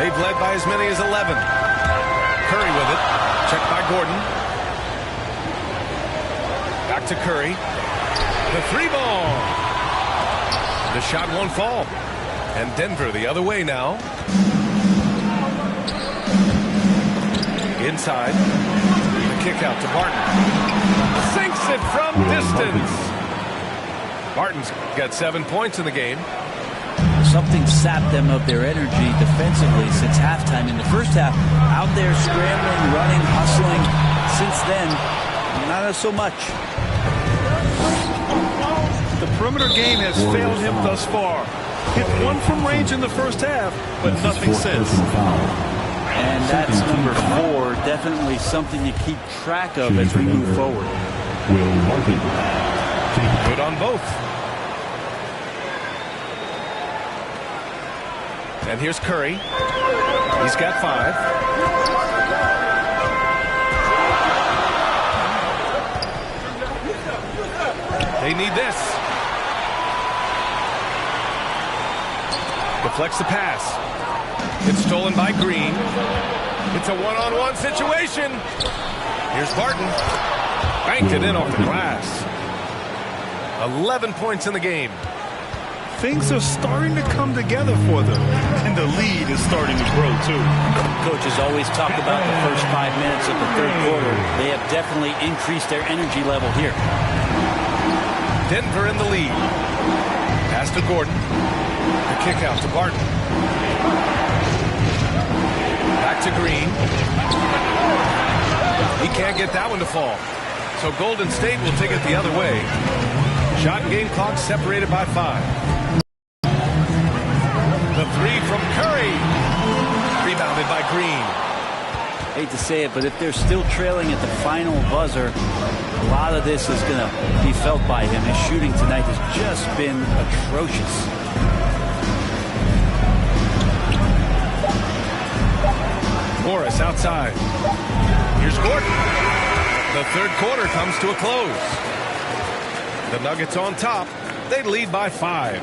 Speaker 9: They've led by as many as 11. Curry with it. Checked by Gordon. Back to Curry. The three ball. The shot won't fall. And Denver the other way now. Inside. The kick out to Barton. Sinks it from distance. Barton's got 7 points in the game.
Speaker 3: Something sapped them of their energy defensively since halftime. In the first half, out there scrambling, running, hustling. Since then, not so much.
Speaker 11: The perimeter game has failed him thus far. Hit one from range in the first half, but nothing since.
Speaker 3: And that's number 4. Definitely something to keep track of as we move forward.
Speaker 9: Good on both. And here's Curry. He's got 5. They need this. Deflects the pass. It's stolen by Green. It's a one-on-one situation. Here's Barton. Banked it in off the glass. 11 points in the game.
Speaker 11: Things are starting to come together for them, and the lead is starting to grow too.
Speaker 3: Coaches always talk about the first 5 minutes of the third quarter. They have definitely increased their energy level here.
Speaker 9: Denver in the lead. Pass to Gordon. The kick out to Barton. Back to Green. He can't get that one to fall. So Golden State will take it the other way. Shot and game clock separated by 5. The three from Curry. Rebounded by Green.
Speaker 3: Hate to say it, but if they're still trailing at the final buzzer, a lot of this is going to be felt by him. His shooting tonight has just been atrocious.
Speaker 9: Morris outside. Here's Gordon. The third quarter comes to a close. The Nuggets on top. They lead by 5.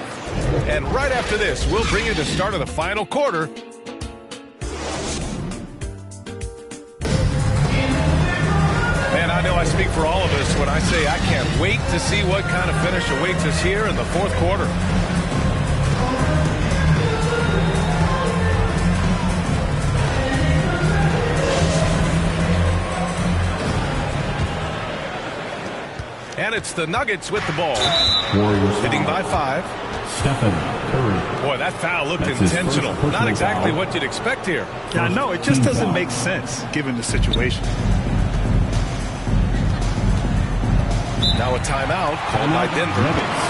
Speaker 9: And right after this, we'll bring you the start of the final quarter. Man, I know I speak for all of us when I say I can't wait to see what kind of finish awaits us here in the fourth quarter. And it's the Nuggets with the ball.
Speaker 4: Warriors
Speaker 9: hitting by 5.
Speaker 4: Stephen Curry.
Speaker 9: Boy, that foul looked
Speaker 4: That's his
Speaker 9: intentional.
Speaker 4: first
Speaker 9: Not exactly
Speaker 4: foul.
Speaker 9: what you'd expect here.
Speaker 11: Yeah, I know. It just doesn't make sense given the situation.
Speaker 9: Now a timeout called by Denver.
Speaker 4: Nuggets.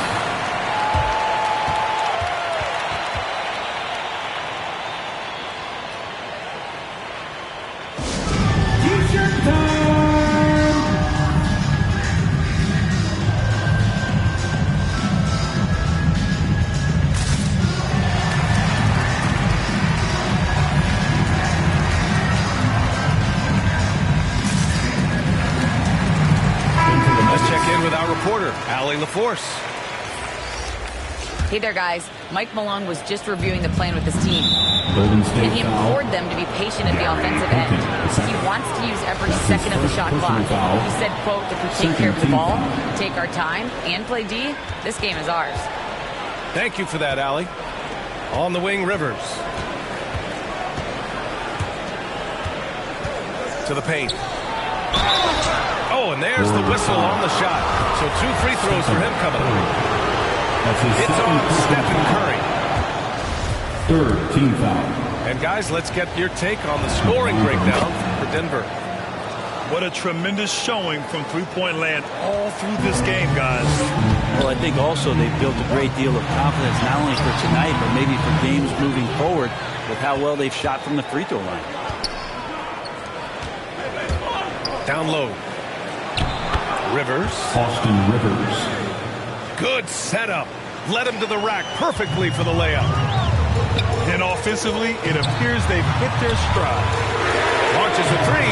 Speaker 12: T-shirt time!
Speaker 9: Let's check in with our reporter, Allie LaForce.
Speaker 13: Hey there, guys. Mike Malone was just reviewing the plan with his team.
Speaker 4: Golden State
Speaker 13: And he
Speaker 4: foul.
Speaker 13: implored them to be patient at the offensive end. He wants to use every second of the shot clock. He said, quote, if we take care of the ball, take our time, and play D, this game is ours.
Speaker 9: Thank you for that, Allie. On the wing, Rivers. To the paint. Oh, and there's the whistle on the shot. So 2 free throws for him coming up.
Speaker 4: That's his
Speaker 9: It's on Stephen Curry.
Speaker 4: third team foul.
Speaker 9: And guys, let's get your take on the scoring breakdown for Denver.
Speaker 11: What a tremendous showing from three-point land all through this game, guys.
Speaker 3: Well, I think also they've built a great deal of confidence, not only for tonight, but maybe for games moving forward with how well they've shot from the free throw line.
Speaker 9: Down low. Rivers.
Speaker 4: Austin Rivers.
Speaker 9: Good setup. Led him to the rack perfectly for the layup.
Speaker 11: And offensively, it appears they've hit their stride.
Speaker 9: Launches a 3.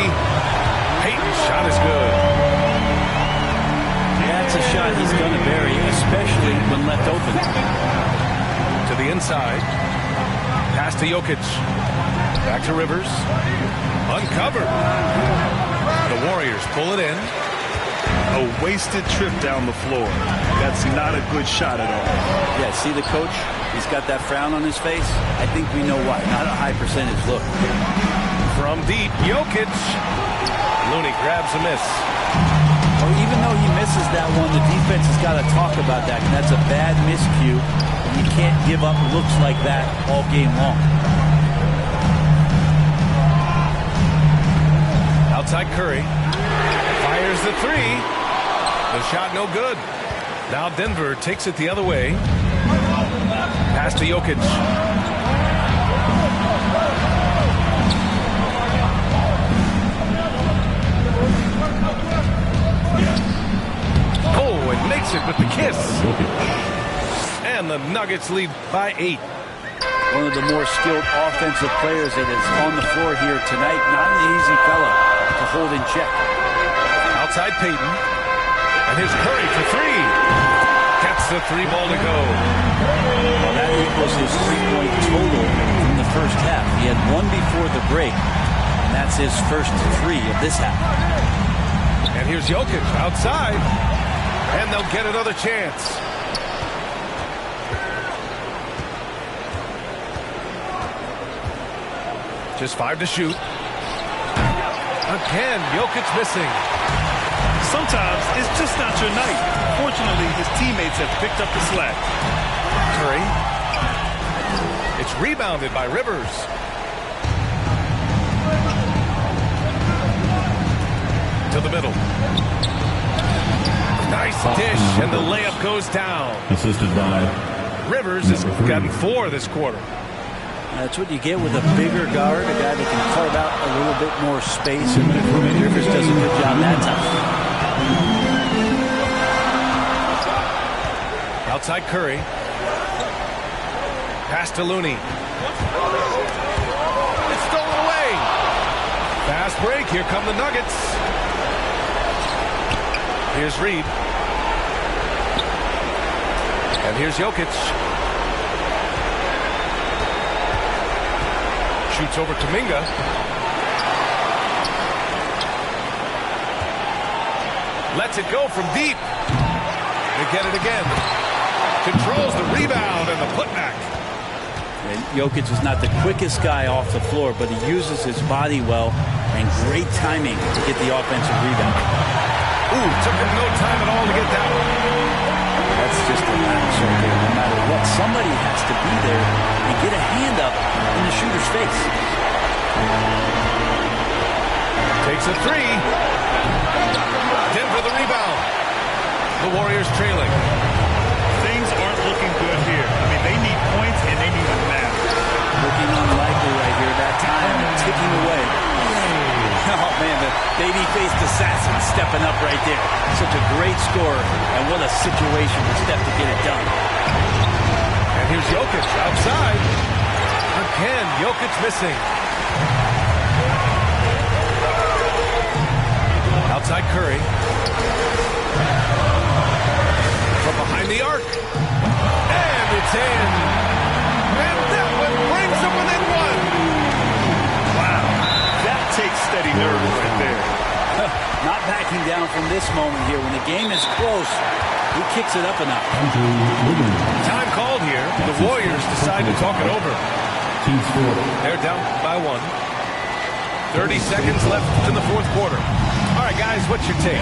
Speaker 9: Payton's shot is good.
Speaker 3: That's a shot he's going to bury, especially when left open.
Speaker 9: To the inside. Pass to Jokic. Back to Rivers. Uncovered. The Warriors pull it in.
Speaker 11: A wasted trip down the floor. That's not a good shot at all.
Speaker 3: Yeah, see the coach? He's got that frown on his face. I think we know why. Not a high percentage look.
Speaker 9: From deep, Jokic. Looney grabs a miss.
Speaker 3: Oh, even though he misses that one, the defense has got to talk about that. And that's a bad miscue. And you can't give up looks like that all game long.
Speaker 9: Outside Curry. Fires the 3. The shot no good. Now Denver takes it the other way. Pass to Jokic. Oh, and makes it with the kiss. And the Nuggets lead by 8.
Speaker 3: One of the more skilled offensive players that is on the floor here tonight. Not an easy fella to hold in check.
Speaker 9: Outside Payton. And here's Curry for 3. Gets the 3 ball to go.
Speaker 3: Well, that equals his 3-point total from the first half. He had 1 before the break. And that's his first 3 of this half.
Speaker 9: And here's Jokic outside. And they'll get another chance. Just 5 to shoot. Again, Jokic missing.
Speaker 11: Sometimes it's just not your night. Fortunately, his teammates have picked up the slack.
Speaker 9: Curry. It's rebounded by Rivers. To the middle. Nice dish, and the layup goes down.
Speaker 4: Assisted by
Speaker 9: Rivers has gotten 4 this quarter.
Speaker 3: That's what you get with a bigger guard, a guy that can carve out a little bit more space, and Rivers does a good job that time.
Speaker 9: Outside Curry. Pass to Looney. It's stolen away. Fast break. Here come the Nuggets. Here's Reed. And here's Jokic. Shoots over to Minga. Lets it go from deep. They get it again. Controls the rebound and the putback.
Speaker 3: And Jokic is not the quickest guy off the floor, but he uses his body well and great timing to get the offensive rebound.
Speaker 9: Ooh, took him no time at all to get that one.
Speaker 3: That's just a lapse right there. No matter what, somebody has to be there and get a hand up in the shooter's face.
Speaker 9: Takes a three. Denver the rebound. The Warriors trailing.
Speaker 11: Things aren't looking good here. I mean, they need points and they need a nap.
Speaker 3: Looking unlikely right here. That time ticking away. Oh, man, the baby-faced assassin stepping up right there. Such a great scorer, and what a situation for Steph to get it done.
Speaker 9: And here's Jokic outside. Again, Jokic missing. Outside Curry. From behind the arc. And it's in. And that one brings them within one.
Speaker 11: Wow. That takes steady nerves right there.
Speaker 3: Not backing down from this moment here. When the game is close, he kicks it up a notch.
Speaker 9: Time called here. The Warriors decide to talk it over. They're down by one. 30 seconds left in the fourth quarter. All right, guys, what's your take?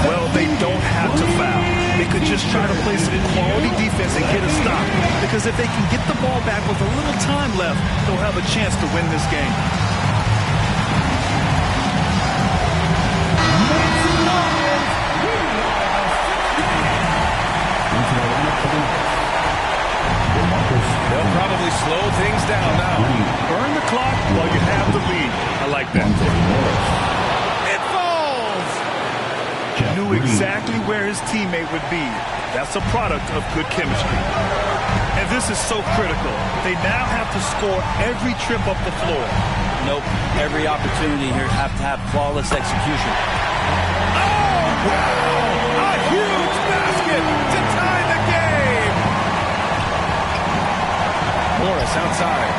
Speaker 11: Well, they don't have to foul. They could just try to play some quality defense and get a stop. Because if they can get the ball back with a little time left, they'll have a chance to win this game.
Speaker 9: They'll probably slow things down now.
Speaker 11: Burn the clock while you have the lead. I like that.
Speaker 9: It falls!
Speaker 11: Knew exactly where his teammate would be. That's a product of good chemistry. And this is so critical. They now have to score every trip up the floor.
Speaker 3: Nope. Every opportunity here have to have flawless execution.
Speaker 9: Oh, wow! A huge basket to tie the game! Morris outside.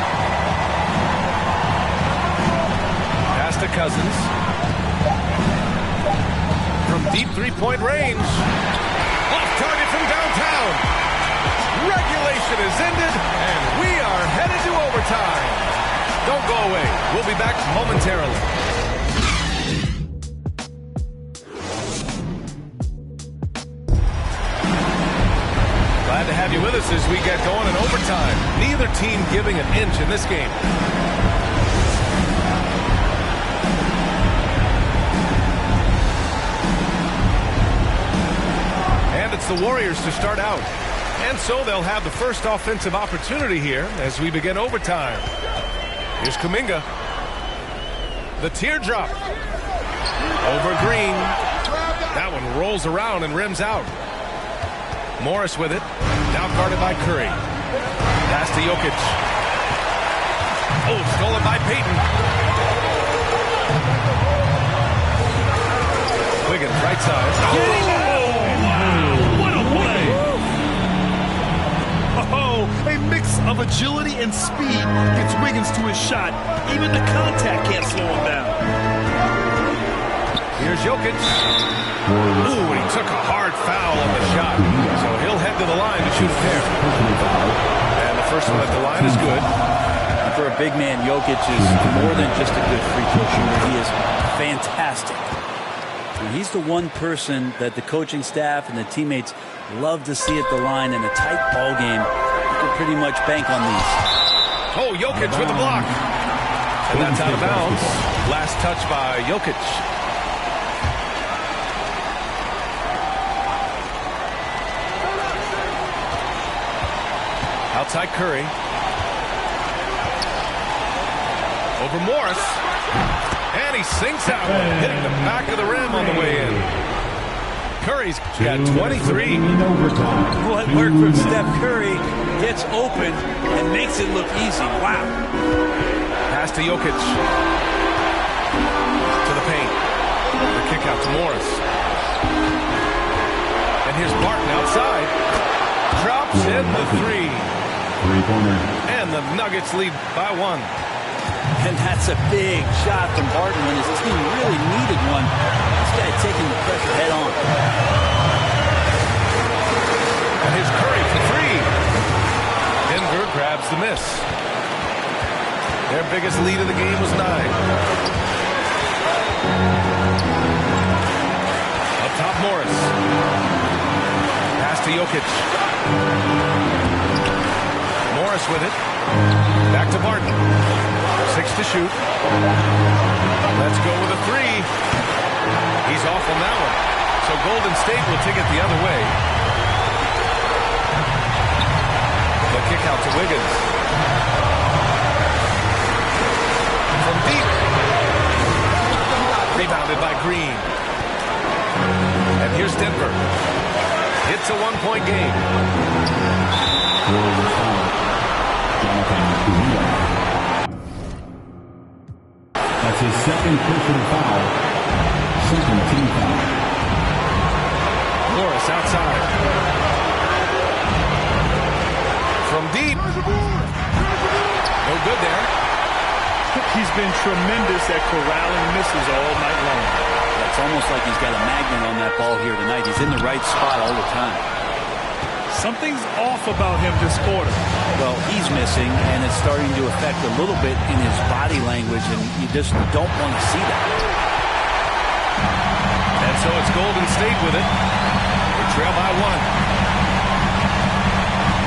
Speaker 9: Pass to Cousins. From deep three-point range. Off target from downtown. Regulation is ended, and we are headed to overtime. Don't go away. We'll be back momentarily. Glad to have you with us as we get going in overtime. Neither team giving an inch in this game. And it's the Warriors to start out. And so they'll have the first offensive opportunity here as we begin overtime. Here's Kuminga. The teardrop. Over Green. That one rolls around and rims out. Morris with it. Now guarded by Curry. Pass to Jokic. Oh, stolen by Payton. Wiggins, right side.
Speaker 11: Oh, wow. What a play. Oh, a mix of agility and speed gets Wiggins to his shot. Even the contact can't slow him down.
Speaker 9: Here's Jokic. Ooh, and he took a hard foul on the shot. So he'll head to the line to shoot a pair. And the first one at the line is good.
Speaker 3: And for a big man, Jokic is more than just a good free throw shooter. He is fantastic. And he's the one person that the coaching staff and the teammates love to see at the line in a tight ball game. You can pretty much bank on these.
Speaker 9: Oh, Jokic with the block. And that's out of bounds. Last touch by Jokic. Outside Curry. Over Morris. And he sinks that one, hitting the back of the rim on the way in. Curry's got 23.
Speaker 3: What worked from Steph Curry gets open and makes it look easy. Wow.
Speaker 9: Pass to Jokic. To the paint. The kick out to Morris. And here's Barton outside. Drops in the three. And the Nuggets lead by one.
Speaker 3: And that's a big shot from Barton when his team really needed one. This guy taking the pressure
Speaker 9: biggest lead of the game was 9. Up top, Morris. Pass to Jokic. Morris with it. Back to Barton. 6 to shoot. Let's go with a 3. He's off on that one. So Golden State will take it the other way. The kick out to Wiggins. From deep. Rebounded by Green. And here's Denver. It's a 1-point game.
Speaker 15: That's his second personal foul. Second team foul.
Speaker 9: Morris outside. From deep. No good there.
Speaker 11: He's been tremendous at corralling misses all night long.
Speaker 3: It's almost like he's got a magnet on that ball here tonight. He's in the right spot all the time.
Speaker 11: Something's off about him this quarter.
Speaker 3: Well, he's missing, and it's starting to affect a little bit in his body language, and you just don't want to see that.
Speaker 9: And so it's Golden State with it. They trail by 1.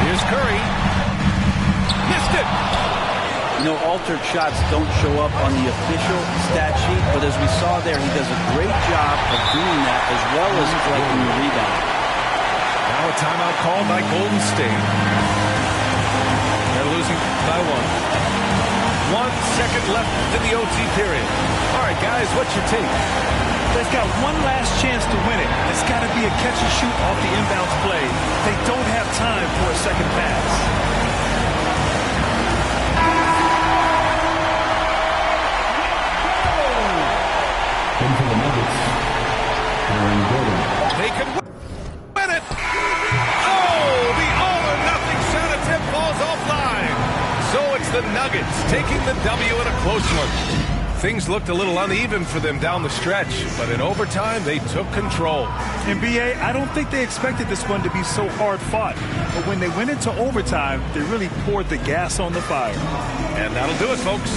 Speaker 9: Here's Curry. Missed it.
Speaker 3: You know, altered shots don't show up on the official stat sheet, but as we saw there, he does a great job of doing that as well as collecting the rebound.
Speaker 9: Now a timeout called by Golden State. They're losing by 1. 1 second left in the OT period. All right, guys, what's your take?
Speaker 11: They've got one last chance to win it. It's got to be a catch and shoot off the inbounds play. They don't have time for a second pass.
Speaker 15: For the Nuggets, Aaron Gordon.
Speaker 9: They could win it. Oh, the all-or-nothing shot attempt falls offline. So it's the Nuggets taking the W in a close one. Things looked a little uneven for them down the stretch, but in overtime, they took control.
Speaker 11: In BA, I don't think they expected this one to be so hard-fought. But when they went into overtime, they really poured the gas on the fire.
Speaker 9: And that'll do it, folks.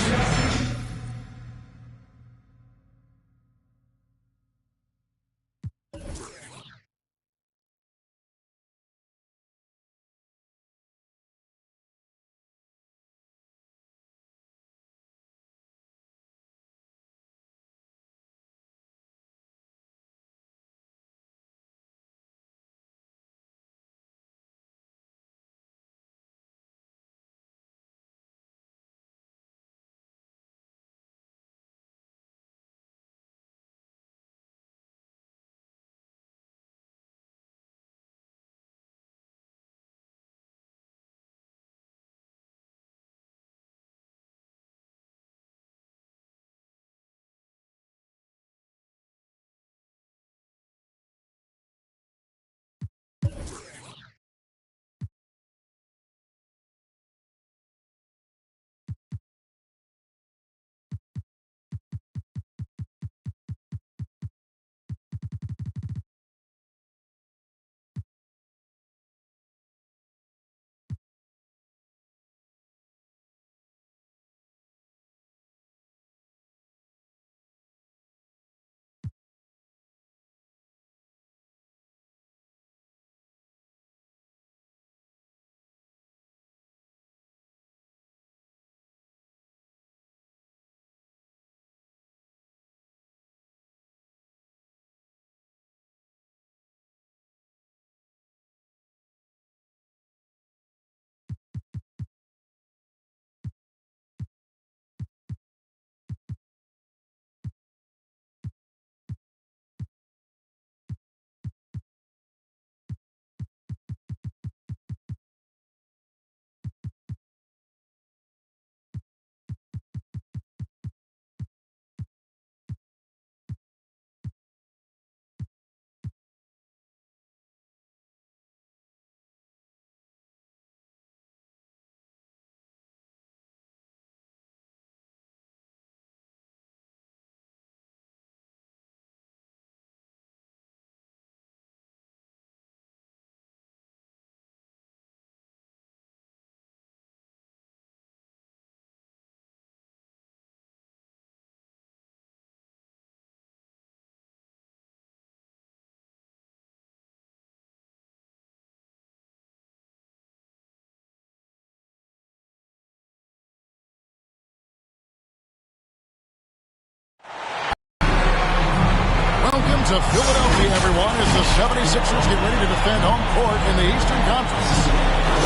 Speaker 1: to Philadelphia, everyone, as the 76ers get ready to defend home court in the Eastern Conference.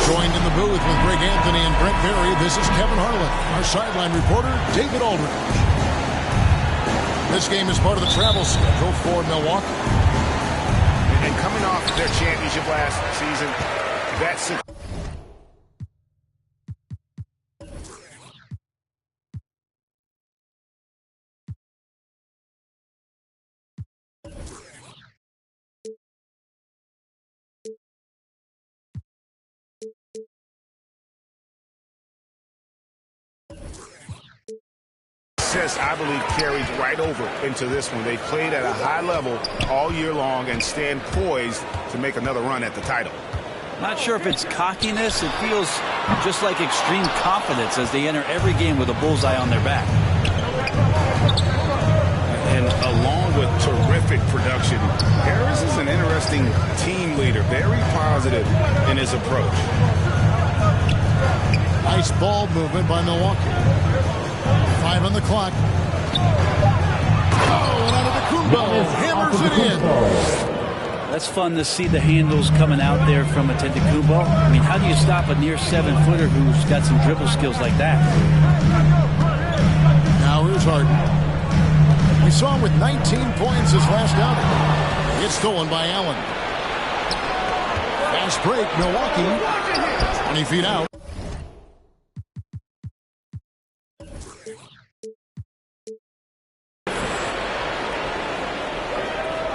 Speaker 1: Joined in the booth with Greg Anthony and Brent Berry, this is Kevin Harlan. Our sideline reporter, David Aldridge. This game is part of the travel schedule for Milwaukee.
Speaker 7: And coming off their championship last season, that's success, I believe, carries right over into this one. They played at a high level all year long and stand poised to make another run at the title.
Speaker 3: Not sure if it's cockiness. It feels just like extreme confidence as they enter every game with a bullseye on their back.
Speaker 7: And along with terrific production, Harris is an interesting team leader, very positive in his approach.
Speaker 1: Nice ball movement by Milwaukee. 5 on the clock. Oh, and Antetokounmpo hammers it in.
Speaker 3: That's fun to see the handles coming out there from Antetokounmpo. I mean, how do you stop a near 7-footer who's got some dribble skills like that?
Speaker 1: Now here's Harden. We saw him with 19 points his last outing. It's stolen by Allen. Fast break, Milwaukee. 20 feet out.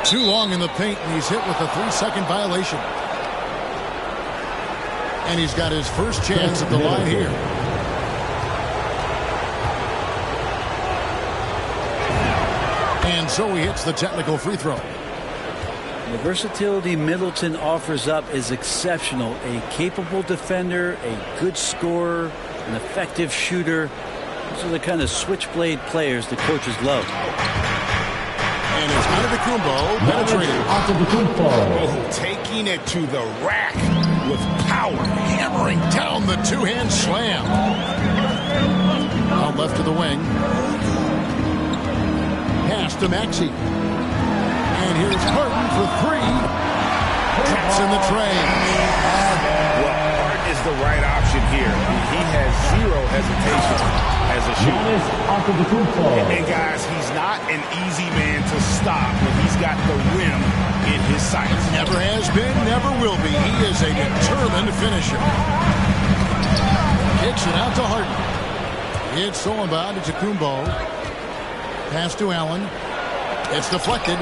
Speaker 1: Too long in the paint, and he's hit with a 3-second violation. And he's got his first chance at the line here. And so he hits the technical free throw.
Speaker 3: The versatility Middleton offers up is exceptional. A capable defender, a good scorer, an effective shooter. Those are the kind of switchblade players the coaches love.
Speaker 1: And it's Antetokounmpo penetrating.
Speaker 7: Oh, taking it to the rack with power.
Speaker 1: Hammering down the two-hand slam. Out left to the wing. Pass to Maxey. And here's Harden for 3. Taps in the tray.
Speaker 7: Well, Harden is the right option here. He has zero hesitation as a shooter. And guys, he's not an easy man to stop when he's got the rim in his sights.
Speaker 1: Never has been, never will be. He is a determined finisher. Kicks it out to Harden. It's stolen by Antetokounmpo. Pass to Allen. It's deflected.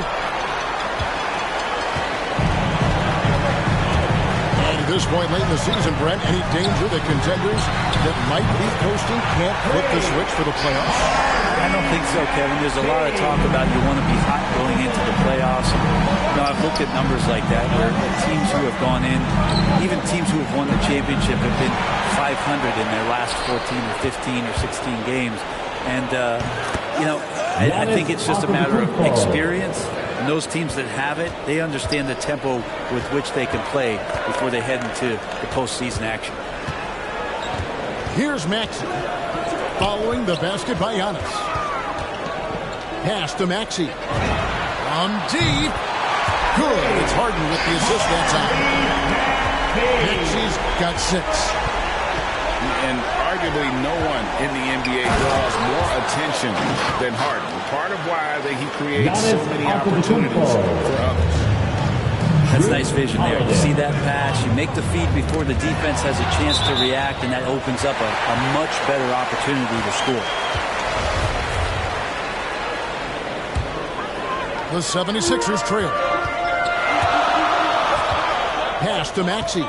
Speaker 1: At this point late in the season, Brent, any danger that contenders that might be coasting can't flip the switch for the playoffs?
Speaker 3: I don't think so, Kevin. There's a lot of talk about you want to be hot going into the playoffs. You know, I've looked at numbers like that where the teams who have gone in, even teams who have won the championship, have been 500 in their last 14 or 15 or 16 games. And, you know, I think it's just a matter of experience. And those teams that have it, they understand the tempo with which they can play before they head into the postseason action.
Speaker 1: Here's Maxey following the basket by Giannis. Pass to Maxey. From deep. Good. It's Harden with the assist that time. Maxey's got 6.
Speaker 7: And arguably no one in the NBA draws more attention than Harden. Part of why he creates so many opportunities for others.
Speaker 3: That's nice vision there. You see that pass, you make the feed before the defense has a chance to react, and that opens up a much better opportunity to score.
Speaker 1: The 76ers trail. Pass to Maxey.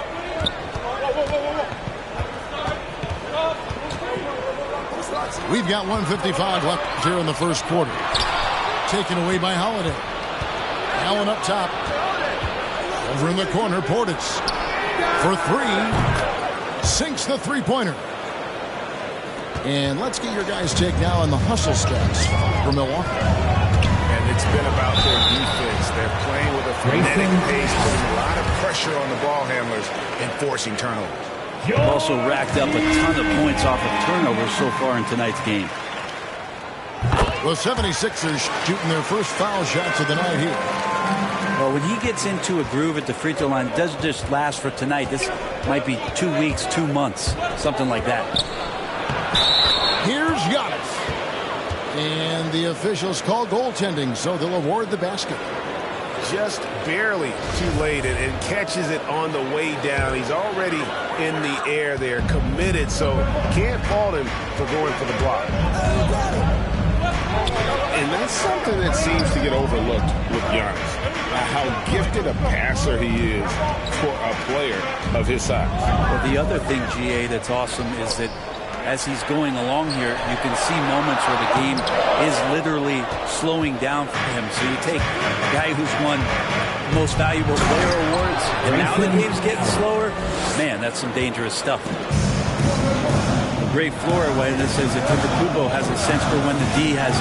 Speaker 1: We've got 1:55 left here in the first quarter. Taken away by Holiday. Allen up top. Over in the corner, Portis. For 3. Sinks the three-pointer. And let's get your guys' take now on the hustle stats for Milwaukee.
Speaker 7: And it's been about their defense. They're playing with a frenetic pace, putting a lot of pressure on the ball handlers and forcing turnovers.
Speaker 3: Also racked up a ton of points off of turnovers so far in tonight's game.
Speaker 1: The 76ers shooting their first foul shots of the night here.
Speaker 3: Well, when he gets into a groove at the free throw line, it doesn't just last for tonight. This might be 2 weeks, 2 months, something like that.
Speaker 1: Here's Giannis. And the officials call goaltending, so they'll award the basket.
Speaker 7: Just barely too late and catches it on the way down. He's already in the air there, committed, so can't fault him for going for the block. And that's something that seems to get overlooked with Giannis. How gifted a passer he is for a player of his size.
Speaker 3: Well, the other thing, GA, that's awesome is that as he's going along here, you can see moments where the game is literally slowing down for him. So you take a guy who's won most valuable player awards, and now the game's getting slower. Man, that's some dangerous stuff. A great floor away that says that Antetokounmpo has a sense for when the D has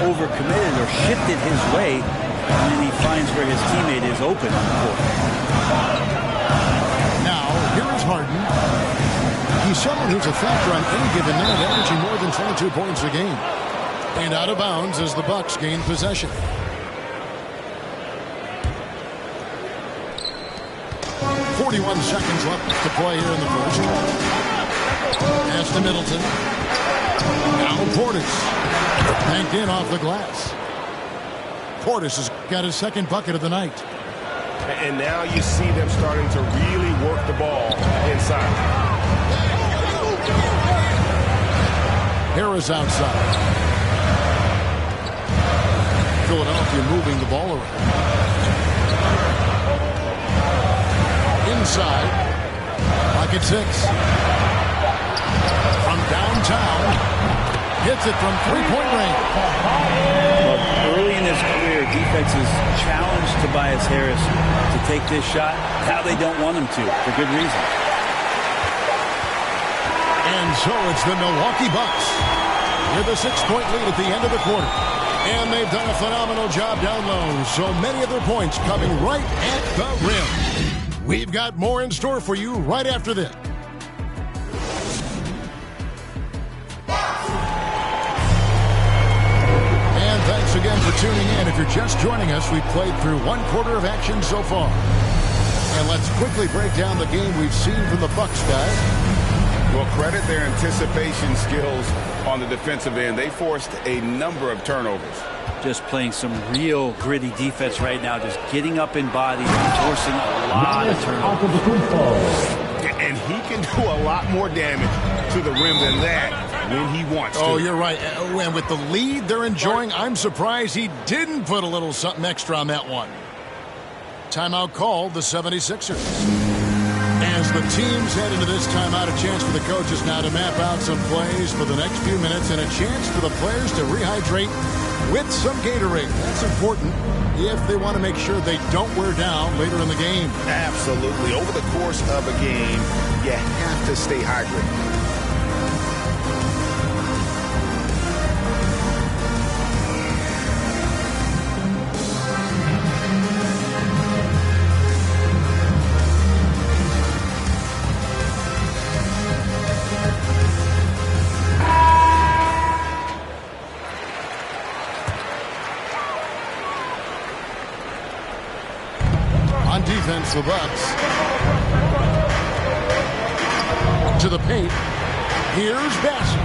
Speaker 3: overcommitted or shifted his way, and then he finds where his teammate is open on the court.
Speaker 1: Now, here is Harden. He's someone who's a factor on any given night, averaging more than 22 points a game. And out of bounds as the Bucks gain possession. .41 seconds left to play here in the first. Pass to Middleton. Now Portis. Banked in off the glass. Portis has got his second bucket of the night.
Speaker 7: And now you see them starting to really work the ball inside.
Speaker 1: Harris outside. Philadelphia moving the ball around. Inside. Pocket 6. From downtown. Hits it from three-point range.
Speaker 3: Well, early in his career, defenses challenged Tobias Harris to take this shot. Now they don't want him to, for good reason.
Speaker 1: And so it's the Milwaukee Bucks with a 6-point lead at the end of the quarter. And they've done a phenomenal job down low. So many of their points coming right at the rim. We've got more in store for you right after this. And thanks again for tuning in. If you're just joining us, we've played through one quarter of action so far. And let's quickly break down the game we've seen from the Bucks, guys.
Speaker 2: Well, credit their anticipation skills on the defensive end. They forced a number of turnovers.
Speaker 3: Just playing some real gritty defense right now, just getting up in bodies and forcing a lot of turnovers.
Speaker 7: And he can do a lot more damage to the rim than that when he wants to.
Speaker 1: Oh, you're right. And with the lead they're enjoying, I'm surprised he didn't put a little something extra on that one. Timeout called the 76ers. As the teams head into this timeout, a chance for the coaches now to map out some plays for the next few minutes and a chance for the players to rehydrate with some Gatorade. That's important if they want to make sure they don't wear down later in the game.
Speaker 7: Absolutely. Over the course of a game, you have to stay hydrated.
Speaker 1: Defense, the Bucks. To the paint. Here's Bassett.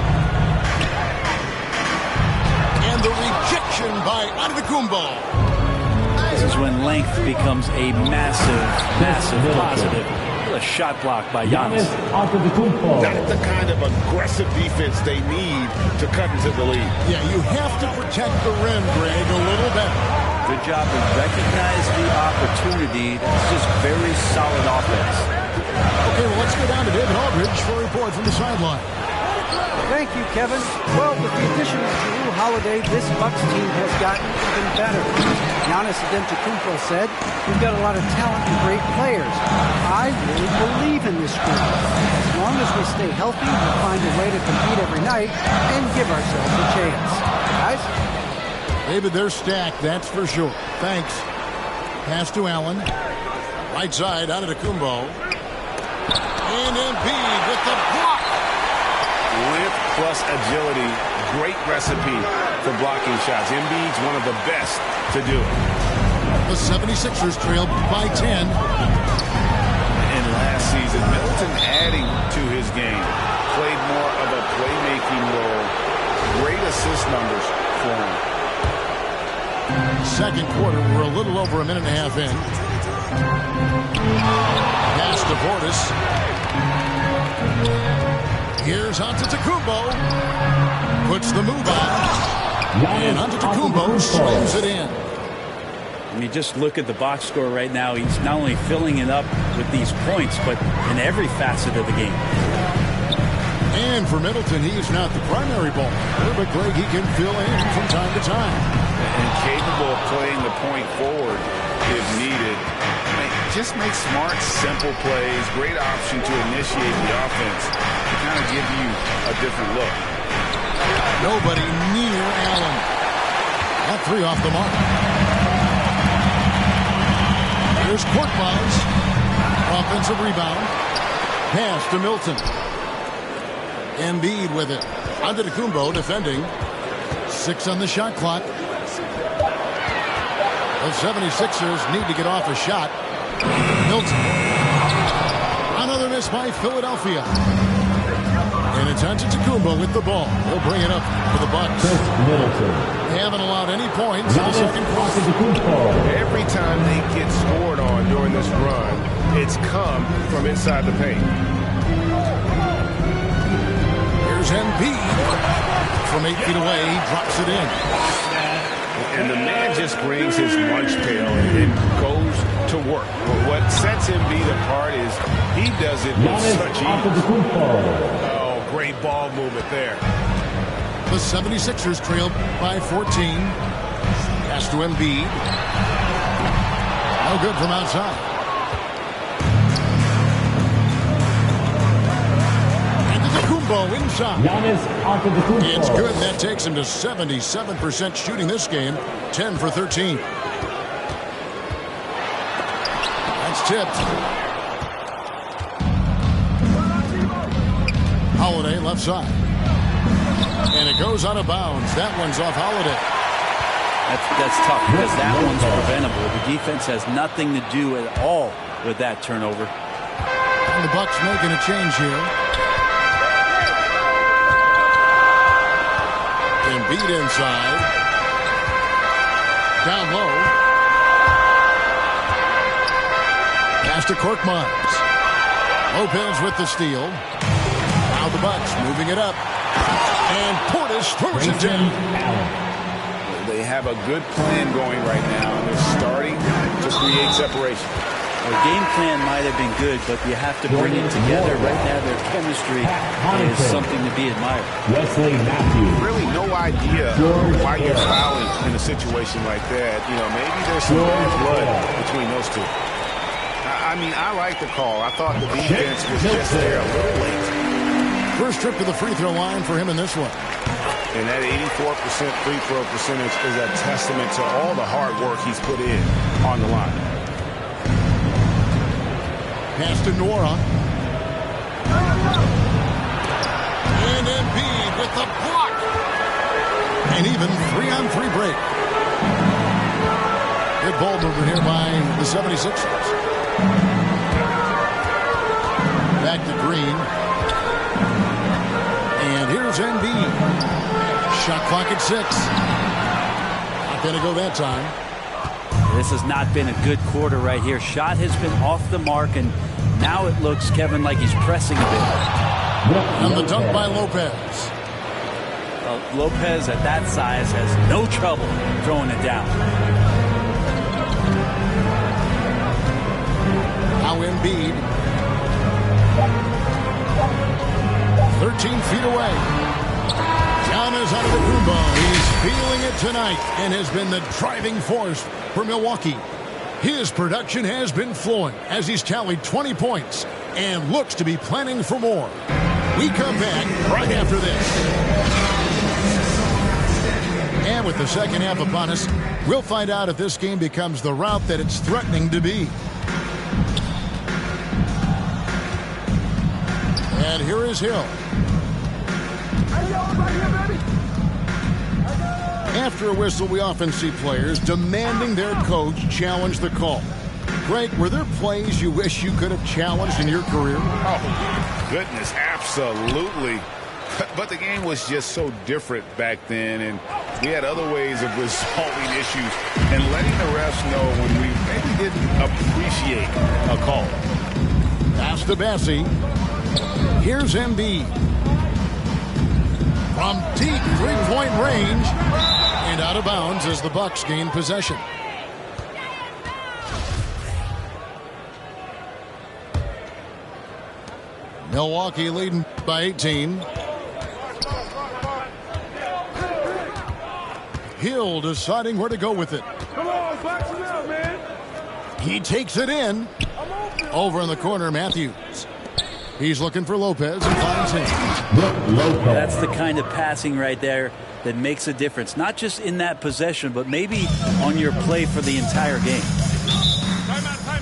Speaker 1: And the rejection by Antetokounmpo.
Speaker 3: This is when length becomes a massive positive. A shot block by Giannis.
Speaker 7: Not the kind of aggressive defense they need to cut into the lead.
Speaker 1: Yeah, you have to protect the rim, Greg, a little better.
Speaker 3: Good job to recognize the opportunity. That's just very solid offense.
Speaker 1: Okay, well, let's go down to David Aldridge for a report from the sideline.
Speaker 6: Thank you, Kevin. Well, with the addition of Jrue Holiday, this Bucks team has gotten even better. Giannis Antetokounmpo said, "We've got a lot of talent and great players. I really believe in this group. As long as we stay healthy, we'll find a way to compete every night and give ourselves a chance." Guys?
Speaker 1: David, they're stacked, that's for sure. Thanks. Pass to Allen. Right side, Antetokounmpo. And Embiid with the block.
Speaker 7: Length plus agility, great recipe for blocking shots. Embiid's one of the best to do it.
Speaker 1: The 76ers trailed by 10.
Speaker 7: In last season, Middleton adding to his game. Played more of a playmaking role. Great assist numbers for him.
Speaker 1: Second quarter, we're a little over a minute and a half in. Pass to Portis. Here's Antetokounmpo. Puts the move on. And Antetokounmpo slams it in.
Speaker 3: I mean, just look at the box score right now. He's not only filling it up with these points, but in every facet of the game.
Speaker 1: And for Middleton, he's not the primary ball player, but Greg, he can fill in from time to time.
Speaker 7: And capable of playing the point forward if needed. Just make smart, simple plays. Great option to initiate the offense to kind of give you a different look.
Speaker 1: Nobody near Allen. That three off the mark. Here's Korkmaz. Offensive rebound. Pass to Milton. Embiid with it. Antetokounmpo defending. 6 on the shot clock. The 76ers need to get off a shot. Milton. Another miss by Philadelphia. And it's Antetokounmpo with the ball. He'll bring it up for the Bucks. They haven't allowed any points in the second quarter.
Speaker 16: Every time they get scored on during this run, it's come from inside the paint.
Speaker 1: Here's Embiid. From 8 feet away, he drops it in.
Speaker 7: And the man just brings his lunch pail and goes to work. What sets Embiid apart is he does it with such ease. Oh, great ball movement there.
Speaker 1: The 76ers trailed by 14. Pass to Embiid. No good from outside. Antetokounmpo inside. It's good. That takes him to 77% shooting this game. 10 for 13. That's tipped. Holiday left side. And it goes out of bounds. That one's off Holiday.
Speaker 3: That's tough because that one's preventable. The defense has nothing to do at all with that turnover.
Speaker 1: And the Bucks making a change here. Embiid inside. Down low. Pass to Korkmaz. Lopez with the steal. Now the Bucks moving it up. And Portis throws it in.
Speaker 7: They have a good plan going right now, and they're starting to create separation.
Speaker 3: The game plan might have been good, but you have to bring it together. Right now, their chemistry is something to be admired.
Speaker 7: Really no idea why you're fouling in a situation like that. You know, maybe there's some bad blood between those two. I mean, I like the call. I thought the defense was just there a little late.
Speaker 1: First trip to the free throw line for him in this one.
Speaker 7: And that 84% free throw percentage is a testament to all the hard work he's put in on the line.
Speaker 1: Pass to Nora. And Embiid with the block. And even 3-on-3 break. Good ball movement here by the 76ers. Back to Green. And here's Embiid. Shot clock at 6. Not going to go that time.
Speaker 3: This has not been a good quarter right here. Shot has been off the mark, and now it looks, Kevin, like he's pressing a bit.
Speaker 1: And the dunk by Lopez.
Speaker 3: Well, Lopez at that size has no trouble throwing it down.
Speaker 1: Now Embiid. 13 feet away. Giannis Antetokounmpo. He's feeling it tonight and has been the driving force for Milwaukee. His production has been flowing as he's tallied 20 points and looks to be planning for more. We come back right after this. And with the second half upon us, we'll find out if this game becomes the route that it's threatening to be. And here is Hill.
Speaker 12: Hey, yo, right here, baby.
Speaker 1: After a whistle, we often see players demanding their coach challenge the call. Greg, were there plays you wish you could have challenged in your career?
Speaker 2: Oh, goodness, absolutely. But the game was just so different back then, and we had other ways of resolving issues and letting the refs know when we maybe didn't appreciate a call.
Speaker 1: Pass to Bessie. Here's Embiid. From deep three-point range and out of bounds as the Bucks gain possession. Milwaukee leading by 18. Hill deciding where to go with it.
Speaker 12: Come on, box it out, man.
Speaker 1: He takes it in. Over in the corner, Matthews. He's looking for Lopez and finds him.
Speaker 3: That's the kind of passing right there that makes a difference. Not just in that possession, but maybe on your play for the entire game.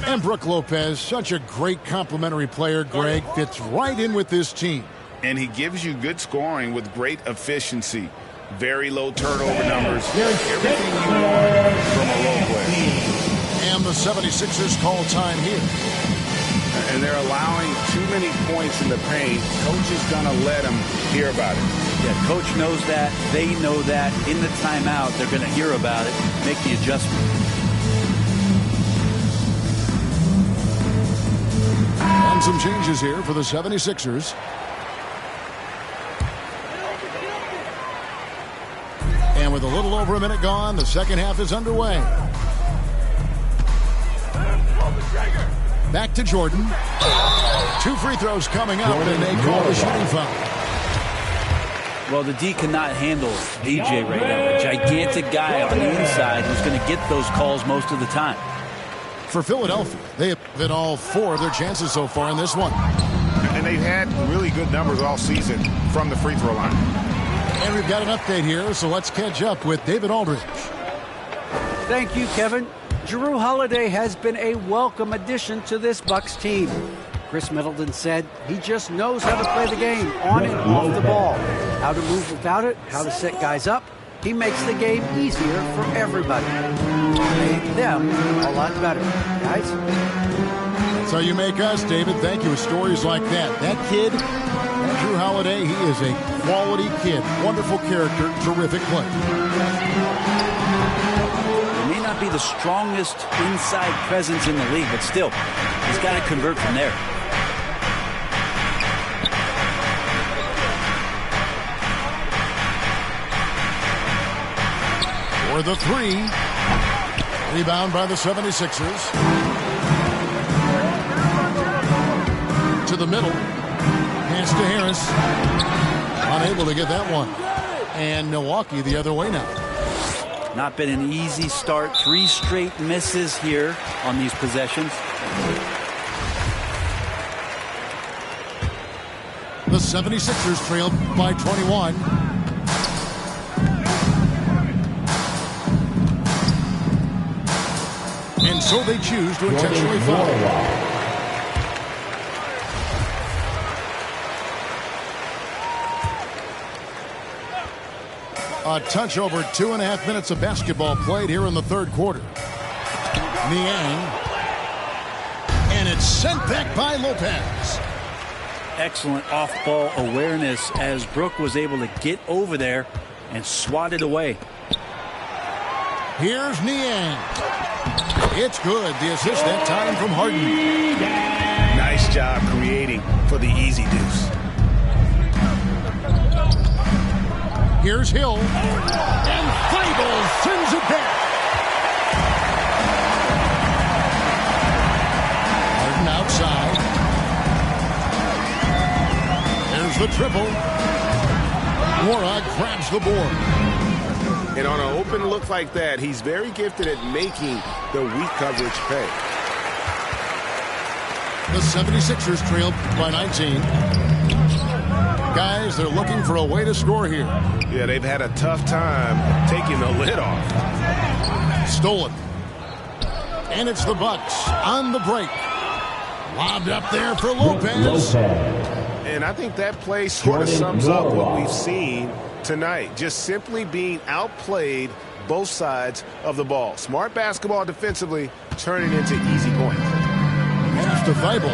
Speaker 1: And Brook Lopez, such a great complimentary player, Greg, fits right in with this team.
Speaker 2: And he gives you good scoring with great efficiency. Very low turnover numbers. Everything you want from a role player.
Speaker 1: And the 76ers call time here.
Speaker 2: And they're allowing too many points in the paint. Coach is going to let them hear about it.
Speaker 3: Yeah, coach knows that. They know that. In the timeout, they're going to hear about it, make the adjustment.
Speaker 1: And some changes here for the 76ers. And with a little over a minute gone, the second half is underway. Back to Jordan. 2 free throws coming up, and they call the shooting foul.
Speaker 3: Well, the D cannot handle DJ right now. A gigantic guy on the inside who's going to get those calls most of the time.
Speaker 1: For Philadelphia, they have hit all 4 of their chances so far in this one.
Speaker 7: And they've had really good numbers all season from the free throw line.
Speaker 1: And we've got an update here, so let's catch up with David Aldridge.
Speaker 6: Thank you, Kevin. Jrue Holiday has been a welcome addition to this Bucks team. Chris Middleton said he just knows how to play the game on and off the ball, how to move without it, how to set guys up. He makes the game easier for everybody. Made them a lot better. Guys?
Speaker 1: That's how you make us, David. Thank you with stories like that. That kid, Jrue Holiday, he is a quality kid. Wonderful character, terrific play.
Speaker 3: He may not be the strongest inside presence in the league, but still, he's got to convert from there.
Speaker 1: For the 3. Rebound by the 76ers. To the middle. Pass to Harris. Unable to get that one. And Milwaukee the other way now.
Speaker 3: Not been an easy start. 3 straight misses here on these possessions.
Speaker 1: The 76ers trail by 21. And so they choose to intentionally foul. A touch over 2.5 minutes of basketball played here in the third quarter. Niang. And it's sent back by Lopez.
Speaker 3: Excellent off-ball awareness as Brook was able to get over there and swat it away.
Speaker 1: Here's Niang. It's good. The assist that time from Harden.
Speaker 2: Nice job creating for the easy deuce.
Speaker 1: Here's Hill. And Feibel sends it back. Harden outside. There's the triple. Warog grabs the board.
Speaker 7: And on an open look like that, he's very gifted at making the weak coverage pay.
Speaker 1: The 76ers trail by 19. Guys, they're looking for a way to score here.
Speaker 7: Yeah, they've had a tough time taking the lid off.
Speaker 1: Stolen. And it's the Bucks on the break. Lobbed up there for Lopez.
Speaker 7: And I think that play sort of sums up what we've seen tonight. Just simply being outplayed both sides of the ball. Smart basketball defensively, turning into easy points.
Speaker 1: Pass to Thibault.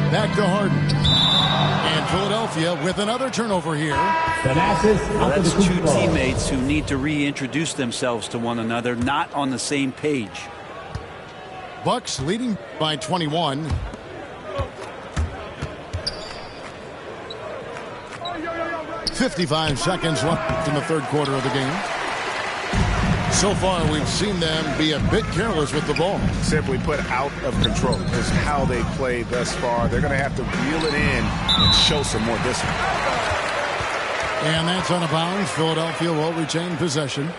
Speaker 1: Back to Harden. And Philadelphia with another turnover here.
Speaker 3: Well, that's two teammates who need to reintroduce themselves to one another, not on the same page.
Speaker 1: Bucks leading by 21. .55 seconds left in the third quarter of the game. So far, we've seen them be a bit careless with the ball.
Speaker 7: Simply put, out of control is how they played thus far. They're going to have to reel it in and show some more discipline.
Speaker 1: And that's out of bounds. Philadelphia will retain possession.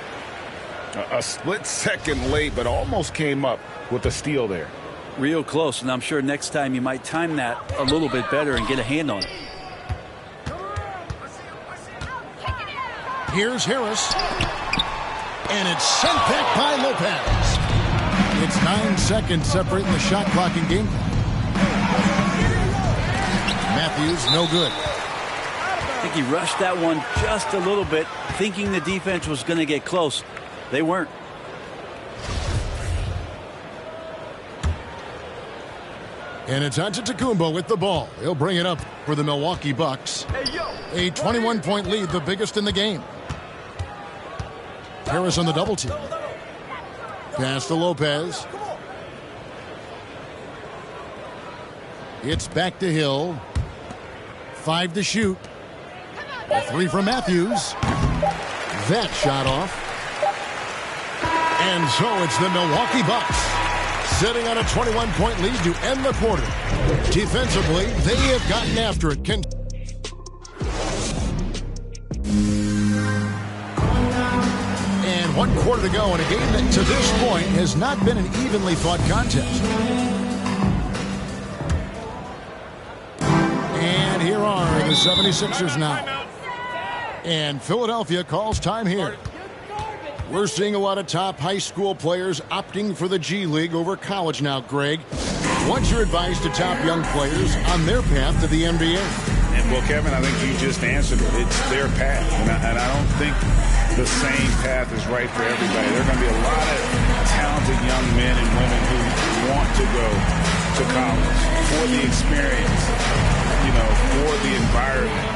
Speaker 2: A split second late, but almost came up with a steal there.
Speaker 3: Real close, and I'm sure next time you might time that a little bit better and get a hand on it.
Speaker 1: Here's Harris. And it's sent back by Lopez. It's 9 seconds separating the shot clock and game clock. Matthews, no good.
Speaker 3: I think he rushed that one just a little bit, thinking the defense was going to get close. They weren't.
Speaker 1: And it's Antetokounmpo with the ball. He'll bring it up for the Milwaukee Bucks. A 21-point lead, the biggest in the game. Harris on the double team. Pass to Lopez. It's back to Hill. 5 to shoot. A 3 from Matthews. That shot off. And so it's the Milwaukee Bucks sitting on a 21-point lead to end the quarter. Defensively, they have gotten after it. And 1 quarter to go in a game that to this point has not been an evenly fought contest. And here are the 76ers now. And Philadelphia calls time here. We're seeing a lot of top high school players opting for the G League over college now, Greg. What's your advice to top young players on their path to the NBA?
Speaker 2: And well, Kevin, I think you just answered it. It's their path. And I don't think the same path is right for everybody. There are going to be a lot of talented young men and women who want to go to college for the experience, for the environment,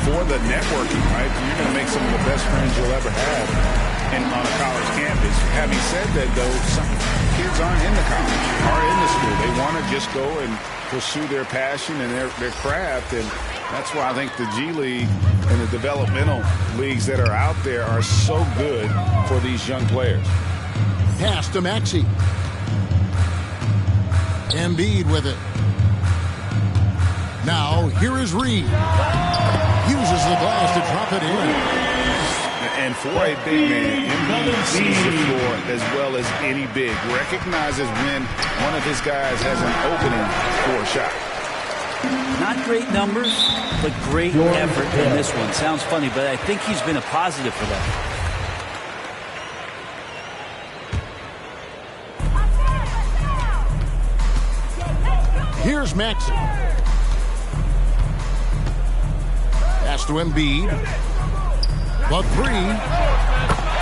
Speaker 2: for the networking, right? You're going to make some of the best friends you'll ever have on a college campus. Having said that, though, some kids aren't in the college, are in the school. They want to just go and pursue their passion and their craft, and that's why I think the G League and the developmental leagues that are out there are so good for these young players.
Speaker 1: Pass to Maxey. Embiid with it. Now, here is Reed. Uses the glass to drop it in.
Speaker 2: And for a big man, Embiid sees the floor as well as any big. Recognizes when one of his guys has an opening for a shot.
Speaker 3: Not great numbers, but great effort in this one. Sounds funny, but I think he's been a positive for that.
Speaker 1: Here's Maxey. Pass to Embiid. The 3.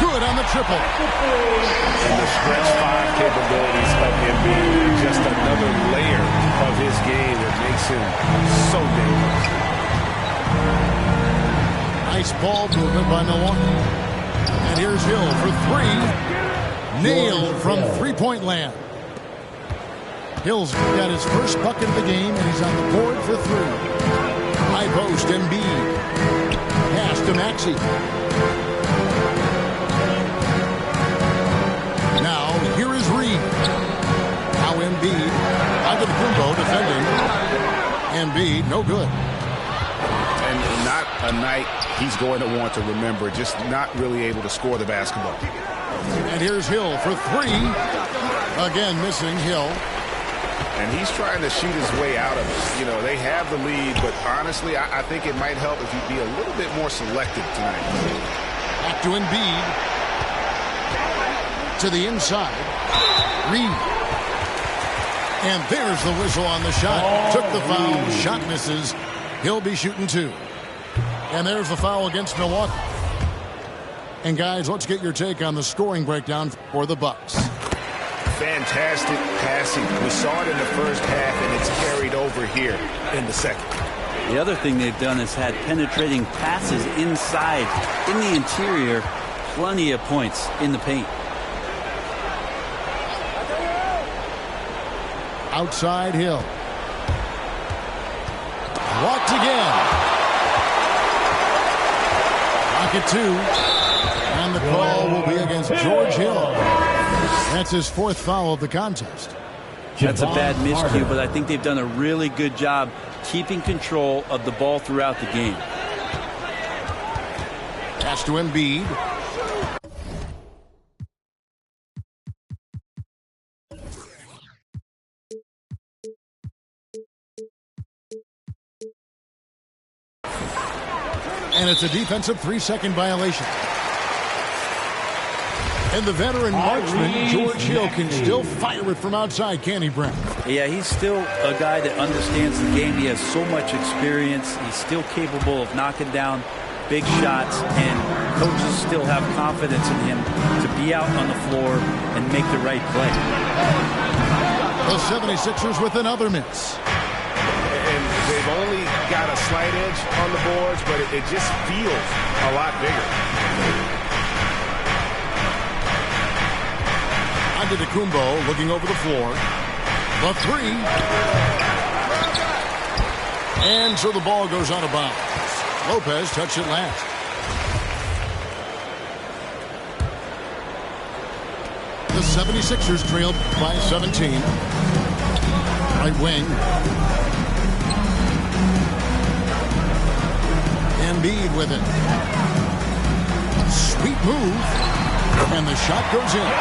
Speaker 1: Good on the triple.
Speaker 2: And the stretch 5 capabilities of Embiid, just another layer of his game that makes him so dangerous.
Speaker 1: Nice ball movement by Milwaukee. And here's Hill for 3. Nailed from three-point land. Hill's got his first bucket of the game, and he's on the board for 3. High post, Embiid. Pass to Maxey. Now, here is Reed. Now Embiid. Antetokounmpo defending. Embiid, no good.
Speaker 7: And not a night he's going to want to remember, just not really able to score the basketball.
Speaker 1: And here's Hill for 3. Again, missing Hill.
Speaker 7: And he's trying to shoot his way out of it. They have the lead, but honestly, I think it might help if he'd be a little bit more selective tonight.
Speaker 1: Back to Embiid. To the inside. Reed. And there's the whistle on the shot. Took the foul. Shot misses. He'll be shooting 2. And there's the foul against Milwaukee. And guys, let's get your take on the scoring breakdown for the Bucks.
Speaker 7: Fantastic passing. We saw it in the first half, and it's carried over here in the second.
Speaker 3: The other thing they've done is had penetrating passes inside, in the interior, plenty of points in the paint.
Speaker 1: Outside Hill. Walked again. Pocket 2. And the call will be against George Hill. That's his 4th foul of the contest.
Speaker 3: That's a bad miscue, but I think they've done a really good job keeping control of the ball throughout the game.
Speaker 1: Pass to Embiid. And it's a defensive 3-second violation. And the veteran marksman, George Hill, can still fire it from outside, can he, Brent?
Speaker 3: Yeah, he's still a guy that understands the game. He has so much experience. He's still capable of knocking down big shots, and coaches still have confidence in him to be out on the floor and make the right play.
Speaker 1: The 76ers with another miss.
Speaker 7: And they've only got a slight edge on the boards, but it just feels a lot bigger.
Speaker 1: Antetokounmpo looking over the floor. The 3. And so the ball goes out of bounds. Lopez touched it last. The 76ers trailed by 17. Right wing. Embiid with it. Sweet move. And the shot goes in.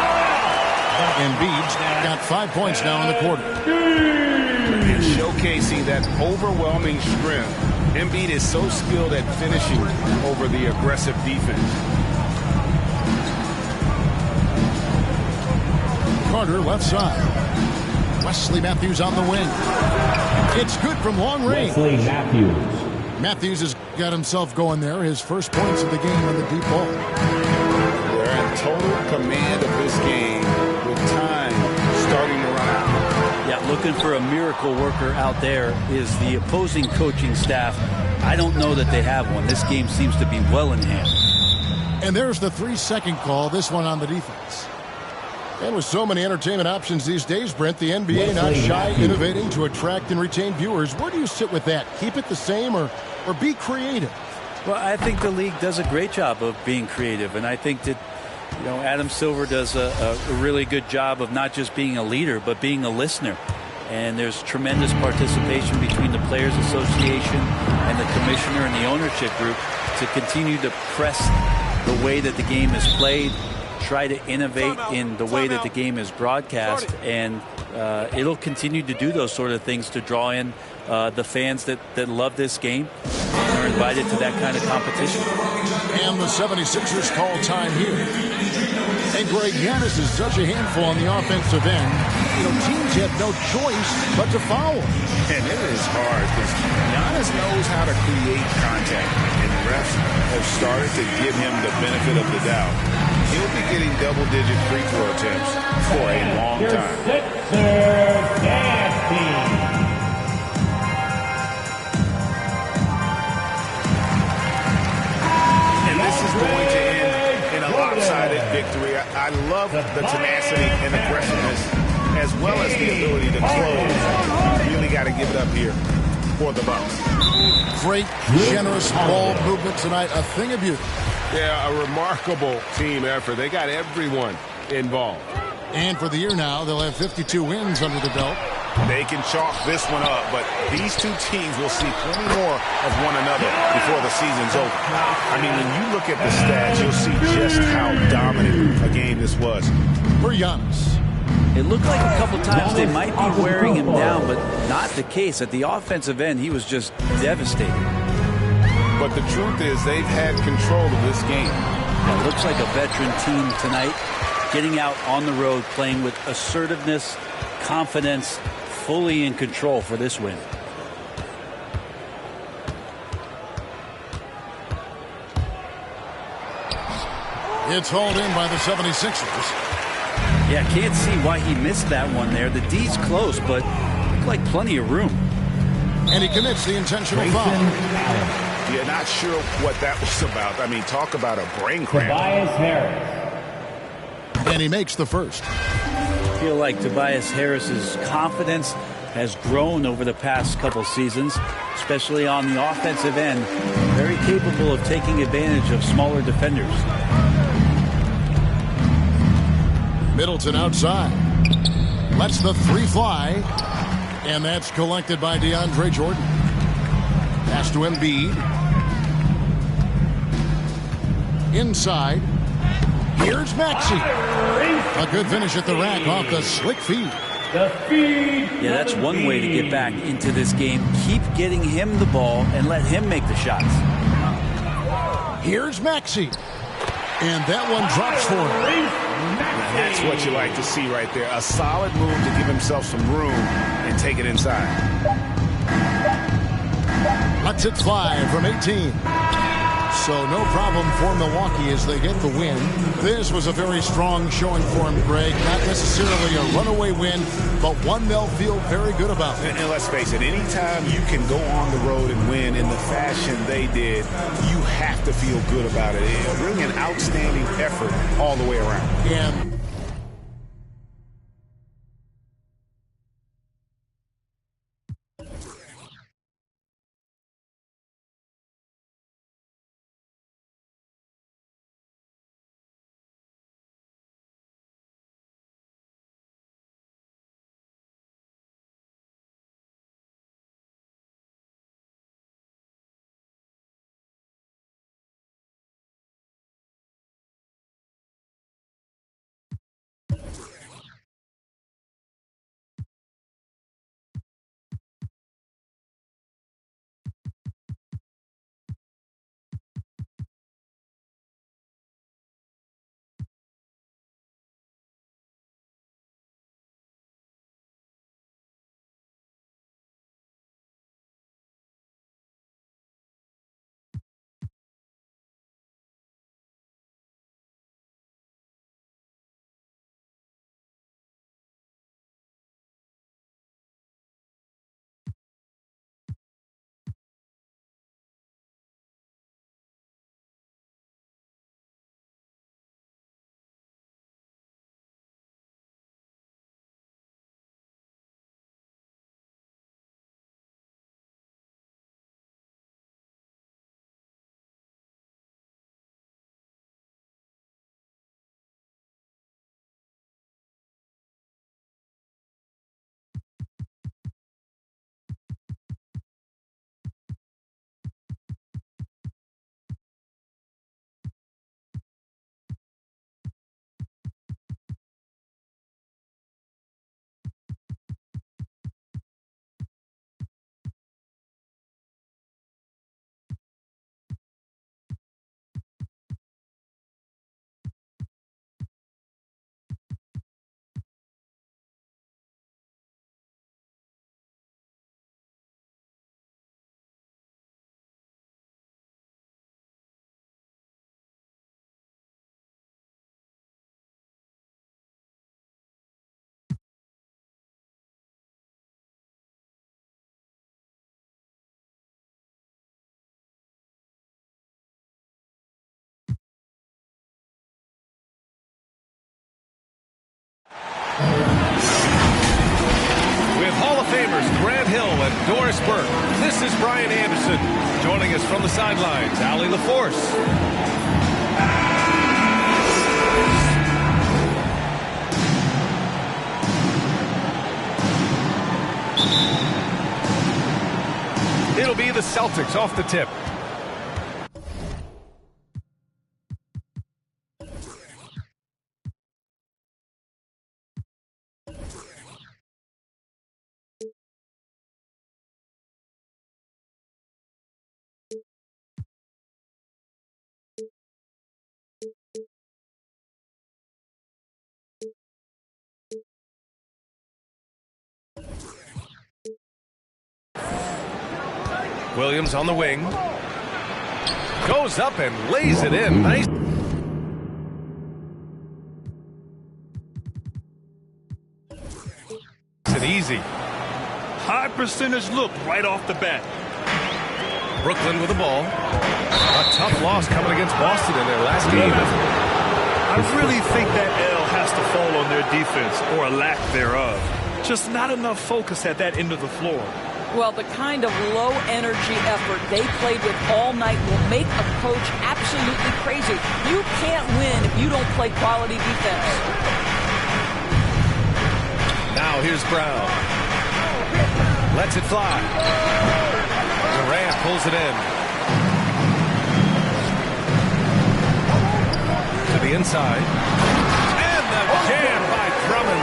Speaker 1: Embiid's got 5 points now in the quarter.
Speaker 7: And showcasing that overwhelming strength. Embiid is so skilled at finishing over the aggressive defense.
Speaker 1: Carter left side. Wesley Matthews on the wing. It's good from long range.
Speaker 15: Wesley Matthews.
Speaker 1: Matthews has got himself going there. His first points of the game on the deep ball.
Speaker 2: They're in total command of this game with time starting to run out.
Speaker 3: Yeah, looking for a miracle worker out there is the opposing coaching staff. I don't know that they have one. This game seems to be well in hand.
Speaker 1: And there's the 3-second call, this one on the defense. And with so many entertainment options these days, Brent, the NBA not shy innovating to attract and retain viewers. Where do you sit with that? Keep it the same or be creative?
Speaker 3: Well, I think the league does a great job of being creative, and I think that Adam Silver does a really good job of not just being a leader, but being a listener. And there's tremendous participation between the Players Association and the commissioner and the ownership group to continue to press the way that the game is played, try to innovate in the way that the game is broadcast, and it'll continue to do those sort of things to draw in the fans that love this game and are invited to that kind of competition.
Speaker 1: And the 76ers call time here. And Greg, Giannis is such a handful on the offensive end. Teams have no choice but to foul.
Speaker 7: And it is hard because Giannis knows how to create contact, and refs have started to give him the benefit of the doubt. He'll be getting double-digit free throw attempts for a long time. And this is going to end in a lopsided victory. I love the tenacity and aggressiveness, as well as the ability to close. You really got to give it up here for the Bucks.
Speaker 1: Great, generous ball movement tonight. A thing of beauty.
Speaker 16: Yeah, a remarkable team effort. They got everyone involved.
Speaker 1: And for the year now, they'll have 52 wins under the belt.
Speaker 7: They can chalk this one up, but these two teams will see plenty more of one another before the season's over. I mean, when you look at the stats, you'll see just how dominant a game this was.
Speaker 1: For Giannis.
Speaker 3: It looked like a couple times they might be wearing him down, but not the case. At the offensive end, he was just devastating.
Speaker 2: But the truth is they've had control of this game.
Speaker 3: It looks like a veteran team tonight, getting out on the road, playing with assertiveness, confidence, fully in control for this win.
Speaker 1: It's hauled in by the 76ers.
Speaker 3: Yeah, can't see why he missed that one there. The D's close, but looked like plenty of room.
Speaker 1: And he commits the intentional foul.
Speaker 7: Yeah, not sure what that was about. I mean, talk about a brain cramp.
Speaker 15: Tobias Harris.
Speaker 1: And he makes the first.
Speaker 3: I feel like Tobias Harris's confidence has grown over the past couple seasons, especially on the offensive end. Very capable of taking advantage of smaller defenders.
Speaker 1: Middleton outside. Lets the three fly. And that's collected by DeAndre Jordan. Pass to Embiid. Inside. Here's Maxey. A good finish at the rack off the slick feed.
Speaker 3: Yeah, that's one way to get back into this game. Keep getting him the ball and let him make the shots.
Speaker 1: Here's Maxey. And that one drops for him.
Speaker 7: Now that's what you like to see right there. A solid move to give himself some room and take it inside.
Speaker 1: Lets it fly from 18. So no problem for Milwaukee as they get the win. This was a very strong showing for him, Greg. Not necessarily a runaway win, but one they'll feel very good about.
Speaker 7: And let's face it, anytime you can go on the road and win in the fashion they did, you have to feel good about it. Really an outstanding effort all the way around.
Speaker 1: And
Speaker 9: With Hall of Famers Grant Hill and Doris Burke, this is Brian Anderson. Joining us from the sidelines, Allie LaForce. It'll be the Celtics off the tip. Williams on the wing. Goes up and lays it in. Nice. it easy.
Speaker 11: High percentage look right off the bat.
Speaker 9: Brooklyn with the ball. A tough loss coming against Boston in their last game.
Speaker 11: I really think that L has to fall on their defense, or a lack thereof. Just not enough focus at that end of the floor.
Speaker 10: Well, the kind of low-energy effort they played with all night will make a coach absolutely crazy. You can't win if you don't play quality defense.
Speaker 9: Now here's Brown. Lets it fly. Durant pulls it in. To the inside. And the jam by Drummond.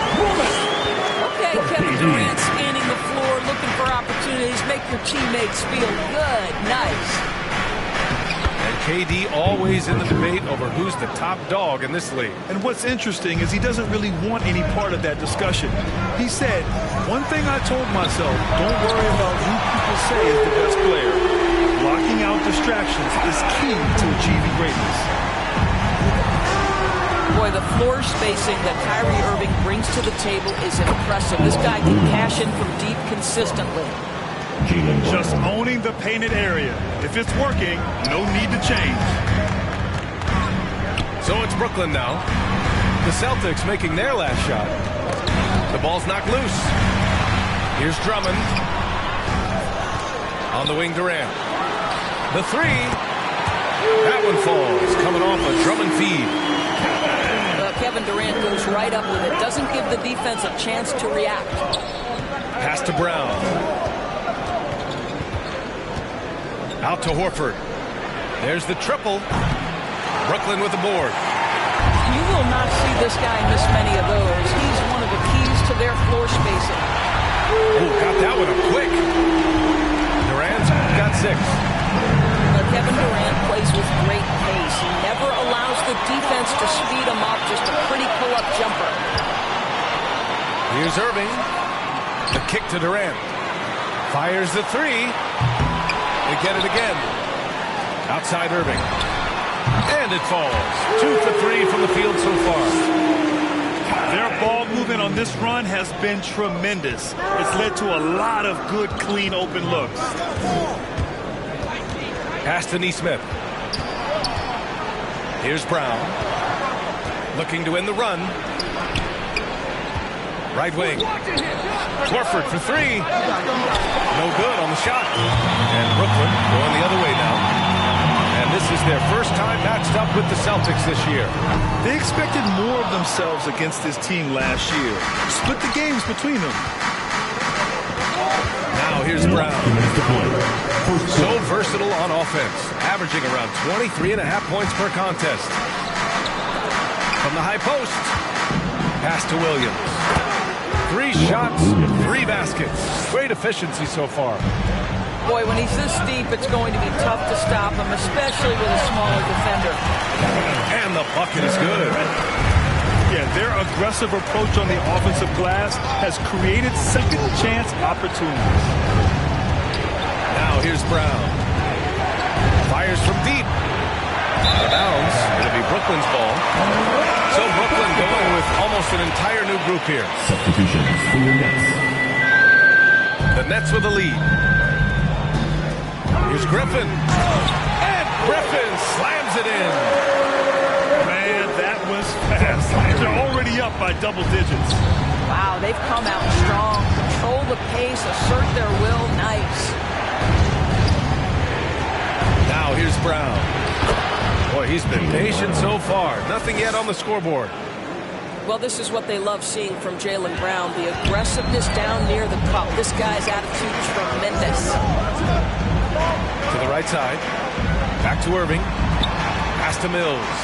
Speaker 10: Okay, Kevin Durant scanning the floor, looking for opportunities. Make your teammates feel good. Nice.
Speaker 9: And KD always in the debate over who's the top dog in this league.
Speaker 11: And what's interesting is he doesn't really want any part of that discussion. He said, one thing I told myself, don't worry about who people say is the best player. Blocking out distractions is key to achieving greatness.
Speaker 10: Boy, the floor spacing that Kyrie Irving brings to the table is impressive. This guy can cash in from deep consistently.
Speaker 11: Just owning the painted area. If it's working, no need to change.
Speaker 9: So it's Brooklyn now. The Celtics making their last shot. The ball's knocked loose. Here's Drummond. On the wing, Durant. The three. That one falls. Coming off a Drummond feed.
Speaker 10: Kevin Durant goes right up with it. Doesn't give the defense a chance to react.
Speaker 9: Pass to Brown. Out to Horford. There's the triple. Brooklyn with the board.
Speaker 10: You will not see this guy miss many of those. He's one of the keys to their floor spacing.
Speaker 9: Oh, got that one up quick. Durant's got 6.
Speaker 10: Kevin Durant plays with great pace. He never allows the defense to speed him up. Just a pretty pull-up jumper.
Speaker 9: Here's Irving. The kick to Durant. Fires the three. They get it again. Outside Irving. And it falls. 2 for 3 from the field so far.
Speaker 11: Their ball movement on this run has been tremendous. It's led to a lot of good, clean, open looks.
Speaker 9: Pass to Nesmith. Here's Brown. Looking to end the run. Right wing. Horford for 3. No good on the shot. And Brooklyn going the other way now. And this is their first time matched up with the Celtics this year.
Speaker 11: They expected more of themselves against this team last year. Split the games between them.
Speaker 9: Now here's Brown. So versatile on offense. Averaging around 23.5 points per contest. From the high post. Pass to Williams. 3 shots, 3 baskets. Great efficiency so far.
Speaker 10: Boy, when he's this deep, it's going to be tough to stop him, especially with a smaller defender.
Speaker 9: And the bucket is good.
Speaker 11: Yeah, their aggressive approach on the offensive glass has created second chance opportunities.
Speaker 9: Now here's Brown. Fires from deep. Out of bounds. It'll be Brooklyn's ball. So Brooklyn going with almost an entire new group here.
Speaker 4: Substitutions for your Nets.
Speaker 9: The Nets with a lead. Here's Griffin. And Griffin slams it in.
Speaker 11: Man, that was fast. They're already up by double digits.
Speaker 10: Wow, they've come out strong. Control the pace, assert their will. Nice.
Speaker 9: Now here's Brown. Boy, he's been patient so far. Nothing yet on the scoreboard.
Speaker 10: Well, this is what they love seeing from Jaylen Brown. The aggressiveness down near the cup. This guy's attitude, tremendous.
Speaker 9: To the right side. Back to Irving. Pass to Mills.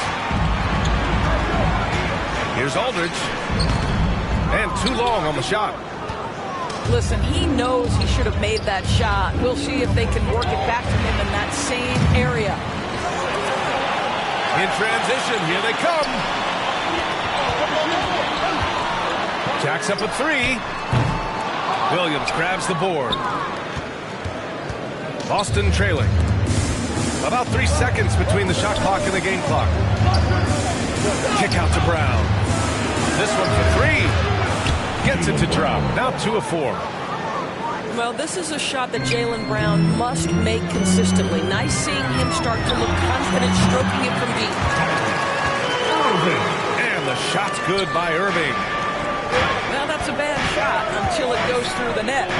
Speaker 9: Here's Aldridge. And too long on the shot.
Speaker 10: Listen, he knows he should have made that shot. We'll see if they can work it back to him in that same area.
Speaker 9: In transition, here they come. Jacks up a 3. Williams grabs the board. Boston trailing. About 3 seconds between the shot clock and the game clock. Kick out to Brown. This one for 3. Gets it to drop. Now 2 of 4.
Speaker 10: Well, this is a shot that Jaylen Brown must make consistently. Nice seeing him start to look confident stroking it from deep.
Speaker 9: And the shot's good by Irving.
Speaker 10: Well, that's a bad shot until it goes through the net.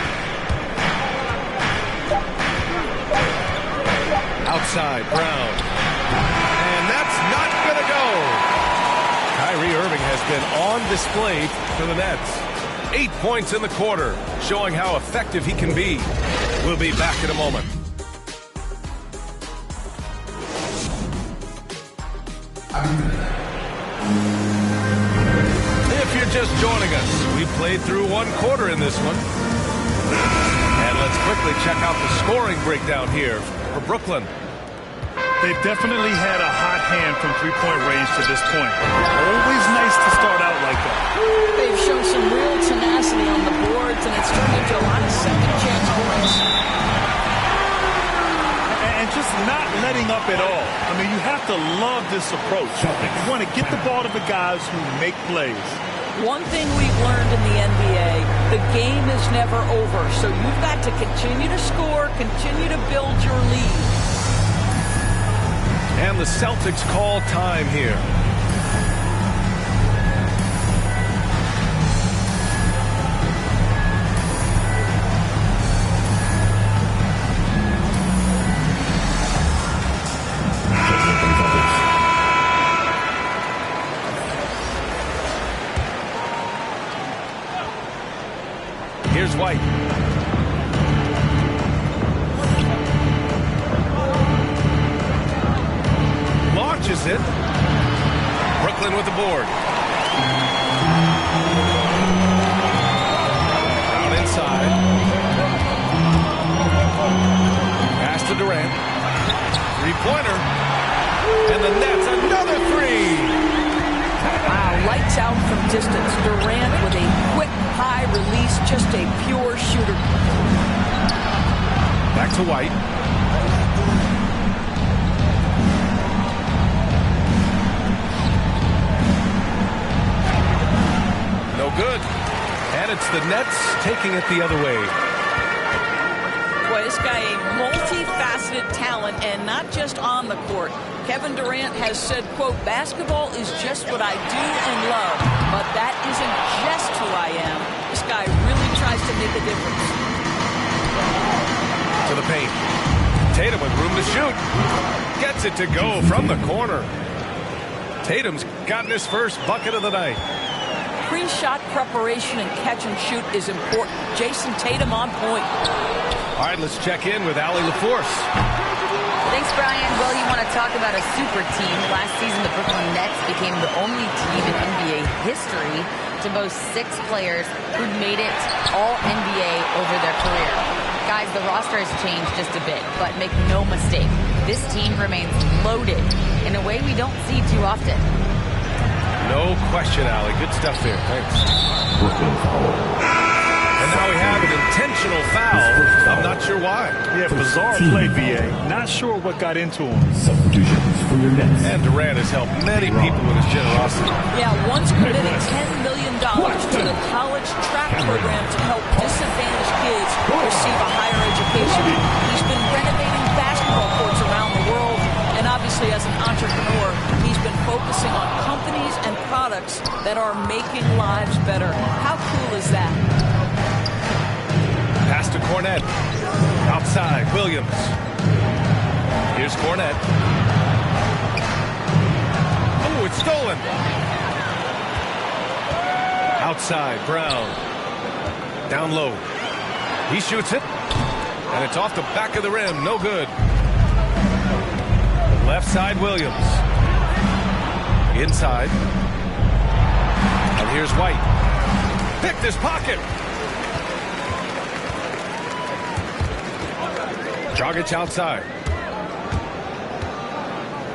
Speaker 9: Outside, Brown. And that's not going to go. Kyrie Irving has been on display for the Nets. 8 points in the quarter, showing how effective he can be. We'll be back in a moment. If you're just joining us, we played through 1 quarter in this one. And let's quickly check out the scoring breakdown here for Brooklyn.
Speaker 11: They've definitely had a hot hand from three-point range to this point. Always nice to start out like that.
Speaker 10: They've shown some real tenacity on the boards, and it's turned into a lot of second-chance points.
Speaker 11: And just not letting up at all. I mean, you have to love this approach. You want to get the ball to the guys who make plays.
Speaker 10: One thing we've learned in the NBA, the game is never over. So you've got to continue to score, continue to build your lead.
Speaker 9: And the Celtics call time here. Here's White. Launches it. Brooklyn with the board. Down inside. Pass to Durant. Three-pointer. And the Nets, another 3.
Speaker 10: Wow, lights out from distance. Durant with a quick high release, just a pure shooter.
Speaker 9: Back to White. No good. And it's the Nets taking it the other way.
Speaker 10: Boy, this guy a multifaceted talent, and not just on the court. Kevin Durant has said, quote, basketball is just what I do and love, but that isn't just who I am. This guy really tries to make a difference.
Speaker 9: To the paint. Tatum with room to shoot. Gets it to go from the corner. Tatum's gotten his first bucket of the night.
Speaker 10: Pre-shot preparation and catch and shoot is important. Jason Tatum on point.
Speaker 9: All right, let's check in with Allie LaForce.
Speaker 13: Thanks, Brian. Well, you want to talk about a super team. Last season, the Brooklyn Nets became the only team in NBA history to boast 6 players who'd made it all NBA over their career. Guys, the roster has changed just a bit, but make no mistake, this team remains loaded in a way we don't see too often.
Speaker 9: No question, Allie. Good stuff there. Thanks. And now we have an intentional foul. I'm not sure why.
Speaker 11: Yeah, bizarre play, VA. Not sure what got into him.
Speaker 4: Substitutions for your Nets.
Speaker 9: And Durant has helped many people with his generosity.
Speaker 10: Yeah, once committed $10 million to the college track program to help disadvantaged kids receive a higher education. He's been renovating basketball courts around the world. And obviously, as an entrepreneur, he's been focusing on companies and products that are making lives better. How cool is that?
Speaker 9: Pass to Cornette. Outside, Williams. Here's Cornette. Oh, it's stolen. Outside, Brown. Down low. He shoots it. And it's off the back of the rim. No good. Left side, Williams. Inside. And here's White. Picked his pocket. Dragic outside.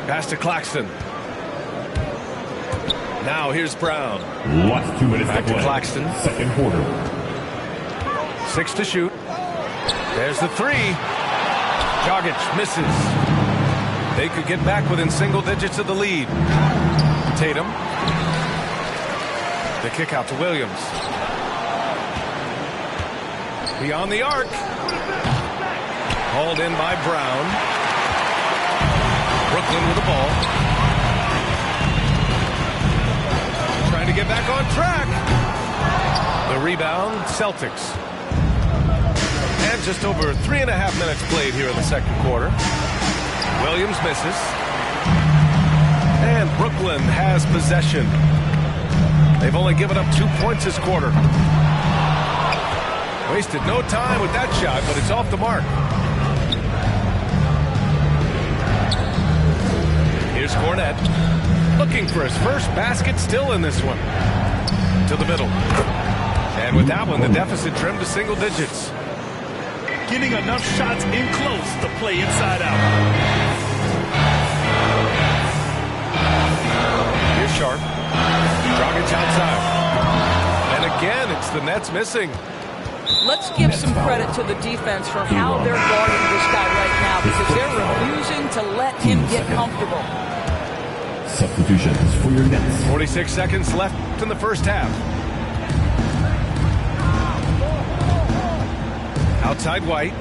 Speaker 9: Pass to Claxton. Now here's Brown.
Speaker 4: Last 2 minutes
Speaker 9: back to Claxton.
Speaker 4: Second quarter.
Speaker 9: 6 to shoot. There's the 3. Dragic misses. They could get back within single digits of the lead. Tatum. The kick out to Williams. Beyond the arc. Hauled in by Brown. Brooklyn with the ball. Trying to get back on track. The rebound, Celtics. And just over 3.5 minutes played here in the second quarter. Williams misses. And Brooklyn has possession. They've only given up 2 points this quarter. Wasted no time with that shot, but it's off the mark. Here's Cornette. Looking for his first basket, still in this one. To the middle. And with that one, the deficit trimmed to single digits.
Speaker 11: Getting enough shots in close to play inside out.
Speaker 9: Here's Sharp. Dragic outside. And again, it's the Nets missing.
Speaker 10: Let's give some credit to the defense for how they're guarding this guy right now, because they're refusing to let him get comfortable.
Speaker 4: Substitutions for your Nets.
Speaker 9: 46 seconds left in the first half. Outside White.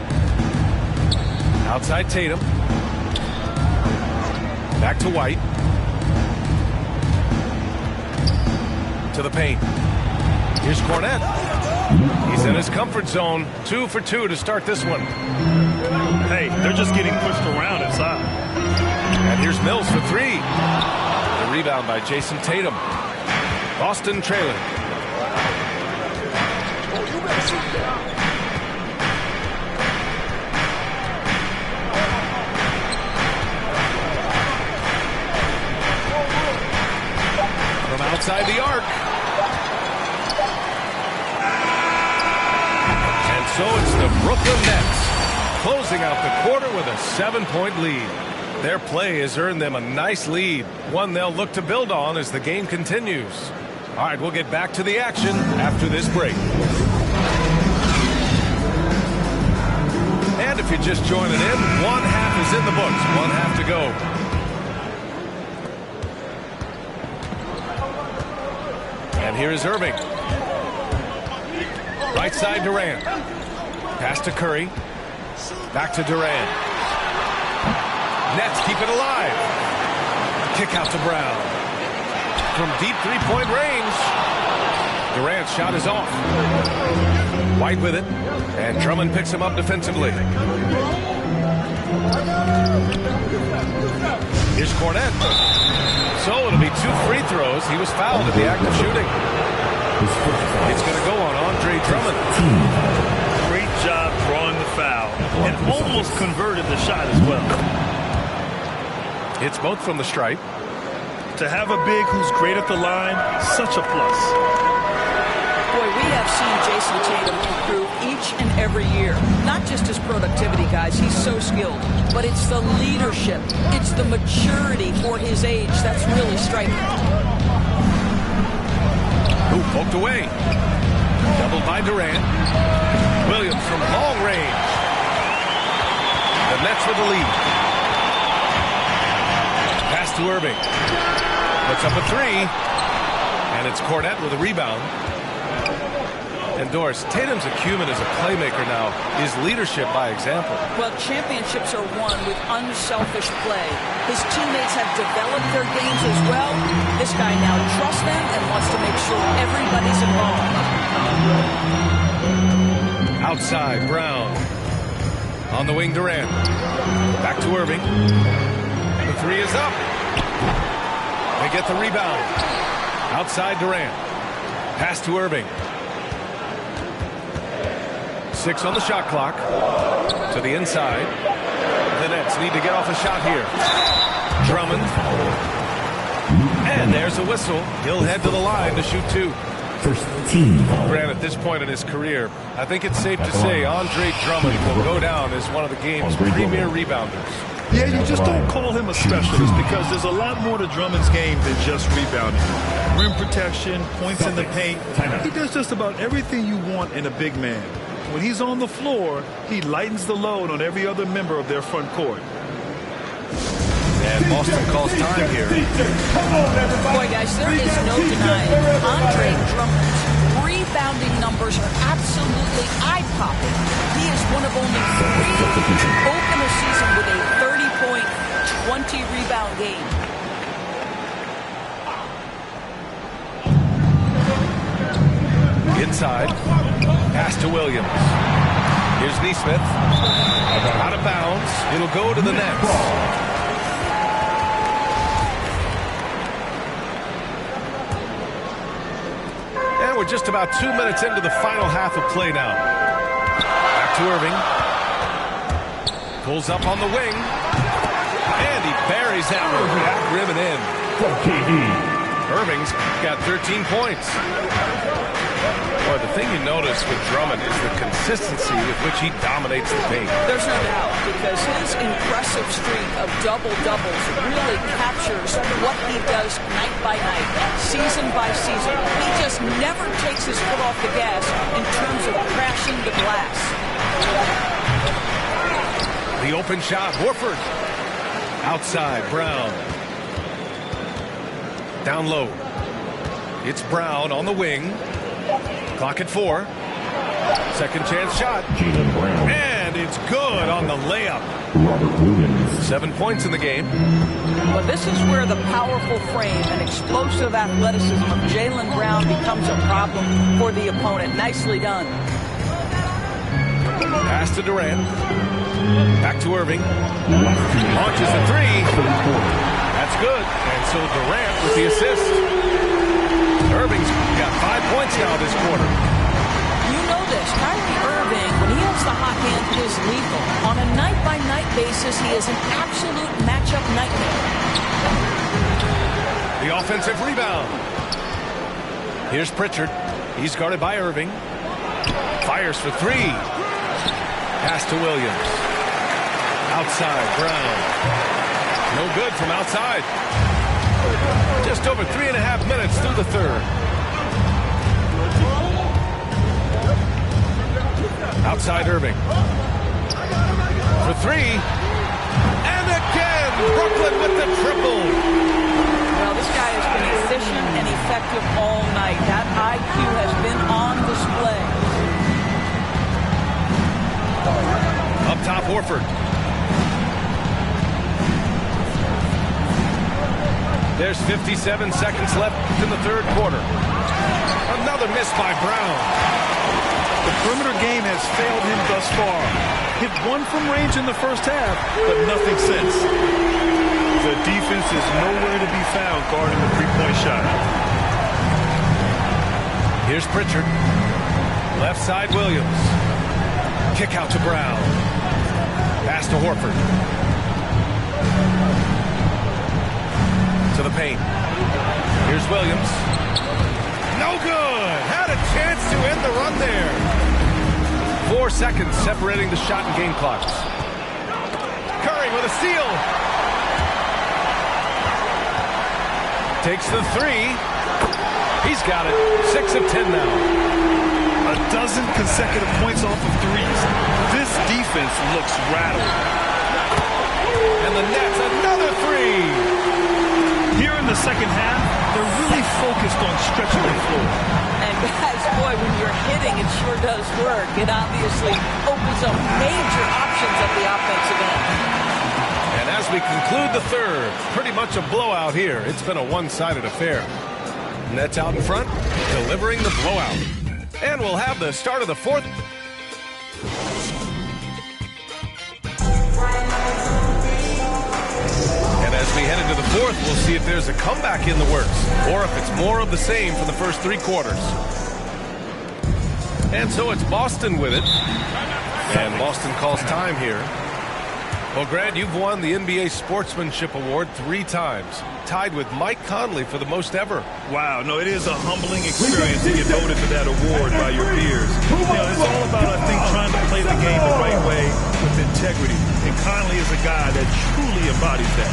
Speaker 9: Outside Tatum. Back to White. To the paint. Here's Cornette. He's in his comfort zone. 2 for 2 to start this one.
Speaker 11: Hey, they're just getting pushed around inside.
Speaker 9: And here's Mills for 3. The rebound by Jason Tatum. Boston trailing. From outside the arc. And so it's the Brooklyn Nets closing out the quarter with a 7-point lead. Their play has earned them a nice lead, one they'll look to build on as the game continues. All right, we'll get back to the action after this break. And if you're just joining in, one half is in the books, one half to go. And here is Irving. Right side Durant. Pass to Curry. Back to Durant. Nets keep it alive. Kick out to Brown. From deep three-point range. Durant's shot is off. White with it. And Drummond picks him up defensively. Here's Cornette. So it'll be 2 free throws. He was fouled at the act of shooting. It's going to go on Andre Drummond.
Speaker 11: Great job drawing the foul. And almost converted the shot as well.
Speaker 9: It's both from the stripe.
Speaker 11: To have a big who's great at the line, such a plus.
Speaker 10: Boy, we have seen Jason Tatum improve each and every year. Not just his productivity, guys. He's so skilled. But it's the leadership. It's the maturity for his age that's really striking.
Speaker 9: Ooh, poked away. Doubled by Durant. Williams from long range. The Nets with the lead. Pass to Irving. Puts up a 3. And it's Cornette with a rebound. And Doris, Tatum's acumen as a playmaker now is leadership by example.
Speaker 10: Well, championships are won with unselfish play. His teammates have developed their games as well. This guy now trusts them and wants to make sure everybody's involved.
Speaker 9: Outside, Brown. On the wing, Durant. Back to Irving. The 3 is up. They get the rebound. Outside, Durant. Pass to Irving. 6 on the shot clock. To the inside. The Nets need to get off a shot here. Drummond. And there's a whistle. He'll head to the line to shoot 2.
Speaker 4: First team.
Speaker 9: Grant, at this point in his career, I think it's safe to say Andre Drummond will go down as one of the game's premier rebounders.
Speaker 11: Yeah, you just don't call him a specialist because there's a lot more to Drummond's game than just rebounding. Rim protection, points in the paint. He does just about everything you want in a big man. When he's on the floor, he lightens the load on every other member of their front court.
Speaker 9: And Boston calls time here.
Speaker 10: Boy, guys, there is no denying Andre Drummond's rebounding numbers numbers are absolutely eye-popping. He is one of only 3 to open a season with a 30-point, 20-rebound game.
Speaker 9: Inside. Pass to Williams. Here's Neesmith. Out of bounds. It'll go to the Nets. And we're just about 2 minutes into the final half of play now. Back to Irving. Pulls up on the wing. And he buries that one. Back rim and in. Irving's got 13 points. Boy, the thing you notice with Drummond is the consistency with which he dominates the paint.
Speaker 10: There's no doubt, because his impressive streak of double-doubles really captures what he does night by night, season by season. He just never takes his foot off the gas in terms of crashing the glass.
Speaker 9: The open shot, Horford. Outside, Brown. Down low. It's Brown on the wing. Clock at 4. Second chance shot. And it's good on the layup. 7 points in the game.
Speaker 10: Well, this is where the powerful frame and explosive athleticism of Jaylen Brown becomes a problem for the opponent. Nicely done.
Speaker 9: Pass to Durant. Back to Irving. Launches the 3. That's good. And so Durant with the assist. Irving's got 5 points now this quarter.
Speaker 10: You know this. Kyrie Irving, when he has the hot hand, is lethal. On a night-by-night basis, he is an absolute matchup nightmare.
Speaker 9: The offensive rebound. Here's Pritchard. He's guarded by Irving. Fires for 3. Pass to Williams. Outside, Brown. No good from outside. Just over 3.5 minutes through the third. Outside Irving. For 3. And again, Brooklyn with the triple.
Speaker 10: Well, this guy has been efficient and effective all night. That IQ has been on display.
Speaker 9: Up top, Horford. There's 57 seconds left in the third quarter. Another miss by Brown.
Speaker 11: The perimeter game has failed him thus far. Hit 1 from range in the first half, but nothing since. The defense is nowhere to be found guarding the three-point shot.
Speaker 9: Here's Pritchard. Left side, Williams. Kick out to Brown. Pass to Horford. To the paint. Here's Williams. No good. Had a chance to end the run there. 4 seconds separating the shot and game clocks. Curry with a steal. Takes the 3. He's got it. 6 of 10 now.
Speaker 11: A dozen consecutive points off of threes. This defense looks rattled.
Speaker 9: And the Nets, another 3.
Speaker 11: Here in the second half, they're really focused on stretching the floor.
Speaker 10: And guys, boy, when you're hitting, it sure does work. It obviously opens up major options at the offensive end.
Speaker 9: And as we conclude the third, pretty much a blowout here. It's been a one-sided affair. Nets out in front, delivering the blowout. And we'll have the start of the fourth. And as we head into the fourth, we'll see if there's a comeback in the works or if it's more of the same for the first 3 quarters. And so it's Boston with it. And Boston calls time here. Well, Grant, you've won the NBA Sportsmanship Award 3 times, tied with Mike Conley for the most ever.
Speaker 11: Wow, no, it is a humbling experience to get voted for that award by your peers. You know, it's all about, I think, trying to play the game the right way with integrity. And Conley is a guy that truly embodies that.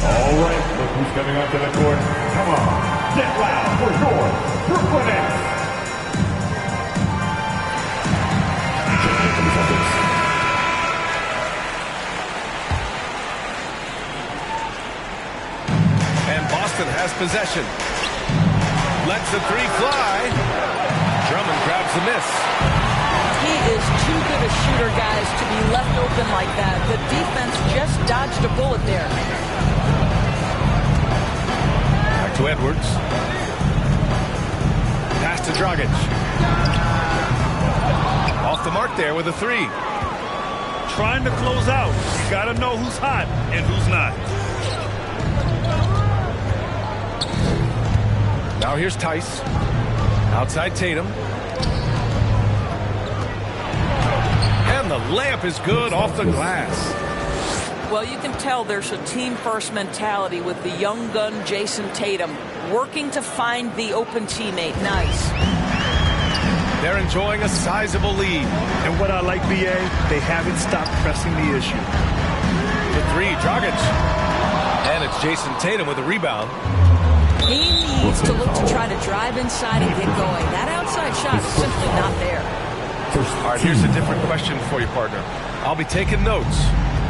Speaker 15: All right, look who's coming onto the court. Come on, get loud for your Brooklyn Nets.
Speaker 9: has possession. Lets the three fly. Drummond grabs the miss.
Speaker 10: He is too good a shooter, guys, to be left open like that. The defense just dodged a bullet there.
Speaker 9: Back to Edwards. Pass to Dragic. Off the mark there with a three.
Speaker 11: Trying to close out. You got to know who's hot and who's not.
Speaker 9: Now here's Tice. Outside Tatum. And the layup is good off the glass.
Speaker 10: Well, you can tell there's a team-first mentality with the young gun Jason Tatum working to find the open teammate. Nice.
Speaker 9: They're enjoying a sizable lead.
Speaker 11: And what I like, BA, they haven't stopped pressing the issue.
Speaker 9: The three, Dragic. And it's Jason Tatum with a rebound.
Speaker 10: He needs to look to try to drive inside and get going. That outside shot is simply not there.
Speaker 9: All right, here's a different question for you, partner. I'll be taking notes.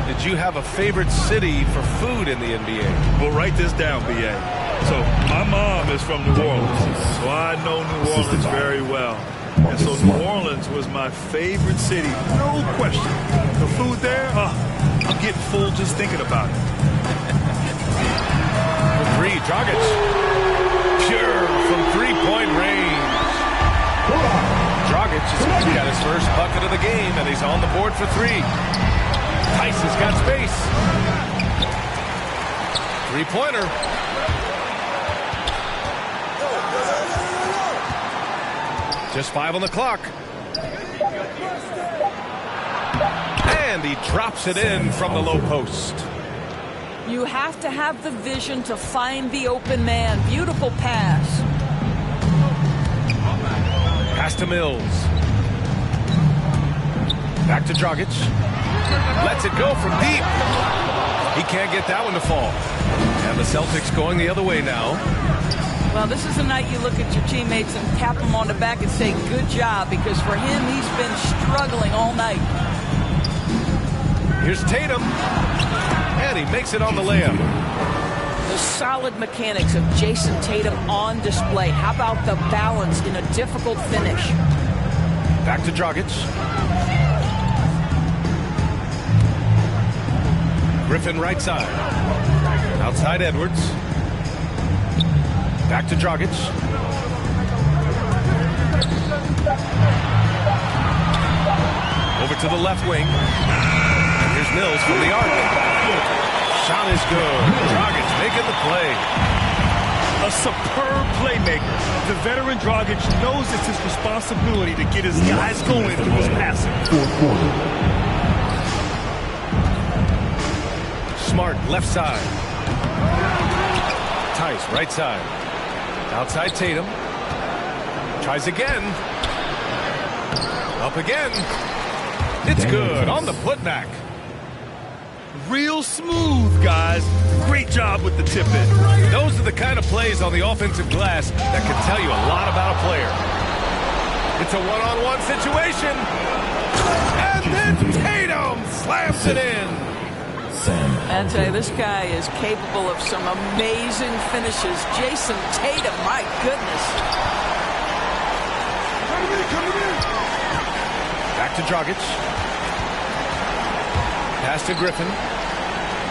Speaker 9: Did you have a favorite city for food in the NBA?
Speaker 11: Well, write this down, BA. So my mom is from New Orleans, so I know New Orleans very well. And so New Orleans was my favorite city, no question. The food there, I'm getting full just thinking about it.
Speaker 9: The three, Dragic. Pure from three-point range. Dragic has got his first bucket of the game, and he's on the board for three. Tice has got space. Three-pointer. Just 5 on the clock. And he drops it in from the low post.
Speaker 10: You have to have the vision to find the open man. Beautiful pass.
Speaker 9: Pass to Mills. Back to Dragic. Lets it go from deep. He can't get that one to fall. And the Celtics going the other way now.
Speaker 10: Well, this is a night you look at your teammates and tap them on the back and say, good job, because for him, he's been struggling all night.
Speaker 9: Here's Tatum. And he makes it on the layup.
Speaker 10: The solid mechanics of Jason Tatum on display. How about the balance in a difficult finish?
Speaker 9: Back to Dragic. Griffin right side. Outside Edwards. Back to Dragic. Over to the left wing. And here's Mills from the arc. Shot is good. Dragic making the play.
Speaker 11: A superb playmaker. The veteran Dragic knows it's his responsibility to get his guys going through his passing.
Speaker 9: Smart left side. Tice right side. Outside Tatum. Tries again. Up again. It's good on the putback.
Speaker 11: Real smooth, guys. Great job with the tip-in.
Speaker 9: Those are the kind of plays on the offensive glass that can tell you a lot about a player. It's a one-on-one situation. And then Tatum slams it in.
Speaker 10: I'd say this guy is capable of some amazing finishes. Jason Tatum, my goodness.
Speaker 9: Back to Dragic. Pass to Griffin.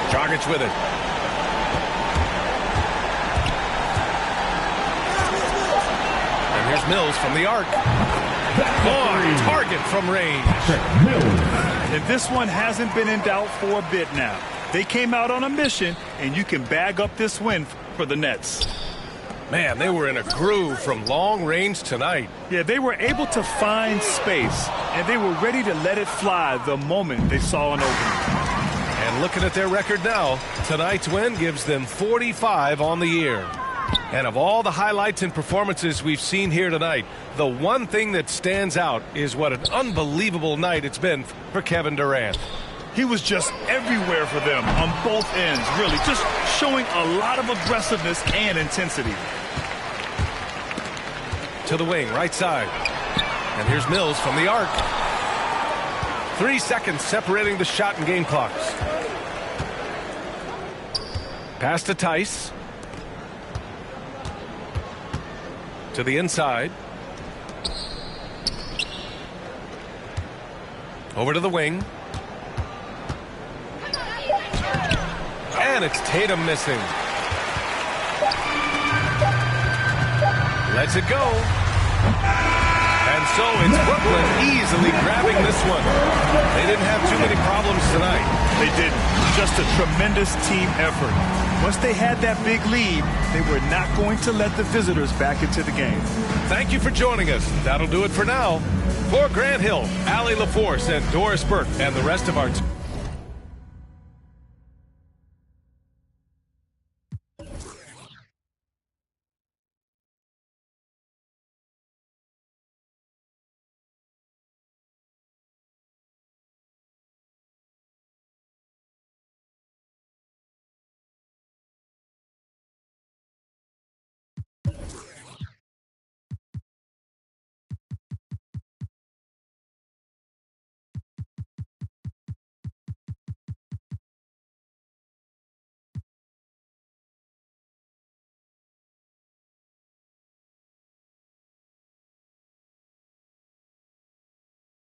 Speaker 9: Dragic with it. And here's Mills from the arc. On target from range.
Speaker 11: And this one hasn't been in doubt for a bit now. They came out on a mission, and you can bag up this win for the Nets.
Speaker 9: Man, they were in a groove from long range tonight.
Speaker 11: Yeah, they were able to find space, and they were ready to let it fly the moment they saw an opening.
Speaker 9: And looking at their record now, tonight's win gives them 45 on the year. And of all the highlights and performances we've seen here tonight, the one thing that stands out is what an unbelievable night it's been for Kevin Durant.
Speaker 11: He was just everywhere for them on both ends, really, just showing a lot of aggressiveness and intensity.
Speaker 9: To the wing, right side. And here's Mills from the arc. 3 seconds separating the shot and game clocks. Pass to Tice. To the inside. Over to the wing. And it's Tatum missing. Lets it go. And so it's Brooklyn easily grabbing this one. They didn't have too many problems tonight.
Speaker 11: They didn't. Just a tremendous team effort. Once they had that big lead, they were not going to let the visitors back into the game.
Speaker 9: Thank you for joining us. That'll do it for now. For Grant Hill, Allie LaForce, and Doris Burke, and the rest of our team.